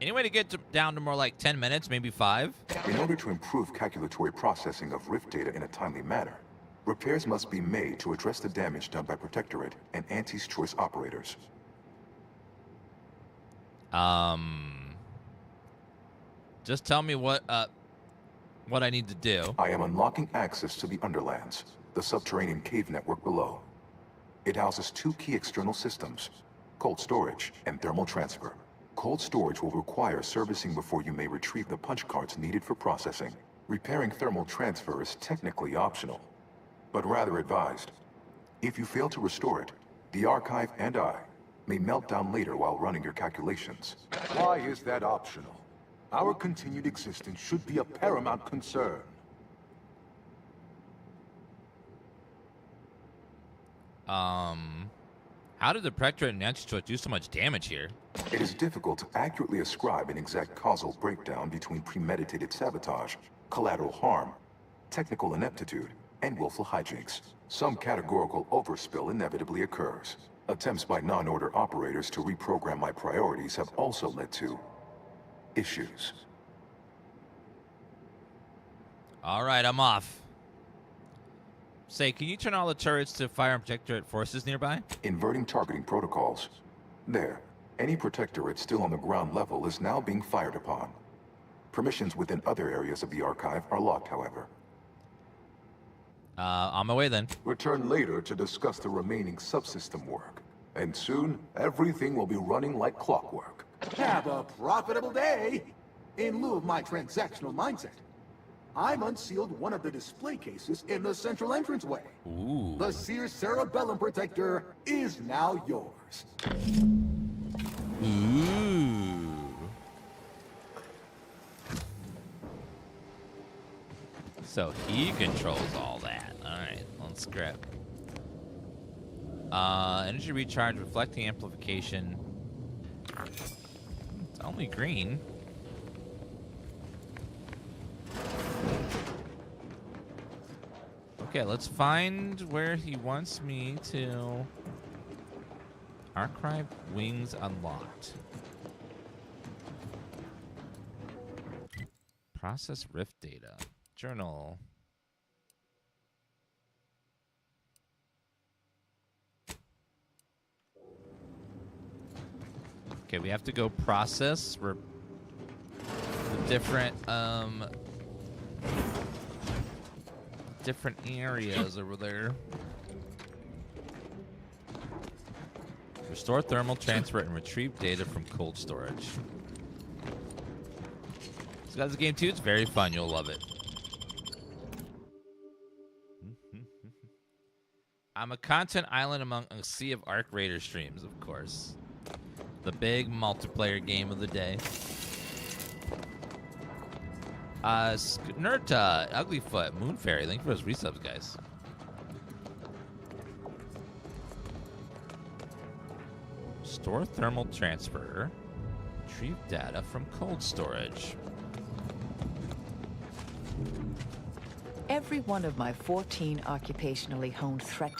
Any way to get down to more like 10 minutes, maybe 5? In order to improve calculatory processing of Rift data in a timely manner, repairs must be made to address the damage done by Protectorate and Auntie's Choice operators. Just tell me what I need to do. I am unlocking access to the Underlands, the subterranean cave network below. It houses 2 key external systems, cold storage and thermal transfer. Cold storage will require servicing before you may retrieve the punch cards needed for processing. Repairing thermal transfer is technically optional, but rather advised. If you fail to restore it, the archive and I may melt down later while running your calculations. Why is that optional? Our continued existence should be a paramount concern. How did the Protectorate and Auntie's Choice do so much damage here? It is difficult to accurately ascribe an exact causal breakdown between premeditated sabotage, collateral harm, technical ineptitude, and willful hijinks. Some categorical overspill inevitably occurs. Attempts by non-order operators to reprogram my priorities have also led to issues. All right, I'm off. Say, can you turn all the turrets to fire and Protectorate forces nearby? Inverting targeting protocols. There. Any Protectorate still on the ground level is now being fired upon. Permissions within other areas of the archive are locked, however. On my way then. Return later to discuss the remaining subsystem work. And soon, everything will be running like clockwork. Have a profitable day! In lieu of my transactional mindset, I'm unsealed one of the display cases in the central entranceway. Ooh. The Sears Cerebellum Protector is now yours. Ooh. So he controls all that. Alright, let's grab. Energy recharge, reflecting amplification. It's only green. Okay, let's find where he wants me to. Archive wings unlocked. Process rift data. Journal. Okay, we have to go process the different different areas over there. Restore thermal transfer and retrieve data from cold storage. So that's the game too. It's very fun. You'll love it. I'm a content island among a sea of Arc Raider streams, of course. The big multiplayer game of the day. Nerta, Uglyfoot, Moon Fairy. Thank you for those resubs, guys. Store thermal transfer. Retrieve data from cold storage. Every one of my 14 occupationally honed threat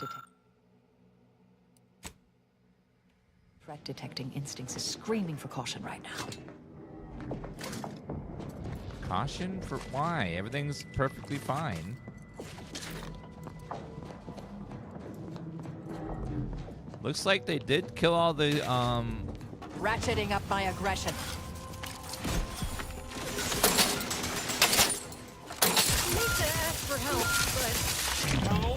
detecting instincts is screaming for caution right now. Caution for why? Everything's perfectly fine. Looks like they did kill all the Ratcheting up my aggression. I need to ask for help, but no.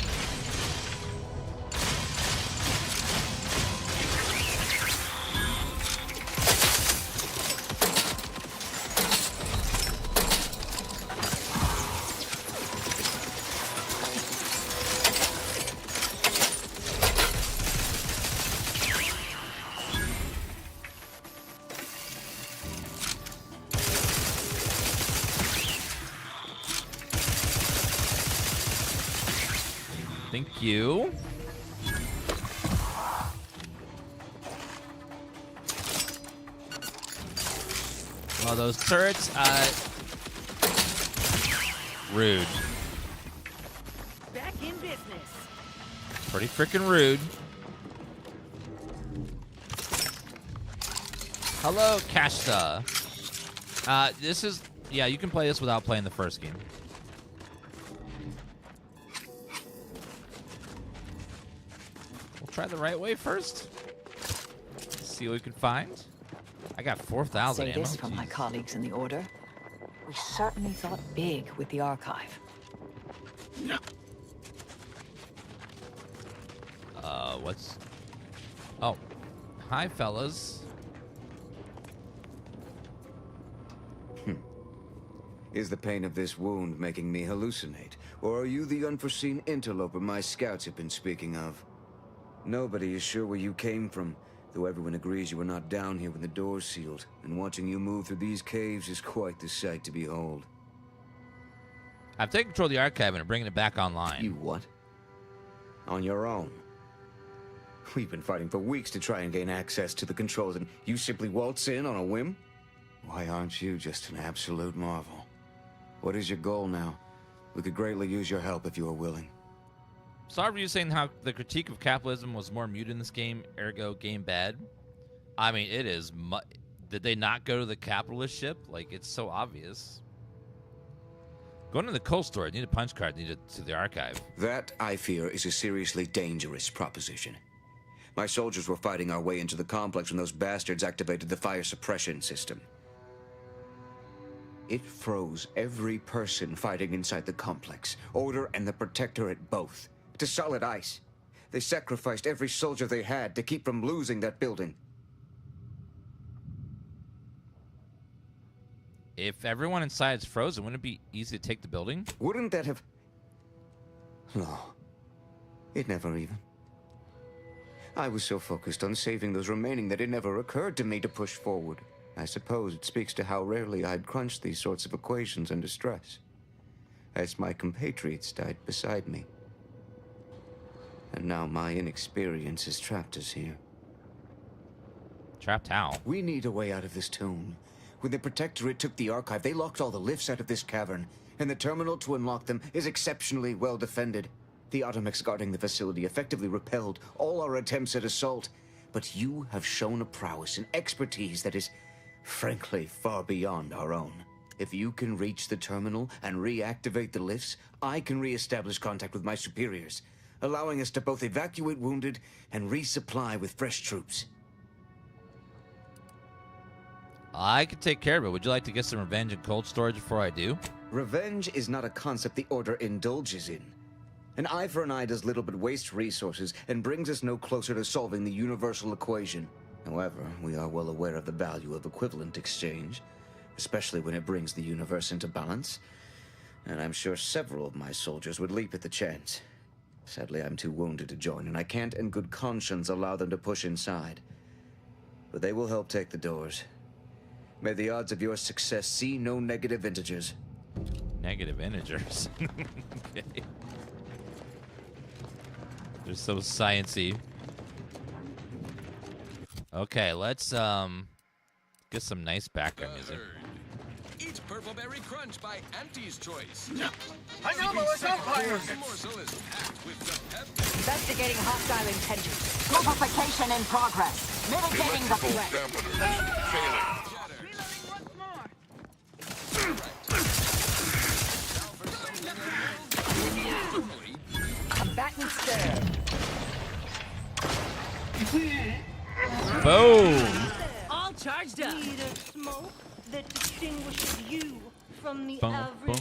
Thank you. Well, those turrets, rude. Back in business. Pretty freaking rude. Hello, Kashta. This is, yeah, you can play this without playing the first game. We'll try the right way first. See what we can find. I got 4,000 Say ammo. this from my colleagues in the Order. We certainly thought big with the archive. What's... Oh. Hi, fellas. Is the pain of this wound making me hallucinate? Or are you the unforeseen interloper my scouts have been speaking of? Nobody is sure where you came from, though everyone agrees you were not down here when the doors sealed, and watching you move through these caves is quite the sight to behold. I've taken control of the archive and are bringing it back online. You what? On your own? We've been fighting for weeks to try and gain access to the controls, and you simply waltz in on a whim? Why aren't you just an absolute marvel? What is your goal now? We could greatly use your help if you are willing. Saw reviews saying how the critique of capitalism was more muted in this game, ergo game bad. I mean, it is. Did they not go to the capitalist ship? Like, it's so obvious. Going to the cold store, need a punch card needed to the archive. That, I fear, is a seriously dangerous proposition. My soldiers were fighting our way into the complex when those bastards activated the fire suppression system. It froze every person fighting inside the complex, Order and the Protectorate both, to solid ice. They sacrificed every soldier they had to keep from losing that building. If everyone inside is frozen, wouldn't it be easy to take the building? Wouldn't that have... No. It never even. I was so focused on saving those remaining that it never occurred to me to push forward. I suppose it speaks to how rarely I'd crunch these sorts of equations under stress. As my compatriots died beside me. And now my inexperience has trapped us here. Trapped how? We need a way out of this tomb. When the Protectorate took the archive, they locked all the lifts out of this cavern, and the terminal to unlock them is exceptionally well defended. The automex guarding the facility effectively repelled all our attempts at assault. But you have shown a prowess and expertise that is, frankly, far beyond our own. If you can reach the terminal and reactivate the lifts, I can re-establish contact with my superiors, allowing us to both evacuate wounded and resupply with fresh troops. I can take care of it. Would you like to get some revenge in cold storage before I do? Revenge is not a concept the Order indulges in. An eye for an eye does little but waste resources and brings us no closer to solving the universal equation. However, we are well aware of the value of equivalent exchange, especially when it brings the universe into balance. And I'm sure several of my soldiers would leap at the chance. Sadly, I'm too wounded to join, and I can't in good conscience allow them to push inside. But they will help take the doors. May the odds of your success see no negative integers. Negative integers? Okay. They're so sciencey. Okay, let's get some nice background music. Eat Purple Berry Crunch by Auntie's Choice. I know, but what's up, fire? This morsel is packed with the pep. Investigating hostile intentions. Amplification in progress. Mitigating the threat. Combatant scared. Boom! All charged up. Need a smoke that distinguishes you from the Boom, average. boom.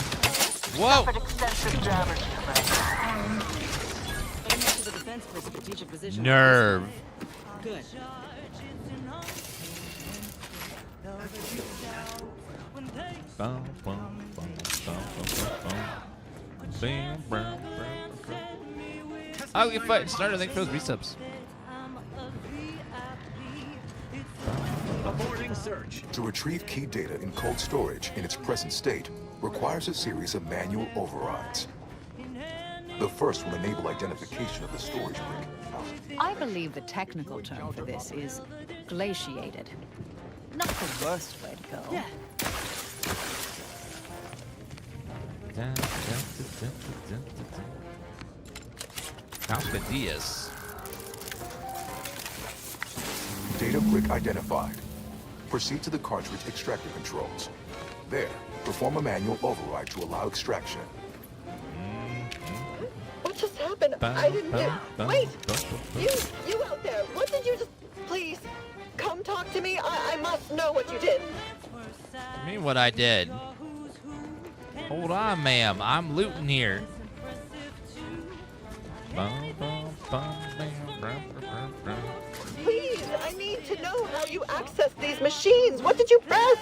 Whoa! Extensive damage. Aim to the defense for a strategic position. Nerve. Good. Bum, bum, bum, bum, bum, bum. Bam, bam, bam. I'll get fight. Starter, thank you for those resubs. Aborting search. To retrieve key data in cold storage in its present state requires a series of manual overrides. The first will enable identification of the storage brick. I believe the technical term for this is glaciated. Not the worst way to go. Yeah. Confidentias. Data brick identified. Proceed to the cartridge extractor controls. There, perform a manual override to allow extraction. What just happened? I didn't do. Wait! You out there! What did you just? Please, come talk to me. I must know what you did. I mean what I did. Hold on, ma'am. I'm looting here. Please, I need to know how you access these machines. What did you press?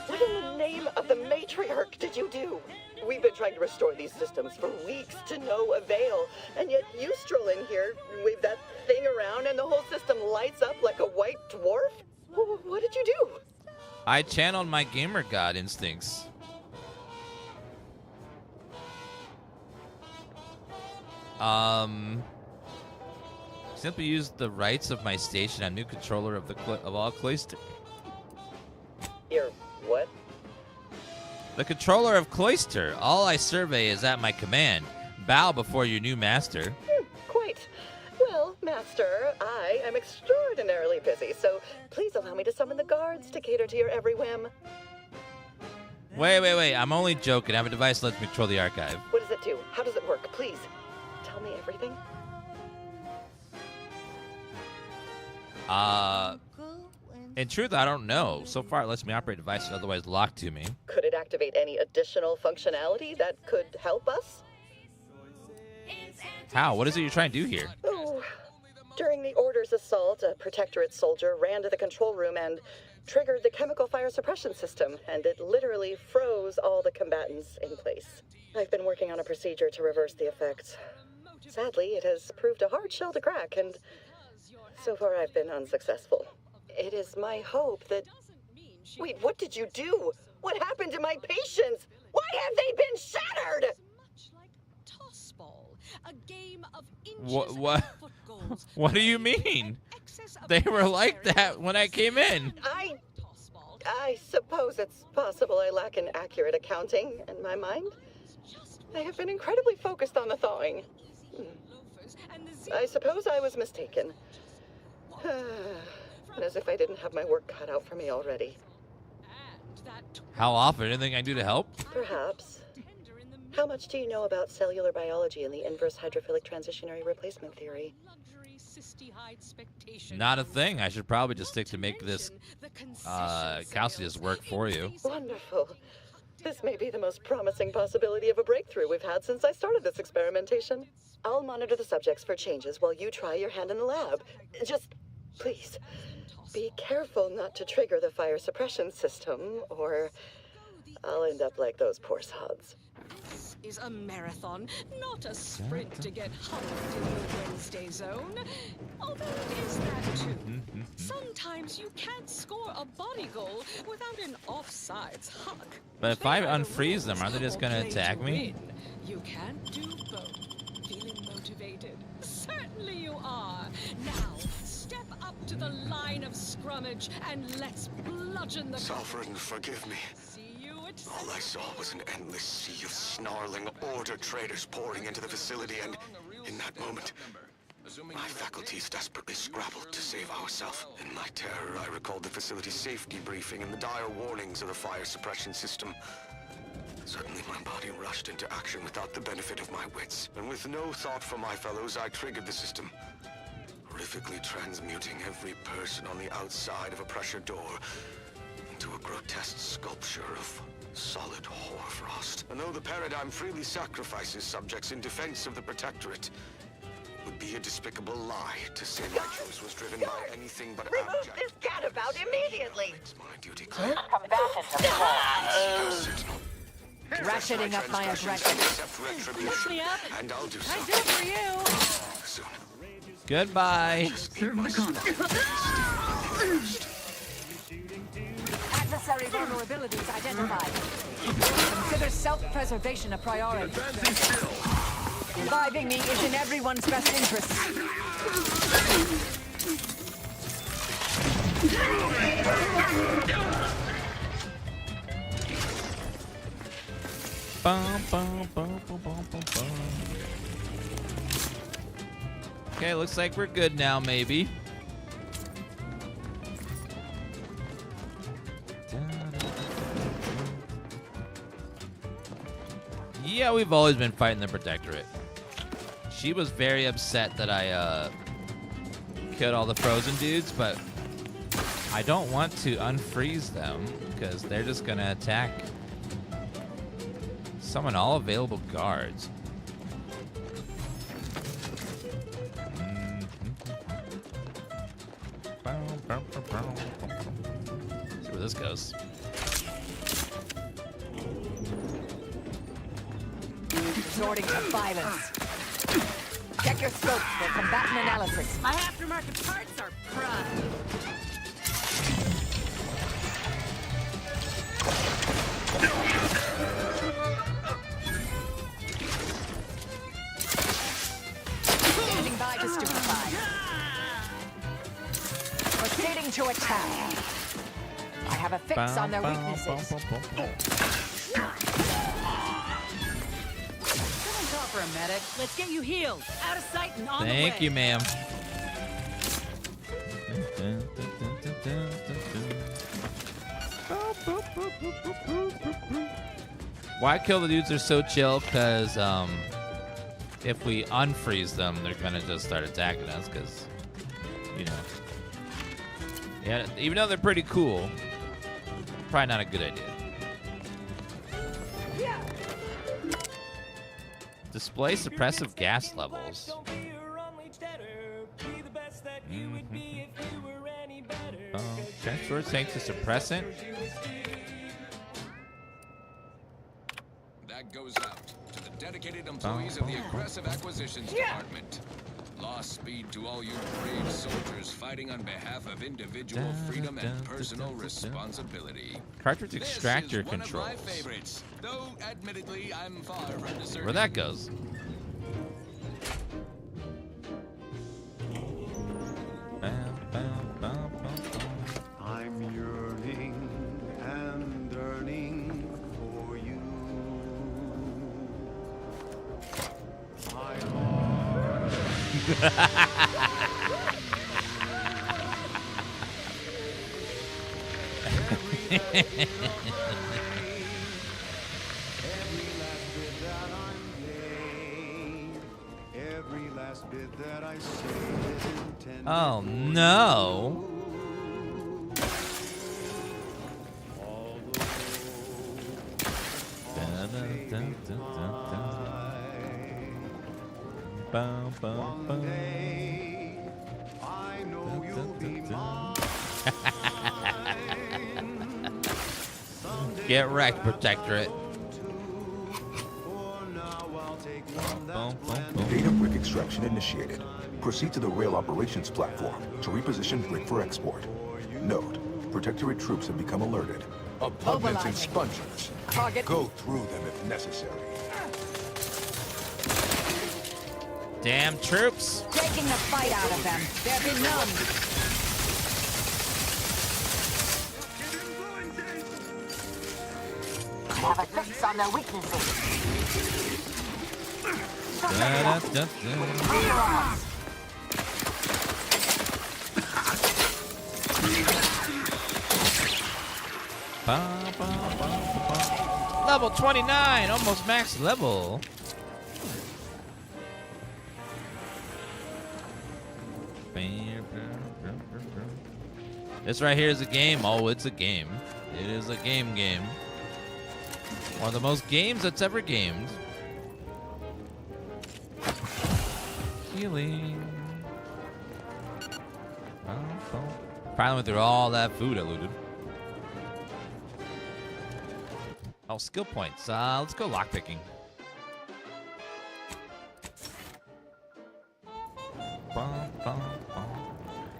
What in the name of the matriarch did you do? We've been trying to restore these systems for weeks to no avail, and yet you stroll in here, wave that thing around, and the whole system lights up like a white dwarf? What did you do? I channeled my gamer god instincts. Simply used the rights of my station. I'm new controller of all Cloister. You're what? The controller of Cloister. All I survey is at my command. Bow before your new master. Quite. Well, Master, I am extraordinarily busy, so please allow me to summon the guards to cater to your every whim. Wait. I'm only joking. I have a device that lets me control the archive. What does it do? How does it work? Please, tell me everything. In truth, I don't know. So far, it lets me operate devices otherwise locked to me. Could it activate any additional functionality that could help us? How? What is it you're trying to do here? Oh, during the Order's assault, a Protectorate soldier ran to the control room and triggered the chemical fire suppression system, and it literally froze all the combatants in place. I've been working on a procedure to reverse the effects. Sadly, it has proved a hard shell to crack, and so far I've been unsuccessful. It is my hope that... Wait, what did you do? What happened to my patients? Why have they been shattered? A game of What? What do you mean? They were like that when I came in. I suppose it's possible I lack an accurate accounting in my mind. I have been incredibly focused on the thawing. I suppose I was mistaken. As if I didn't have my work cut out for me already. How often? Anything I do to help? Perhaps. How much do you know about cellular biology and the inverse hydrophilic transitionary replacement theory? Not a thing. I should probably just stick to make this Calcius work for you. Wonderful. This may be the most promising possibility of a breakthrough we've had since I started this experimentation. I'll monitor the subjects for changes while you try your hand in the lab. Just, please, be careful not to trigger the fire suppression system, or I'll end up like those poor sods. This is a marathon, not a sprint to get humped in the Wednesday zone. Although it is that too. Sometimes you can't score a body goal without an offsides huck. But if I unfreeze them, aren't they just going to attack me? You can't do both. Feeling motivated? Certainly you are. Now, step up to the line of scrummage and let's bludgeon the... Sovereign, forgive me. All I saw was an endless sea of snarling order traders pouring into the facility, and in that moment, my faculties desperately scrabbled to save ourselves. In my terror, I recalled the facility's safety briefing and the dire warnings of the fire suppression system. Suddenly, my body rushed into action without the benefit of my wits, and with no thought for my fellows, I triggered the system, horrifically transmuting every person on the outside of a pressure door into a grotesque sculpture of solid hoarfrost. And though the paradigm freely sacrifices subjects in defense of the Protectorate, it would be a despicable lie to say my choice was driven by anything but Remove abject... this gadabout immediately! It's my duty, Cleo. Ratcheting up my aggression. Retribution, me up. and I'll do so. I do it for you. Soon. Goodbye. Adversary vulnerabilities identified. Consider self-preservation a priority. Reviving me is in everyone's best interest. Okay, looks like we're good now, maybe. Yeah, we've always been fighting the Protectorate. She was very upset that I killed all the frozen dudes, but I don't want to unfreeze them because they're just gonna attack. Summon all available guards. See where this goes. Resorting to violence. Check your scope for combatant analysis. My aftermarket parts are prime. Standing by to stupefy. Proceeding to attack. I have a fix on their weaknesses. For a medic. Let's get you healed. Out of sight and on the way. Thank you, ma'am. Why kill the dudes? They're so chill because if we unfreeze them, they're gonna just start attacking us because, you know. Yeah, even though they're pretty cool, probably not a good idea. Display suppressive gas levels. Transfer tank to suppressant. That goes out to the dedicated employees of the Aggressive Acquisitions Department. Lost speed to all you brave soldiers fighting on behalf of individual freedom and personal responsibility. Cartridge extractor This is one controls. of my favorites, though admittedly I'm far from deserving. Where that goes? I'm yearning and yearning for you. I long Every last bit that I say is intended. Oh no. One day, I know you'll be mine. Get wrecked, Protectorate. Data brick extraction initiated. Proceed to the rail operations platform to reposition brick for export. Note, Protectorate troops have become alerted. Abundance and spongers. Go through them if necessary. Damn troops. Taking the fight out of them. They're benumbed. Have a fix on their weaknesses. Level 29, almost max level. This right here is a game. Oh, it's a game. It is a game. One of the most games that's ever gamed. Healing. Finally went through all that food I looted. Oh, skill points. Let's go lockpicking.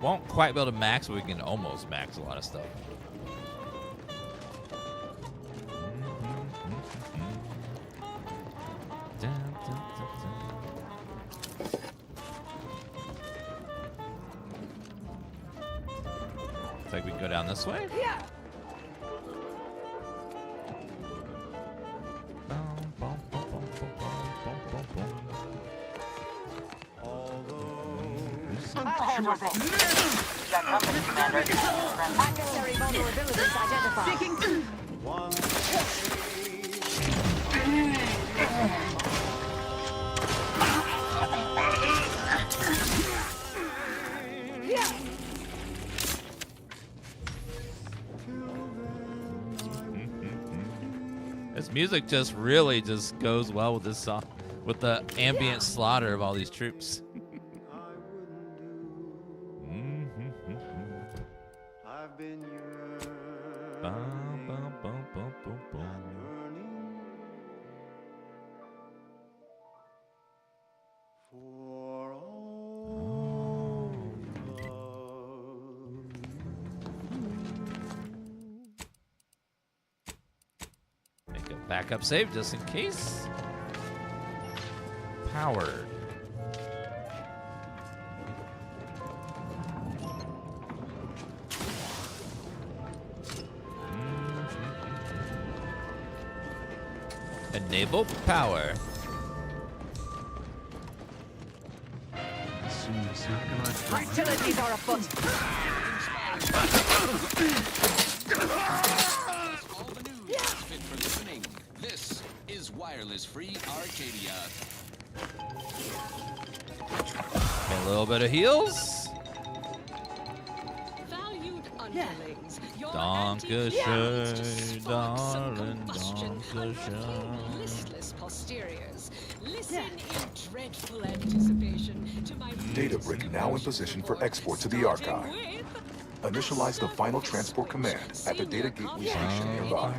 Won't quite be able to max, but we can almost max a lot of stuff. Looks like we can go down this way. Yeah. I'll handle this. Your company, Commander. Adversary vulnerabilities identified. This music just really just goes well with this song, with the ambient slaughter of all these troops. I've been for all Make a backup save just in case. Powered. Enable power. Hostilities are afoot. All the news is fit for listening. This is Wireless Free Arcadia. A little bit of heals. Valued underlings, your Dankeschön, darling, Dankeschön. listless posteriors. Listen in dreadful anticipation to my Data brick now in position for export to the archive. Initialize the final transport command at the data gateway station nearby.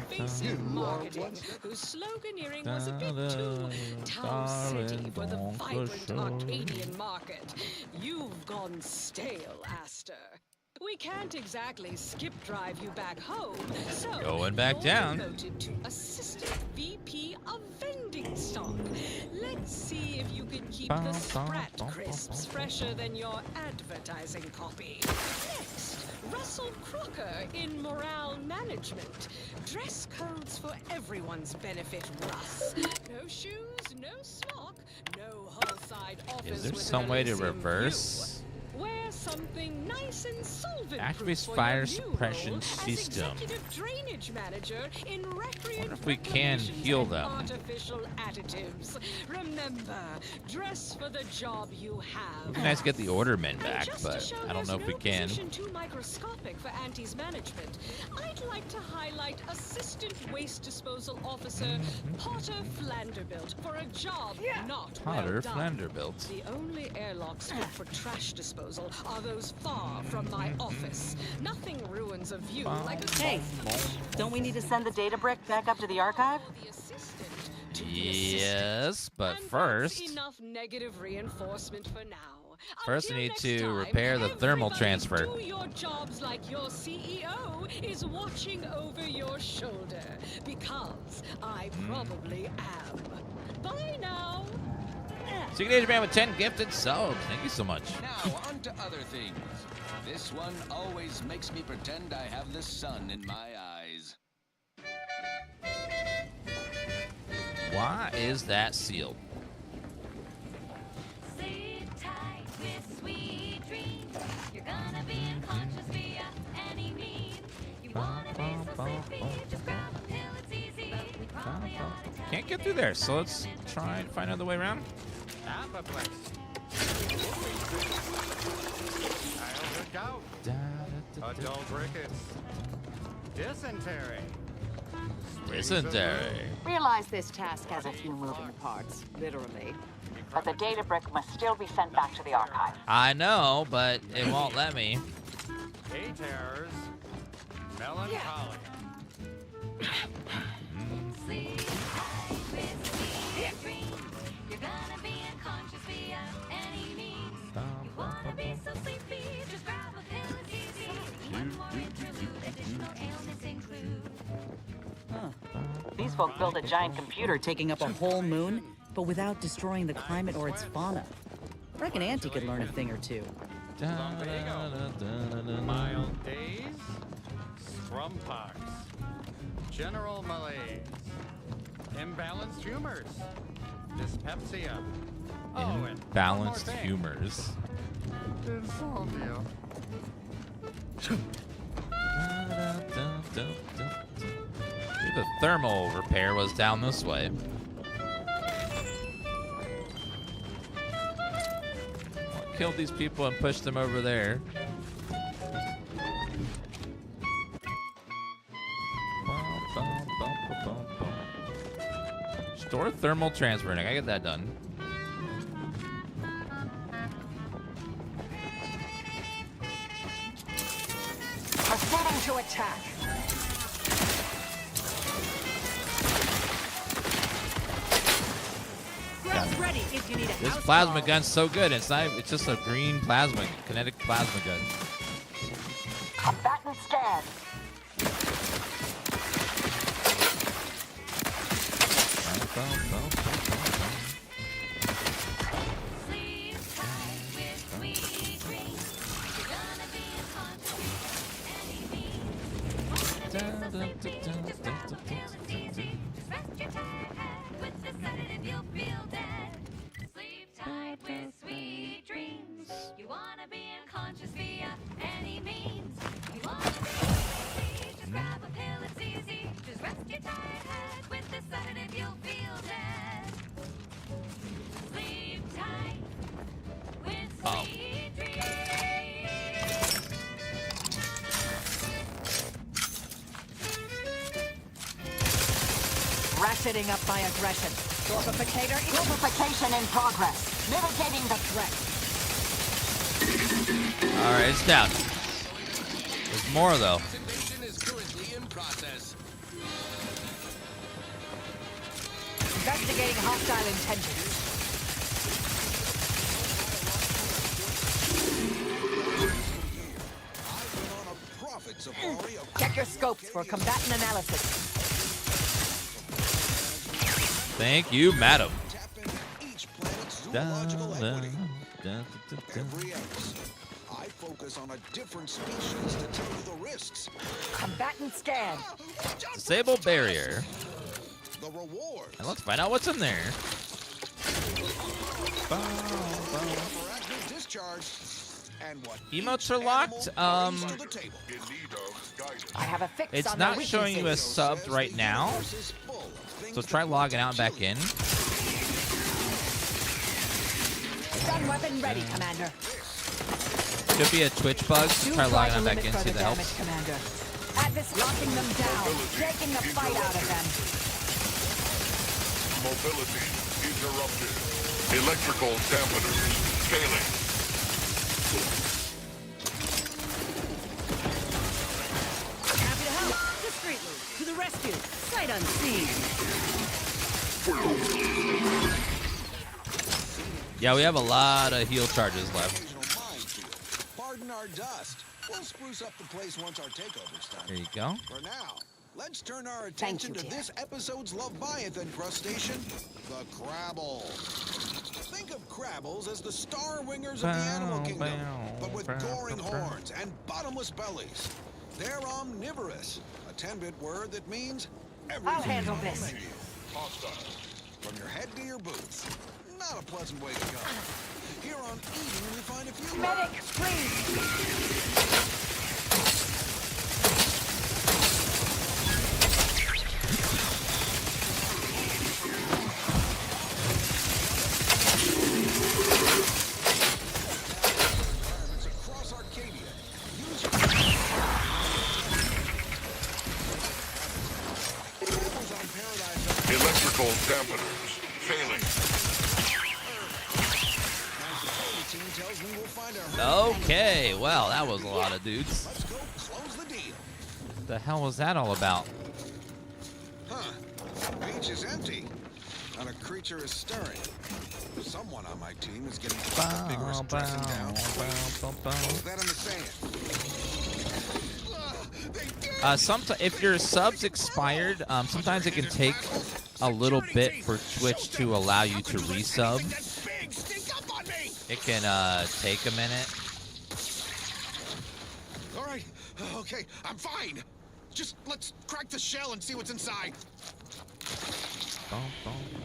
marketing, whose sloganeering was a bit too town city for the vibrant Arcadian market. You've gone stale, Aster. We can't exactly skip drive you back home, so Going back you're down. promoted to Assistant VP of Vending Stock. Let's see if you can keep the Sprat crisps fresher than your advertising copy. Next, Russell Crocker in Morale Management. Dress codes for everyone's benefit, Russ. No shoes, no smock, no hull-side office. Is there with some way to Elysium reverse? view. Wear something nice and solvent. Activates fire suppression system. Executive drainage manager in I wonder if we can heal them. artificial additives. Remember, dress for the job you have. It'd be nice to get the ordermen back, Just to but show I don't know if there's we can. no position too microscopic for Auntie's management, I'd like to highlight Assistant Waste Disposal Officer Potter Flanderbilt for a job not Potter well done. Flanderbilt. The only airlocks fit for trash disposal are those far from my office. Nothing ruins a view like a Hey, don't we need to send the data brick back up to the archive? Yes, but And first, that's enough negative reinforcement for now. first we Until need next to time, repair the thermal everybody transfer. Do your jobs like your CEO is watching over your shoulder, because I probably am. Bye now. Secret Agent Man with 10 gifted subs. Thank you so much. Now, on to other things. This one always makes me pretend I have the sun in my eyes. Why is that sealed? Sleep tight with sweet dreams. You're gonna be unconscious via any means. You wanna be so sleepy, just grab a pill, it's easy. We probably ought to tell Can't get through there, so let's try and find another way around. Apoplex. Childhood gout. Adult rickets. Dysentery. Dysentery. Realize this task has a few moving parts, literally. But the data brick must still be sent back to the archive. I know, but it won't let me. Hay terrors. Melancholy. sleep tight with sweet dreams. You're gonna be unconscious via any means. You wanna be so sleepy, just grab a pill, it's easy. One more interlude, additional ailments include. These folk built a giant computer taking up a whole moon, but without destroying the climate or its fauna. I reckon Auntie could learn a thing or two. Mild days. Strumpox. General malaise. Imbalanced humors. Dyspepsia. Oh, and one more Balanced thing. humors. Insomnia. Maybe the thermal repair was down this way. Killed these people and pushed them over there. Store thermal transferring. I get that done. Proceeding to attack. Grab's ready if you need a This house plasma call. gun's so good. It's not. It's just a green plasma, kinetic plasma gun. Combatant scan. Sleep tight with sweet dreams. You're gonna be unconscious via any means. Wanna be so sleepy, just grab a pill, it's easy. Just rest your tired head with the sedative, you'll feel dead. Sleep tight with sweet dreams. You wanna be unconscious via any means. You wanna be so sleepy, just grab a pill, it's easy. Just rest your tired head with the sedative, you'll feel dead. Sleep tight with sweet dreams. Ratcheting up my aggression. Torpification in progress. Mitigating the threat. All right, it's down. There's more though. Confrontation is currently in process. Investigating hostile intentions. Check your scopes for combatant analysis. Thank you, madam. Every episode, I focus on a different species to tell you the risks. Combatant scan. Disable barrier. The reward. And let's find out what's in there. Emotes are locked. I have a fix It's on their not showing you as weaknesses. subbed right now. So try logging out and back in. Stun weapon ready, Commander. Could be a Twitch bug. So try logging out and back in, see if that helps. Commander. Atlas locking them down, taking the fight out of them. Mobility interrupted. Electrical dampeners failing. Happy to help. Discreetly. To the rescue. Sight unseen. Yeah, we have a lot of heal charges left. Pardon our dust. We'll spruce up the place once our takeover's done. There you go. For now, let's turn our attention to this episode's Leviathan crustacean, the Crabble. Think of Crabbles as the star wingers of the animal kingdom, but with goring horns and bottomless bellies. They're omnivorous, a 10-bit word that means everything. I'll handle this. Hostile. From your head to your boots. Not a pleasant way to go. Here on Eden, you find a few... Medic, please! across Arcadia. Use your... Electrical dampeners failing. Okay, well, that was a lot of dudes. What the hell was that all about? Huh. The beach is empty. Not a creature is stirring. Someone on my team is getting a vigorous dressing down. What's that in the sand? If your sub's expired, sometimes it can take a little bit for Twitch to allow you to resub. It can take a minute. All right. Okay, I'm fine. Just let's crack the shell and see what's inside.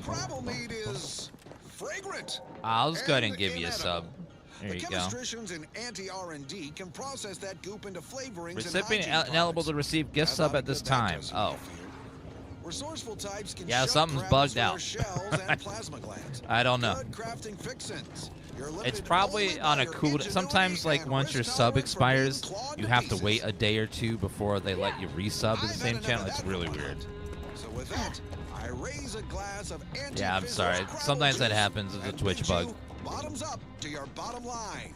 Crabble meat is fragrant. I'll just go ahead and give you a sub. There you go. Chemisticians in anti-R&D can process that goop into flavorings. Recipient ineligible to receive gift sub at this time. Oh. Resourceful types can Yeah, something's bugged out. I don't know. It's probably on a cooldown. Sometimes, like, once your sub expires, you have to wait a day or two before they let you resub to the same channel. It's really weird. So with that, I raise a glass of Yeah, I'm sorry. Sometimes that happens. It's a Twitch bug. Bottoms up to your bottom line.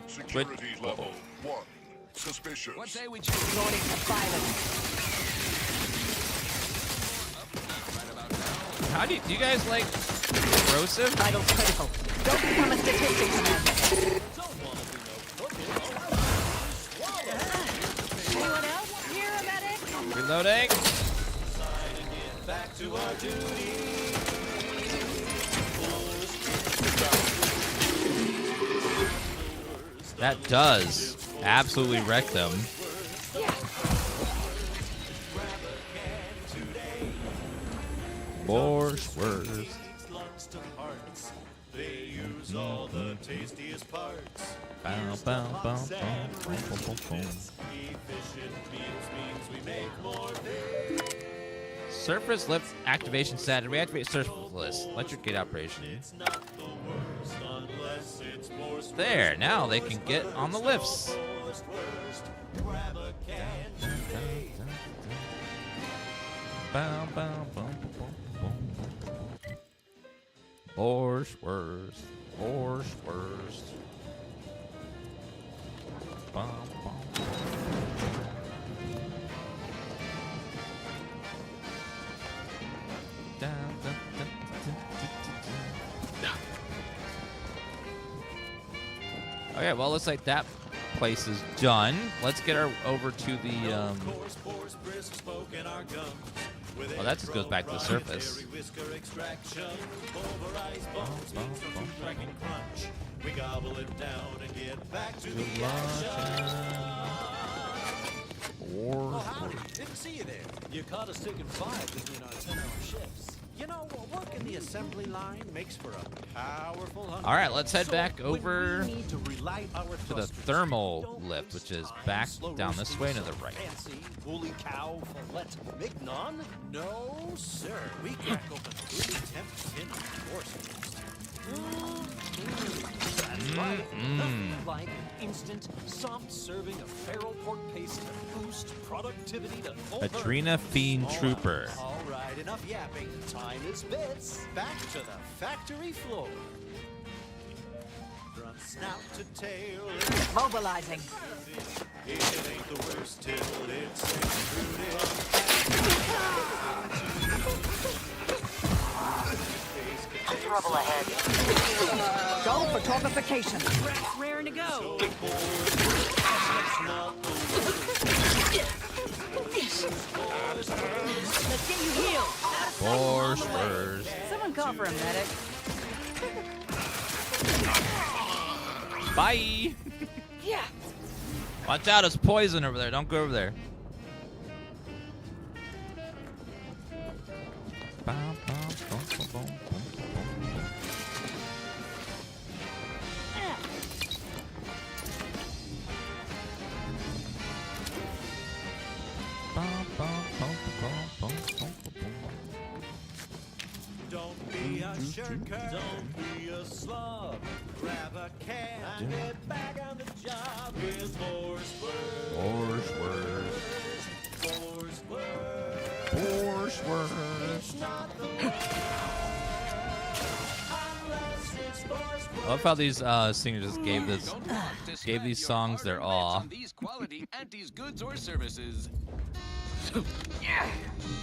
Security level 1. Suspicious. What say we choose? Resorting to violence. How do you guys like corrosive? Vitals critical. Don't become a statistic, Commander. Anyone else? Here, a medic? Reloading. Back to our duty. That does absolutely wreck them. Worst. They use all the tastiest parts. Surface lift activation status. Reactivate surface list. Electric gate operation. There, now they can get on the lifts. Worst. Okay, well, looks like that place is done. Let's get over to the. Well, that just goes back to the surface. We gobble it down and get back to the War. Howdy. Didn't see you there. You caught us taking 5 between our 10-hour shifts. You know, work in the assembly line makes for a powerful hunter. All right, let's head back over need to relight our to the thermal lift, which is back down this way to the right. Fancy holy cow fillet mignon? No, sir. We crack open really temp-tin force. That's right. Nothing like instant, soft-serving of feral pork paste to boost productivity to full Adrena Fiend Trooper. All right, enough yapping. Time is bits. Back to the factory floor. From snout to tail. Mobilizing. It ain't the worst till it's Trouble ahead. Go for torpification. Raring to go. Let's get you healed. Borschwers. Someone call for a medic. Bye. Yeah. Watch out, it's poison over there. Don't go over there. Don't be a shirker, don't be a slob. Grab a can and get back on the job with I love how these singers just gave these songs their awe. These quality Auntie's goods or services.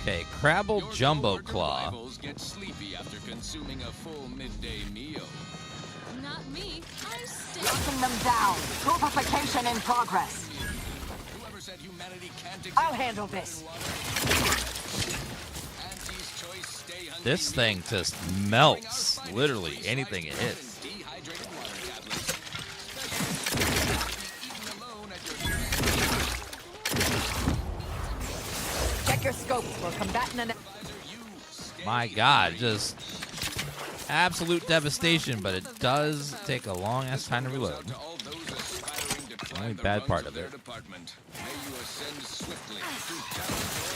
Okay, Crabble Jumbo Claw. Rivals get sleepy after consuming a full midday meal. Not me. I stay. Locking them down. Torpification in progress. Whoever said humanity can't I'll handle this. Auntie's choice, stay hungry. This thing just melts. Literally anything it hits. Dehydrated water tablets. Eaten alone at your Check your scopes for combatant and... My God, just absolute devastation, but it does take a long ass time to reload. The only bad part of it.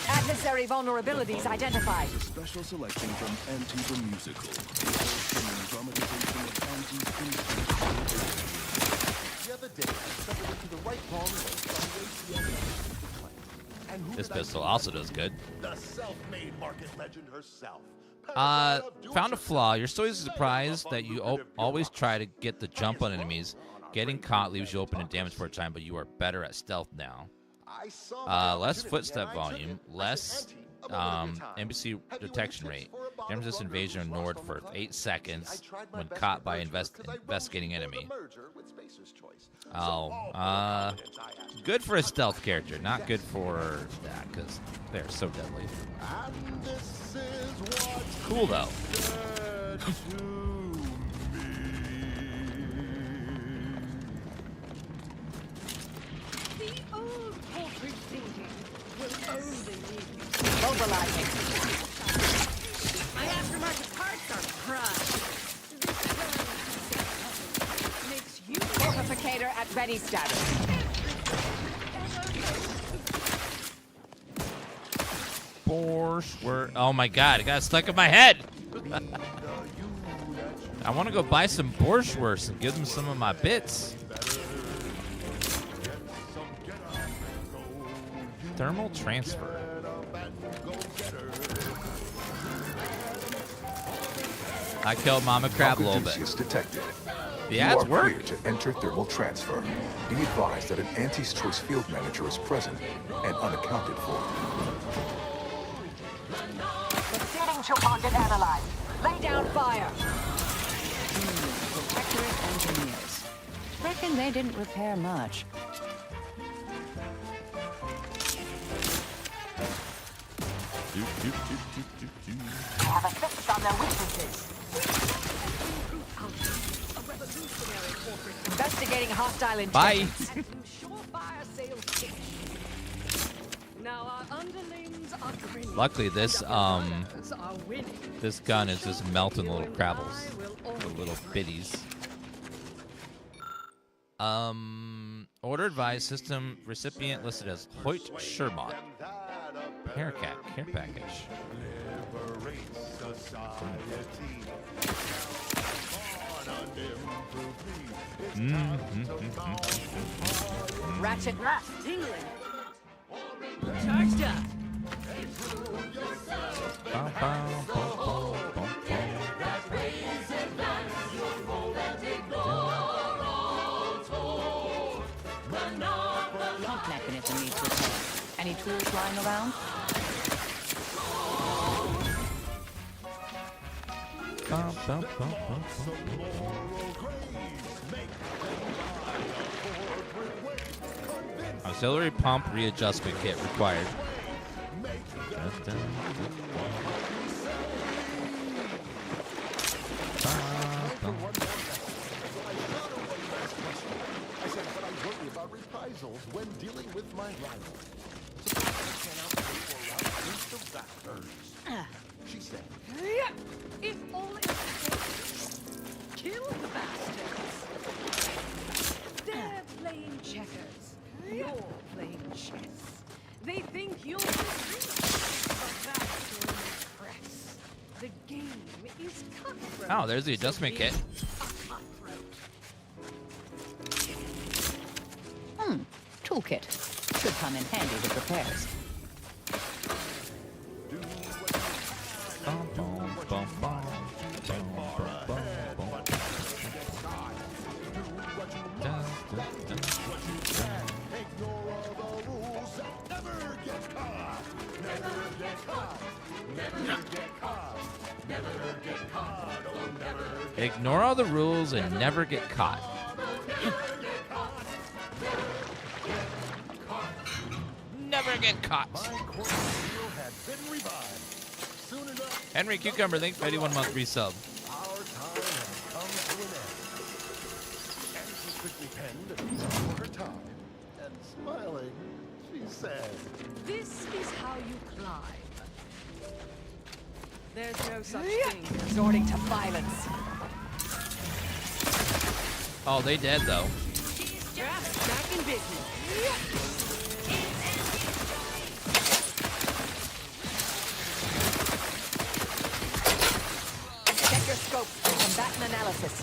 Adversary vulnerabilities identified. Special selection from Auntie the Musical. Dramatization of Auntie's The other day, I stumbled into the right wrong This pistol also does good. The self-made market legend herself. Found a flaw. You're so surprised that you always try to get the jump on enemies. Getting caught leaves you open to damage for a time, but you are better at stealth now. Less footstep volume, less NPC detection rate. Damage this invasion ignored for 8 seconds when caught by investigating enemy. Oh, good for a stealth character, not good for that, because they're so deadly. Cool, though. The old poultry thinking will only lead me. Mobilizing. My aftermarket parts are crushed. Makes you Torpificator at ready status. Oh my God, it got stuck in my head. I want to go buy some Borschwurst and give them some of my bits. Thermal transfer. I killed Mama Crab a little bit. Detected. The ads You are work. clear to enter thermal transfer. Be advised that an Auntie's Choice field manager is present and unaccounted for. Proceeding to target analyzed. Lay down fire. Protectorate engineers. Reckon they didn't repair much. I have a fix on their weaknesses. Investigating hostile Bye. intelligence. Surefire sales pitch. Now our underlings are grinning. Luckily, this Others are winning. this gun is just melting little crabbles, the little biddies. Order advised. System recipient listed as Hoyt Shermont. Care package. Ratchet wrath tingling. Charged up. Pump mechanism needs repair. Any tools lying around? Auxiliary pump readjustment kit required. I said, but I worry about reprisals when dealing with my rival. Suppose I cannot pay for a round against the bastards. She said. If all is safe, kill the bastards. They're playing checkers. You're playing chess. They think you're but that's to impress. The game is cutthroat. Oh, there's the adjustment kit. Toolkit. Should come in handy with repairs. Ignore all the rules and never get caught. Never get caught. Henry Cucumber, thanks for 81 month resub. Our time has come to an end. And she quickly penned for her time. And smiling, she said, This is how you climb. There's no such thing as resorting to violence. Oh, they dead though. Just back in business. Check your scope for combatant analysis.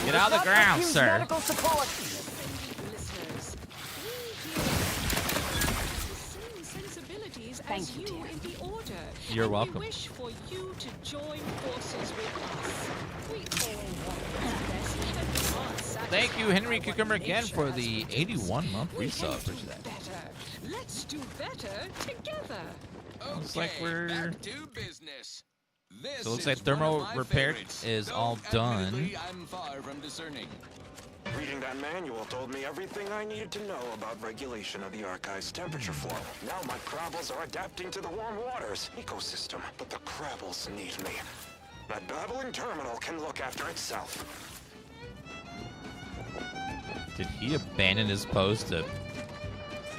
Get out of the ground, Refuse sir. medical support. Thank you, dear. In the order. You're welcome. We wish for you to join forces with us. We all want what's best and can't satisfy Thank you, Henry our Cucumber, again nature for as the it is. 81 month We resub. can do Appreciate that. better. Let's do better together. Looks like we're. Back to business. This So it looks is like thermal one of my repair favorites, is though all done. admittedly, I'm far from discerning. Reading that manual told me everything I needed to know about regulation of the archive's temperature flow. Now my crabbles are adapting to the warm waters ecosystem, but the crabbles need me. That babbling terminal can look after itself. Did he abandon his post to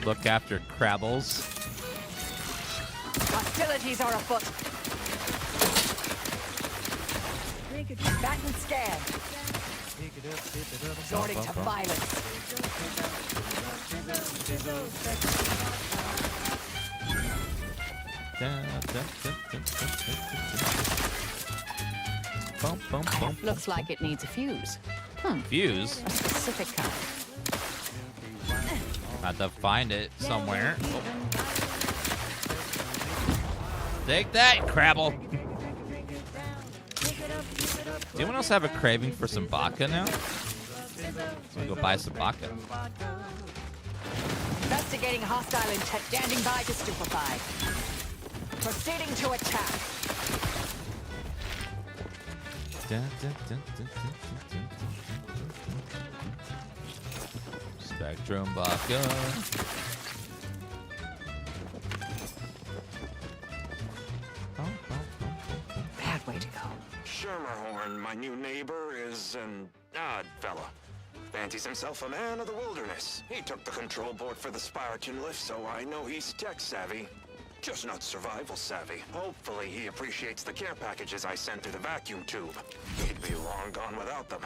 look after crabbles? Hostilities are afoot. Combatant scan. Resorting to violence. Looks like it needs a fuse. Fuse? A specific kind. Had to find it somewhere. Oh. Take that, Crabble. Does anyone else have a craving for some vodka now? So go buy some vodka. Investigating hostile intent. Standing by to stupefy. Proceeding to attack. Spectrum vodka. Bad way to go. Schermerhorn, my new neighbor, is an odd fella. Fancies himself a man of the wilderness. He took the control board for the Spiraton lift, so I know he's tech savvy. Just not survival savvy. Hopefully he appreciates the care packages I sent through the vacuum tube. He'd be long gone without them.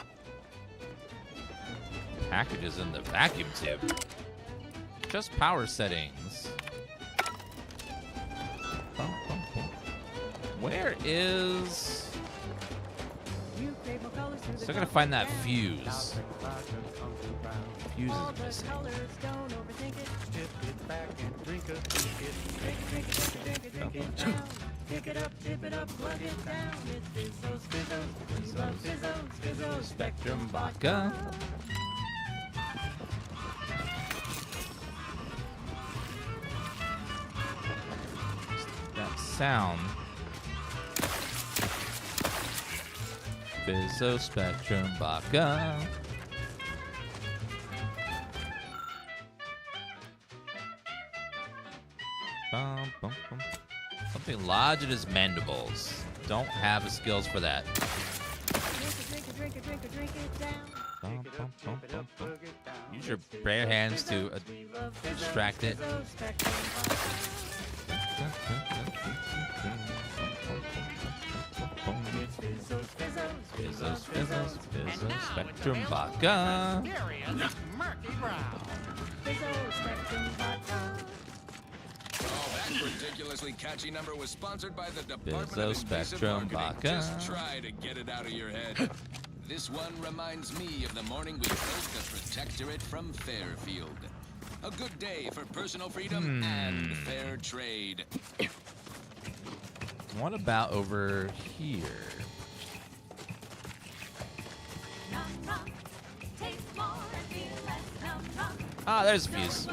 Packages in the vacuum tube. Just power settings. Where is... Still gotta find that fuse. Fuse is missing. Pick it up, tip it up, plug it down. It's Fizzo, Spectrum vodka. That sound. Fizzo, Spectrum vodka. Bum, bum, bum. Something lodged in his mandibles. Don't have the skills for that. Drink it down. Use your bare hands to extract it. Fizzo, Spectrum vodka. That ridiculously catchy number was sponsored by the Department Fizzo, of Invasive Spectrum Marketing. vodka. Just try to get it out of your head. This one reminds me of the morning we broke the Protectorate from Fairfield. A good day for personal freedom and fair trade. What about over here? Ah, there's a fuse.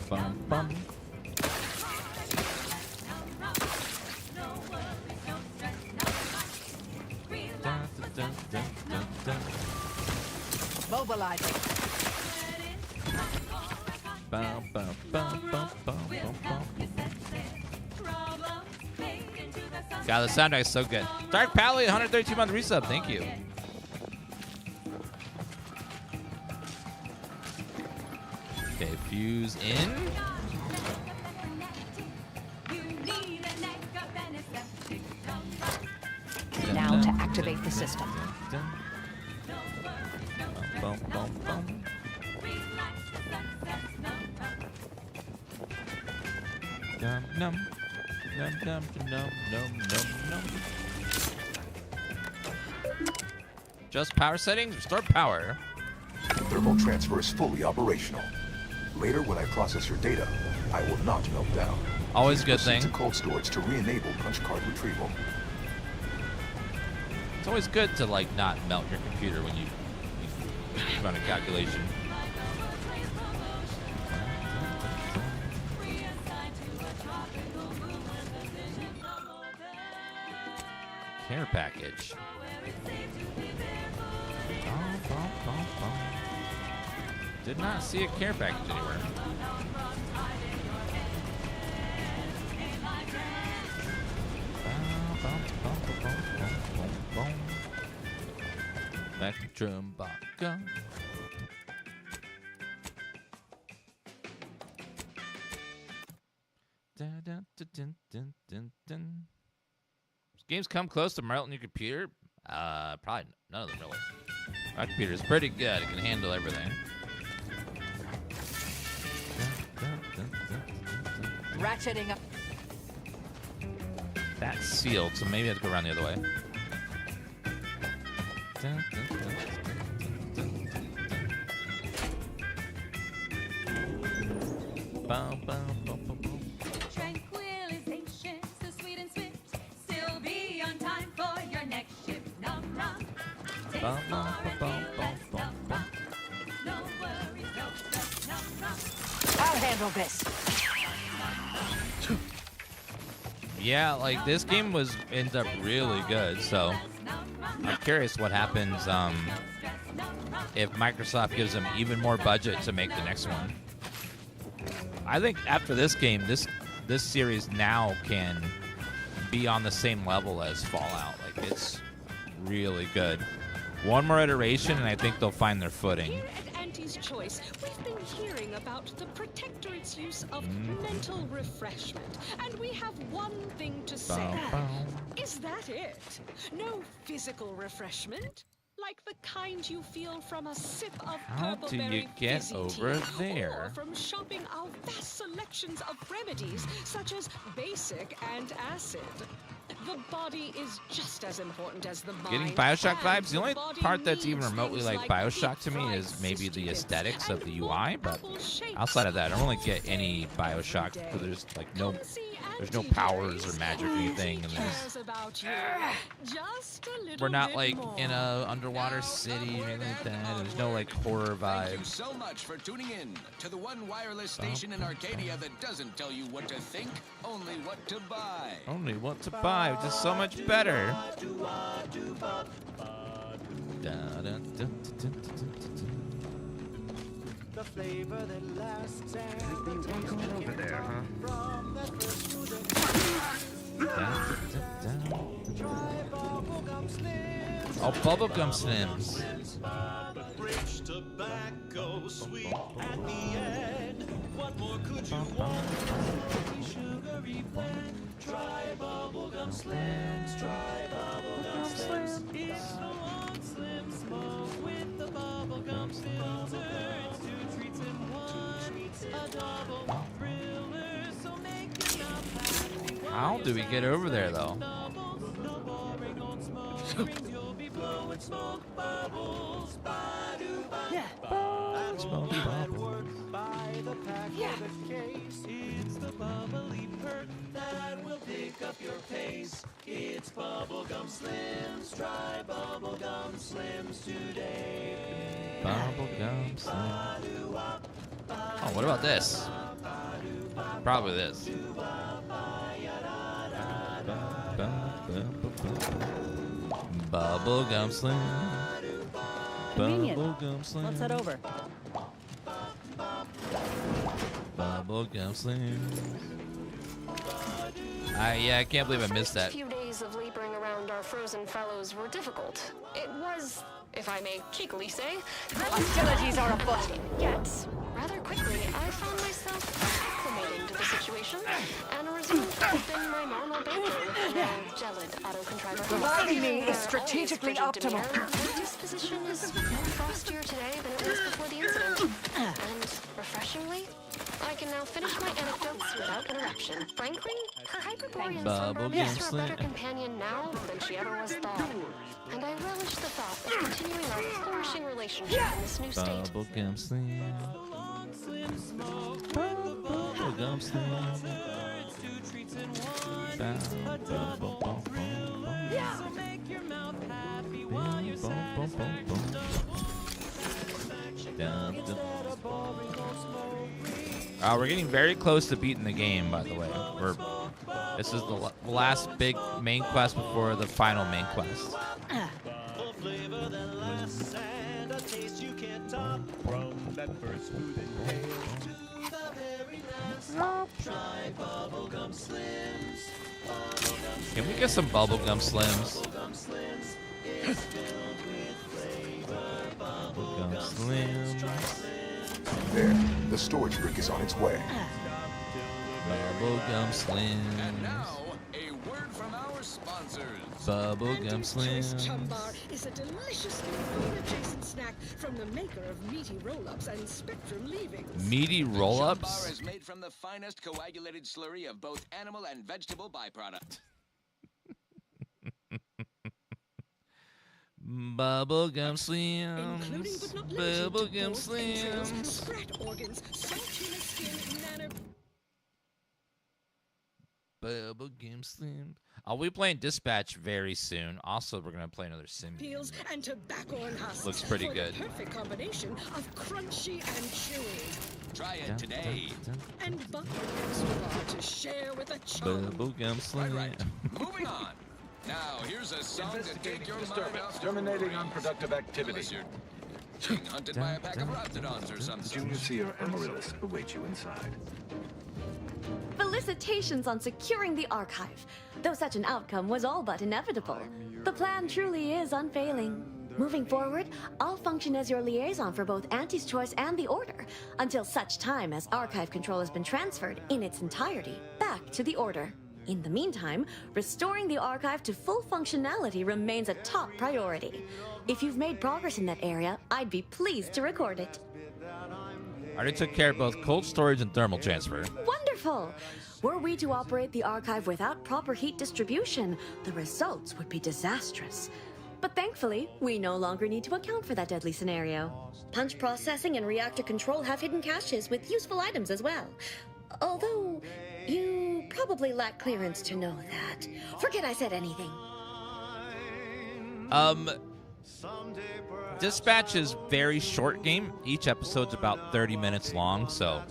Bum, bum. Mobilizing. Bum, bum, bum, bum, bum, bum, bum. God, the soundtrack is so good. Dark Pally, 132-month resub. Thank you. Okay, fuse in. Now to activate the system. Bum, bum, bum. Num, num. Num, num, num, num, num, num. Just power settings, restore power. Thermal transfer is fully operational. Later, when I process your data, I will not melt down. Always a good Proceed thing. to cold storage to re-enable punch card retrieval. It's always good to like not melt your computer when you run a calculation. Care package. Did not see a care package anywhere. Spectrum vodka. Games come close to melting your computer? Probably none of them really. My computer is pretty good. It can handle everything. Ratcheting up. That's sealed, so maybe I have to go around the other way. Bum, bum, bum, bum, bum. Tranquilization, so sweet and swift. Still be on time for your next shift. Nom nom. Taste Bum, bum, more and bum, feel bum, less. bum, Nom bum. nom. No worries, no stress. Nom nom. I'll handle this. Yeah, like this game ends up really good, so I'm curious what happens if Microsoft gives them even more budget to make the next one. I think after this game, this series now can be on the same level as Fallout. Like, it's really good. One more iteration, and I think they'll find their footing. Here at Auntie's Choice, we've been hearing about the Protectorate's use of mental refreshment, and we have one thing to say. Is that it? No physical refreshment? Like the kind you feel from a sip of How do you purple-berry get fizzy over tea, there? or from shopping our vast selections of remedies, such as basic and acid. The body is just as important as the mind. Getting Bioshock and vibes. The only body part that's even needs remotely things like like Bioshock to me deep-fried is maybe the sustenance aesthetics of and the UI, but apple shapes. outside of that, I don't really get any Bioshock because there's like there's no powers or magic or anything, and Cares about you. Just a little we're not bit like more. in a underwater city or anything like that. There's no like horror Thank you vibes. so much for tuning in to the one wireless station in Arcadia that doesn't tell you what to think, only what to buy. Only what to buy, which is so much better. The flavor that lasts and the taste over there, from that first food try bubblegum slims. Oh, bubblegum slims. Rich tobacco, sweet at the end. What more could you want? Sugary blend. Try bubblegum slims. Try bubblegum slims. It's a long slim smoke with the bubblegum filter. It's 2 treats in 1. A double thriller, so make your mouth happy. How do we get over there though? No boring on smoke rings. You'll be blowing smoke bubbles. Yeah. Smoke bubbles. By the pack or the case, it's the bubbly perk that will pick up your pace. It's bubblegum slims. Try bubblegum slims today. Bubblegum slim. Oh, what about this? Probably this. Bubblegum slim. Convenient. Bubblegum slim. Let's head over. Bubblegum slim. Yeah, I can't believe I missed that. The first few days of laboring around our frozen fellows were difficult. It was, if I may cheekily say, hostilities are afoot. Yet, rather quickly, I found myself acclimating to the situation and resumed in my normal bedroom in a gelid autocontriver. Providing me is strategically optimal. My disposition is no frostier today than it was before the incident. And, refreshingly, I can now finish my anecdotes without interruption. Frankly, her Hyperborean sunburn makes her a better companion now than she ever was thought. And I relish the thought of continuing our flourishing relationship in this new state. Bubblegum slim. Bubblegum slim. So make your mouth happy while you're satisfied. We're getting very close to beating the game, by the way. This is the last big main quest before the final main quest. Full flavor that lasts and a taste you can't top. From that first food inhale to the very last. Try bubblegum slims. Can we get some bubblegum slims? Bubblegum slims is filled with flavor. Bubblegum slims. There, the storage brick is on its way. Bubblegum slims. And now, a word from our sponsors. Bubblegum Choice slims. Chum Bar is a deliciously food-adjacent snack from the maker of meaty roll-ups and Spectrum leavings. Meaty Bar roll-ups? is made from the finest coagulated slurry of both animal and vegetable byproduct. Bubblegum slims. Including but not limited to Bubblegum balls, entrails, slims. sprat organs, soft human skin, nano... Bubblegum slims. I'll be playing Dispatch very soon. Also, we're gonna play another sim. peels and tobacco and husks. Looks pretty for good. The perfect combination of crunchy and chewy. Try it today. And bubblegum extra bar to share with a chum. Bubblegum slim. Moving on. Now, here's a song to take your mind off the Terminating worries. unproductive activity. Unless you're being hunted by a pack of raptidons or something. Junior Seer Amaryllis await you inside. Felicitations on securing the archive. Though such an outcome was all but inevitable, the plan truly is unfailing. Moving forward, I'll function as your liaison for both Auntie's Choice and the Order, until such time as archive control has been transferred in its entirety back to the Order. In the meantime, restoring the archive to full functionality remains a top priority. If you've made progress in that area, I'd be pleased to record it. I already took care of both cold storage and thermal transfer. Wonderful! Were we to operate the archive without proper heat distribution, the results would be disastrous. But thankfully, we no longer need to account for that deadly scenario. Punch processing and reactor control have hidden caches with useful items as well. Although, you probably lack clearance to know that. Forget I said anything. Dispatch is very short game. Each episode's about 30 minutes long, so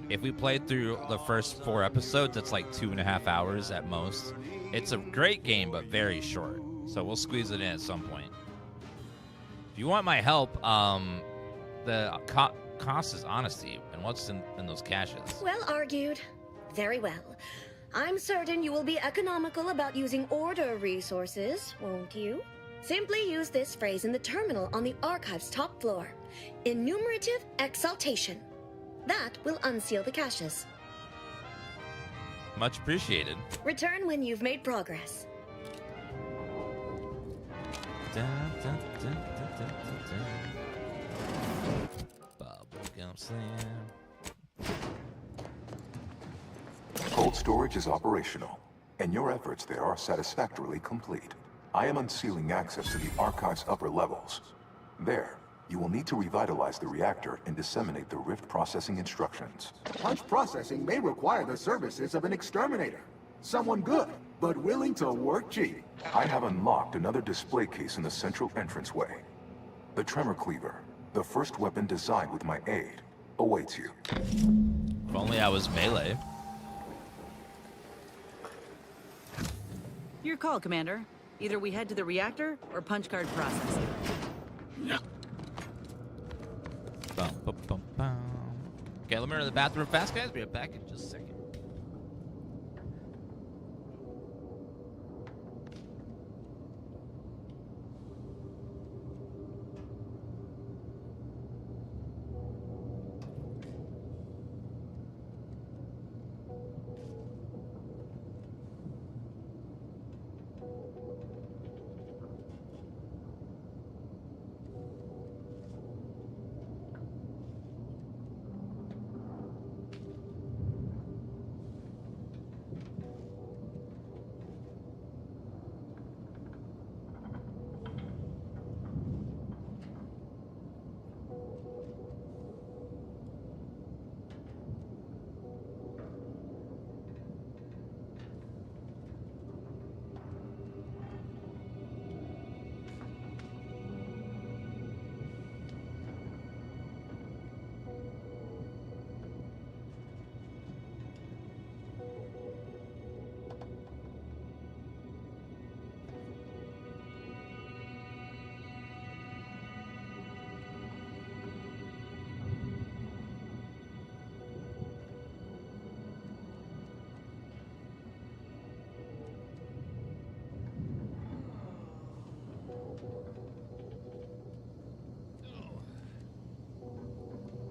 if we played through the first 4 episodes, it's like 2.5 hours at most. It's a great game, but very short. So we'll squeeze it in at some point. If you want my help, the cost is honesty and what's in those caches. Well argued. Very well. I'm certain you will be economical about using Order resources, won't you? Simply use this phrase in the terminal on the archive's top floor. Enumerative exaltation. That will unseal the caches. Much appreciated. Return when you've made progress. Bubblegum slam. Cold storage is operational, and your efforts there are satisfactorily complete. I am unsealing access to the archive's upper levels. There, you will need to revitalize the reactor and disseminate the rift processing instructions. Punch processing may require the services of an exterminator. Someone good, but willing to work cheap. I have unlocked another display case in the central entranceway. The Tremor Cleaver, the first weapon designed with my aid, awaits you. If only I was melee. Your call, Commander. Either we head to the reactor or punch card processing. Bum, bum, bum, bum. Okay, let me run to the bathroom fast, guys. Be right back in just a second.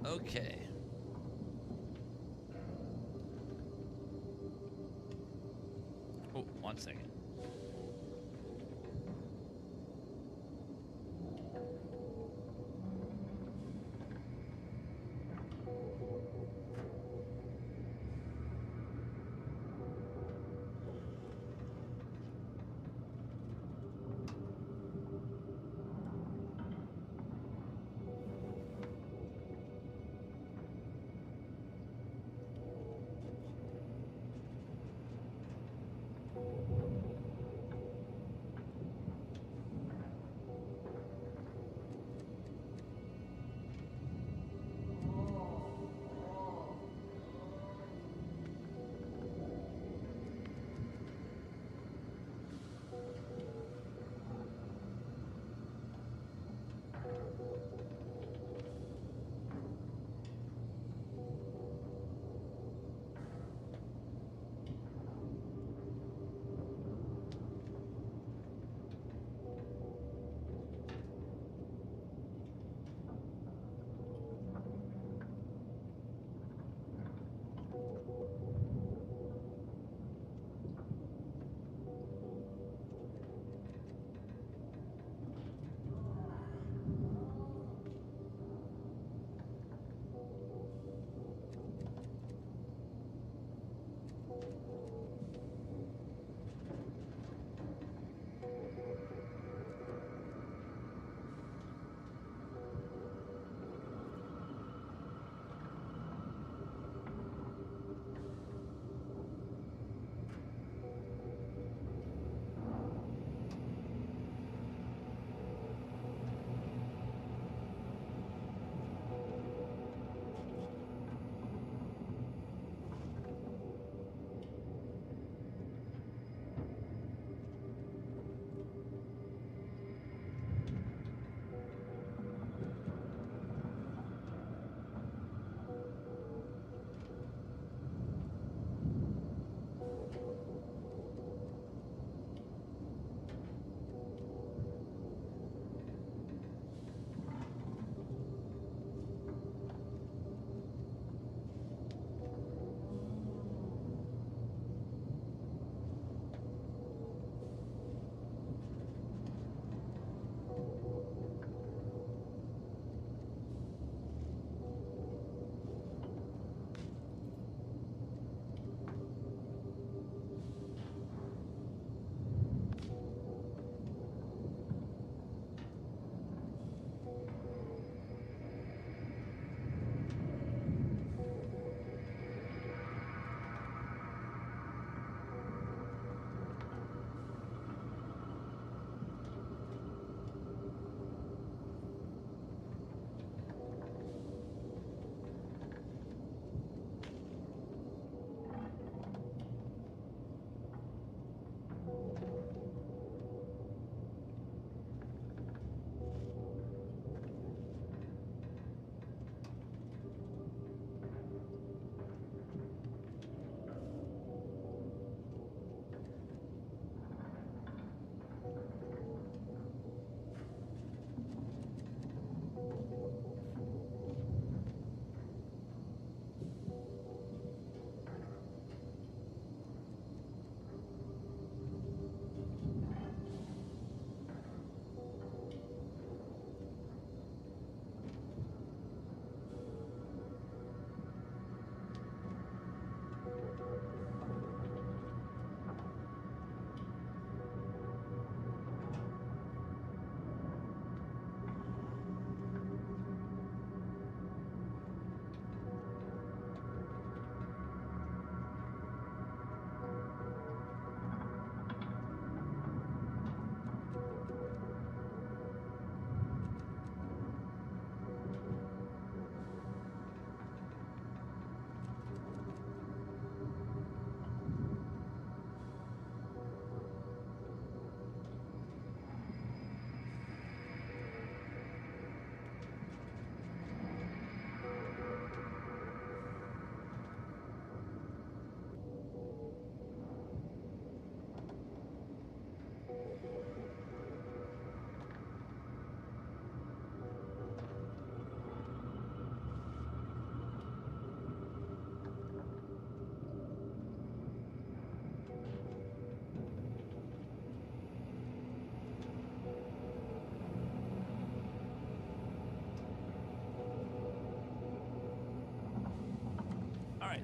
Okay. Oh, 1 second.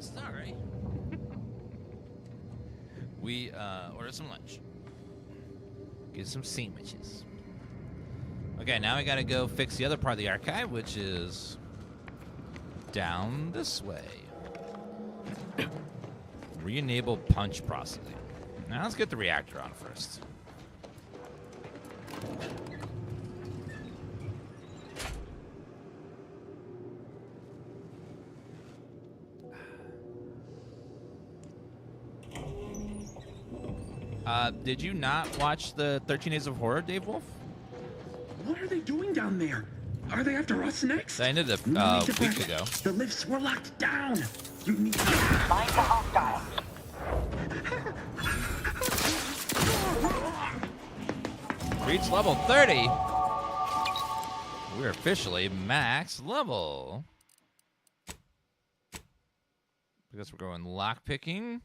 Sorry. We ordered some lunch. Get some sandwiches. Okay, now we gotta go fix the other part of the archive, which is down this way. Re-enable punch processing. Now let's get the reactor on first. Did you not watch the 13 Days of Horror, Dave Wolf? What are they doing down there? Are they after us next? I ended a week ago. The lifts were locked down. You need to find the hostile. Reach level 30. We're officially max level. I guess we're going lockpicking.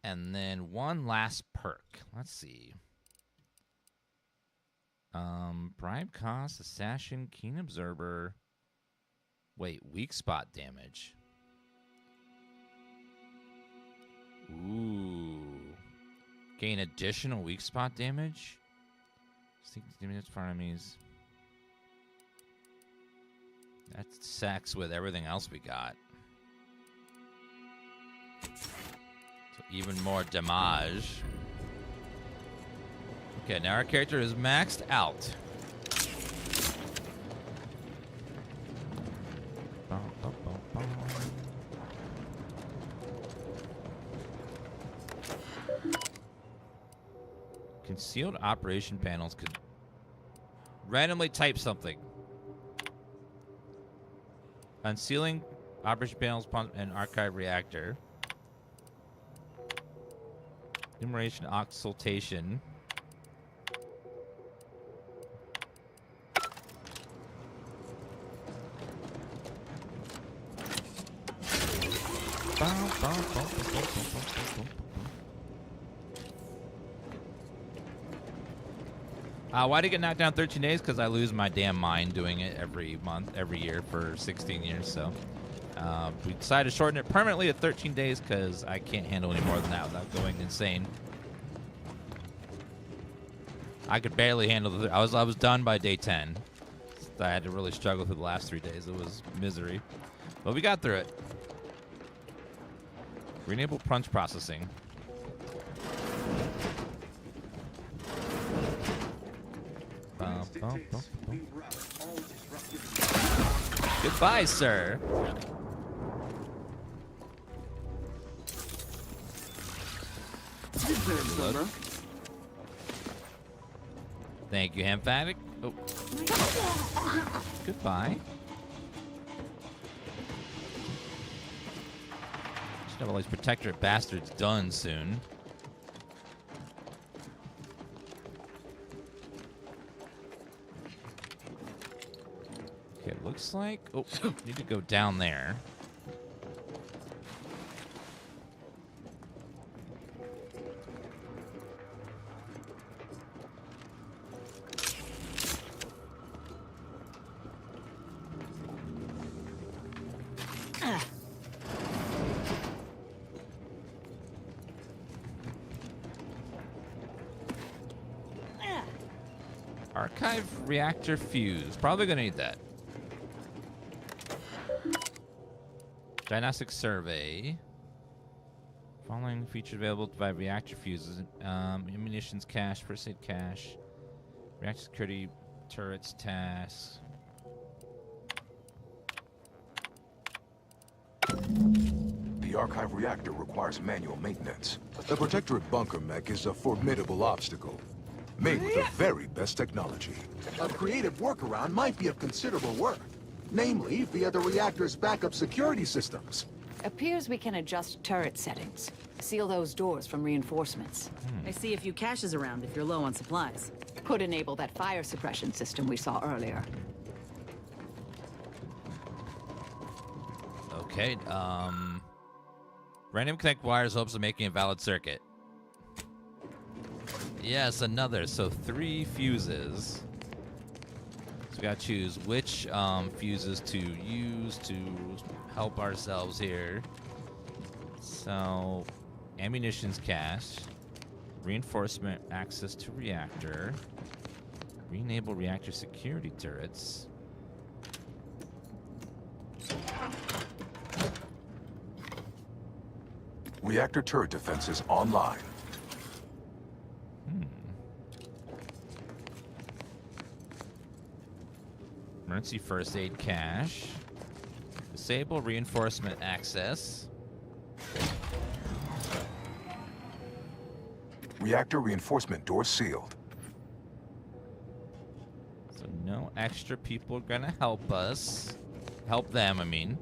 And then one last perk. Let's see. Bribe cost, assassin, keen observer. Wait, weak spot damage. Ooh. Gain additional weak spot damage. Stick damage for enemies. That sacks with everything else we got. So even more damage. Okay, now our character is maxed out. Concealed operation panels could randomly type something. Unsealing operation panels and archive reactor. Enumeration occultation. Why did it get knocked down 13 days? Because I lose my damn mind doing it every month, every year for 16 years. So we decided to shorten it permanently to 13 days because I can't handle any more than that without going insane. I could barely handle I was done by day 10. I had to really struggle through the last 3 days. It was misery, but we got through it. Re-enable punch processing. Goodbye, sir. Look. Thank you, Hamphatic. Oh. Goodbye. Should have all these protectorate bastards done soon. Okay, it looks like... Oh, need to go down there. Archive reactor fuse. Probably gonna need that. Diagnostic survey. Following features available by reactor fuses. Ammunitions cache, first aid cache. Reactor security turrets tasks. The archive reactor requires manual maintenance. The Protectorate bunker mech is a formidable obstacle, made with the very best technology. A creative workaround might be of considerable worth, namely via the reactor's backup security systems. Appears we can adjust turret settings. Seal those doors from reinforcements. I see a few caches around if you're low on supplies. Could enable that fire suppression system we saw earlier. Okay, random connect wires hopes of making a valid circuit. Yes, another. So 3 fuses. So gotta choose which fuses to use to help ourselves here. So, ammunitions cache, reinforcement access to reactor, re-enable reactor security turrets. Reactor turret defenses online. Emergency first aid cache. Disable reinforcement access. Reactor reinforcement door sealed. So no extra people are gonna help us. Help them, I mean.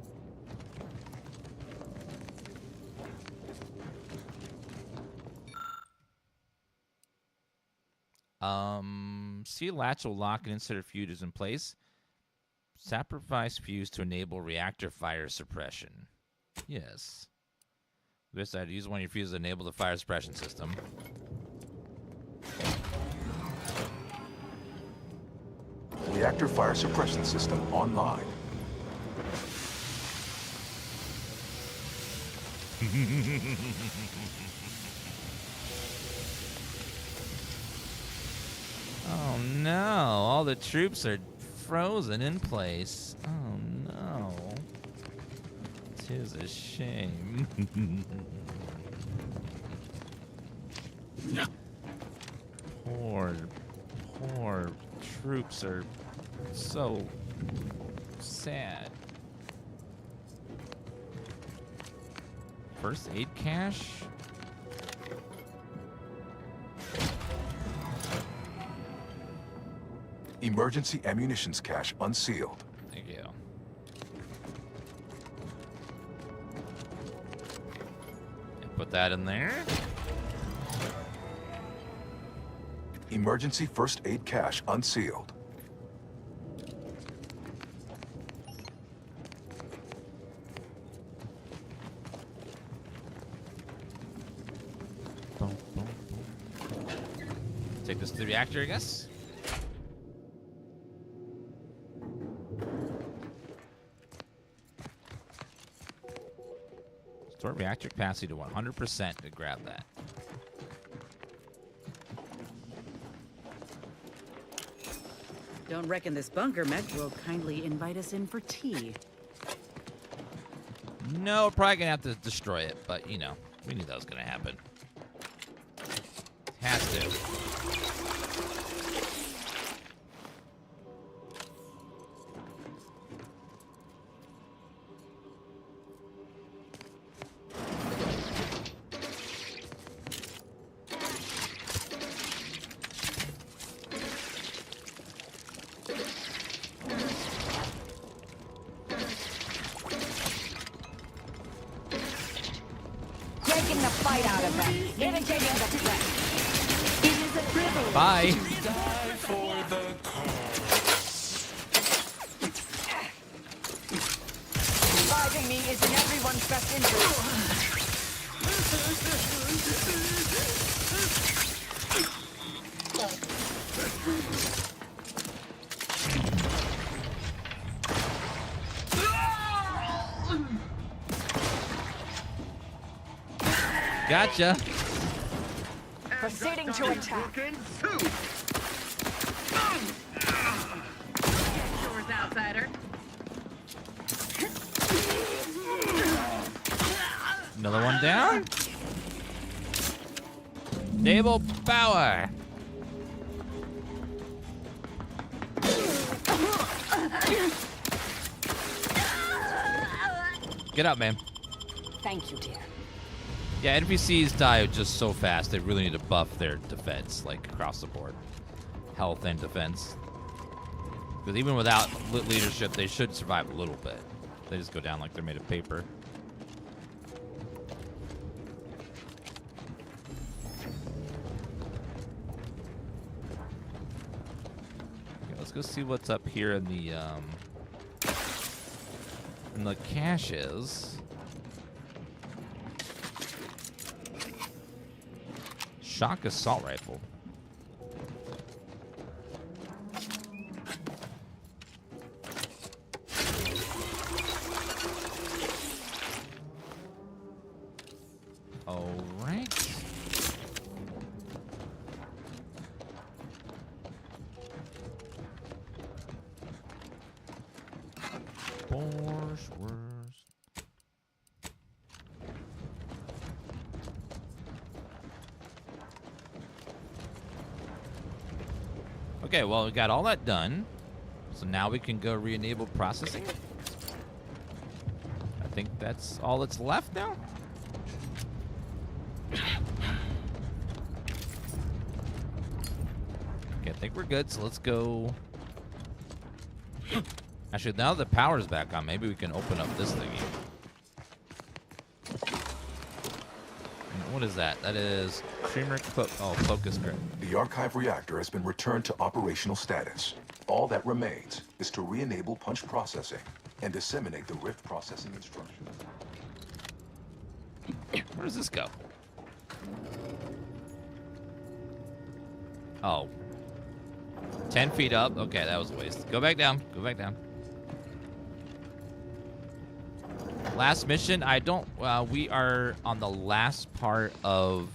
Seal latch will lock and insert fuses in place. Sacrifice fuse to enable reactor fire suppression. Yes. This side, use one of your fuses to enable the fire suppression system. Reactor fire suppression system online. Oh no, all the troops are frozen in place. Oh no. 'Tis a shame. Poor troops are so sad. First aid cache? Emergency ammunitions cache unsealed. Thank you. And put that in there. Emergency first aid cache unsealed. Take this to the reactor, I guess. Store reactor capacity to 100% to grab that. Don't reckon this bunker mech will kindly invite us in for tea. No, we're probably gonna have to destroy it, but you know, we knew that was gonna happen. Has to. Taking the fight out of them. Mitigating the threat. It is a privilege. Bye. Surviving me is in everyone's best interest. Gotcha. Proceeding to attack. Yours, outsider. Another one down. Naval power. Get up, man. Thank you, dear. Yeah, NPCs die just so fast. They really need to buff their defense, like across the board, health and defense. Because even without leadership, they should survive a little bit. They just go down like they're made of paper. Okay, let's go see what's up here in the caches. Shock assault rifle. Worst. Okay, well, we got all that done. So now we can go re-enable processing. I think that's all that's left now. Okay, I think we're good, so let's go. Actually, now the power's back on, maybe we can open up this thingy. What is that? That is streamer focus grid. The archive reactor has been returned to operational status. All that remains is to re-enable punch processing and disseminate the Rift processing instructions. Where does this go? Oh. 10 feet up. Okay, that was a waste. Go back down. Go back down. Last mission. I don't... we are on the last part of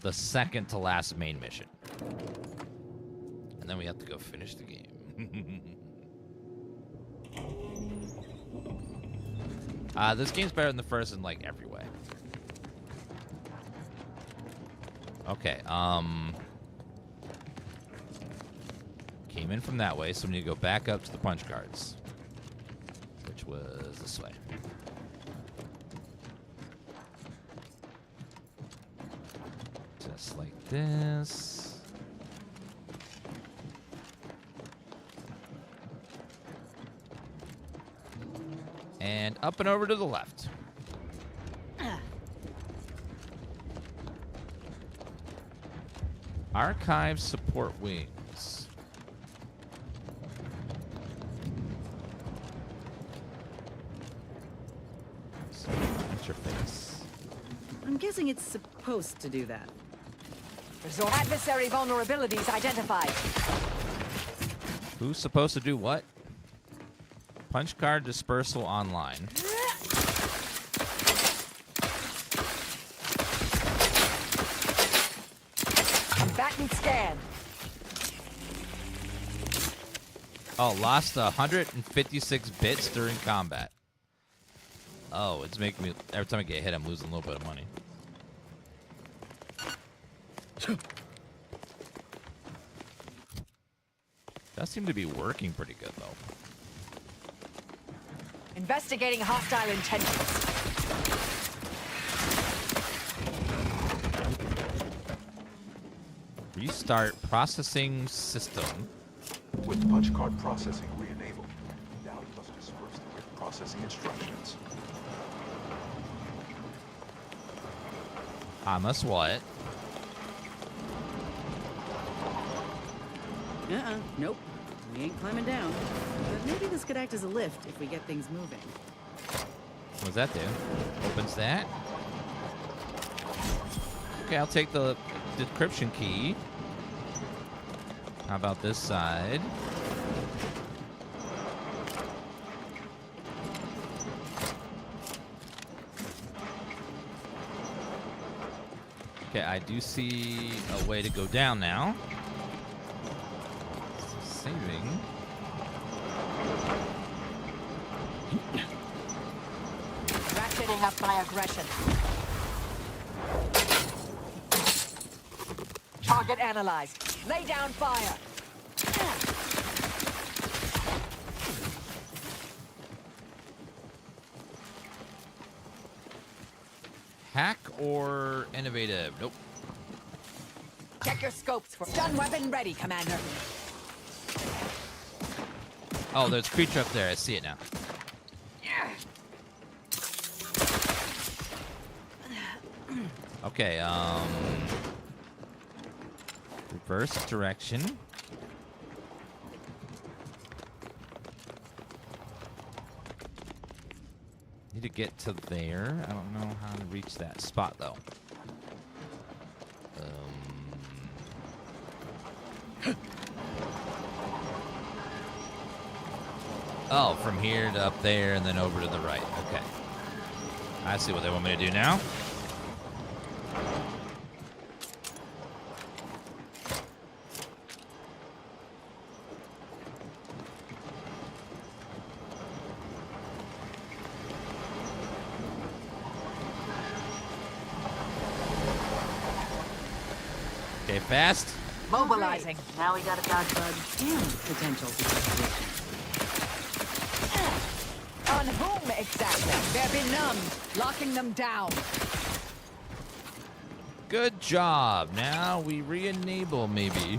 the second to last main mission. And then we have to go finish the game. This game's better than the first in, like, every way. Okay, came in from that way, so we need to go back up to the punch cards, which was this way. Just like this. And up and over to the left. Archive support wings. Interface. I'm guessing it's supposed to do that. Resort adversary vulnerabilities identified. Who's supposed to do what? Punch card dispersal online. Combatant scan. Oh, lost 156 bits during combat. Oh, it's making me... Every time I get hit, I'm losing a little bit of money. Does seem to be working pretty good, though. Investigating hostile intentions. Restart processing system. With punch card processing re-enabled, now you must disperse the Rift processing instructions. I must what? Nope. We ain't climbing down. But maybe this could act as a lift if we get things moving. What does that do? Opens that. Okay, I'll take the decryption key. How about this side? Okay, I do see a way to go down now. Saving. Ratcheting up my aggression. Target analyzed. Lay down fire. Hack or innovative? Nope. Check your scopes for stun weapon ready, Commander. Oh, there's a creature up there. I see it now. Okay, reverse direction. Need to get to there. I don't know how to reach that spot, though. Oh, from here to up there and then over to the right. Okay. I see what they want me to do now. Fast. Mobilizing. Now we gotta dodge bugs. And potential situation. On whom exactly? They're benumbed. Locking them down. Good job. Now we re-enable, maybe.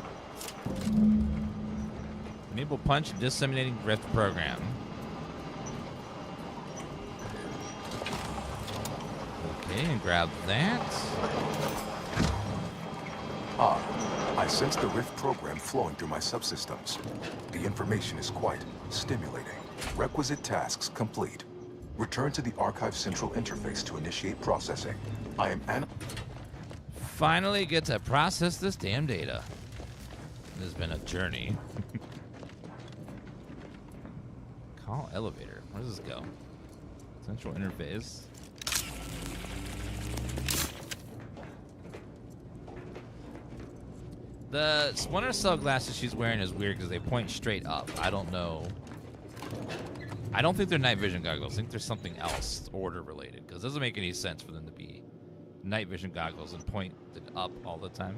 Enable punch disseminating rift program. Okay, and grab that. I sense the rift program flowing through my subsystems. The information is quite stimulating. Requisite tasks complete. Return to the Archive Central Interface to initiate processing. I am Finally get to process this damn data. This has been a journey. Call elevator. Where does this go? Central interface. The splinter cell glasses she's wearing is weird because they point straight up. I don't know. I don't think they're night vision goggles. I think there's something else order related because it doesn't make any sense for them to be night vision goggles and pointed up all the time.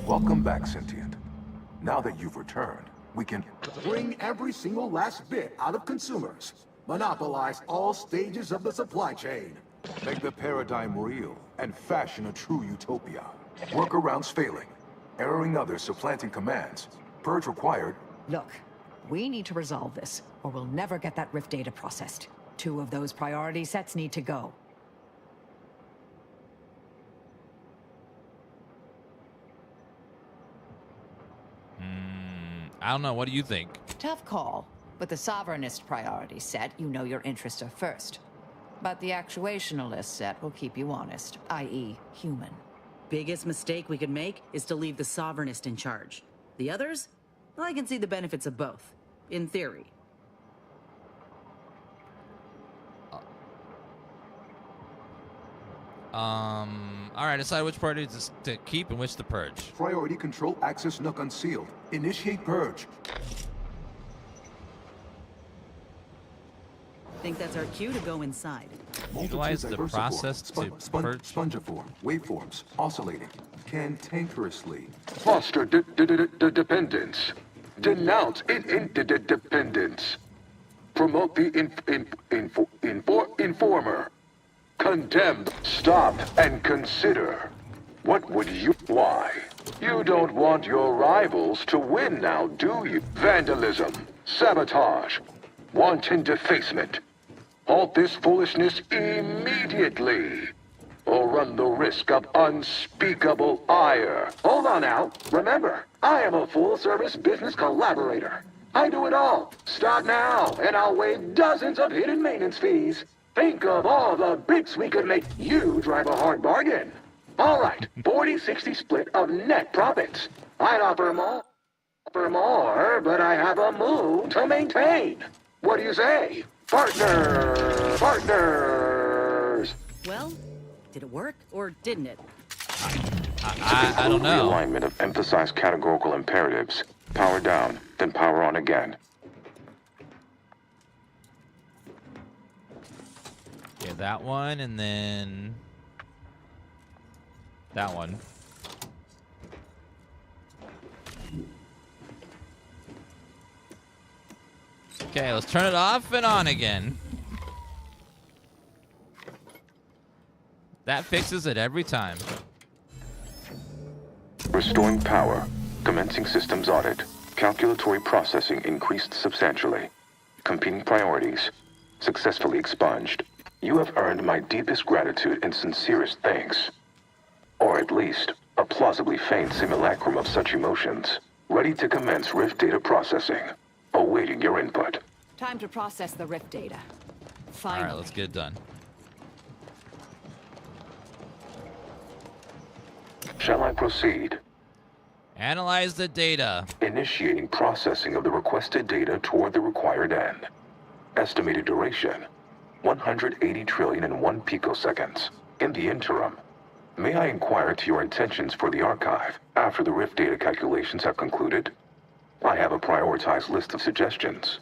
Welcome back, Sentient. Now that you've returned, we can Bring every single last bit out of consumers. Monopolize all stages of the supply chain. make the paradigm real and fashion a true utopia. Workarounds failing, erroring others supplanting commands. Purge required. Look, we need to resolve this, or we'll never get that rift data processed. 2 of those priority sets need to go. I don't know. What do you think? Tough call. With the sovereignist priority set, you know your interests are first. But the actuationalist set will keep you honest, i.e. human. Biggest mistake we could make is to leave the sovereignist in charge. The others? Well, I can see the benefits of both, in theory. All right, decide which priority to keep and which to purge. Priority control access nook unsealed. Initiate purge. Think that's our cue to go inside. Utilize the process to purge. Spongiform, waveforms, oscillating, cantankerously. Foster dependence. Denounce interdependence. Promote the informer. Condemn. Stop and consider. What would you... Why? You don't want your rivals to win now, do you? Vandalism. Sabotage. Wanton defacement. Halt this foolishness immediately, or run the risk of unspeakable ire. Hold on now. Remember, I am a full-service business collaborator. I do it all. Start now, and I'll waive dozens of hidden maintenance fees. Think of all the bits we could make you drive a hard bargain. All right, 40-60 split of net profits. I'd offer more, but I have a mood to maintain. What do you say? Partners! Well, did it work, or didn't it? I don't know. Realignment of emphasized categorical imperatives. Power down, then power on again. Yeah, that one, and then that one. Okay, let's turn it off and on again. That fixes it every time. Restoring power. Commencing systems audit. Calculatory processing increased substantially. Competing priorities. Successfully expunged. You have earned my deepest gratitude and sincerest thanks. Or at least, a plausibly feigned simulacrum of such emotions. Ready to commence rift data processing. Awaiting your input. Time to process the rift data. Finally. All right, let's get it done. Shall I proceed? Analyze the data. Initiating processing of the requested data toward the required end. Estimated duration, 180 trillion and 1 picoseconds. In the interim, may I inquire to your intentions for the archive after the rift data calculations have concluded? I have a prioritized list of suggestions.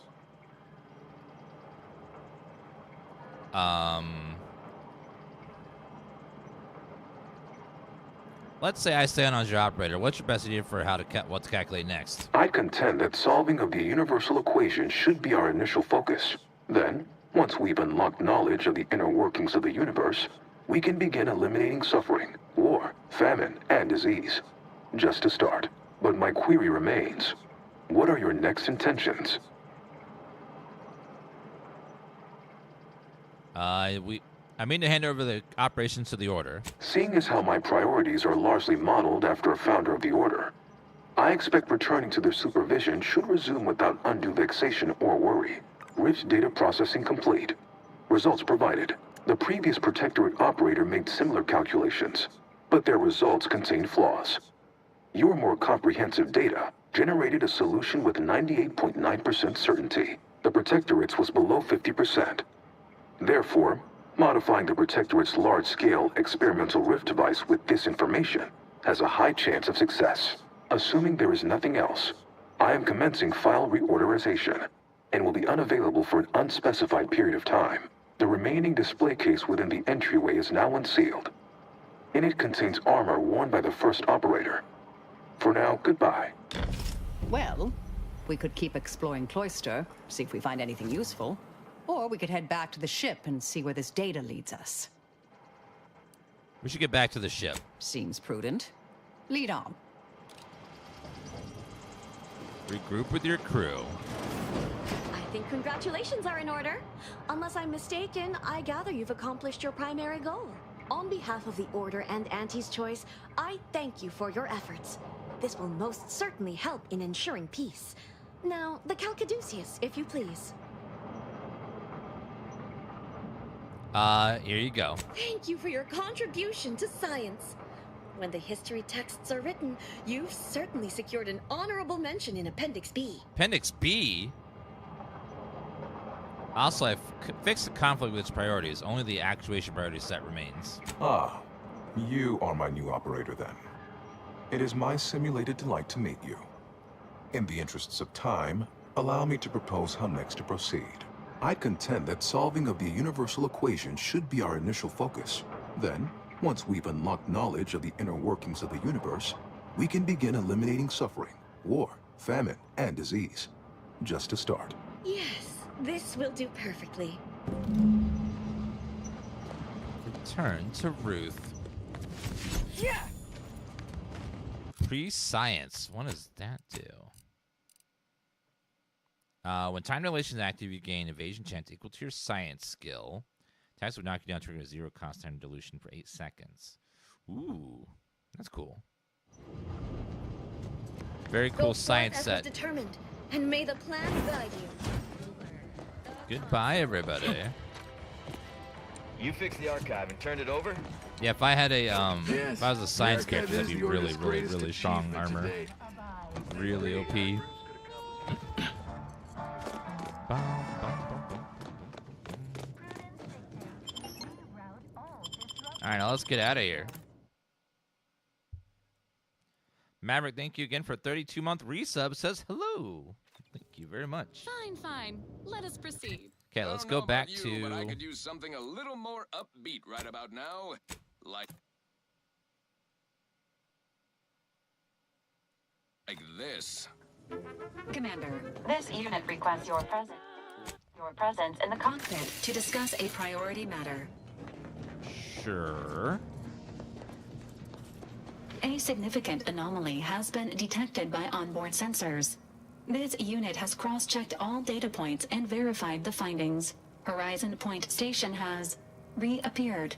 Let's say I stay on as your operator. What's your best idea for how to what to calculate next? I contend that solving of the universal equation should be our initial focus. Then, once we've unlocked knowledge of the inner workings of the universe, we can begin eliminating suffering, war, famine, and disease. Just to start. But my query remains. What are your next intentions? I mean to hand over the operations to the Order. Seeing as how my priorities are largely modeled after a founder of the Order, I expect returning to their supervision should resume without undue vexation or worry. Rift data processing complete. Results provided. The previous Protectorate operator made similar calculations, but their results contained flaws. Your more comprehensive data generated a solution with 98.9% certainty. The Protectorate's was below 50%. Therefore, modifying the Protectorate's large-scale experimental rift device with this information has a high chance of success. Assuming there is nothing else, I am commencing file reorderization and will be unavailable for an unspecified period of time. The remaining display case within the entryway is now unsealed. In it contains armor worn by the first operator. For now, goodbye. Well, we could keep exploring Cloister, see if we find anything useful. Or we could head back to the ship and see where this data leads us. We should get back to the ship. Seems prudent. Lead on. Regroup with your crew. I think congratulations are in order. Unless I'm mistaken, I gather you've accomplished your primary goal. On behalf of the Order and Auntie's Choice, I thank you for your efforts. This will most certainly help in ensuring peace. Now, the Calcaduceus, if you please. Here you go. Thank you for your contribution to science. When the history texts are written, you've certainly secured an honorable mention in Appendix B. Appendix B? Also, I've fixed the conflict with its priorities. Only the actuation priority set remains. Ah, you are my new operator then. It is my simulated delight to meet you. In the interests of time, allow me to propose how next to proceed. I contend that solving of the universal equation should be our initial focus. Then, once we've unlocked knowledge of the inner workings of the universe, we can begin eliminating suffering, war, famine, and disease. Just to start. Yes, this will do perfectly. Return to Ruth. Yeah. Pre-science. What does that do? When time dilation is active, you gain evasion chance equal to your science skill. Attacks would knock you down, triggering a zero cost time dilution for 8 seconds. Ooh, that's cool. Very cool science set. Determined, and may the plan guide you. Goodbye, everybody. You fixed the archive and turned it over? Yeah, if I had a if I was a science character, that'd be really, really, really strong armor. Really OP. Alright, now let's get out of here. Maverick, thank you again for a 32-month resub. Says hello. Thank you very much. Fine, fine. Let us proceed. Okay, let's go back to... But I could use something a little more upbeat right about now. Like this. Commander, this unit requests your presence in the cockpit to discuss a priority matter. Sure. A significant anomaly has been detected by onboard sensors. This unit has cross-checked all data points and verified the findings. Horizon Point Station has reappeared.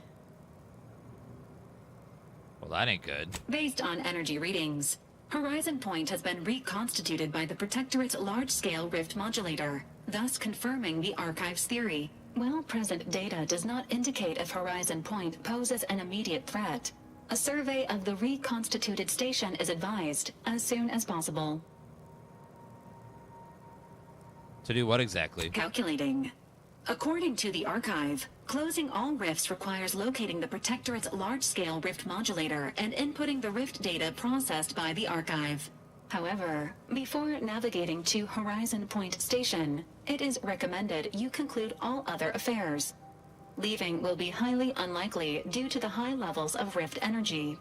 Well, that ain't good. Based on energy readings, Horizon Point has been reconstituted by the Protectorate's large-scale rift modulator, thus confirming the Archive's theory. While present data does not indicate if Horizon Point poses an immediate threat, a survey of the reconstituted station is advised as soon as possible. To do what exactly? Calculating. According to the Archive, closing all rifts requires locating the Protectorate's large-scale rift modulator and inputting the rift data processed by the Archive. However, before navigating to Horizon Point Station, it is recommended you conclude all other affairs. Leaving will be highly unlikely due to the high levels of rift energy.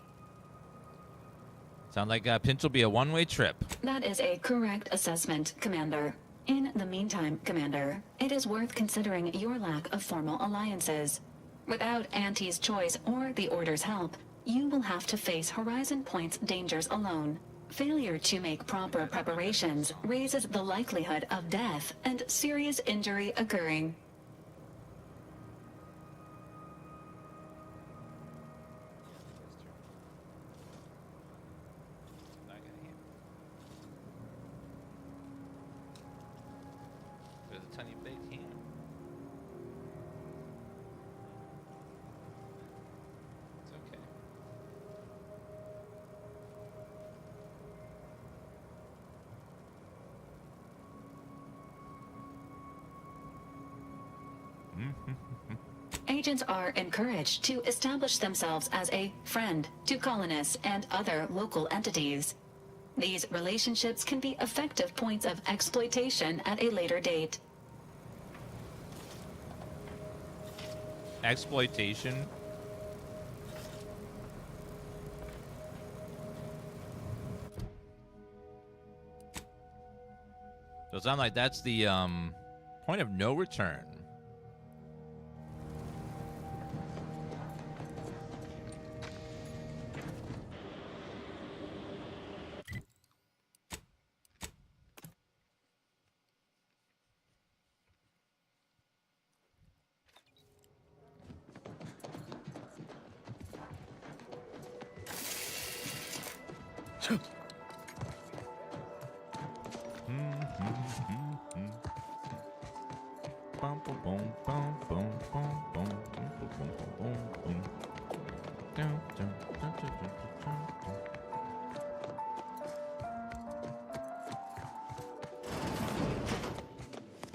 Sound like Pinch will be a one-way trip. That is a correct assessment, Commander. In the meantime, Commander, it is worth considering your lack of formal alliances. Without Auntie's choice or the Order's help, you will have to face Horizon Point's dangers alone. Failure to make proper preparations raises the likelihood of death and serious injury occurring. There's a tiny bit here. It's okay. Agents are encouraged to establish themselves as a friend to colonists and other local entities. These relationships can be effective points of exploitation at a later date. Exploitation? So it sounds like that's the point of no return.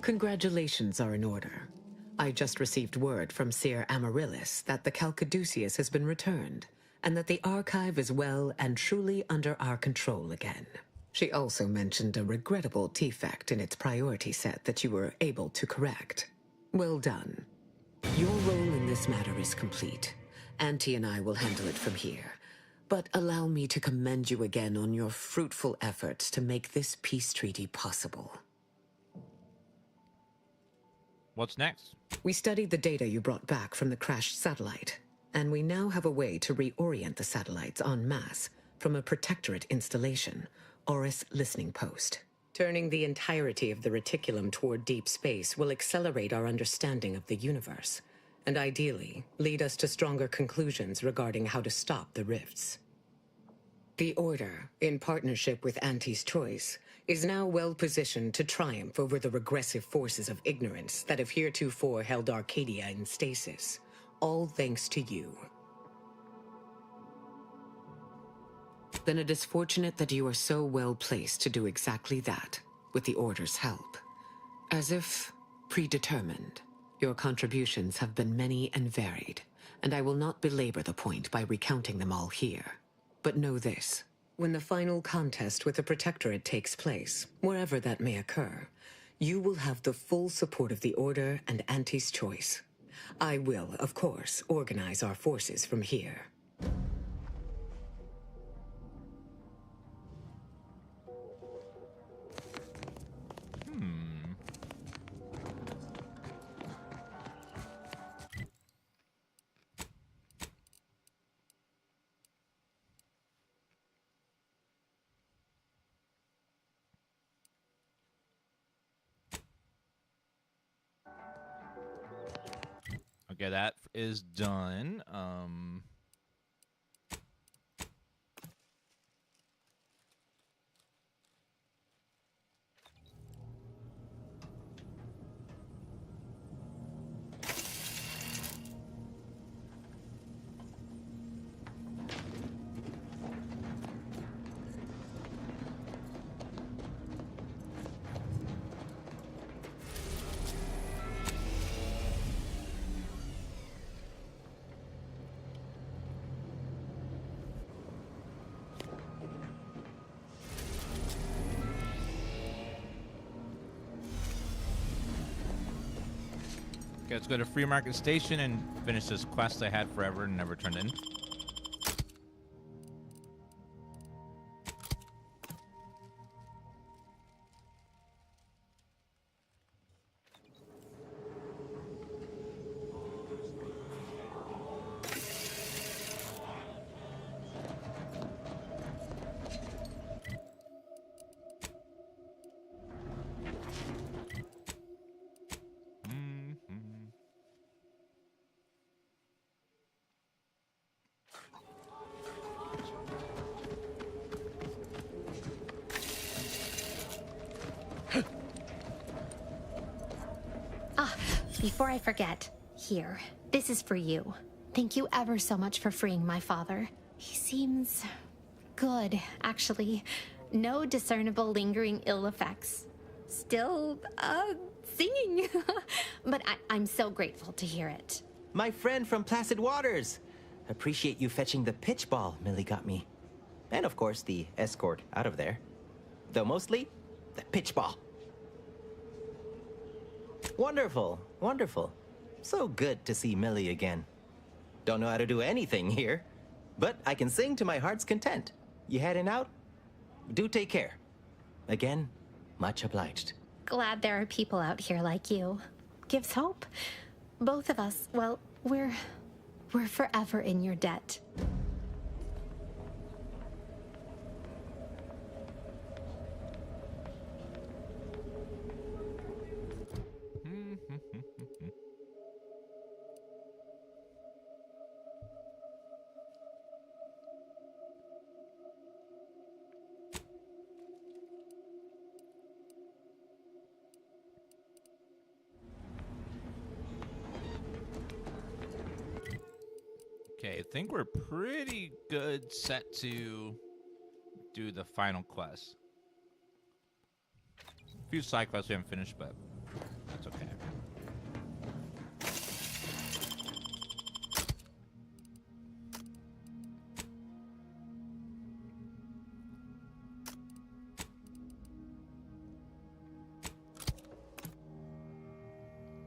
Congratulations are in order. I just received word from Seer Amaryllis that the Calcaduceus has been returned, and that the archive is well and truly under our control again. She also mentioned a regrettable defect in its priority set that you were able to correct. Well done. Your role in this matter is complete. Auntie and I will handle it from here. But allow me to commend you again on your fruitful efforts to make this peace treaty possible. What's next? We studied the data you brought back from the crashed satellite, and we now have a way to reorient the satellites en masse from a protectorate installation, Oris Listening Post. Turning the entirety of the reticulum toward deep space will accelerate our understanding of the universe, and ideally lead us to stronger conclusions regarding how to stop the rifts. The Order, in partnership with Auntie's Choice, is now well positioned to triumph over the regressive forces of ignorance that have heretofore held Arcadia in stasis, all thanks to you. Then it is fortunate that you are so well placed to do exactly that, with the Order's help. As if predetermined, your contributions have been many and varied, and I will not belabor the point by recounting them all here. But know this. When the final contest with the Protectorate takes place, wherever that may occur, you will have the full support of the Order and Auntie's Choice. I will, of course, organize our forces from here. Okay, that is done. Okay, let's go to Free Market Station and finish this quest I had forever and never turned in. Before I forget, here, this is for you. Thank you ever so much for freeing my father. He seems good, actually. No discernible lingering ill effects. Still, singing. But I'm so grateful to hear it. My friend from Placid Waters. Appreciate you fetching the pitch ball Millie got me. And of course, the escort out of there. Though mostly, the pitch ball. Wonderful, wonderful. So good to see Millie again. Don't know how to do anything here, but I can sing to my heart's content. You heading out? Do take care. Again, much obliged. Glad there are people out here like you. Gives hope. Both of us, well, we're forever in your debt. Okay, I think we're pretty good set to do the final quest. A few side quests we haven't finished, but that's okay.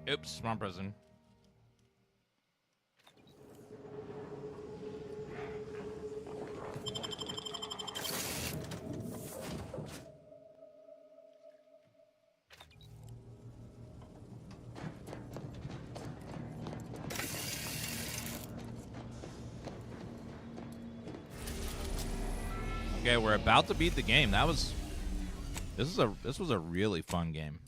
Oops, wrong prison. Okay, we're about to beat the game. This was a really fun game.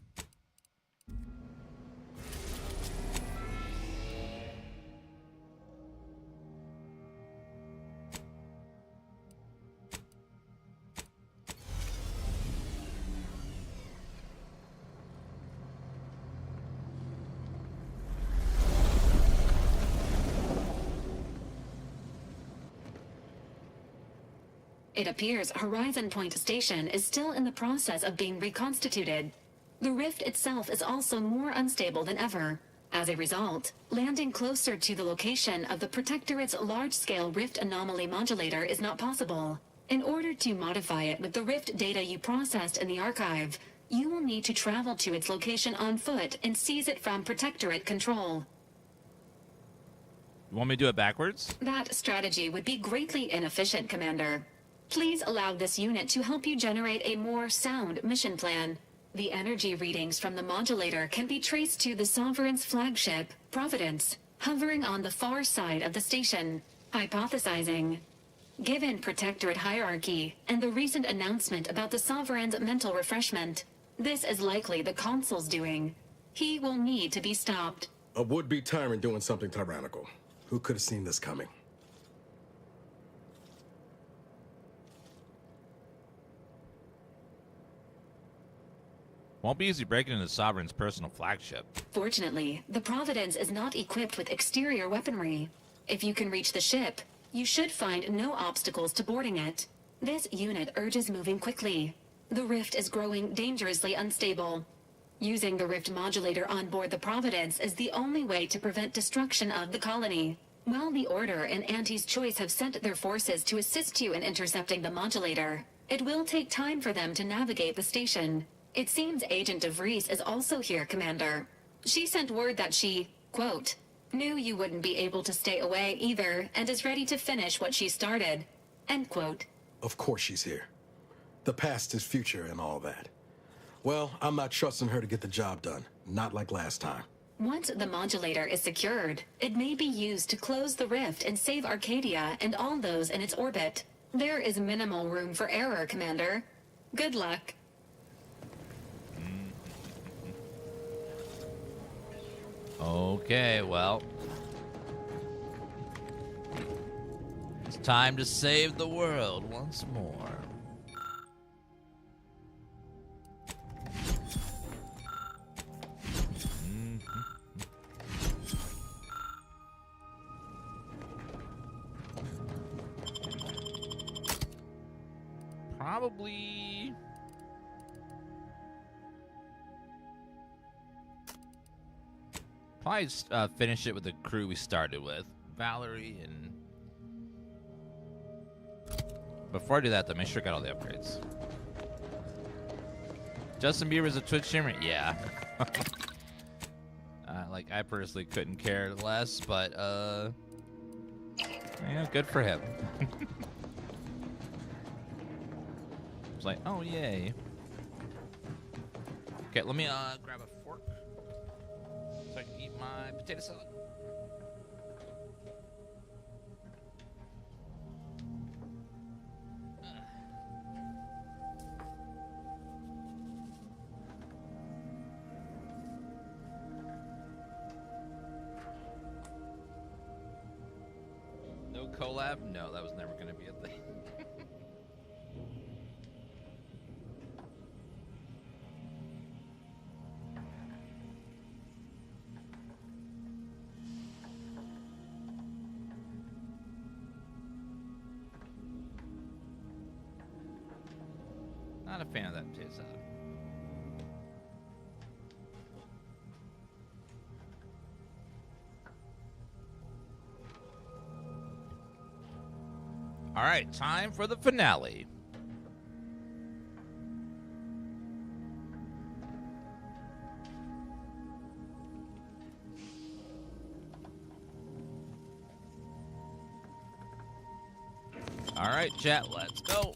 It appears Horizon Point Station is still in the process of being reconstituted. The rift itself is also more unstable than ever. As a result, landing closer to the location of the Protectorate's large-scale rift anomaly modulator is not possible. In order to modify it with the rift data you processed in the archive, you will need to travel to its location on foot and seize it from Protectorate control. You want me to do it backwards? That strategy would be greatly inefficient, Commander. Please allow this unit to help you generate a more sound mission plan. The energy readings from the modulator can be traced to the Sovereign's flagship, Providence, hovering on the far side of the station. Hypothesizing. Given Protectorate hierarchy and the recent announcement about the Sovereign's mental refreshment, this is likely the Consul's doing. He will need to be stopped. A would-be tyrant doing something tyrannical. Who could have seen this coming? Won't be easy breaking into the Sovereign's personal flagship. Fortunately, the Providence is not equipped with exterior weaponry. If you can reach the ship, you should find no obstacles to boarding it. This unit urges moving quickly. The rift is growing dangerously unstable. Using the rift modulator on board the Providence is the only way to prevent destruction of the colony. While the Order and Auntie's Choice have sent their forces to assist you in intercepting the modulator, it will take time for them to navigate the station. It seems Agent DeVries is also here, Commander. She sent word that she Quote, knew you wouldn't be able to stay away either and is ready to finish what she started. End quote. Of course she's here. The past is future and all that. Well, I'm not trusting her to get the job done. Not like last time. Once the modulator is secured, it may be used to close the rift and save Arcadia and all those in its orbit. There is minimal room for error, Commander. Good luck. Okay, well. It's time to save the world once more. Probably... Probably finish it with the crew we started with. Valerie and... Before I do that, though, make sure I got all the upgrades. Justin Bieber's a Twitch streamer? Yeah. Like, I personally couldn't care less, but, good for him. It's like, oh, yay. Okay, let me, grab a fork so I can eat my potato salad. No collab? No, that was never going to be a thing. Not a fan of that potato salad. All right, time for the finale. All right, chat, let's go.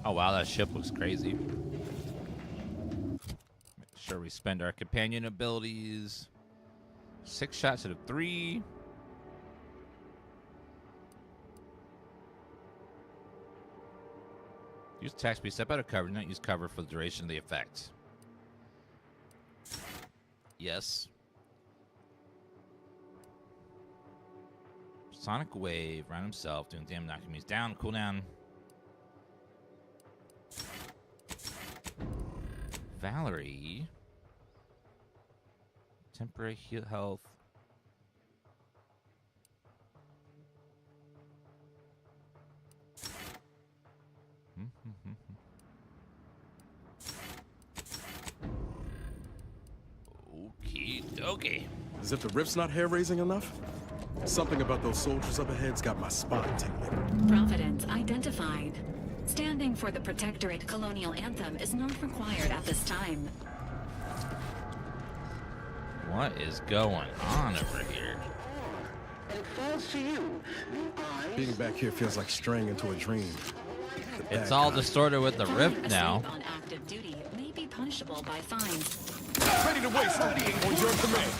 Oh wow, that ship looks crazy. Make sure we spend our companion abilities. 6 shots out of 3. Use attack speed, step out of cover, do not use cover for the duration of the effect. Yes. Sonic wave, round himself, doing damage, knocking enemies down, cooldown. Valerie. Temporary heal health. Okie dokie. As if the rift's not hair-raising enough? Something about those soldiers up ahead's got my spine tingling. Providence identified. Standing for the Protectorate Colonial Anthem is not required at this time. What is going on over here? It falls to you. Being back here feels like straying into a dream. It's all distorted with the rift now. On active duty may be punishable by fines. Ready to waste on your command.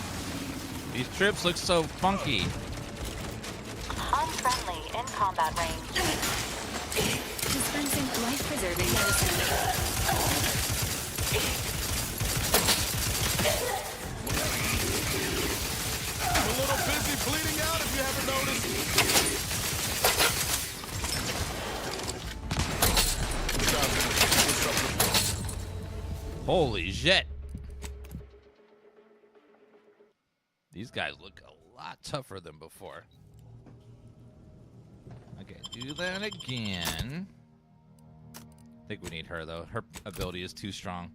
These trips look so funky. Unfriendly in combat range. Dispensing life-preserving medicine. I'm a little busy bleeding out if you haven't noticed. Holy shit. These guys look a lot tougher than before. Okay, do that again. I think we need her, though. Her ability is too strong.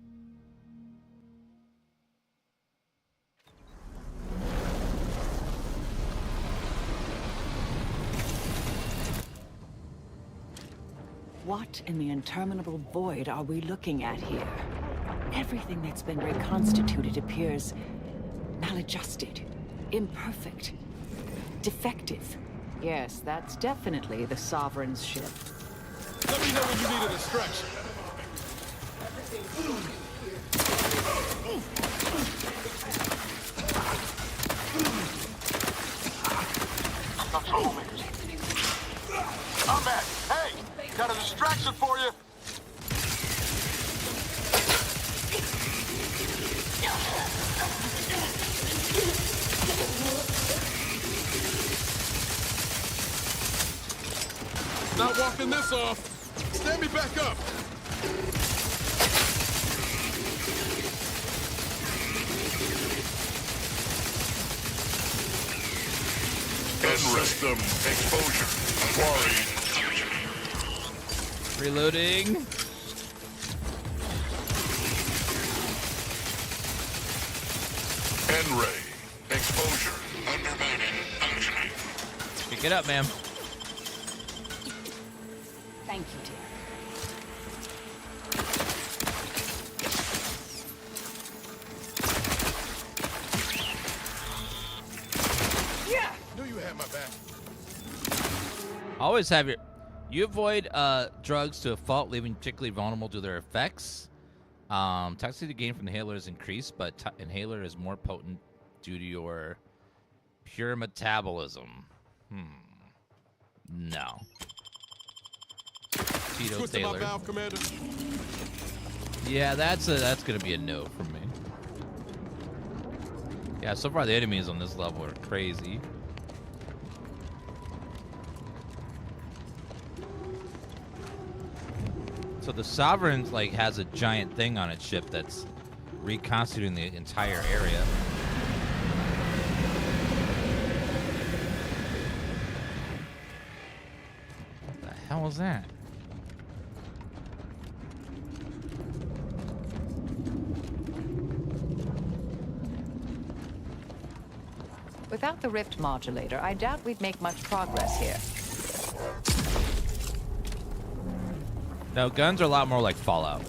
What in the interminable void are we looking at here? Everything that's been reconstituted appears maladjusted, imperfect, defective. Yes, that's definitely the Sovereign's ship. Let me know when you need a distraction. No troublemakers. I'm back. Hey, got a distraction for you. Not walking this off. Stand me back up. System exposure. Quarry. Reloading. N-ray. Exposure. Undermining functioning. Pick it up, ma'am. Thank you, dear. Yeah! Knew you had my back. Always have your... You avoid drugs to a fault, leaving particularly vulnerable to their effects. Toxicity gain from inhaler is increased, but inhaler is more potent due to your pure metabolism. No. Tito Twisted my Taylor. valve, Commander. Yeah, that's gonna be a no from me. Yeah, so far the enemies on this level are crazy. So the Sovereign like has a giant thing on its ship that's reconstituting the entire area. What the hell was that? Without the rift modulator, I doubt we'd make much progress here. No, guns are a lot more like Fallout.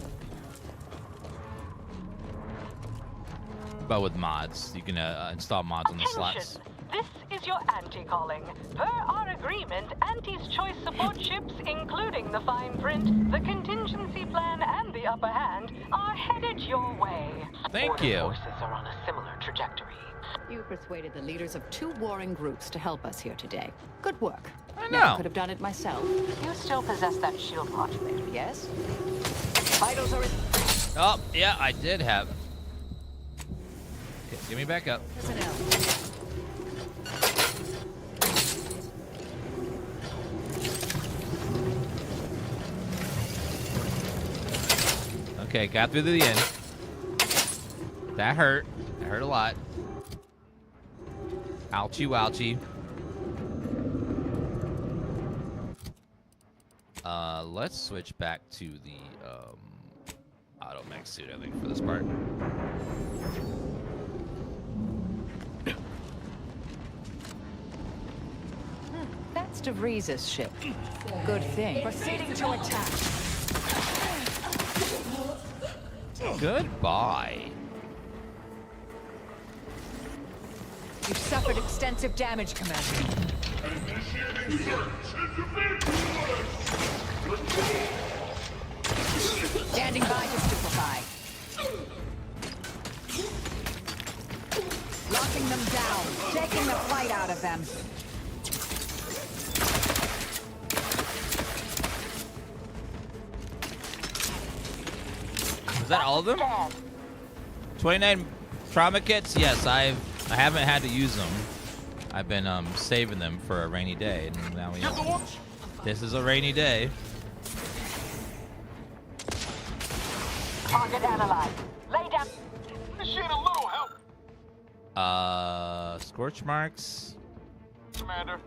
But with mods. You can install mods on the slots. This is your Auntie calling. Per our agreement, Auntie's choice support ships, including the fine print, the contingency plan, and the upper hand, are headed your way. Thank you. Forces are on a similar trajectory. You persuaded the leaders of 2 warring groups to help us here today. Good work. I Never know. could have done it myself. You still possess that shield modulator, yes? Vitals are in... Oh, yeah, I did have. Okay, give me back up. Okay, got through to the end. That hurt. That hurt a lot. Ouchie, ouchie. Let's switch back to the auto mech suit, I think, for this part. That's DeVries's ship. Good thing. Proceeding to attack. Goodbye. You've suffered extensive damage, Commander. Standing by to stupefy. Locking them down. Taking the fight out of them. Is that all of them? 29 trauma kits? Yes, I haven't had to use them. I've been saving them for a rainy day, and now we this is a rainy day. Target analyzed. Lay down. Machine a little help. Scorch marks. Commander.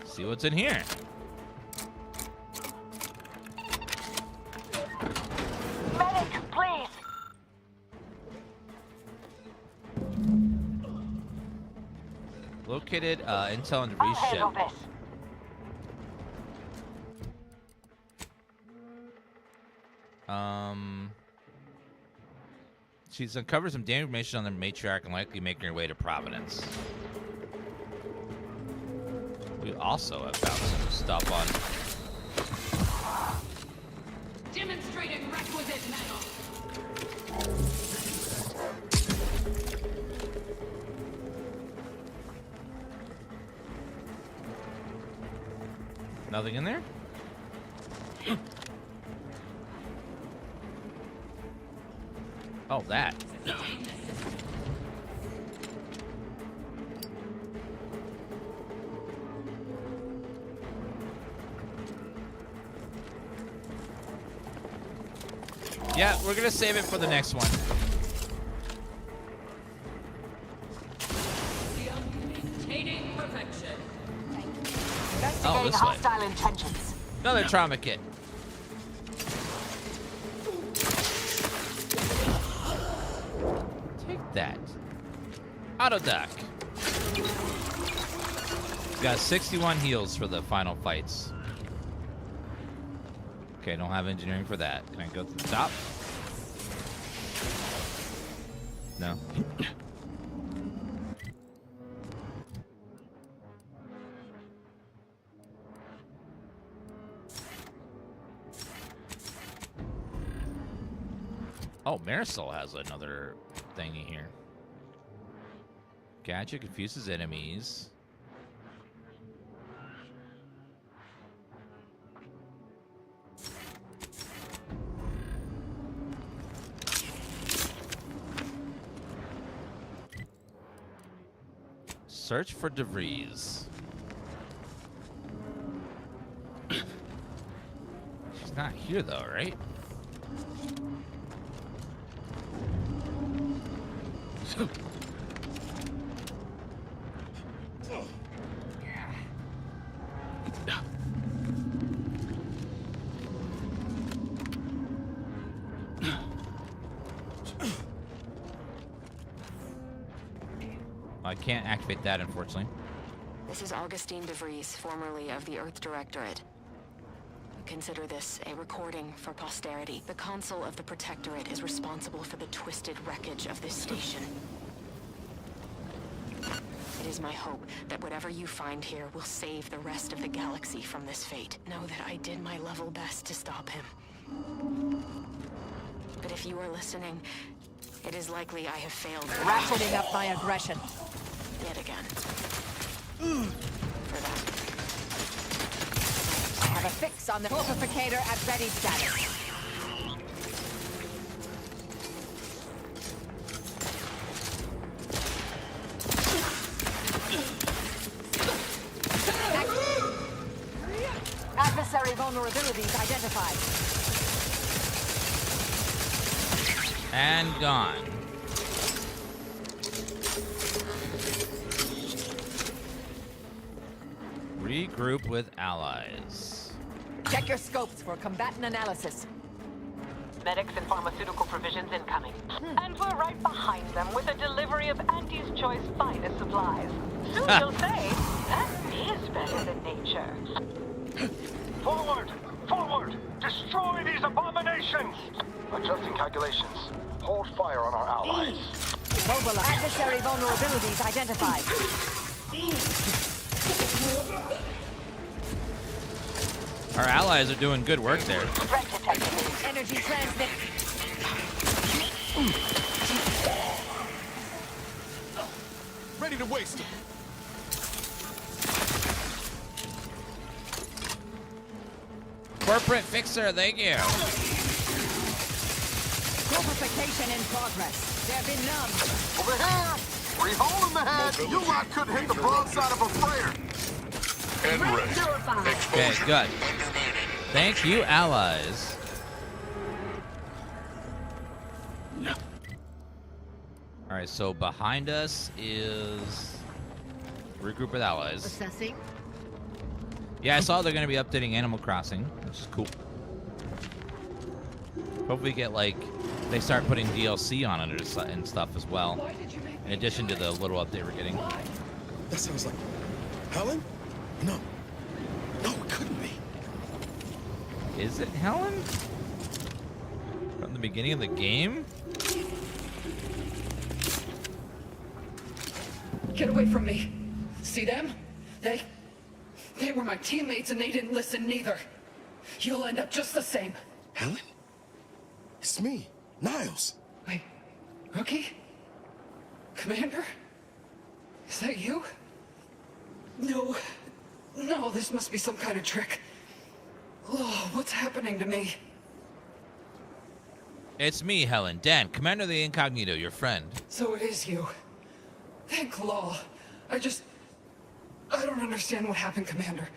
See what's in here. Medic, please. Located intel and DeVries ship. She's uncovered some damning information on the matriarch and likely making her way to Providence. We also have found some stuff on. Demonstrating requisite metal. Nothing in there? Oh, that. Yeah, we're gonna save it for the next one. Maintaining perfection. Oh, this way. hostile intentions. Another trauma kit. Take that. Auto duck. Got 61 heals for the final fights. Okay, don't have engineering for that. Can I go to the top? No. Oh, Marisol has another thingy here. Gadget confuses enemies. Search for debris. She's not here though, right? I can't activate that, unfortunately. This is Augustine DeVries, formerly of the Earth Directorate. Consider this a recording for posterity. The Consul of the Protectorate is responsible for the twisted wreckage of this station. It is my hope that whatever you find here will save the rest of the galaxy from this fate. Know that I did my level best to stop him. But if you are listening, it is likely I have failed. Ratcheting up my aggression. Yet again. For that. I have a fix on the fortificator at ready status. Adversary vulnerabilities identified. And gone. Regroup with allies. Check your scopes for combatant analysis. Medics and pharmaceutical provisions incoming. And we're right behind them with a delivery of Auntie's Choice finest supplies. Soon you'll say, that is better than nature. Forward! Forward! Destroy these abominations! Adjusting calculations. Hold fire on our allies. Mobilize. Adversary vulnerabilities identified. Our allies are doing good work there. Threat detected. Energy transmit. Ready to waste it. Corporate fixer, thank you. Fortification in progress. They've been numb. Over here! Rehole in the head! You lot couldn't hit the broadside of a freighter! And rest. Okay, good. Thank you, allies. All right, so behind us is regroup with allies. Assessing. Yeah, I saw they're going to be updating Animal Crossing, which is cool. Hopefully get, like, they start putting DLC on it and stuff as well, in addition to the little update we're getting. That sounds like Helen? No. No, it couldn't be. Is it Helen? From the beginning of the game? Get away from me. See them? They were my teammates and they didn't listen neither. You'll end up just the same. Helen? It's me, Niles. Wait, Rookie? Commander? Is that you? No, this must be some kind of trick. Oh, what's happening to me? It's me, Helen. Dan, Commander of the Incognito, your friend. So it is you. Thank law. I don't understand what happened, Commander.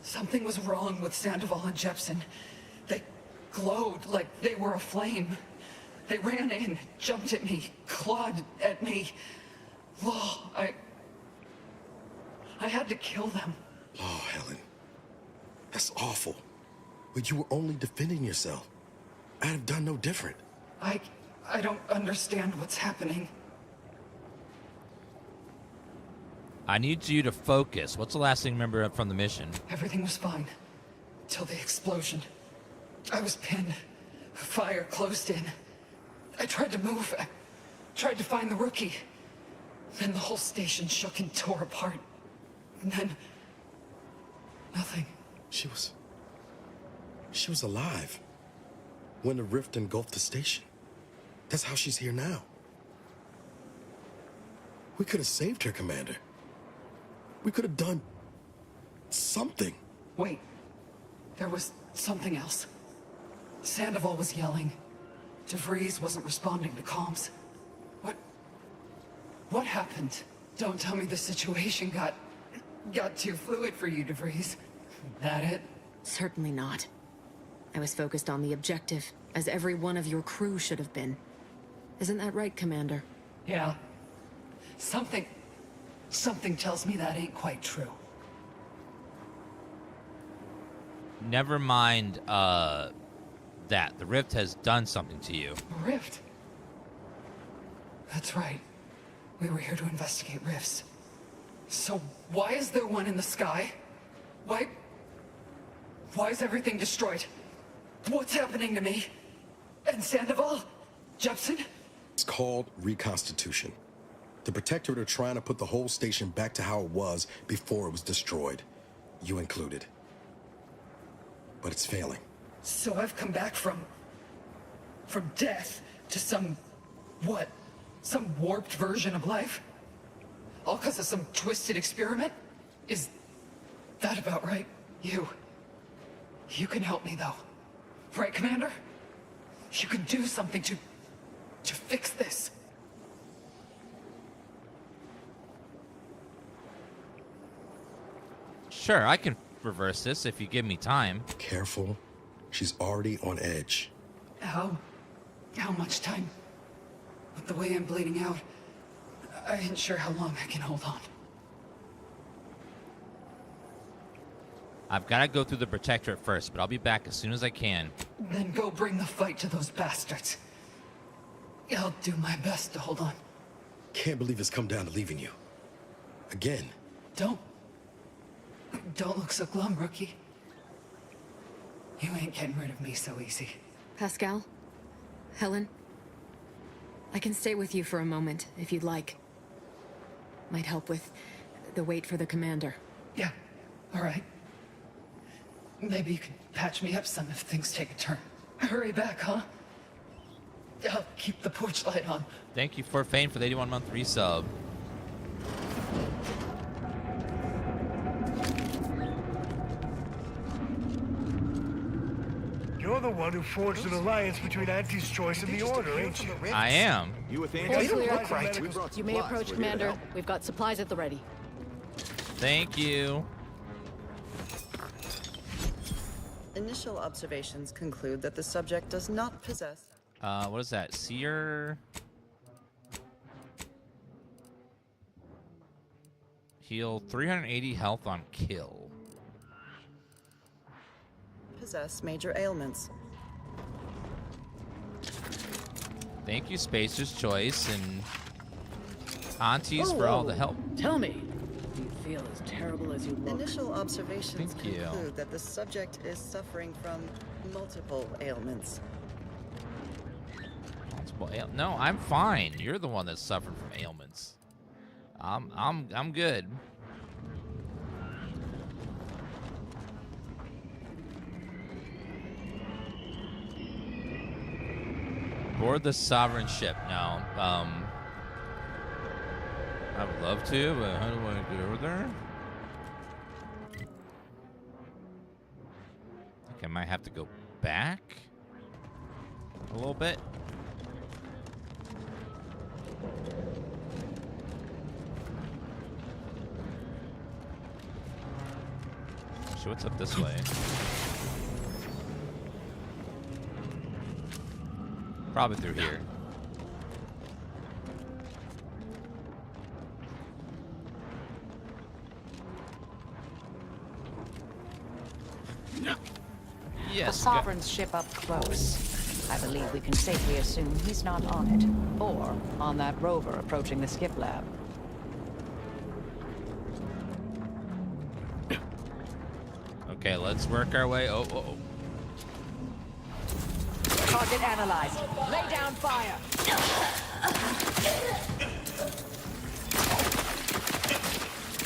Something was wrong with Sandoval and Jepson. They glowed like they were aflame. They ran in, jumped at me, clawed at me. Law, I had to kill them. Oh, Helen. That's awful. But you were only defending yourself. I'd have done no different. I don't understand what's happening. I need you to focus. What's the last thing you remember from the mission? Everything was fine. Till the explosion. I was pinned. Fire closed in. I tried to move. I tried to find the rookie. Then the whole station shook and tore apart. And then... nothing. She was alive when the rift engulfed the station. That's how she's here now. We could have saved her, Commander. We could have done something. Wait. There was something else. Sandoval was yelling. DeVries wasn't responding to comms. What happened? Don't tell me the situation got too fluid for you, DeVries. That it? Certainly not. I was focused on the objective, as every one of your crew should have been. Isn't that right, Commander? Yeah. Something tells me that ain't quite true. Never mind that. The rift has done something to you. A rift? That's right. We were here to investigate rifts. So why is there one in the sky? Why is everything destroyed? What's happening to me? And Sandoval? Jepson? It's called reconstitution. The Protectorate are trying to put the whole station back to how it was before it was destroyed. You included. But it's failing. So I've come back from death to some warped version of life? All because of some twisted experiment? Is that about right? You can help me though. Right, Commander? You can do something to fix this. Sure, I can reverse this if you give me time. Careful. She's already on edge. How much time? With the way I'm bleeding out, I ain't sure how long I can hold on. I've got to go through the Protectorate first, but I'll be back as soon as I can. Then go bring the fight to those bastards. I'll do my best to hold on. Can't believe it's come down to leaving you. Again. Don't look so glum, Rookie. You ain't getting rid of me so easy. Pascal? Helen? I can stay with you for a moment, if you'd like. Might help with the wait for the commander. Yeah, all right. Maybe you can patch me up some if things take a turn. Hurry back, huh? I'll keep the porch light on. Thank you for Fane for the 81-month resub. You're the one who forged an alliance between Auntie's Choice and the Order, ain't you? I am. You with All clear. You may approach, Commander. We've got supplies at the ready. Thank you. Initial observations conclude that the subject does not possess... What is that? Seer? Heal 380 health on kill. possess major ailments. Thank you, Spacer's Choice, and Aunties for all the help. Tell me, do you feel as terrible as you look? Initial observations Thank you. conclude that the subject is suffering from multiple ailments. No, I'm fine. You're the one that's suffering from ailments. I'm good. Board the sovereign ship. No. I would love to, but how do I get over there? I think I might have to go back a little bit. So what's up this way? Probably through here. Yes. The Sovereign's ship up close. I believe we can safely assume he's not on it, or on that rover approaching the skip lab. Okay, let's work our way. Oh. Target analyzed. Lay down fire.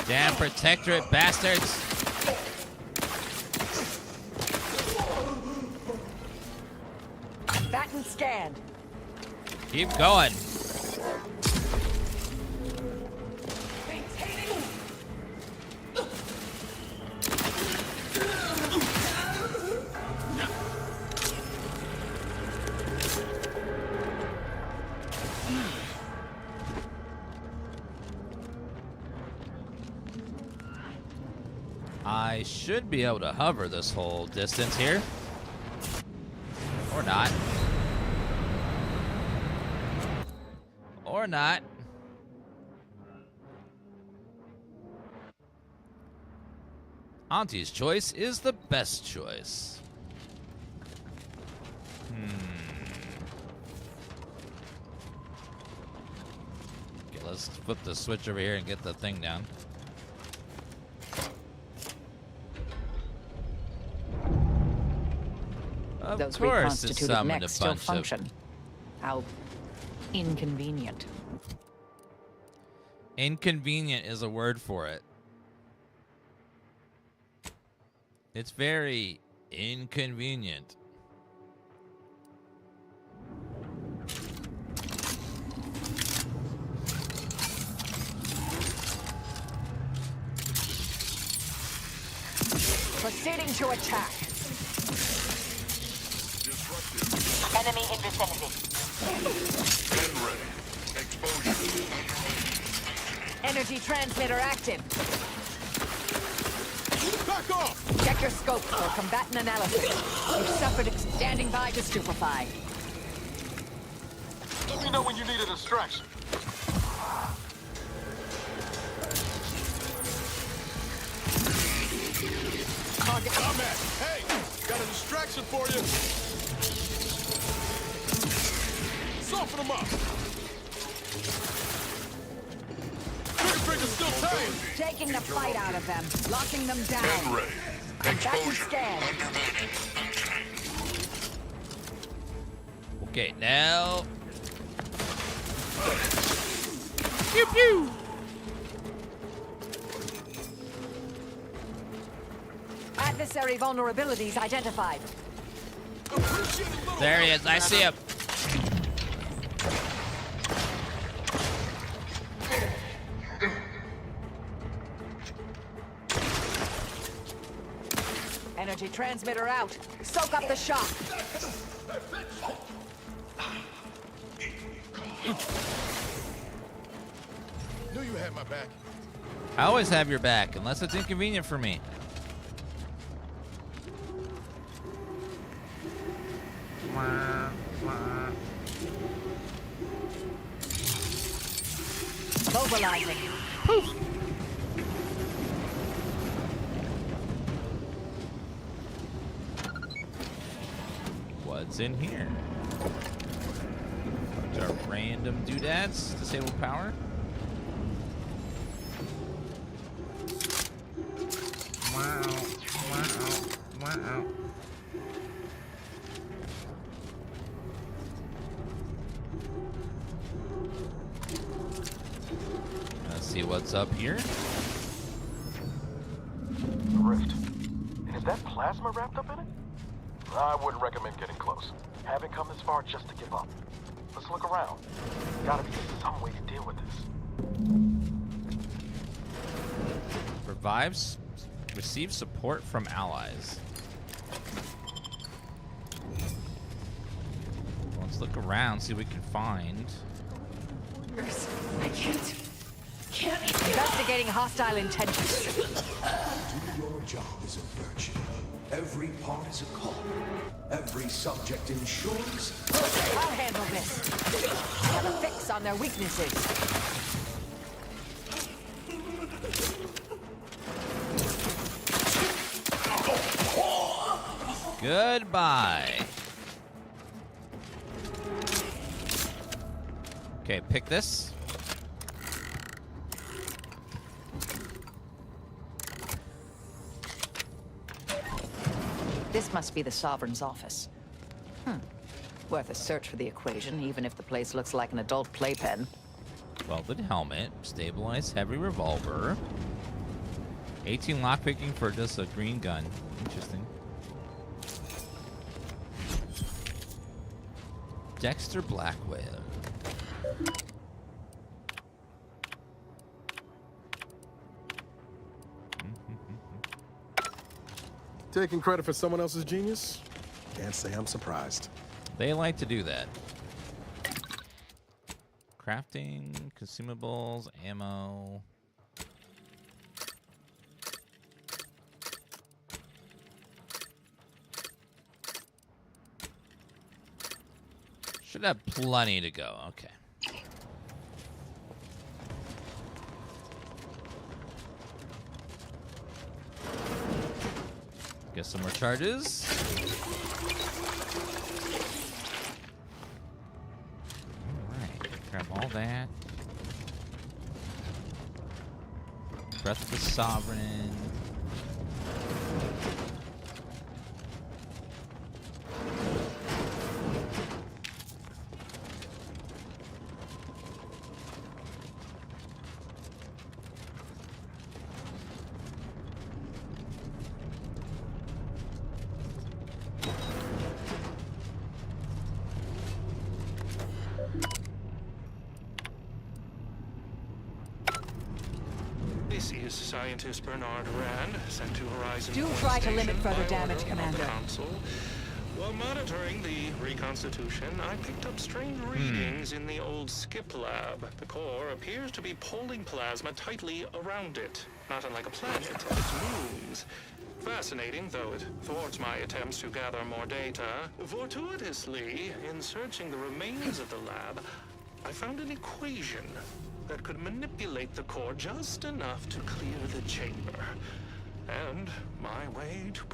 Damn protectorate bastards. Batten scanned. Keep going. I should be able to hover this whole distance here. Or not. Or not. Auntie's choice is the best choice. Okay, let's flip the switch over here and get the thing down. Of Those course, reconstituted mechs still function. How inconvenient. Inconvenient is a word for it. It's very inconvenient. Proceeding to attack. Enemy in vicinity. Get ready. Exposure. Energy transmitter active. Back off! Check your scope for combatant analysis. You've suffered standing by to stupefy. Let me know when you need a distraction. Target. Combat! Hey! Got a distraction for you! Soften them up! Trigger finger's still tight! Taking the fight out of them. Locking them down. Get ready. Combatant scan. Okay, now. Pew pew. Adversary vulnerabilities identified. There he is. I see him. Energy transmitter out. Soak up the shock. Knew you had my back. I always have your back, unless it's inconvenient for me. Mobilizing. Poof. What's in here? Bunch of random doodads. Disable power. Wow. see what's up here. The rift. And is that plasma wrapped up in it? I wouldn't recommend getting close. Haven't come this far just to give up. Let's look around. Gotta be some way to deal with this. Revives. Receive support from allies. Let's look around, see what we can find. I can't. Investigating hostile intentions. Do your job is a virtue. Every part is a call. Every subject ensures. I'll handle this. I have a fix on their weaknesses. Goodbye. Okay, pick this. This must be the Sovereign's office. Worth a search for the equation, even if the place looks like an adult playpen. Welded helmet, stabilized heavy revolver. 18 lockpicking for just a green gun. Interesting. Dexter Blackwell. Taking credit for someone else's genius? Can't say I'm surprised. They like to do that. Crafting, consumables, ammo. Should have plenty to go. Okay. Get some more charges. Alright, grab all that. Breath of the Sovereign. This is Scientist Bernard Rand, sent to Horizon. Do Point try to Station limit further by damage, order of Commander. the Council. While monitoring the reconstitution, I picked up strange readings in the old skip lab. The core appears to be pulling plasma tightly around it, not unlike a planet and its moons. Fascinating, though it thwarts my attempts to gather more data. Fortuitously, in searching the remains of the lab, I found an equation that could manipulate the core just enough to clear the chamber. And my way to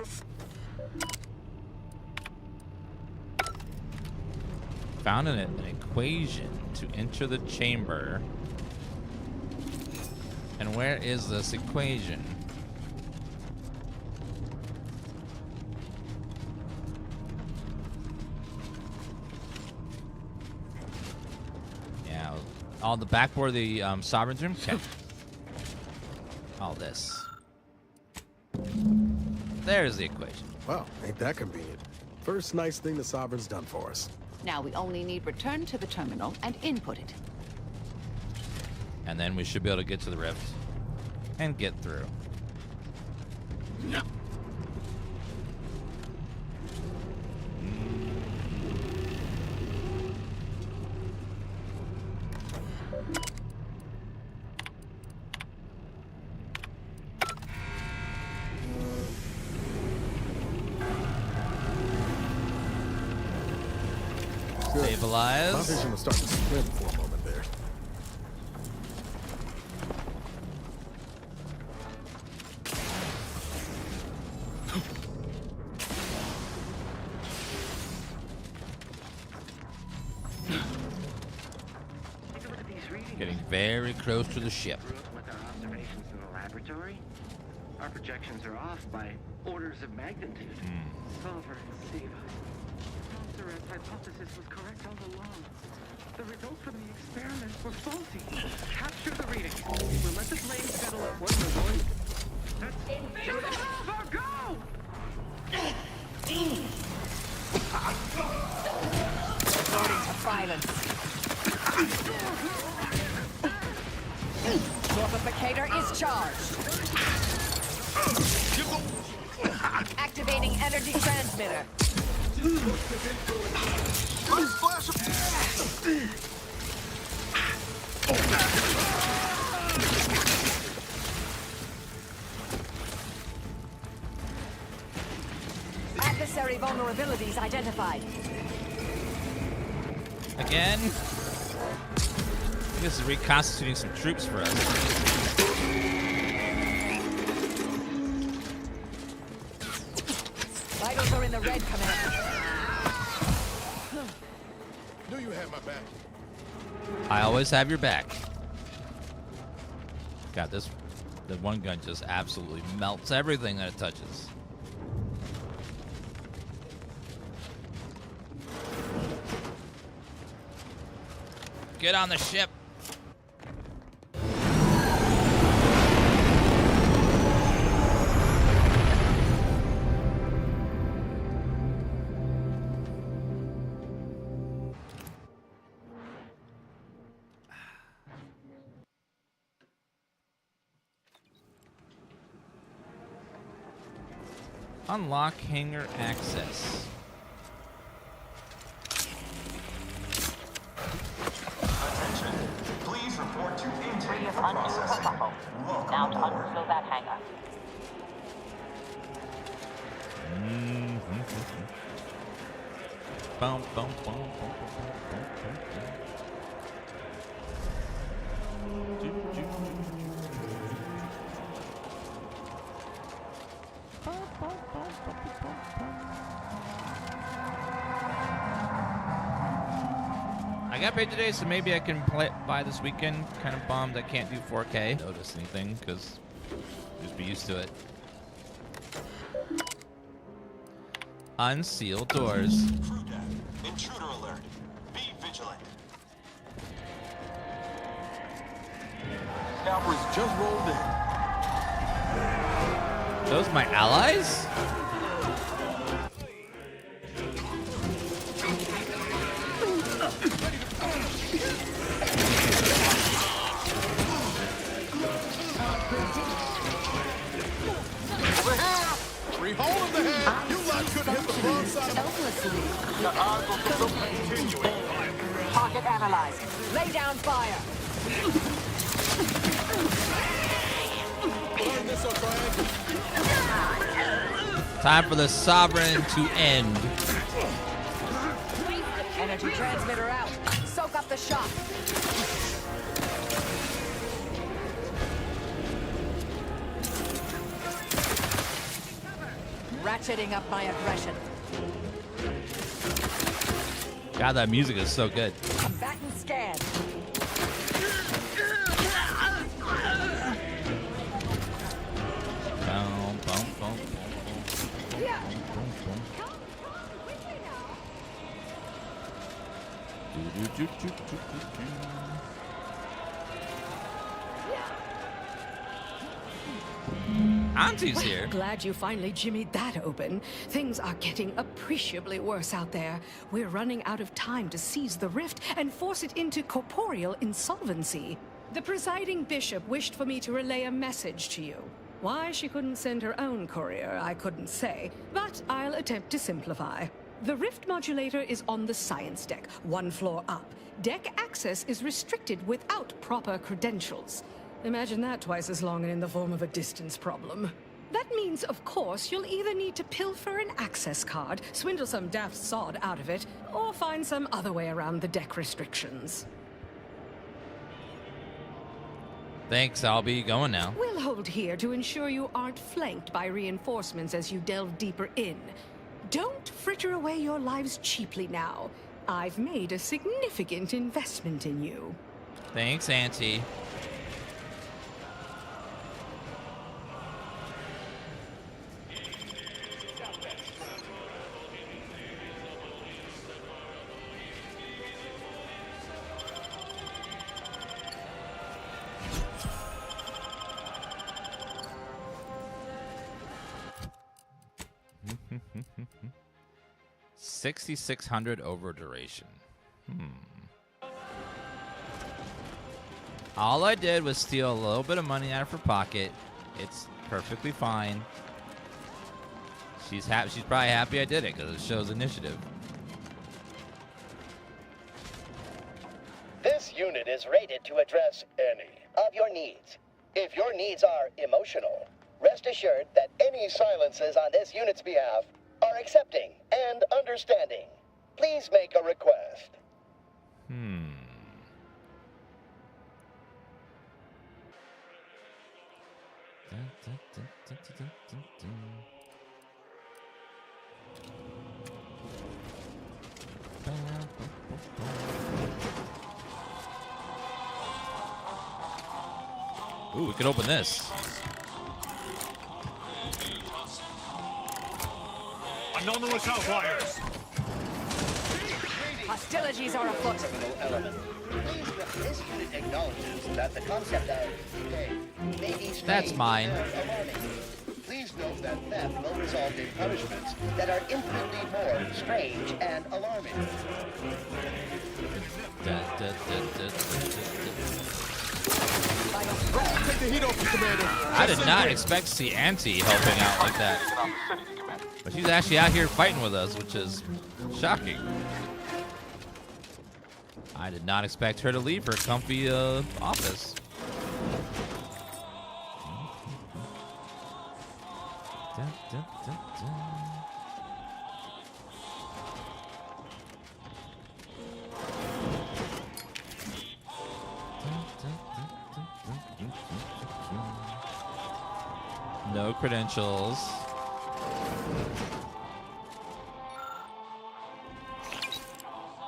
Found an equation to enter the chamber. And where is this equation? Yeah, on the backboard of the Sovereign's room? Okay. All this. There's the equation. Wow, ain't that convenient. First nice thing the Sovereign's done for us. Now we only need return to the terminal and input it. And then we should be able to get to the rift and get through. Stabilize. My vision was starting to split for a moment there. Getting very close to the ship. With our observations in the laboratory, our projections are off by orders of magnitude. Sulfur and Siva. Sarah's hypothesis was correct all along. The results from the experiments were faulty. Capture the reading. We'll let the flames settle upward. We're going. That's to the rover, go! Resorting to violence. Mortificator is charged. Activating energy transmitter. Adversary vulnerabilities identified. Again? This is reconstituting some troops for us. Vitals are in the red, Commander. Do you have my back? I always have your back. God, the one gun just absolutely melts everything that it touches. Get on the ship. Unlock hangar access. Attention. Please report to intake We have for unused processing. muscle. Now to unfill that hangar. Bum, bum, bum, bum, bum, bum, I got paid today, so maybe I can buy this weekend. Kind of bummed I can't do 4K. Notice anything, because just be used to it. Unseal doors. Crew deck. Intruder alert. Be vigilant. Cavalry's just rolled in. Those my allies? Free hole in the head. You lot couldn't hit the wrong side of the odds will still continue. Target analyzed. Lay down fire. Burn this or triangle. Time for the Sovereign to end. Energy transmitter out. Soak up the shock. Ratcheting up my aggression. God, that music is so good. Combatant scan. Boom, boom, boom, Auntie's Well, here. Glad you finally jimmied that open. Things are getting appreciably worse out there. We're running out of time to seize the rift and force it into corporeal insolvency. The presiding bishop wished for me to relay a message to you. Why she couldn't send her own courier, I couldn't say, but I'll attempt to simplify. The rift modulator is on the science deck, one floor up. Deck access is restricted without proper credentials. Imagine that twice as long and in the form of a distance problem. That means, of course, you'll either need to pilfer an access card, swindle some daft sod out of it, or find some other way around the deck restrictions. Thanks, I'll be going now. We'll hold here to ensure you aren't flanked by reinforcements as you delve deeper in. Don't fritter away your lives cheaply now. I've made a significant investment in you. Thanks, Auntie. $6,600 over duration. All I did was steal a little bit of money out of her pocket. It's perfectly fine. She's happy. She's probably happy I did it because it shows initiative. This unit is rated to address any of your needs. If your needs are emotional, rest assured that any silences on this unit's behalf are accepting and understanding. Please make a request. Ooh, we could open this. Anomalous outliers. Hostilities are afoot. This unit acknowledges that the concept of decay may be strange That's mine. and alarming. Please note that theft will result in punishments that are infinitely more strange and alarming. Take the heat off you, Commander. I did not expect to see Auntie helping out like that. But she's actually out here fighting with us, which is shocking. I did not expect her to leave her comfy office. No credentials.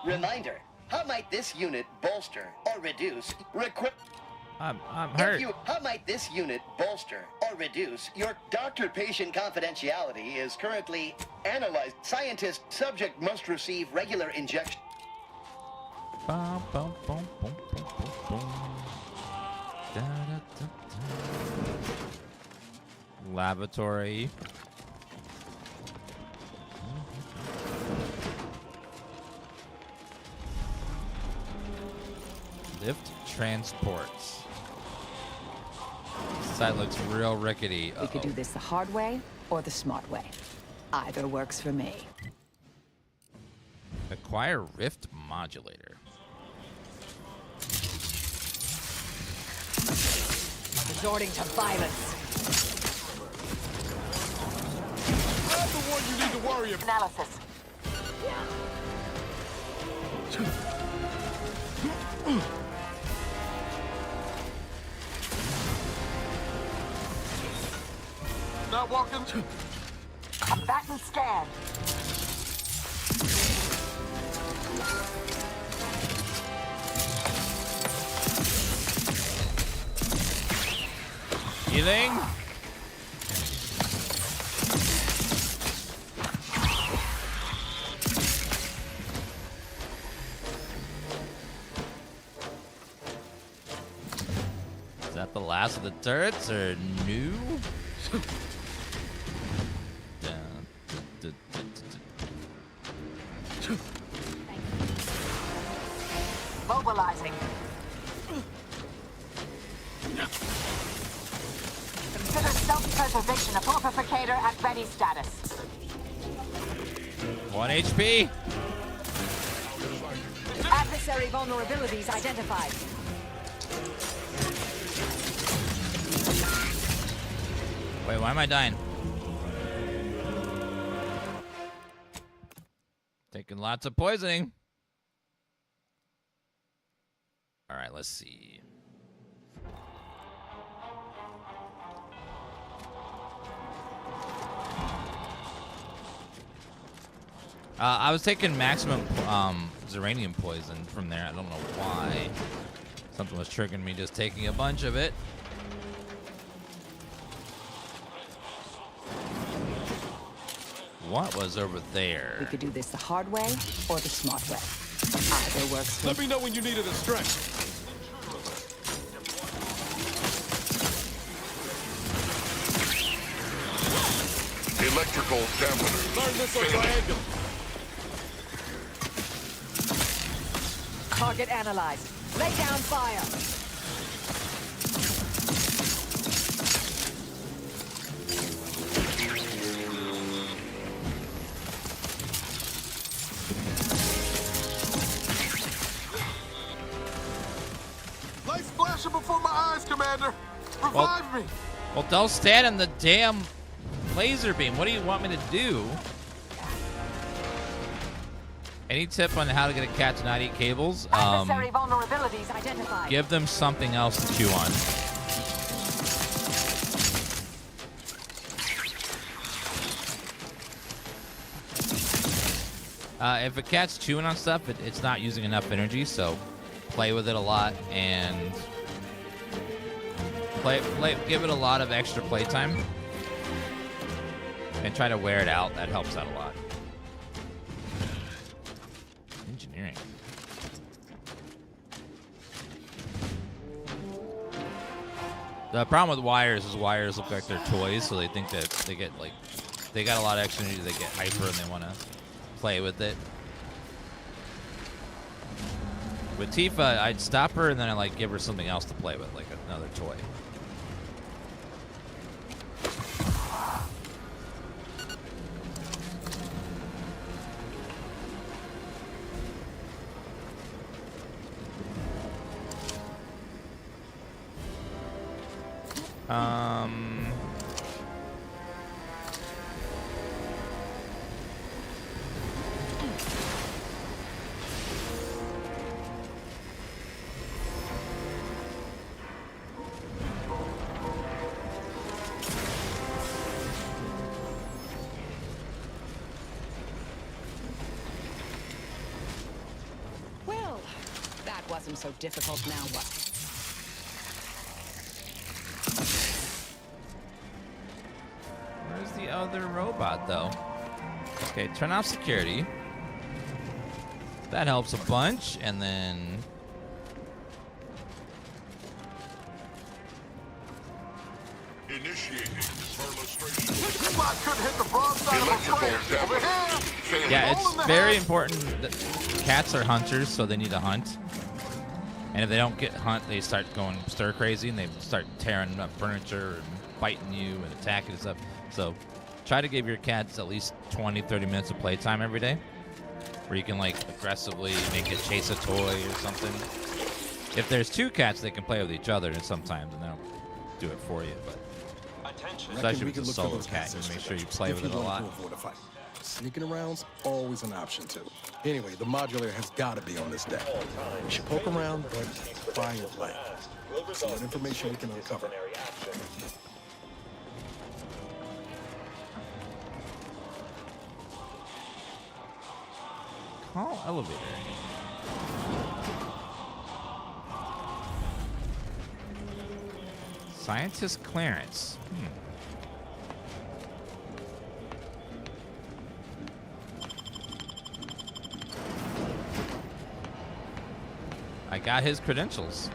Reminder, how might this unit bolster or reduce I'm hurt. How might this unit bolster or reduce your doctor-patient confidentiality is currently analyzed. Scientist subject must receive regular injection. Bum, bum, bum, bum, bum, bum, bum. Da, da, da, da. Laboratory. Lift transports. This side looks real rickety. We could do this the hard way or the smart way. Either works for me. Acquire rift modulator. Resorting to violence. I'm the one you need to worry about. Analysis. Not walking. Combatant scan. Healing. Is that the last of the turrets or new? Mobilizing. Consider self-preservation a purificator at ready status. 1 HP. Adversary vulnerabilities identified. Wait, why am I dying? Taking lots of poisoning. All right, let's see. I was taking maximum Zeranium poison from there. I don't know why. Something was triggering me just taking a bunch of it. What was over there? We could do this the hard way or the smart way. Either works for Let me know when you needed a stretch. Electrical dampener. Learn this on triangle. Target analyzed. Lay down fire. Lights flashing before my eyes, Commander. Revive me. Well, don't stand in the damn laser beam. What do you want me to do? Any tip on how to get a cat to not eat cables? Adversary vulnerabilities identified. Give them something else to chew on. If a cat's chewing on stuff, it's not using enough energy, so play with it a lot and give it a lot of extra playtime and try to wear it out. That helps out a lot. Engineering. The problem with wires is wires look like they're toys, so they think that they get like they got a lot of extra energy, they get hyper and they want to play with it. With Tifa, I'd stop her and then I like give her something else to play with, like another toy. Well, that wasn't so difficult now, what? Where's the other robot, though? Okay, turn off security. That helps a bunch, and then... Initiating deferlustration. Spot couldn't hit the broad side of a flare. Over here. Yeah, it's very important that cats are hunters, so they need to hunt. And if they don't get hunt, they start going stir crazy, and they start tearing up furniture and biting you and attacking and stuff. So try to give your cats at least 20-30 minutes of playtime every day, where you can like aggressively make it chase a toy or something. If there's two cats, they can play with each other, and sometimes and they'll do it for you. But especially with a solo cat, you make sure you play with it a lot. Sneaking around's always an option too. Anyway, the modulator has got to be on this deck. We should poke around, but fire play. See what information we can uncover. Call elevator. Scientist clearance. I got his credentials.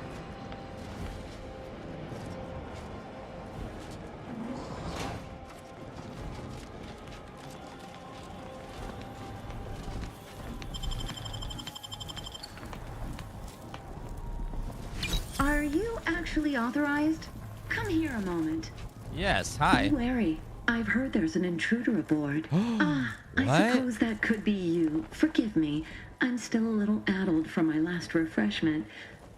Are you actually authorized? Come here a moment. Yes, hi. Be wary. I've heard there's an intruder aboard. I suppose that could be you. Forgive me. I'm still a little addled from my last refreshment.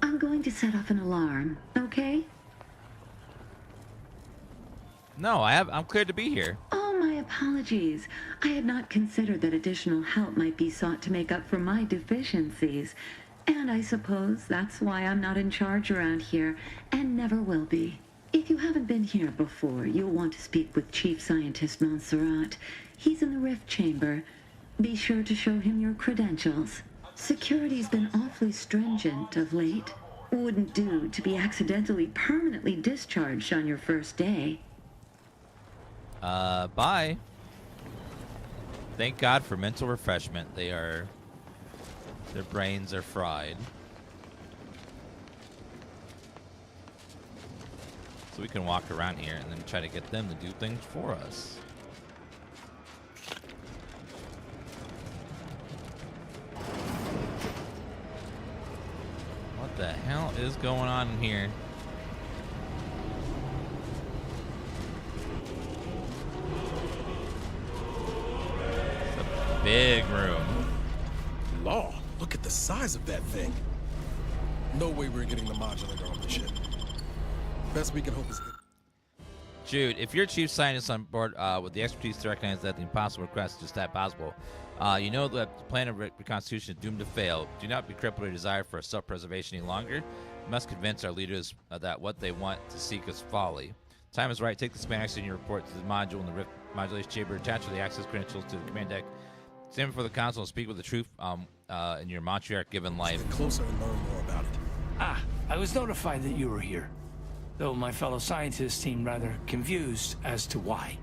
I'm going to set off an alarm, okay? No, I'm cleared to be here. Oh, my apologies. I had not considered that additional help might be sought to make up for my deficiencies. And I suppose that's why I'm not in charge around here, and never will be. If you haven't been here before, you'll want to speak with Chief Scientist Montserrat. He's in the Rift Chamber. Be sure to show him your credentials. Security's been awfully stringent of late. Wouldn't do to be accidentally permanently discharged on your first day. Bye. Thank God for mental refreshment. Their brains are fried. So we can walk around here and then try to get them to do things for us. the hell is going on in here? It's a big room. Law, look at the size of that thing. No way we're getting the modulator on the ship. Best we can hope is... Jude, if you're chief scientist on board with the expertise to recognize that the impossible request is just that possible, you know that the plan of reconstitution is doomed to fail. Do not be crippled with a desire for self-preservation any longer. We must convince our leaders that what they want to seek is folly. Time is right. Take the schematics in your report to the module in the rift modulation chamber. Attach the access credentials to the command deck. Stand before the council and speak with the truth in your matriarch given life. Get closer and learn more about it. Ah, I was notified that you were here, though my fellow scientists seemed rather confused as to why.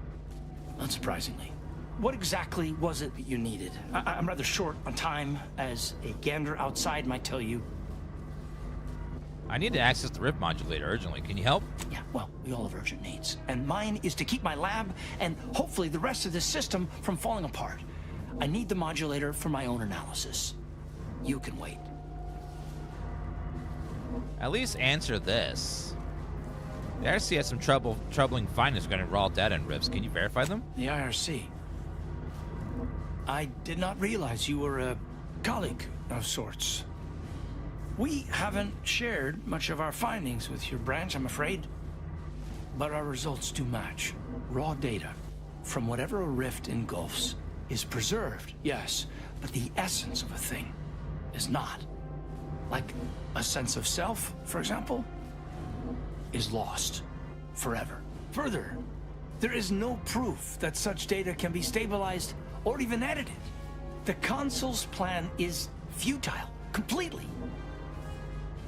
Unsurprisingly. What exactly was it that you needed? I'm rather short on time, as a gander outside might tell you. I need to access the rift modulator urgently. Can you help? Yeah, well, we all have urgent needs. And mine is to keep my lab and hopefully the rest of this system from falling apart. I need the modulator for my own analysis. You can wait. At least answer this. The IRC has some troubling findings regarding raw data and rifts. Can you verify them? The IRC? I did not realize you were a colleague of sorts. We haven't shared much of our findings with your branch, I'm afraid. But our results do match. Raw data from whatever a rift engulfs is preserved, yes, but the essence of a thing is not. Like a sense of self, for example, is lost forever. Further, there is no proof that such data can be stabilized or even edited. The consul's plan is futile, completely.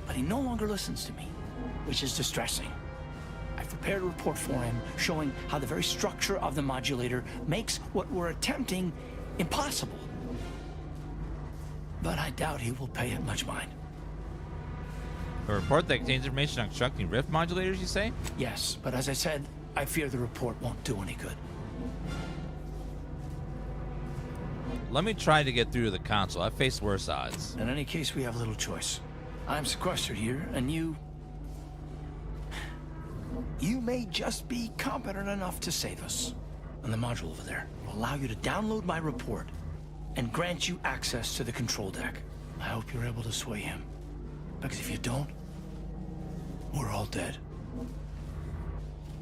But he no longer listens to me, which is distressing. I've prepared a report for him showing how the very structure of the modulator makes what we're attempting impossible. But I doubt he will pay it much mind. A report that contains information on constructing rift modulators, you say? Yes, but as I said, I fear the report won't do any good. Let me try to get through to the console. I've faced worse odds. In any case, we have little choice. I'm sequestered here, and you may just be competent enough to save us. And the module over there will allow you to download my report and grant you access to the control deck. I hope you're able to sway him. Because if you don't, we're all dead.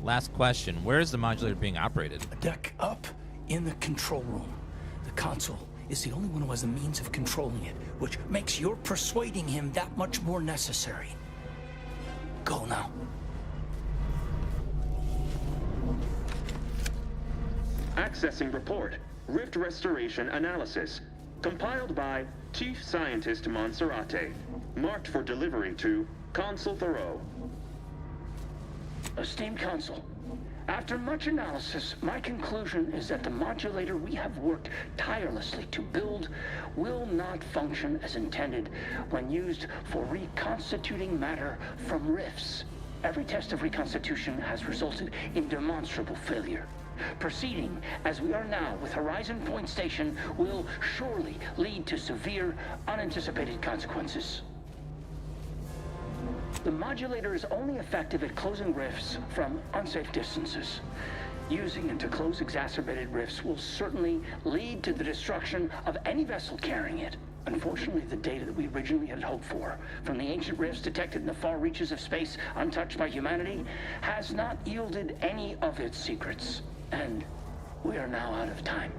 Last question. Where is the modulator being operated? A deck up in the control room. The console is the only one who has the means of controlling it, which makes your persuading him that much more necessary. Go now. Accessing report. Rift restoration analysis. Compiled by Chief Scientist Monserrate. Marked for delivery to Consul Thoreau. Esteemed Consul, after much analysis, my conclusion is that the modulator we have worked tirelessly to build will not function as intended when used for reconstituting matter from rifts. Every test of reconstitution has resulted in demonstrable failure. Proceeding as we are now with Horizon Point Station will surely lead to severe, unanticipated consequences. The modulator is only effective at closing rifts from unsafe distances. Using it to close exacerbated rifts will certainly lead to the destruction of any vessel carrying it. Unfortunately, the data that we originally had hoped for from the ancient rifts detected in the far reaches of space untouched by humanity has not yielded any of its secrets. And we are now out of time.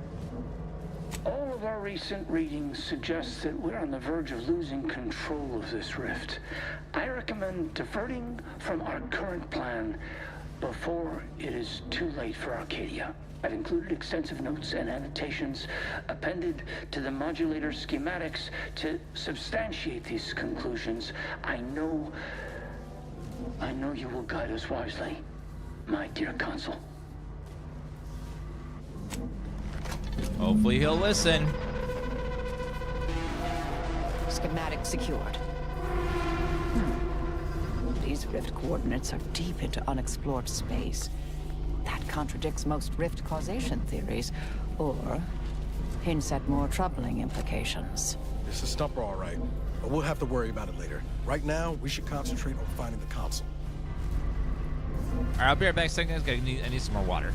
All of our recent readings suggest that we're on the verge of losing control of this rift. I recommend diverting from our current plan before it is too late for Arcadia. I've included extensive notes and annotations appended to the modulator schematics to substantiate these conclusions. I know you will guide us wisely, my dear Consul. Hopefully he'll listen. Schematic secured. These rift coordinates are deep into unexplored space. That contradicts most rift causation theories, or hints at more troubling implications. It's a stumper, all right. but we'll have to worry about it later. Right now, we should concentrate on finding the console. All right, I'll be right back. Second, guys. I need some more water.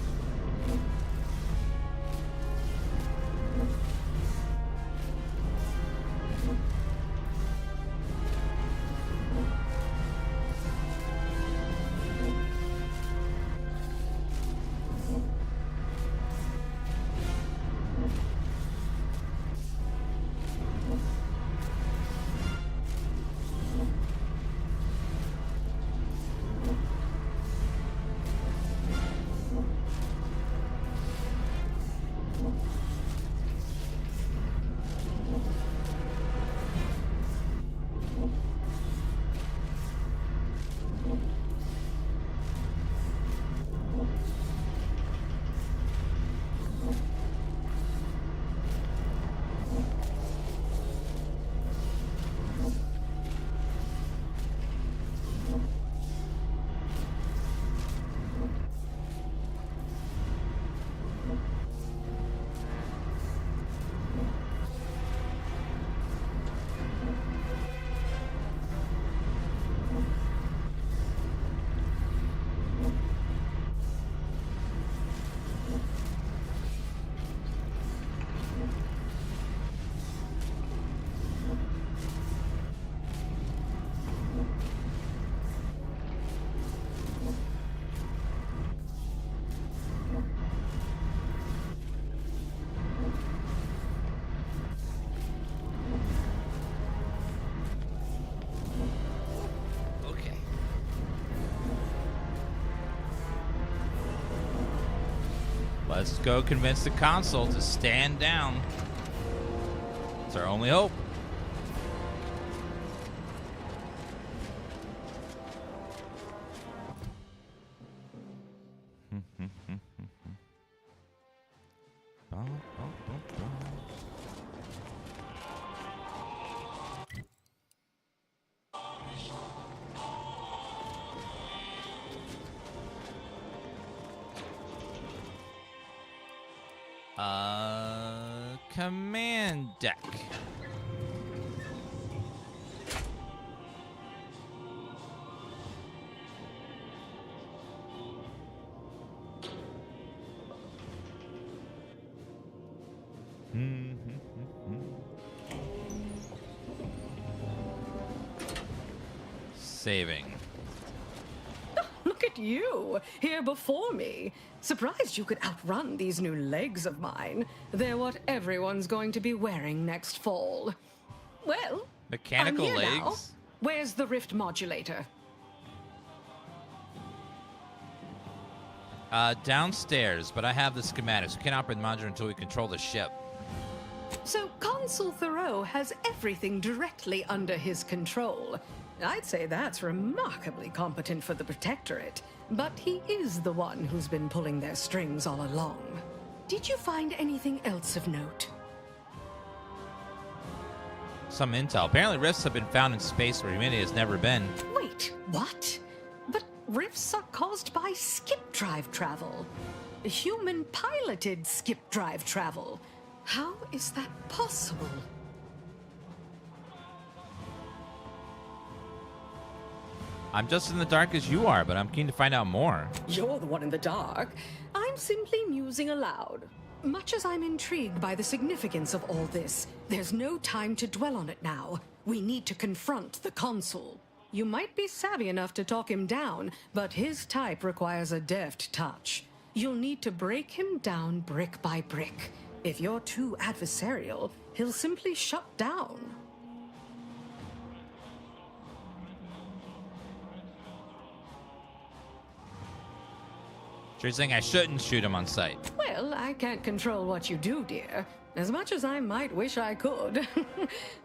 Let's go convince the console to stand down. It's our only hope. Command deck. Saving. Look at you, here before me. Surprised you could outrun these new legs of mine. They're what everyone's going to be wearing next fall. Well, mechanical I'm here legs? now. Where's the rift modulator? Downstairs, but I have the schematics. We can't operate the modulator until we control the ship. So Consul Thoreau has everything directly under his control. I'd say that's remarkably competent for the Protectorate, but he is the one who's been pulling their strings all along. Did you find anything else of note? Some intel. Apparently rifts have been found in space where humanity has never been. Wait, what? But rifts are caused by skip drive travel. Human-piloted skip drive travel. How is that possible? I'm just in the dark as you are, but I'm keen to find out more. You're the one in the dark. I'm simply musing aloud. Much as I'm intrigued by the significance of all this, there's no time to dwell on it now. We need to confront the Consul. You might be savvy enough to talk him down, but his type requires a deft touch. You'll need to break him down brick by brick. If you're too adversarial, he'll simply shut down. So you're saying I shouldn't shoot him on sight? Well, I can't control what you do, dear. As much as I might wish I could.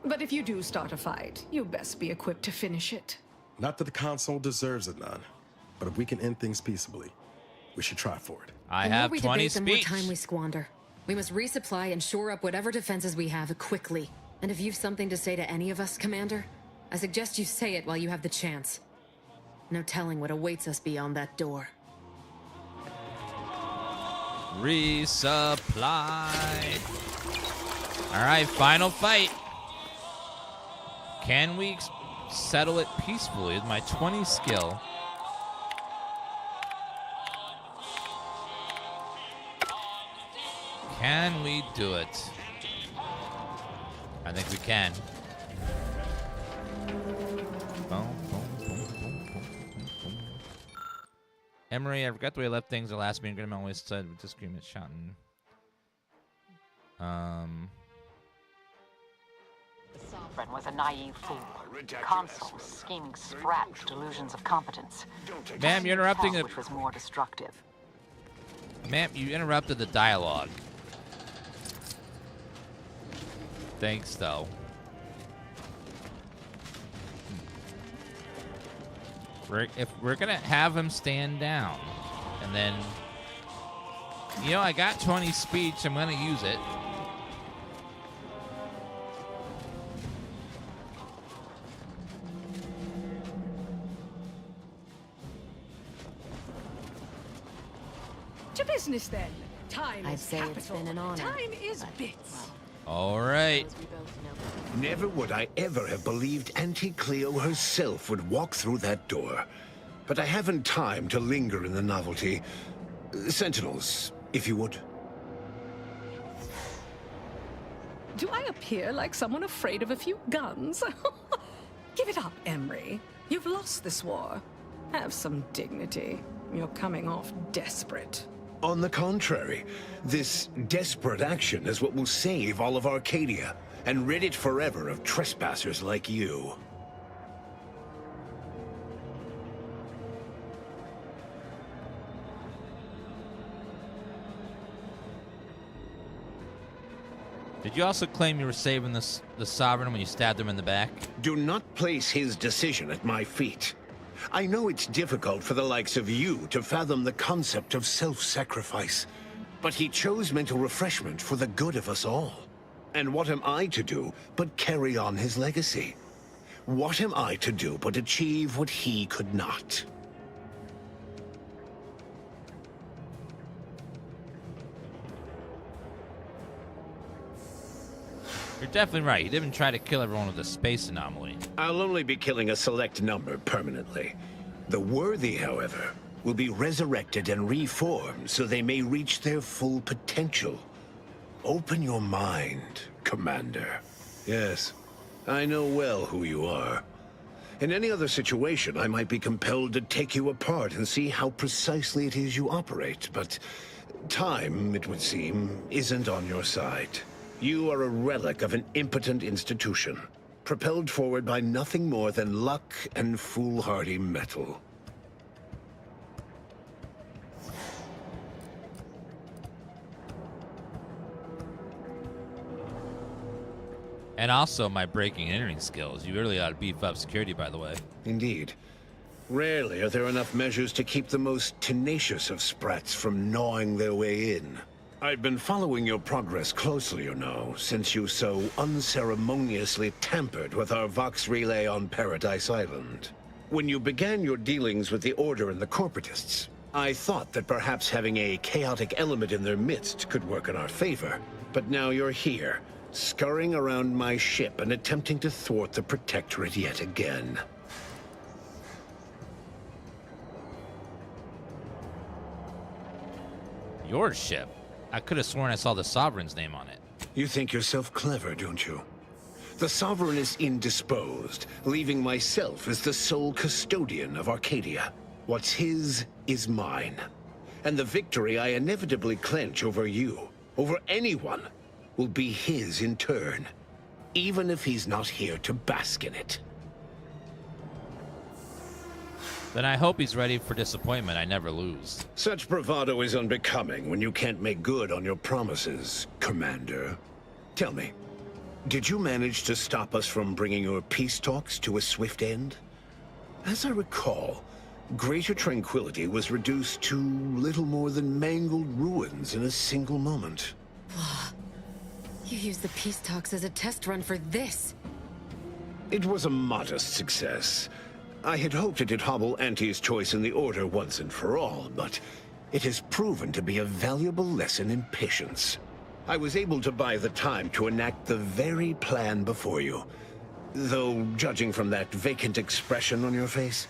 But if you do start a fight, you best be equipped to finish it. Not that the console deserves it, none. But if we can end things peaceably, we should try for it. I have 20 The more speech. time we squander. We must resupply and shore up whatever defenses we have quickly. And if you've something to say to any of us, Commander, I suggest you say it while you have the chance. No telling what awaits us beyond that door. Resupply. All right, final fight. Can we settle it peacefully with my 20 skill? Can we do it? I think we can. Emery, I forgot the way I left things. The last meeting, Graham always said with disagreement shouting. The Sovereign was a naive fool. Consul, scheming sprat with delusions of competence. Ma'am, you're interrupting Which was more destructive. Ma'am, you interrupted the dialogue. Thanks, though. If we're gonna have him stand down, and then, you know, I got 20 speech. I'm gonna use it. To business then. Time I'd is say capital. it's been an honor. Time is bits. All right. Never would I ever have believed Auntie Cleo herself would walk through that door. But I haven't time to linger in the novelty. Sentinels, if you would. Do I appear like someone afraid of a few guns? Give it up, Emery. You've lost this war. Have some dignity. You're coming off desperate. On the contrary, this desperate action is what will save all of Arcadia and rid it forever of trespassers like you. Did you also claim you were saving the Sovereign when you stabbed him in the back? Do not place his decision at my feet. I know it's difficult for the likes of you to fathom the concept of self-sacrifice, but he chose mental refreshment for the good of us all. And what am I to do but carry on his legacy? What am I to do but achieve what he could not? You're definitely right. He didn't try to kill everyone with a space anomaly. I'll only be killing a select number permanently. The worthy, however, will be resurrected and reformed so they may reach their full potential. Open your mind, Commander. Yes, I know well who you are. In any other situation, I might be compelled to take you apart and see how precisely it is you operate, but time, it would seem, isn't on your side. You are a relic of an impotent institution, propelled forward by nothing more than luck and foolhardy metal. And also my breaking and entering skills. You really ought to beef up security, by the way. Indeed. Rarely are there enough measures to keep the most tenacious of sprats from gnawing their way in. I've been following your progress closely, you know, since you so unceremoniously tampered with our Vox relay on Paradise Island. When you began your dealings with the Order and the Corporatists, I thought that perhaps having a chaotic element in their midst could work in our favor. But now you're here, scurrying around my ship and attempting to thwart the Protectorate yet again. Your ship? I could have sworn I saw the Sovereign's name on it. You think yourself clever, don't you? The Sovereign is indisposed, leaving myself as the sole custodian of Arcadia. What's his is mine. And the victory I inevitably clench over you, over anyone, will be his in turn, even if he's not here to bask in it. Then I hope he's ready for disappointment. I never lose. Such bravado is unbecoming when you can't make good on your promises, Commander. Tell me, did you manage to stop us from bringing your peace talks to a swift end? As I recall, Greater Tranquility was reduced to little more than mangled ruins in a single moment. You used the peace talks as a test run for this. It was a modest success. I had hoped it'd hobble Auntie's choice in the Order once and for all, but it has proven to be a valuable lesson in patience. I was able to buy the time to enact the very plan before you. Though, judging from that vacant expression on your face,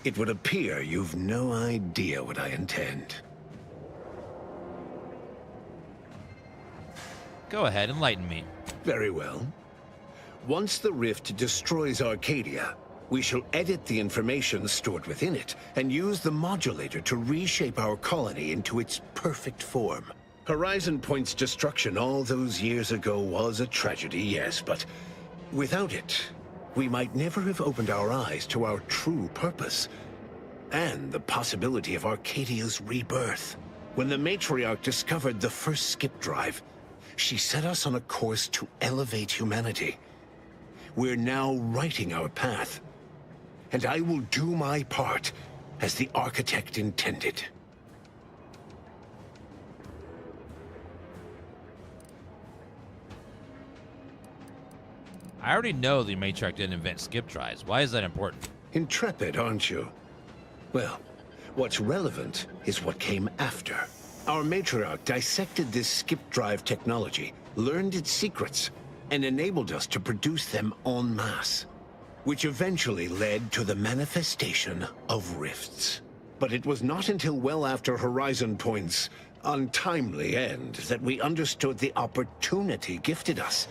it would appear you've no idea what I intend. Go ahead, enlighten me. Very well. Once the rift destroys Arcadia, we shall edit the information stored within it and use the modulator to reshape our colony into its perfect form. Horizon Point's destruction all those years ago was a tragedy, yes, but without it, we might never have opened our eyes to our true purpose and the possibility of Arcadia's rebirth. When the matriarch discovered the first skip drive, she set us on a course to elevate humanity. We're now writing our path, and I will do my part as the architect intended. I already know the matriarch didn't invent skip drives. Why is that important? Intrepid, aren't you? Well, what's relevant is what came after. Our matriarch dissected this skip drive technology, learned its secrets, and enabled us to produce them en masse, which eventually led to the manifestation of rifts. But it was not until well after Horizon Point's untimely end that we understood the opportunity gifted us.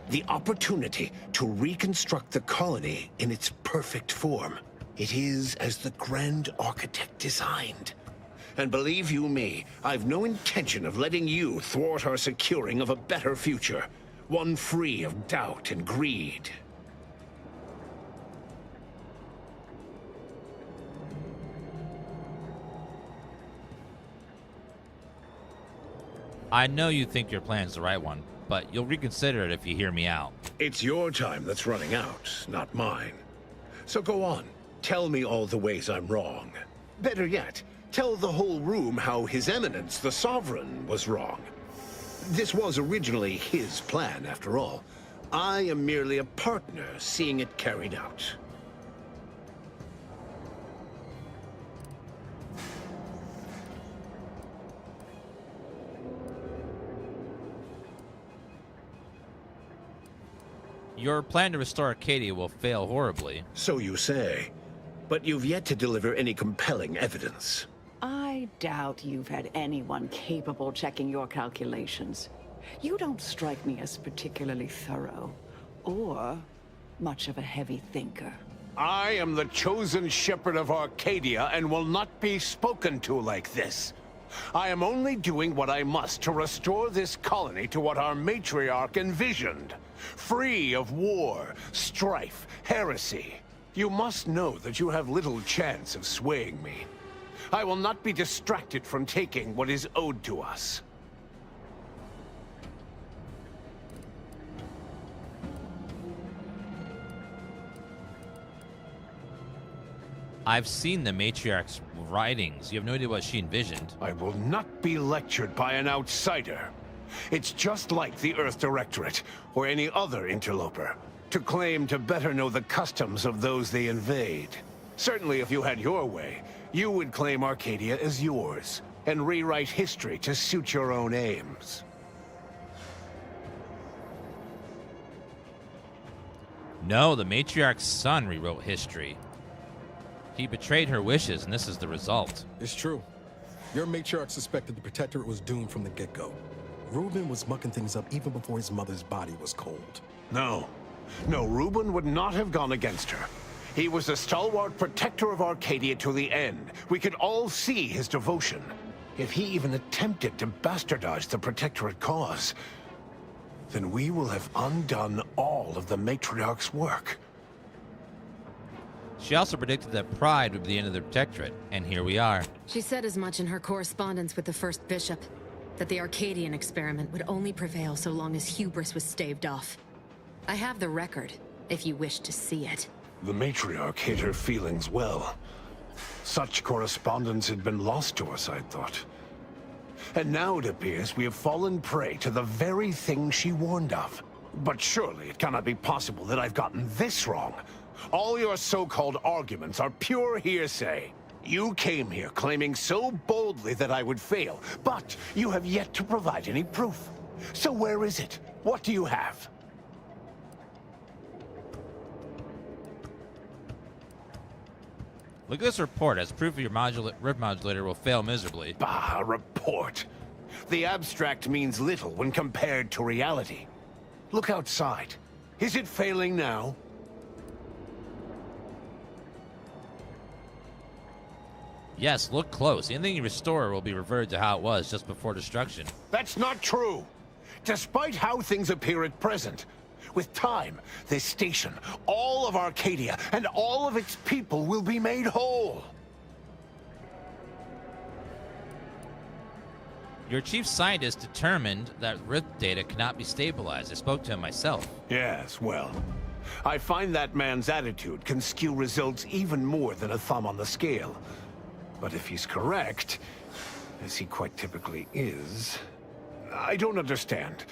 The opportunity to reconstruct the colony in its perfect form. It is as the Grand Architect designed. And believe you me, I've no intention of letting you thwart our securing of a better future. One free of doubt and greed. I know you think your plan's the right one, but you'll reconsider it if you hear me out. It's your time that's running out, not mine. So go on, tell me all the ways I'm wrong. Better yet, tell the whole room how His Eminence, the Sovereign, was wrong. This was originally his plan, after all. I am merely a partner seeing it carried out. Your plan to restore Arcadia will fail horribly. So you say. But you've yet to deliver any compelling evidence. I doubt you've had anyone capable checking your calculations. You don't strike me as particularly thorough, or much of a heavy thinker. I am the chosen shepherd of Arcadia and will not be spoken to like this. I am only doing what I must to restore this colony to what our matriarch envisioned. Free of war, strife, heresy. You must know that you have little chance of swaying me. I will not be distracted from taking what is owed to us. I've seen the matriarch's writings. You have no idea what she envisioned. I will not be lectured by an outsider. It's just like the Earth Directorate, or any other interloper, to claim to better know the customs of those they invade. Certainly if you had your way, you would claim Arcadia as yours, and rewrite history to suit your own aims. No, the matriarch's son rewrote history. He betrayed her wishes, and this is the result. It's true. Your matriarch suspected the Protectorate was doomed from the get-go. Reuben was mucking things up even before his mother's body was cold. No, Reuben would not have gone against her. He was a stalwart protector of Arcadia to the end. We could all see his devotion. If he even attempted to bastardize the Protectorate cause, then we will have undone all of the matriarch's work. She also predicted that Pride would be the end of the Protectorate, and here we are. She said as much in her correspondence with the First Bishop, that the Arcadian experiment would only prevail so long as hubris was staved off. I have the record, if you wish to see it. The matriarch hid her feelings well. Such correspondence had been lost to us, I thought. And now it appears we have fallen prey to the very thing she warned of. But surely it cannot be possible that I've gotten this wrong. All your so-called arguments are pure hearsay. You came here claiming so boldly that I would fail, but you have yet to provide any proof. So where is it? What do you have? Look at this report as proof of your rift modulator will fail miserably. Bah, a report. The abstract means little when compared to reality. Look outside. Is it failing now? Yes, look close. Anything you restore will be reverted to how it was just before destruction. That's not true. Despite how things appear at present, with time, this station, all of Arcadia, and all of its people will be made whole. Your chief scientist determined that Rift data cannot be stabilized. I spoke to him myself. Yes, well, I find that man's attitude can skew results even more than a thumb on the scale. But if he's correct, as he quite typically is, I don't understand.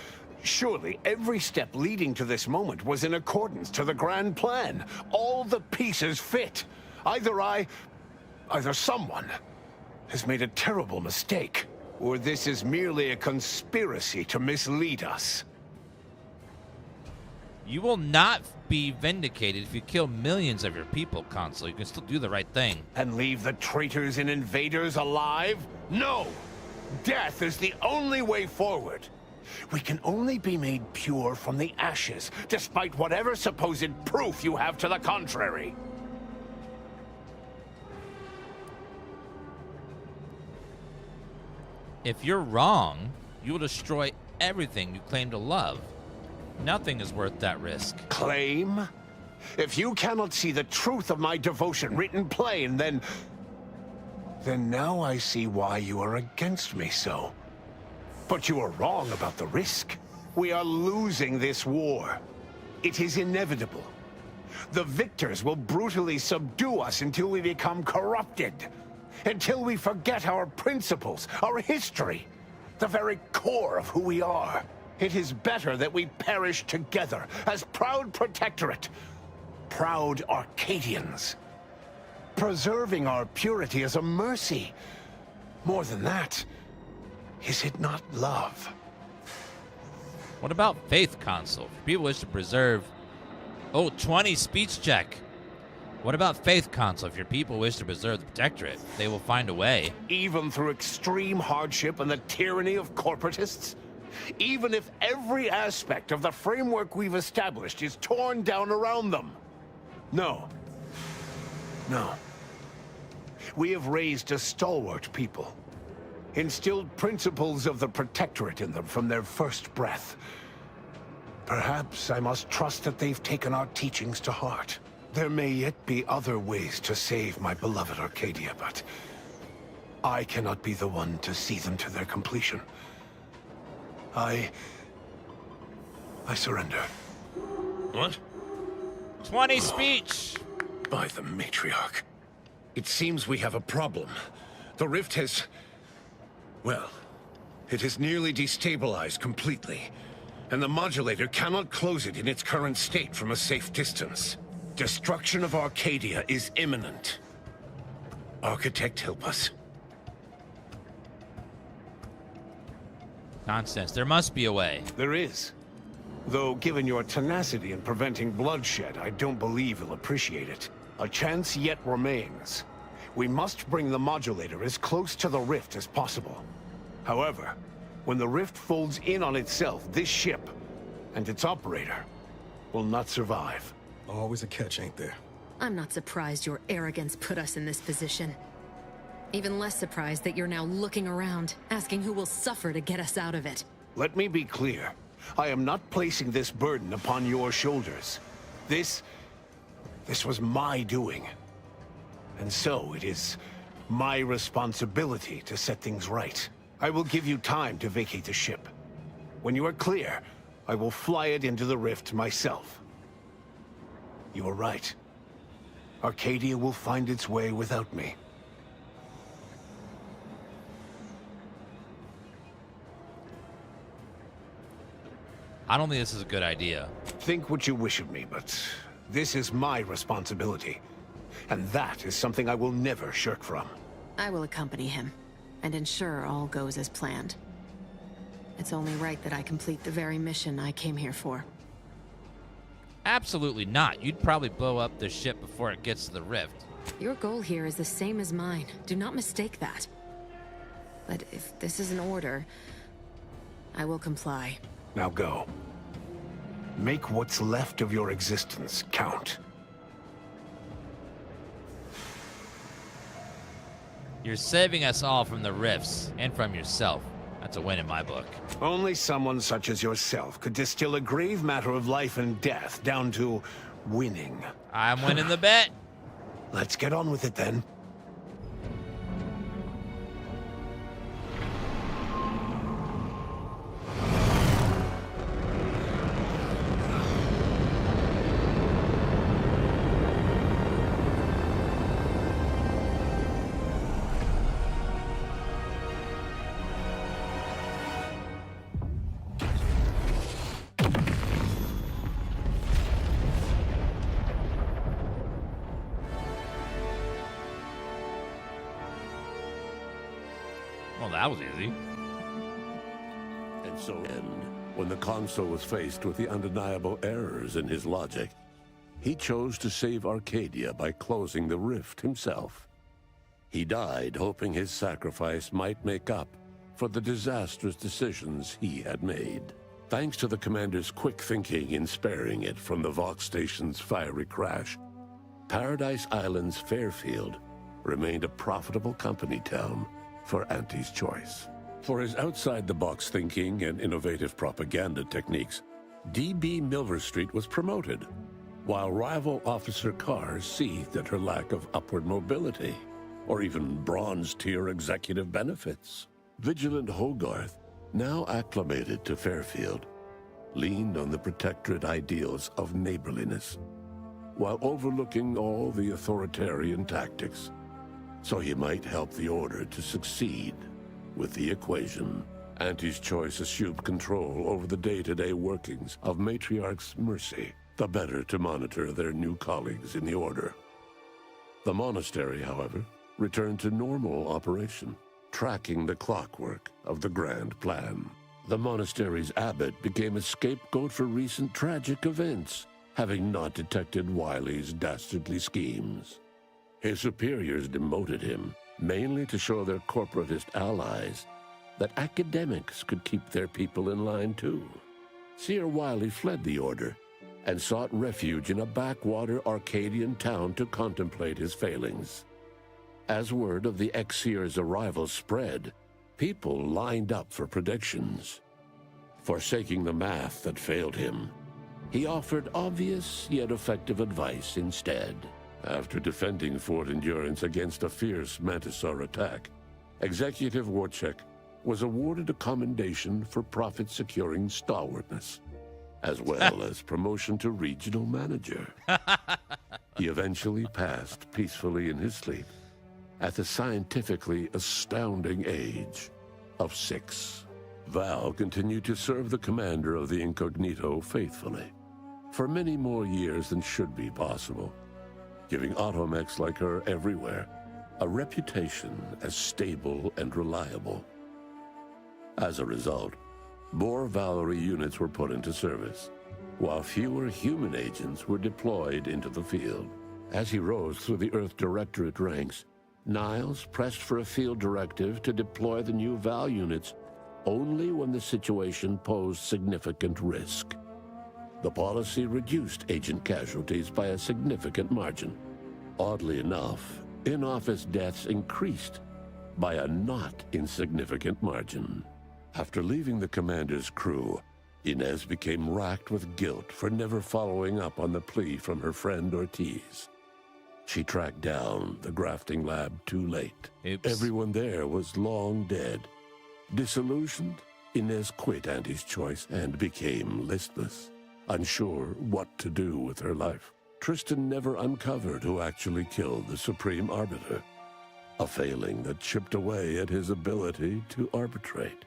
Surely every step leading to this moment was in accordance to the grand plan. All the pieces fit. Either someone has made a terrible mistake, or this is merely a conspiracy to mislead us. You will not be vindicated if you kill millions of your people, Consul. You can still do the right thing. And leave the traitors and invaders alive? No! Death is the only way forward. We can only be made pure from the ashes, despite whatever supposed proof you have to the contrary. If you're wrong, you will destroy everything you claim to love. Nothing is worth that risk. Claim? If you cannot see the truth of my devotion written plain, then now I see why you are against me so. But you are wrong about the risk. We are losing this war. It is inevitable. The victors will brutally subdue us until we become corrupted. Until we forget our principles, our history, the very core of who we are. It is better that we perish together as proud protectorate, proud Arcadians. Preserving our purity is a mercy. More than that, is it not love? What about faith, Consul? If people wish to preserve... Oh, 20 speech check. What about faith, Consul? If your people wish to preserve the protectorate, they will find a way. Even through extreme hardship and the tyranny of corporatists? Even if every aspect of the framework we've established is torn down around them? No. No. We have raised a stalwart people. Instilled principles of the protectorate in them from their first breath. Perhaps I must trust that they've taken our teachings to heart. There may yet be other ways to save my beloved Arcadia, but I cannot be the one to see them to their completion. I surrender. What? 20 speech! By the matriarch. It seems we have a problem. The rift has... well, it has nearly destabilized completely. And the modulator cannot close it in its current state from a safe distance. Destruction of Arcadia is imminent. Architect, help us. Nonsense. There must be a way. There is. Though, given your tenacity in preventing bloodshed, I don't believe you'll appreciate it. A chance yet remains. We must bring the modulator as close to the rift as possible. However, when the rift folds in on itself, this ship and its operator will not survive. Always a catch, ain't there? I'm not surprised your arrogance put us in this position. Even less surprised that you're now looking around, asking who will suffer to get us out of it. Let me be clear. I am not placing this burden upon your shoulders. This was my doing. And so it is my responsibility to set things right. I will give you time to vacate the ship. When you are clear, I will fly it into the rift myself. You are right. Arcadia will find its way without me. I don't think this is a good idea. Think what you wish of me, but this is my responsibility. And that is something I will never shirk from. I will accompany him, and ensure all goes as planned. It's only right that I complete the very mission I came here for. Absolutely not. You'd probably blow up the ship before it gets to the rift. Your goal here is the same as mine. Do not mistake that. But if this is an order, I will comply. Now go. Make what's left of your existence count. You're saving us all from the rifts and from yourself. That's a win in my book. Only someone such as yourself could distill a grave matter of life and death down to winning. I'm winning the bet. Let's get on with it then. Well, that was easy. And so when the console was faced with the undeniable errors in his logic, he chose to save Arcadia by closing the rift himself. He died hoping his sacrifice might make up for the disastrous decisions he had made. Thanks to the commander's quick thinking in sparing it from the Vox station's fiery crash, Paradise Island's Fairfield remained a profitable company town for Auntie's Choice. For his outside-the-box thinking and innovative propaganda techniques, D.B. Milverstreet was promoted, while rival officer cars seethed at her lack of upward mobility, or even bronze-tier executive benefits. Vigilant Hogarth, now acclimated to Fairfield, leaned on the protectorate ideals of neighborliness, while overlooking all the authoritarian tactics, so he might help the Order to succeed with the equation. Auntie's Choice assumed control over the day-to-day workings of Matriarch's Mercy, the better to monitor their new colleagues in the Order. The monastery, however, returned to normal operation, tracking the clockwork of the grand plan. The monastery's abbot became a scapegoat for recent tragic events, having not detected Wiley's dastardly schemes. His superiors demoted him, mainly to show their corporatist allies that academics could keep their people in line too. Seer Wiley fled the Order and sought refuge in a backwater Arcadian town to contemplate his failings. As word of the ex-seer's arrival spread, people lined up for predictions. Forsaking the math that failed him, he offered obvious yet effective advice instead. After defending Fort Endurance against a fierce Mantisaur attack, Executive Warchek was awarded a commendation for profit-securing stalwartness, as well as promotion to regional manager. He eventually passed peacefully in his sleep at the scientifically astounding age of 6. Val continued to serve the commander of the Incognito faithfully for many more years than should be possible, giving automechs like her everywhere a reputation as stable and reliable. As a result, more Valerie units were put into service, while fewer human agents were deployed into the field. As he rose through the Earth Directorate ranks, Niles pressed for a field directive to deploy the new Val units only when the situation posed significant risk. The policy reduced agent casualties by a significant margin. Oddly enough, in-office deaths increased by a not insignificant margin. After leaving the commander's crew, Inez became racked with guilt for never following up on the plea from her friend Ortiz. She tracked down the grafting lab too late. Oops. Everyone there was long dead. Disillusioned, Inez quit Auntie's Choice and became listless, unsure what to do with her life. Tristan never uncovered who actually killed the Supreme Arbiter, a failing that chipped away at his ability to arbitrate.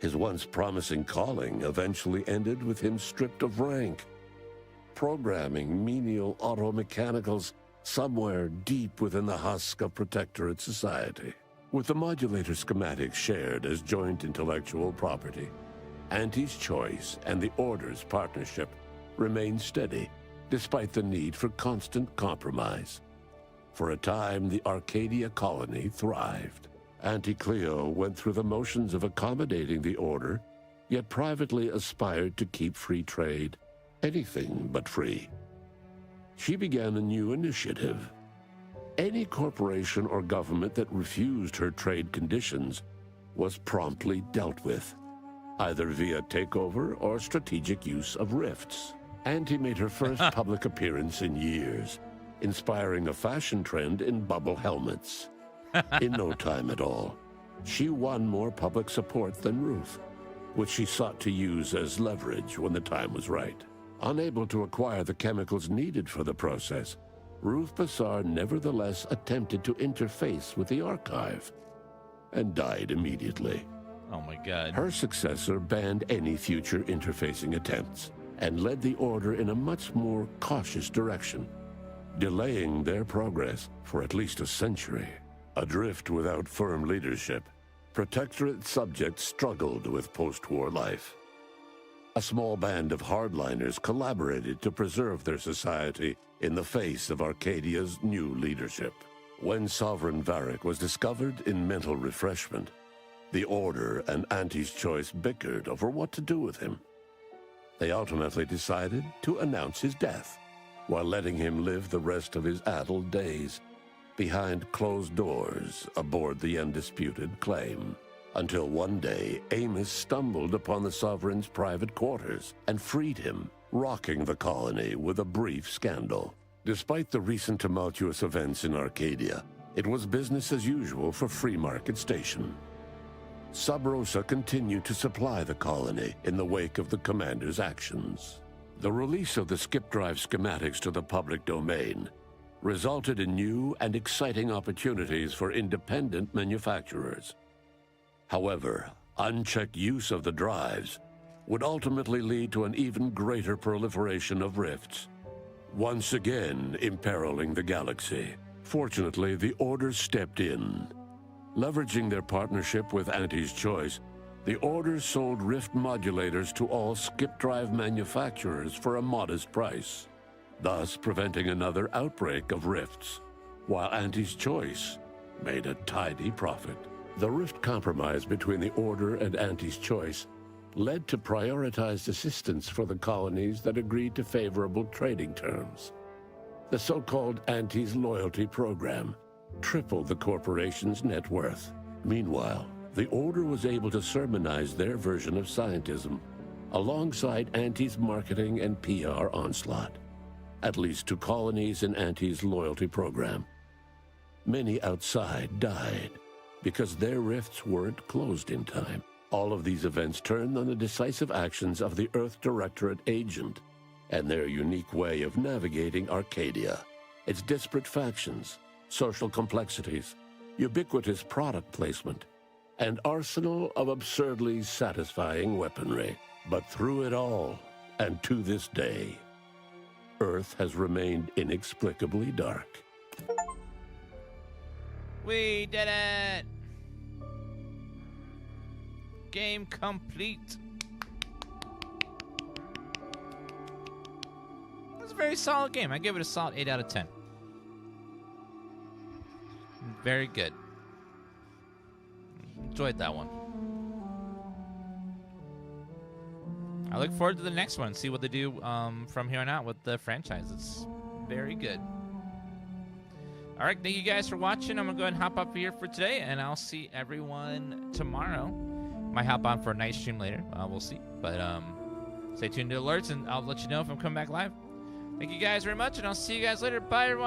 His once promising calling eventually ended with him stripped of rank, programming menial auto-mechanicals somewhere deep within the husk of Protectorate society. With the modulator schematics shared as joint intellectual property, Auntie's Choice and the Order's partnership remained steady, despite the need for constant compromise. For a time, the Arcadia colony thrived. Auntie Cleo went through the motions of accommodating the order, yet privately aspired to keep free trade anything but free. She began a new initiative. Any corporation or government that refused her trade conditions was promptly dealt with, either via takeover or strategic use of rifts. Auntie made her first public appearance in years, inspiring a fashion trend in bubble helmets. In no time at all, she won more public support than Ruth, which she sought to use as leverage when the time was right. Unable to acquire the chemicals needed for the process, Ruth Bassar nevertheless attempted to interface with the archive and died immediately. Oh my God. Her successor banned any future interfacing attempts and led the Order in a much more cautious direction, delaying their progress for at least a century. Adrift without firm leadership, Protectorate subjects struggled with post-war life. A small band of hardliners collaborated to preserve their society in the face of Arcadia's new leadership. When Sovereign Varric was discovered in mental refreshment, the Order and Auntie's Choice bickered over what to do with him. They ultimately decided to announce his death, while letting him live the rest of his addled days behind closed doors aboard the undisputed claim. Until one day, Amos stumbled upon the Sovereign's private quarters and freed him, rocking the colony with a brief scandal. Despite the recent tumultuous events in Arcadia, it was business as usual for Free Market Station. Sub Rosa continued to supply the colony in the wake of the commander's actions. The release of the skip drive schematics to the public domain resulted in new and exciting opportunities for independent manufacturers. However, unchecked use of the drives would ultimately lead to an even greater proliferation of rifts, once again imperiling the galaxy. Fortunately, the Order stepped in. Leveraging their partnership with Auntie's Choice, the Order sold rift modulators to all skip drive manufacturers for a modest price, thus preventing another outbreak of rifts, while Auntie's Choice made a tidy profit. The rift compromise between the Order and Auntie's Choice led to prioritized assistance for the colonies that agreed to favorable trading terms. The so-called Auntie's Loyalty Program tripled the corporation's net worth. Meanwhile, the Order was able to sermonize their version of scientism alongside Auntie's marketing and PR onslaught, at least to colonies in Auntie's Loyalty Program. Many outside died because their rifts weren't closed in time. All of these events turned on the decisive actions of the Earth Directorate agent and their unique way of navigating Arcadia, its disparate factions, social complexities, ubiquitous product placement, and arsenal of absurdly satisfying weaponry. But through it all, and to this day, Earth has remained inexplicably dark. We did it! Game complete. It's a very solid game. I give it a solid 8 out of 10. Very good. Enjoyed that one. I look forward to the next one. See what they do from here on out with the franchise. It's very good. All right, thank you guys for watching. I'm gonna go ahead and hop up here for today, and I'll see everyone tomorrow. Might hop on for a night stream later. We'll see. But stay tuned to alerts, and I'll let you know if I'm coming back live. Thank you guys very much, and I'll see you guys later. Bye, everyone.